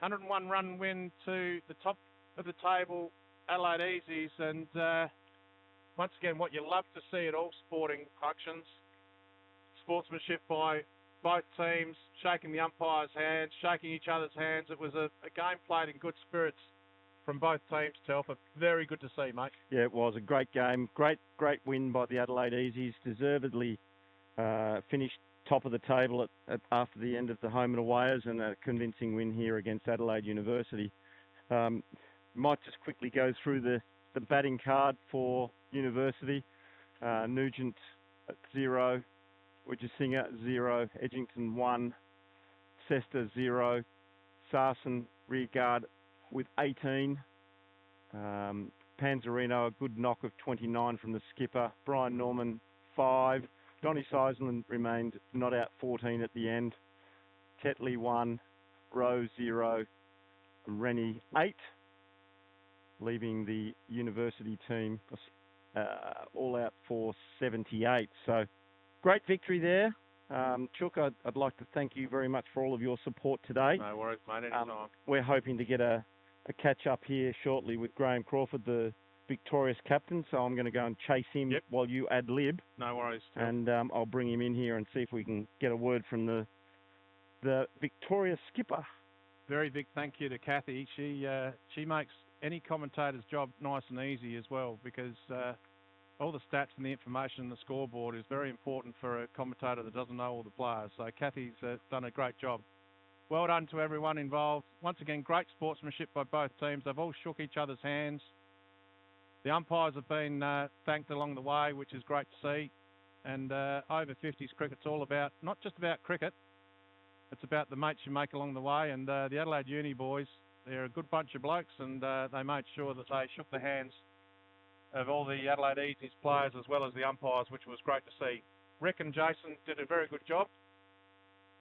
101 run win to the top of the table, Adelaide Easies. And once again, what you love to see at all sporting functions, sportsmanship by both teams, shaking the umpires' hands, shaking each other's hands. It was a game played in good spirits from both teams, Telfer. Very good to see, mate. Yeah, it was a great game. Great win by the Adelaide Easies. Deservedly finished top of the table after the end of the home and awayers, and a convincing win here against Adelaide University. Might just quickly go through the batting card for University. Nugent at 0, Widjasinger 0, Edgington 1, Sester 0, Sarson rearguard with 18. Panzerino a good knock of 29 from the skipper. Brian Norman 5. Donny Seisland remained not out 14 at the end. Tetley 1, Rowe 0, Rennie 8, leaving the University team all out for 78. So great victory there. Chook, I'd like to thank you very much for all of your support today. No worries, mate. Anytime. We're hoping to get a catch up here shortly with Graham Crawford, the victorious captain. So I'm going to go and chase him while you ad lib. No worries. And I'll bring him in here and see if we can get a word from the victorious skipper. Very big thank you to Kathy. She makes any commentator's job nice and easy as well, because all the stats and the information in the scoreboard is very important for a commentator that doesn't know all the players. So Kathy's done a great job. Well done to everyone involved. Once again, great sportsmanship by both teams. They've all shook each other's hands. The umpires have been thanked along the way, which is great to see. And over 50s cricket's all about, not just about cricket, it's about the mates you make along the way. And the Adelaide Uni boys, they're a good bunch of blokes, and they made sure that they shook the hands of all the Adelaide Easies players as well as the umpires, which was great to see. Rick and Jason did a very good job,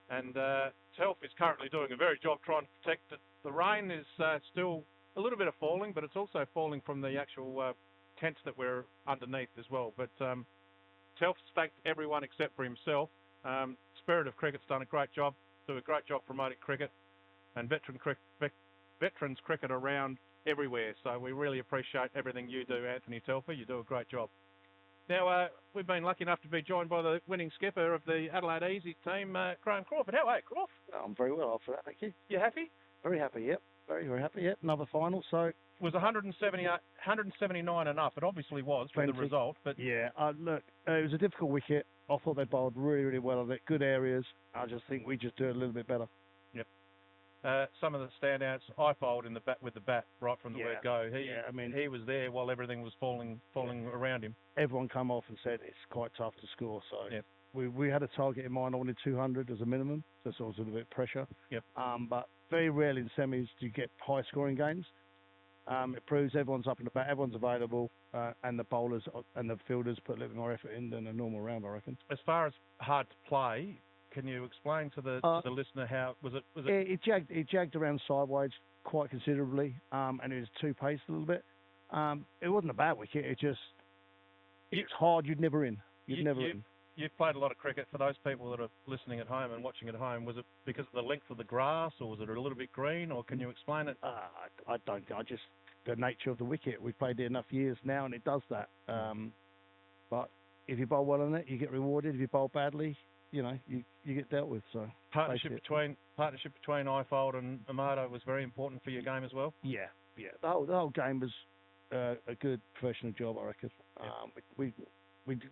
and Telf is currently doing a very job trying to protect it. The rain is still a little bit of falling, but it's also falling from the actual tents that we're underneath as well. But Telf's thanked everyone except for himself. Spirit of Cricket's done a great job, do a great job promoting cricket and veterans cricket around everywhere. So we really appreciate everything you do, Anthony Telfer. You do a great job. Now, we've been lucky enough to be joined by the winning skipper of the Adelaide Easy team, Graham Crawford. How are you, Crawford? I'm very well after that, thank you. You happy? Very happy, yep. Very, very happy, yep. Another final, so... Was 179 enough? It obviously was for the result, but... Yeah, look, it was a difficult wicket. I thought they bowled really, really well on it. Good areas. I just think we just do it a little bit better. Yep. Some of the standouts, I bowled in the bat with the bat right from the word go. He was there while everything was falling around him. Everyone come off and said it's quite tough to score. So we had a target in mind. I wanted 200 as a minimum. So it's also a bit of pressure. Yep. But very rarely in semis do you get high scoring games. It proves everyone's up in the bat, everyone's available, and the bowlers and the fielders put a little more effort in than a normal round, I reckon. As far as hard to play, can you explain to the listener how was it? It jagged around sideways quite considerably, and it was two-paced a little bit. It wasn't a bad wicket. It's hard. You'd never in. You've played a lot of cricket. For those people that are listening at home and watching at home, was it because of the length of the grass, or was it a little bit green, or can you explain it? I don't. Just the nature of the wicket. We've played it enough years now, and it does that. But if you bowl well on it, you get rewarded. If you bowl badly, you get dealt with. So partnership between Ifold and Amato was very important for your game as well. Yeah. The whole game was a good professional job, I reckon.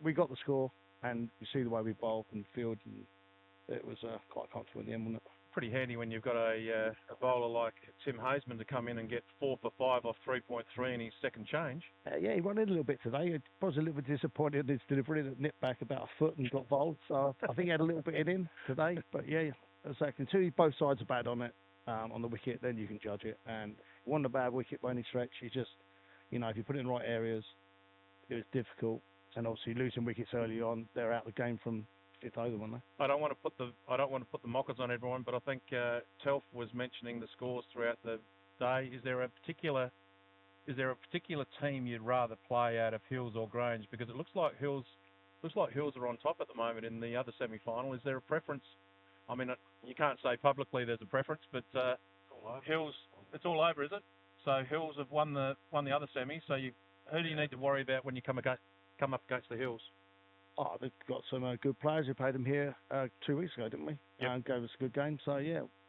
We got the score, and you see the way we bowled and field, and it was quite comfortable in the end, wasn't it? Pretty handy when you've got a bowler like Tim Hazeman to come in and get 4 for 5 off 3.3 in his second change. He run in a little bit today. I was a little bit disappointed in his delivery that nipped back about a foot and got bowled. So I think he had a little bit in him today. But as I can see, both sides are bad on it, on the wicket, then you can judge it. And it wasn't a bad wicket by any stretch. It's just, if you put it in the right areas, it was difficult. And obviously losing wickets early on, they're out of the game from it's over, one. I don't want to put the mockers on everyone, but I think Telf was mentioning the scores throughout the day. Is there a particular team you'd rather play out of Hills or Grange? Because it looks like Hills are on top at the moment in the other semi-final. Is there a preference? I mean, you can't say publicly there's a preference, but Hills, it's all over, is it? So Hills have won the other semi. So who do you need to worry about when you come up against the Hills? Oh, they've got some good players. We played them here 2 weeks ago, didn't we? Yep. Gave us a good game. So,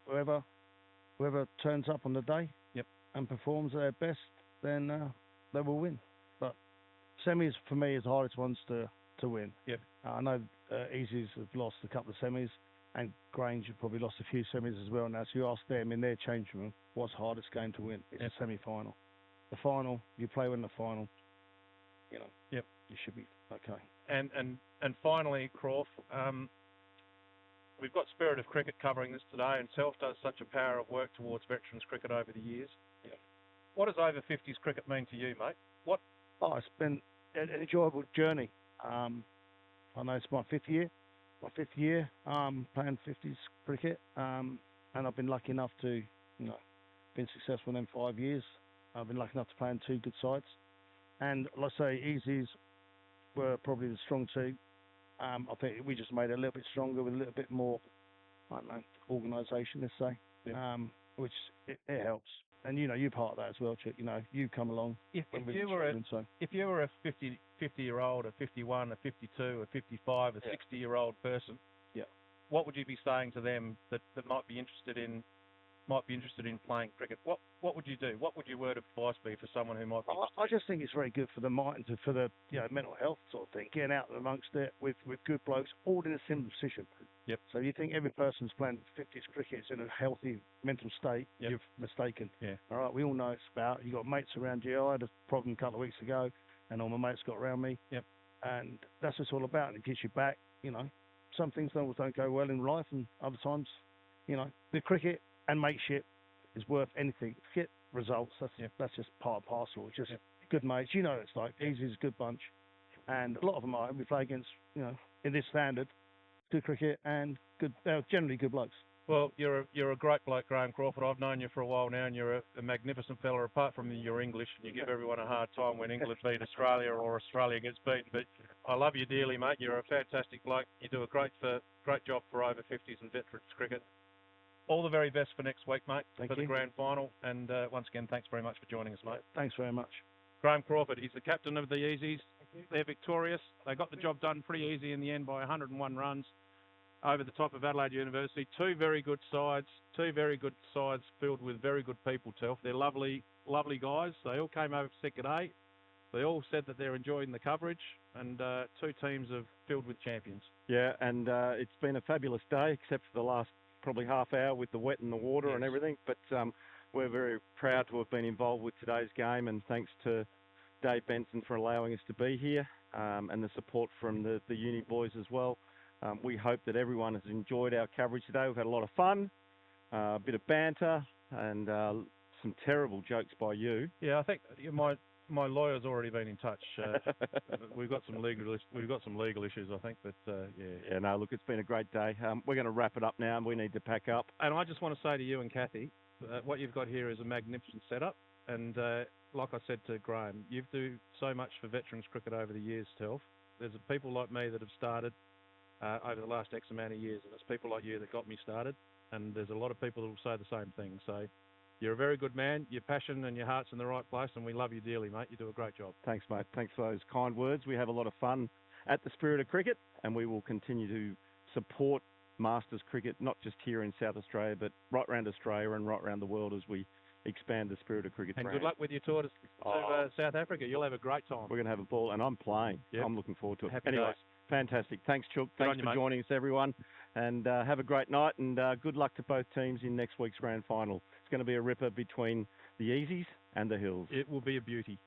whoever turns up on the day and performs at their best, then they will win. But semis, for me, is the hardest ones to to win. Yep. I know Easies have lost a couple of semis, and Grange have probably lost a few semis as well now. So you ask them in their change room, what's the hardest game to win? It's Yep. a semi-final. The final, you play in the final, you know, Yep. you should be okay. And finally, Croft, we've got Spirit of Cricket covering this today, and Self does such a power of work towards veterans cricket over the years. Yeah. What does over 50s cricket mean to you, mate? Oh, it's been an enjoyable journey. I know it's my fifth year playing 50s cricket, and I've been lucky enough to, been successful in them 5 years. I've been lucky enough to play in 2 good sides, and let's say Easies were probably the strong team. I think we just made it a little bit stronger with a little bit more, I don't know, organisation, let's say, which it helps. And you're part of that as well, Chick. You come along. If you were a 50-year-old, a 51, a 52, a 55, a 60-year-old person, what would you be saying to them that might be interested in playing cricket? What would you do? What would your word of advice be for someone who might be interested? I just think it's very good for the mind and for the mental health sort of thing, getting out amongst it with good blokes, all in a similar position. Yep. So you think every person's playing 50s cricket is in a healthy mental state, you've mistaken. Yeah. All right, we all know it's about, you got mates around you. I had a problem a couple of weeks ago, and all my mates got around me. Yep. And that's what it's all about, and it gets you back. Some things don't go well in life, and other times, the cricket and mateship is worth anything. Get results. That's just part and parcel. It's just good mates. It's like Easy's a good bunch, and a lot of them are. We play against, in this standard, good cricket and good, generally good blokes. Well, you're a great bloke, Graham Crawford. I've known you for a while now, and you're a magnificent fella. Apart from your English, and you give everyone a hard time when England beat Australia or Australia gets beaten. But I love you dearly, mate. You're a fantastic bloke. You do a great job for over 50s and veterans cricket. All the very best for next week, mate, Thank for you. the grand final. And once again, thanks very much for joining us, mate. Thanks very much. Graham Crawford, he's the captain of the Easies. They're victorious. They got the job done pretty easy in the end by 101 runs over the top of Adelaide University. Two very good sides filled with very good people, Telf. They're lovely, lovely guys. They all came over for second A. They all said that they're enjoying the coverage, and 2 teams are filled with champions. Yeah, and it's been a fabulous day, except for the last probably half hour with the wet and the water and everything. But we're very proud to have been involved with today's game, and thanks to Dave Benson for allowing us to be here, and the support from the uni boys as well. We hope that everyone has enjoyed our coverage today. We've had a lot of fun, a bit of banter, and some terrible jokes by you. Yeah, I think my lawyer's already been in touch. We've got some legal issues, I think. But Yeah, no, look, it's been a great day. We're going to wrap it up now, and we need to pack up. And I just want to say to you and Kathy, what you've got here is a magnificent setup. And like I said to Graham, you do so much for veterans cricket over the years, Telf. There's people like me that have started over the last X amount of years, and it's people like you that got me started. And there's a lot of people that will say the same thing. So you're a very good man. Your passion and your heart's in the right place, and we love you dearly, mate. You do a great job. Thanks, mate. Thanks for those kind words. We have a lot of fun at the Spirit of Cricket, and we will continue to support Masters cricket, not just here in South Australia, but right around Australia and right around the world as we expand the Spirit of Cricket And brand. good luck with your tour to South Africa. You'll have a great time. We're going to have a ball, and I'm playing. Yep. I'm looking forward to it. Happy Anyway, days. fantastic. Thanks, Chook. Good Thanks on you, for mate. joining us, everyone. And have a great night, and good luck to both teams in next week's grand final. It's going to be a ripper between the Easies and the Hills. It will be a beauty.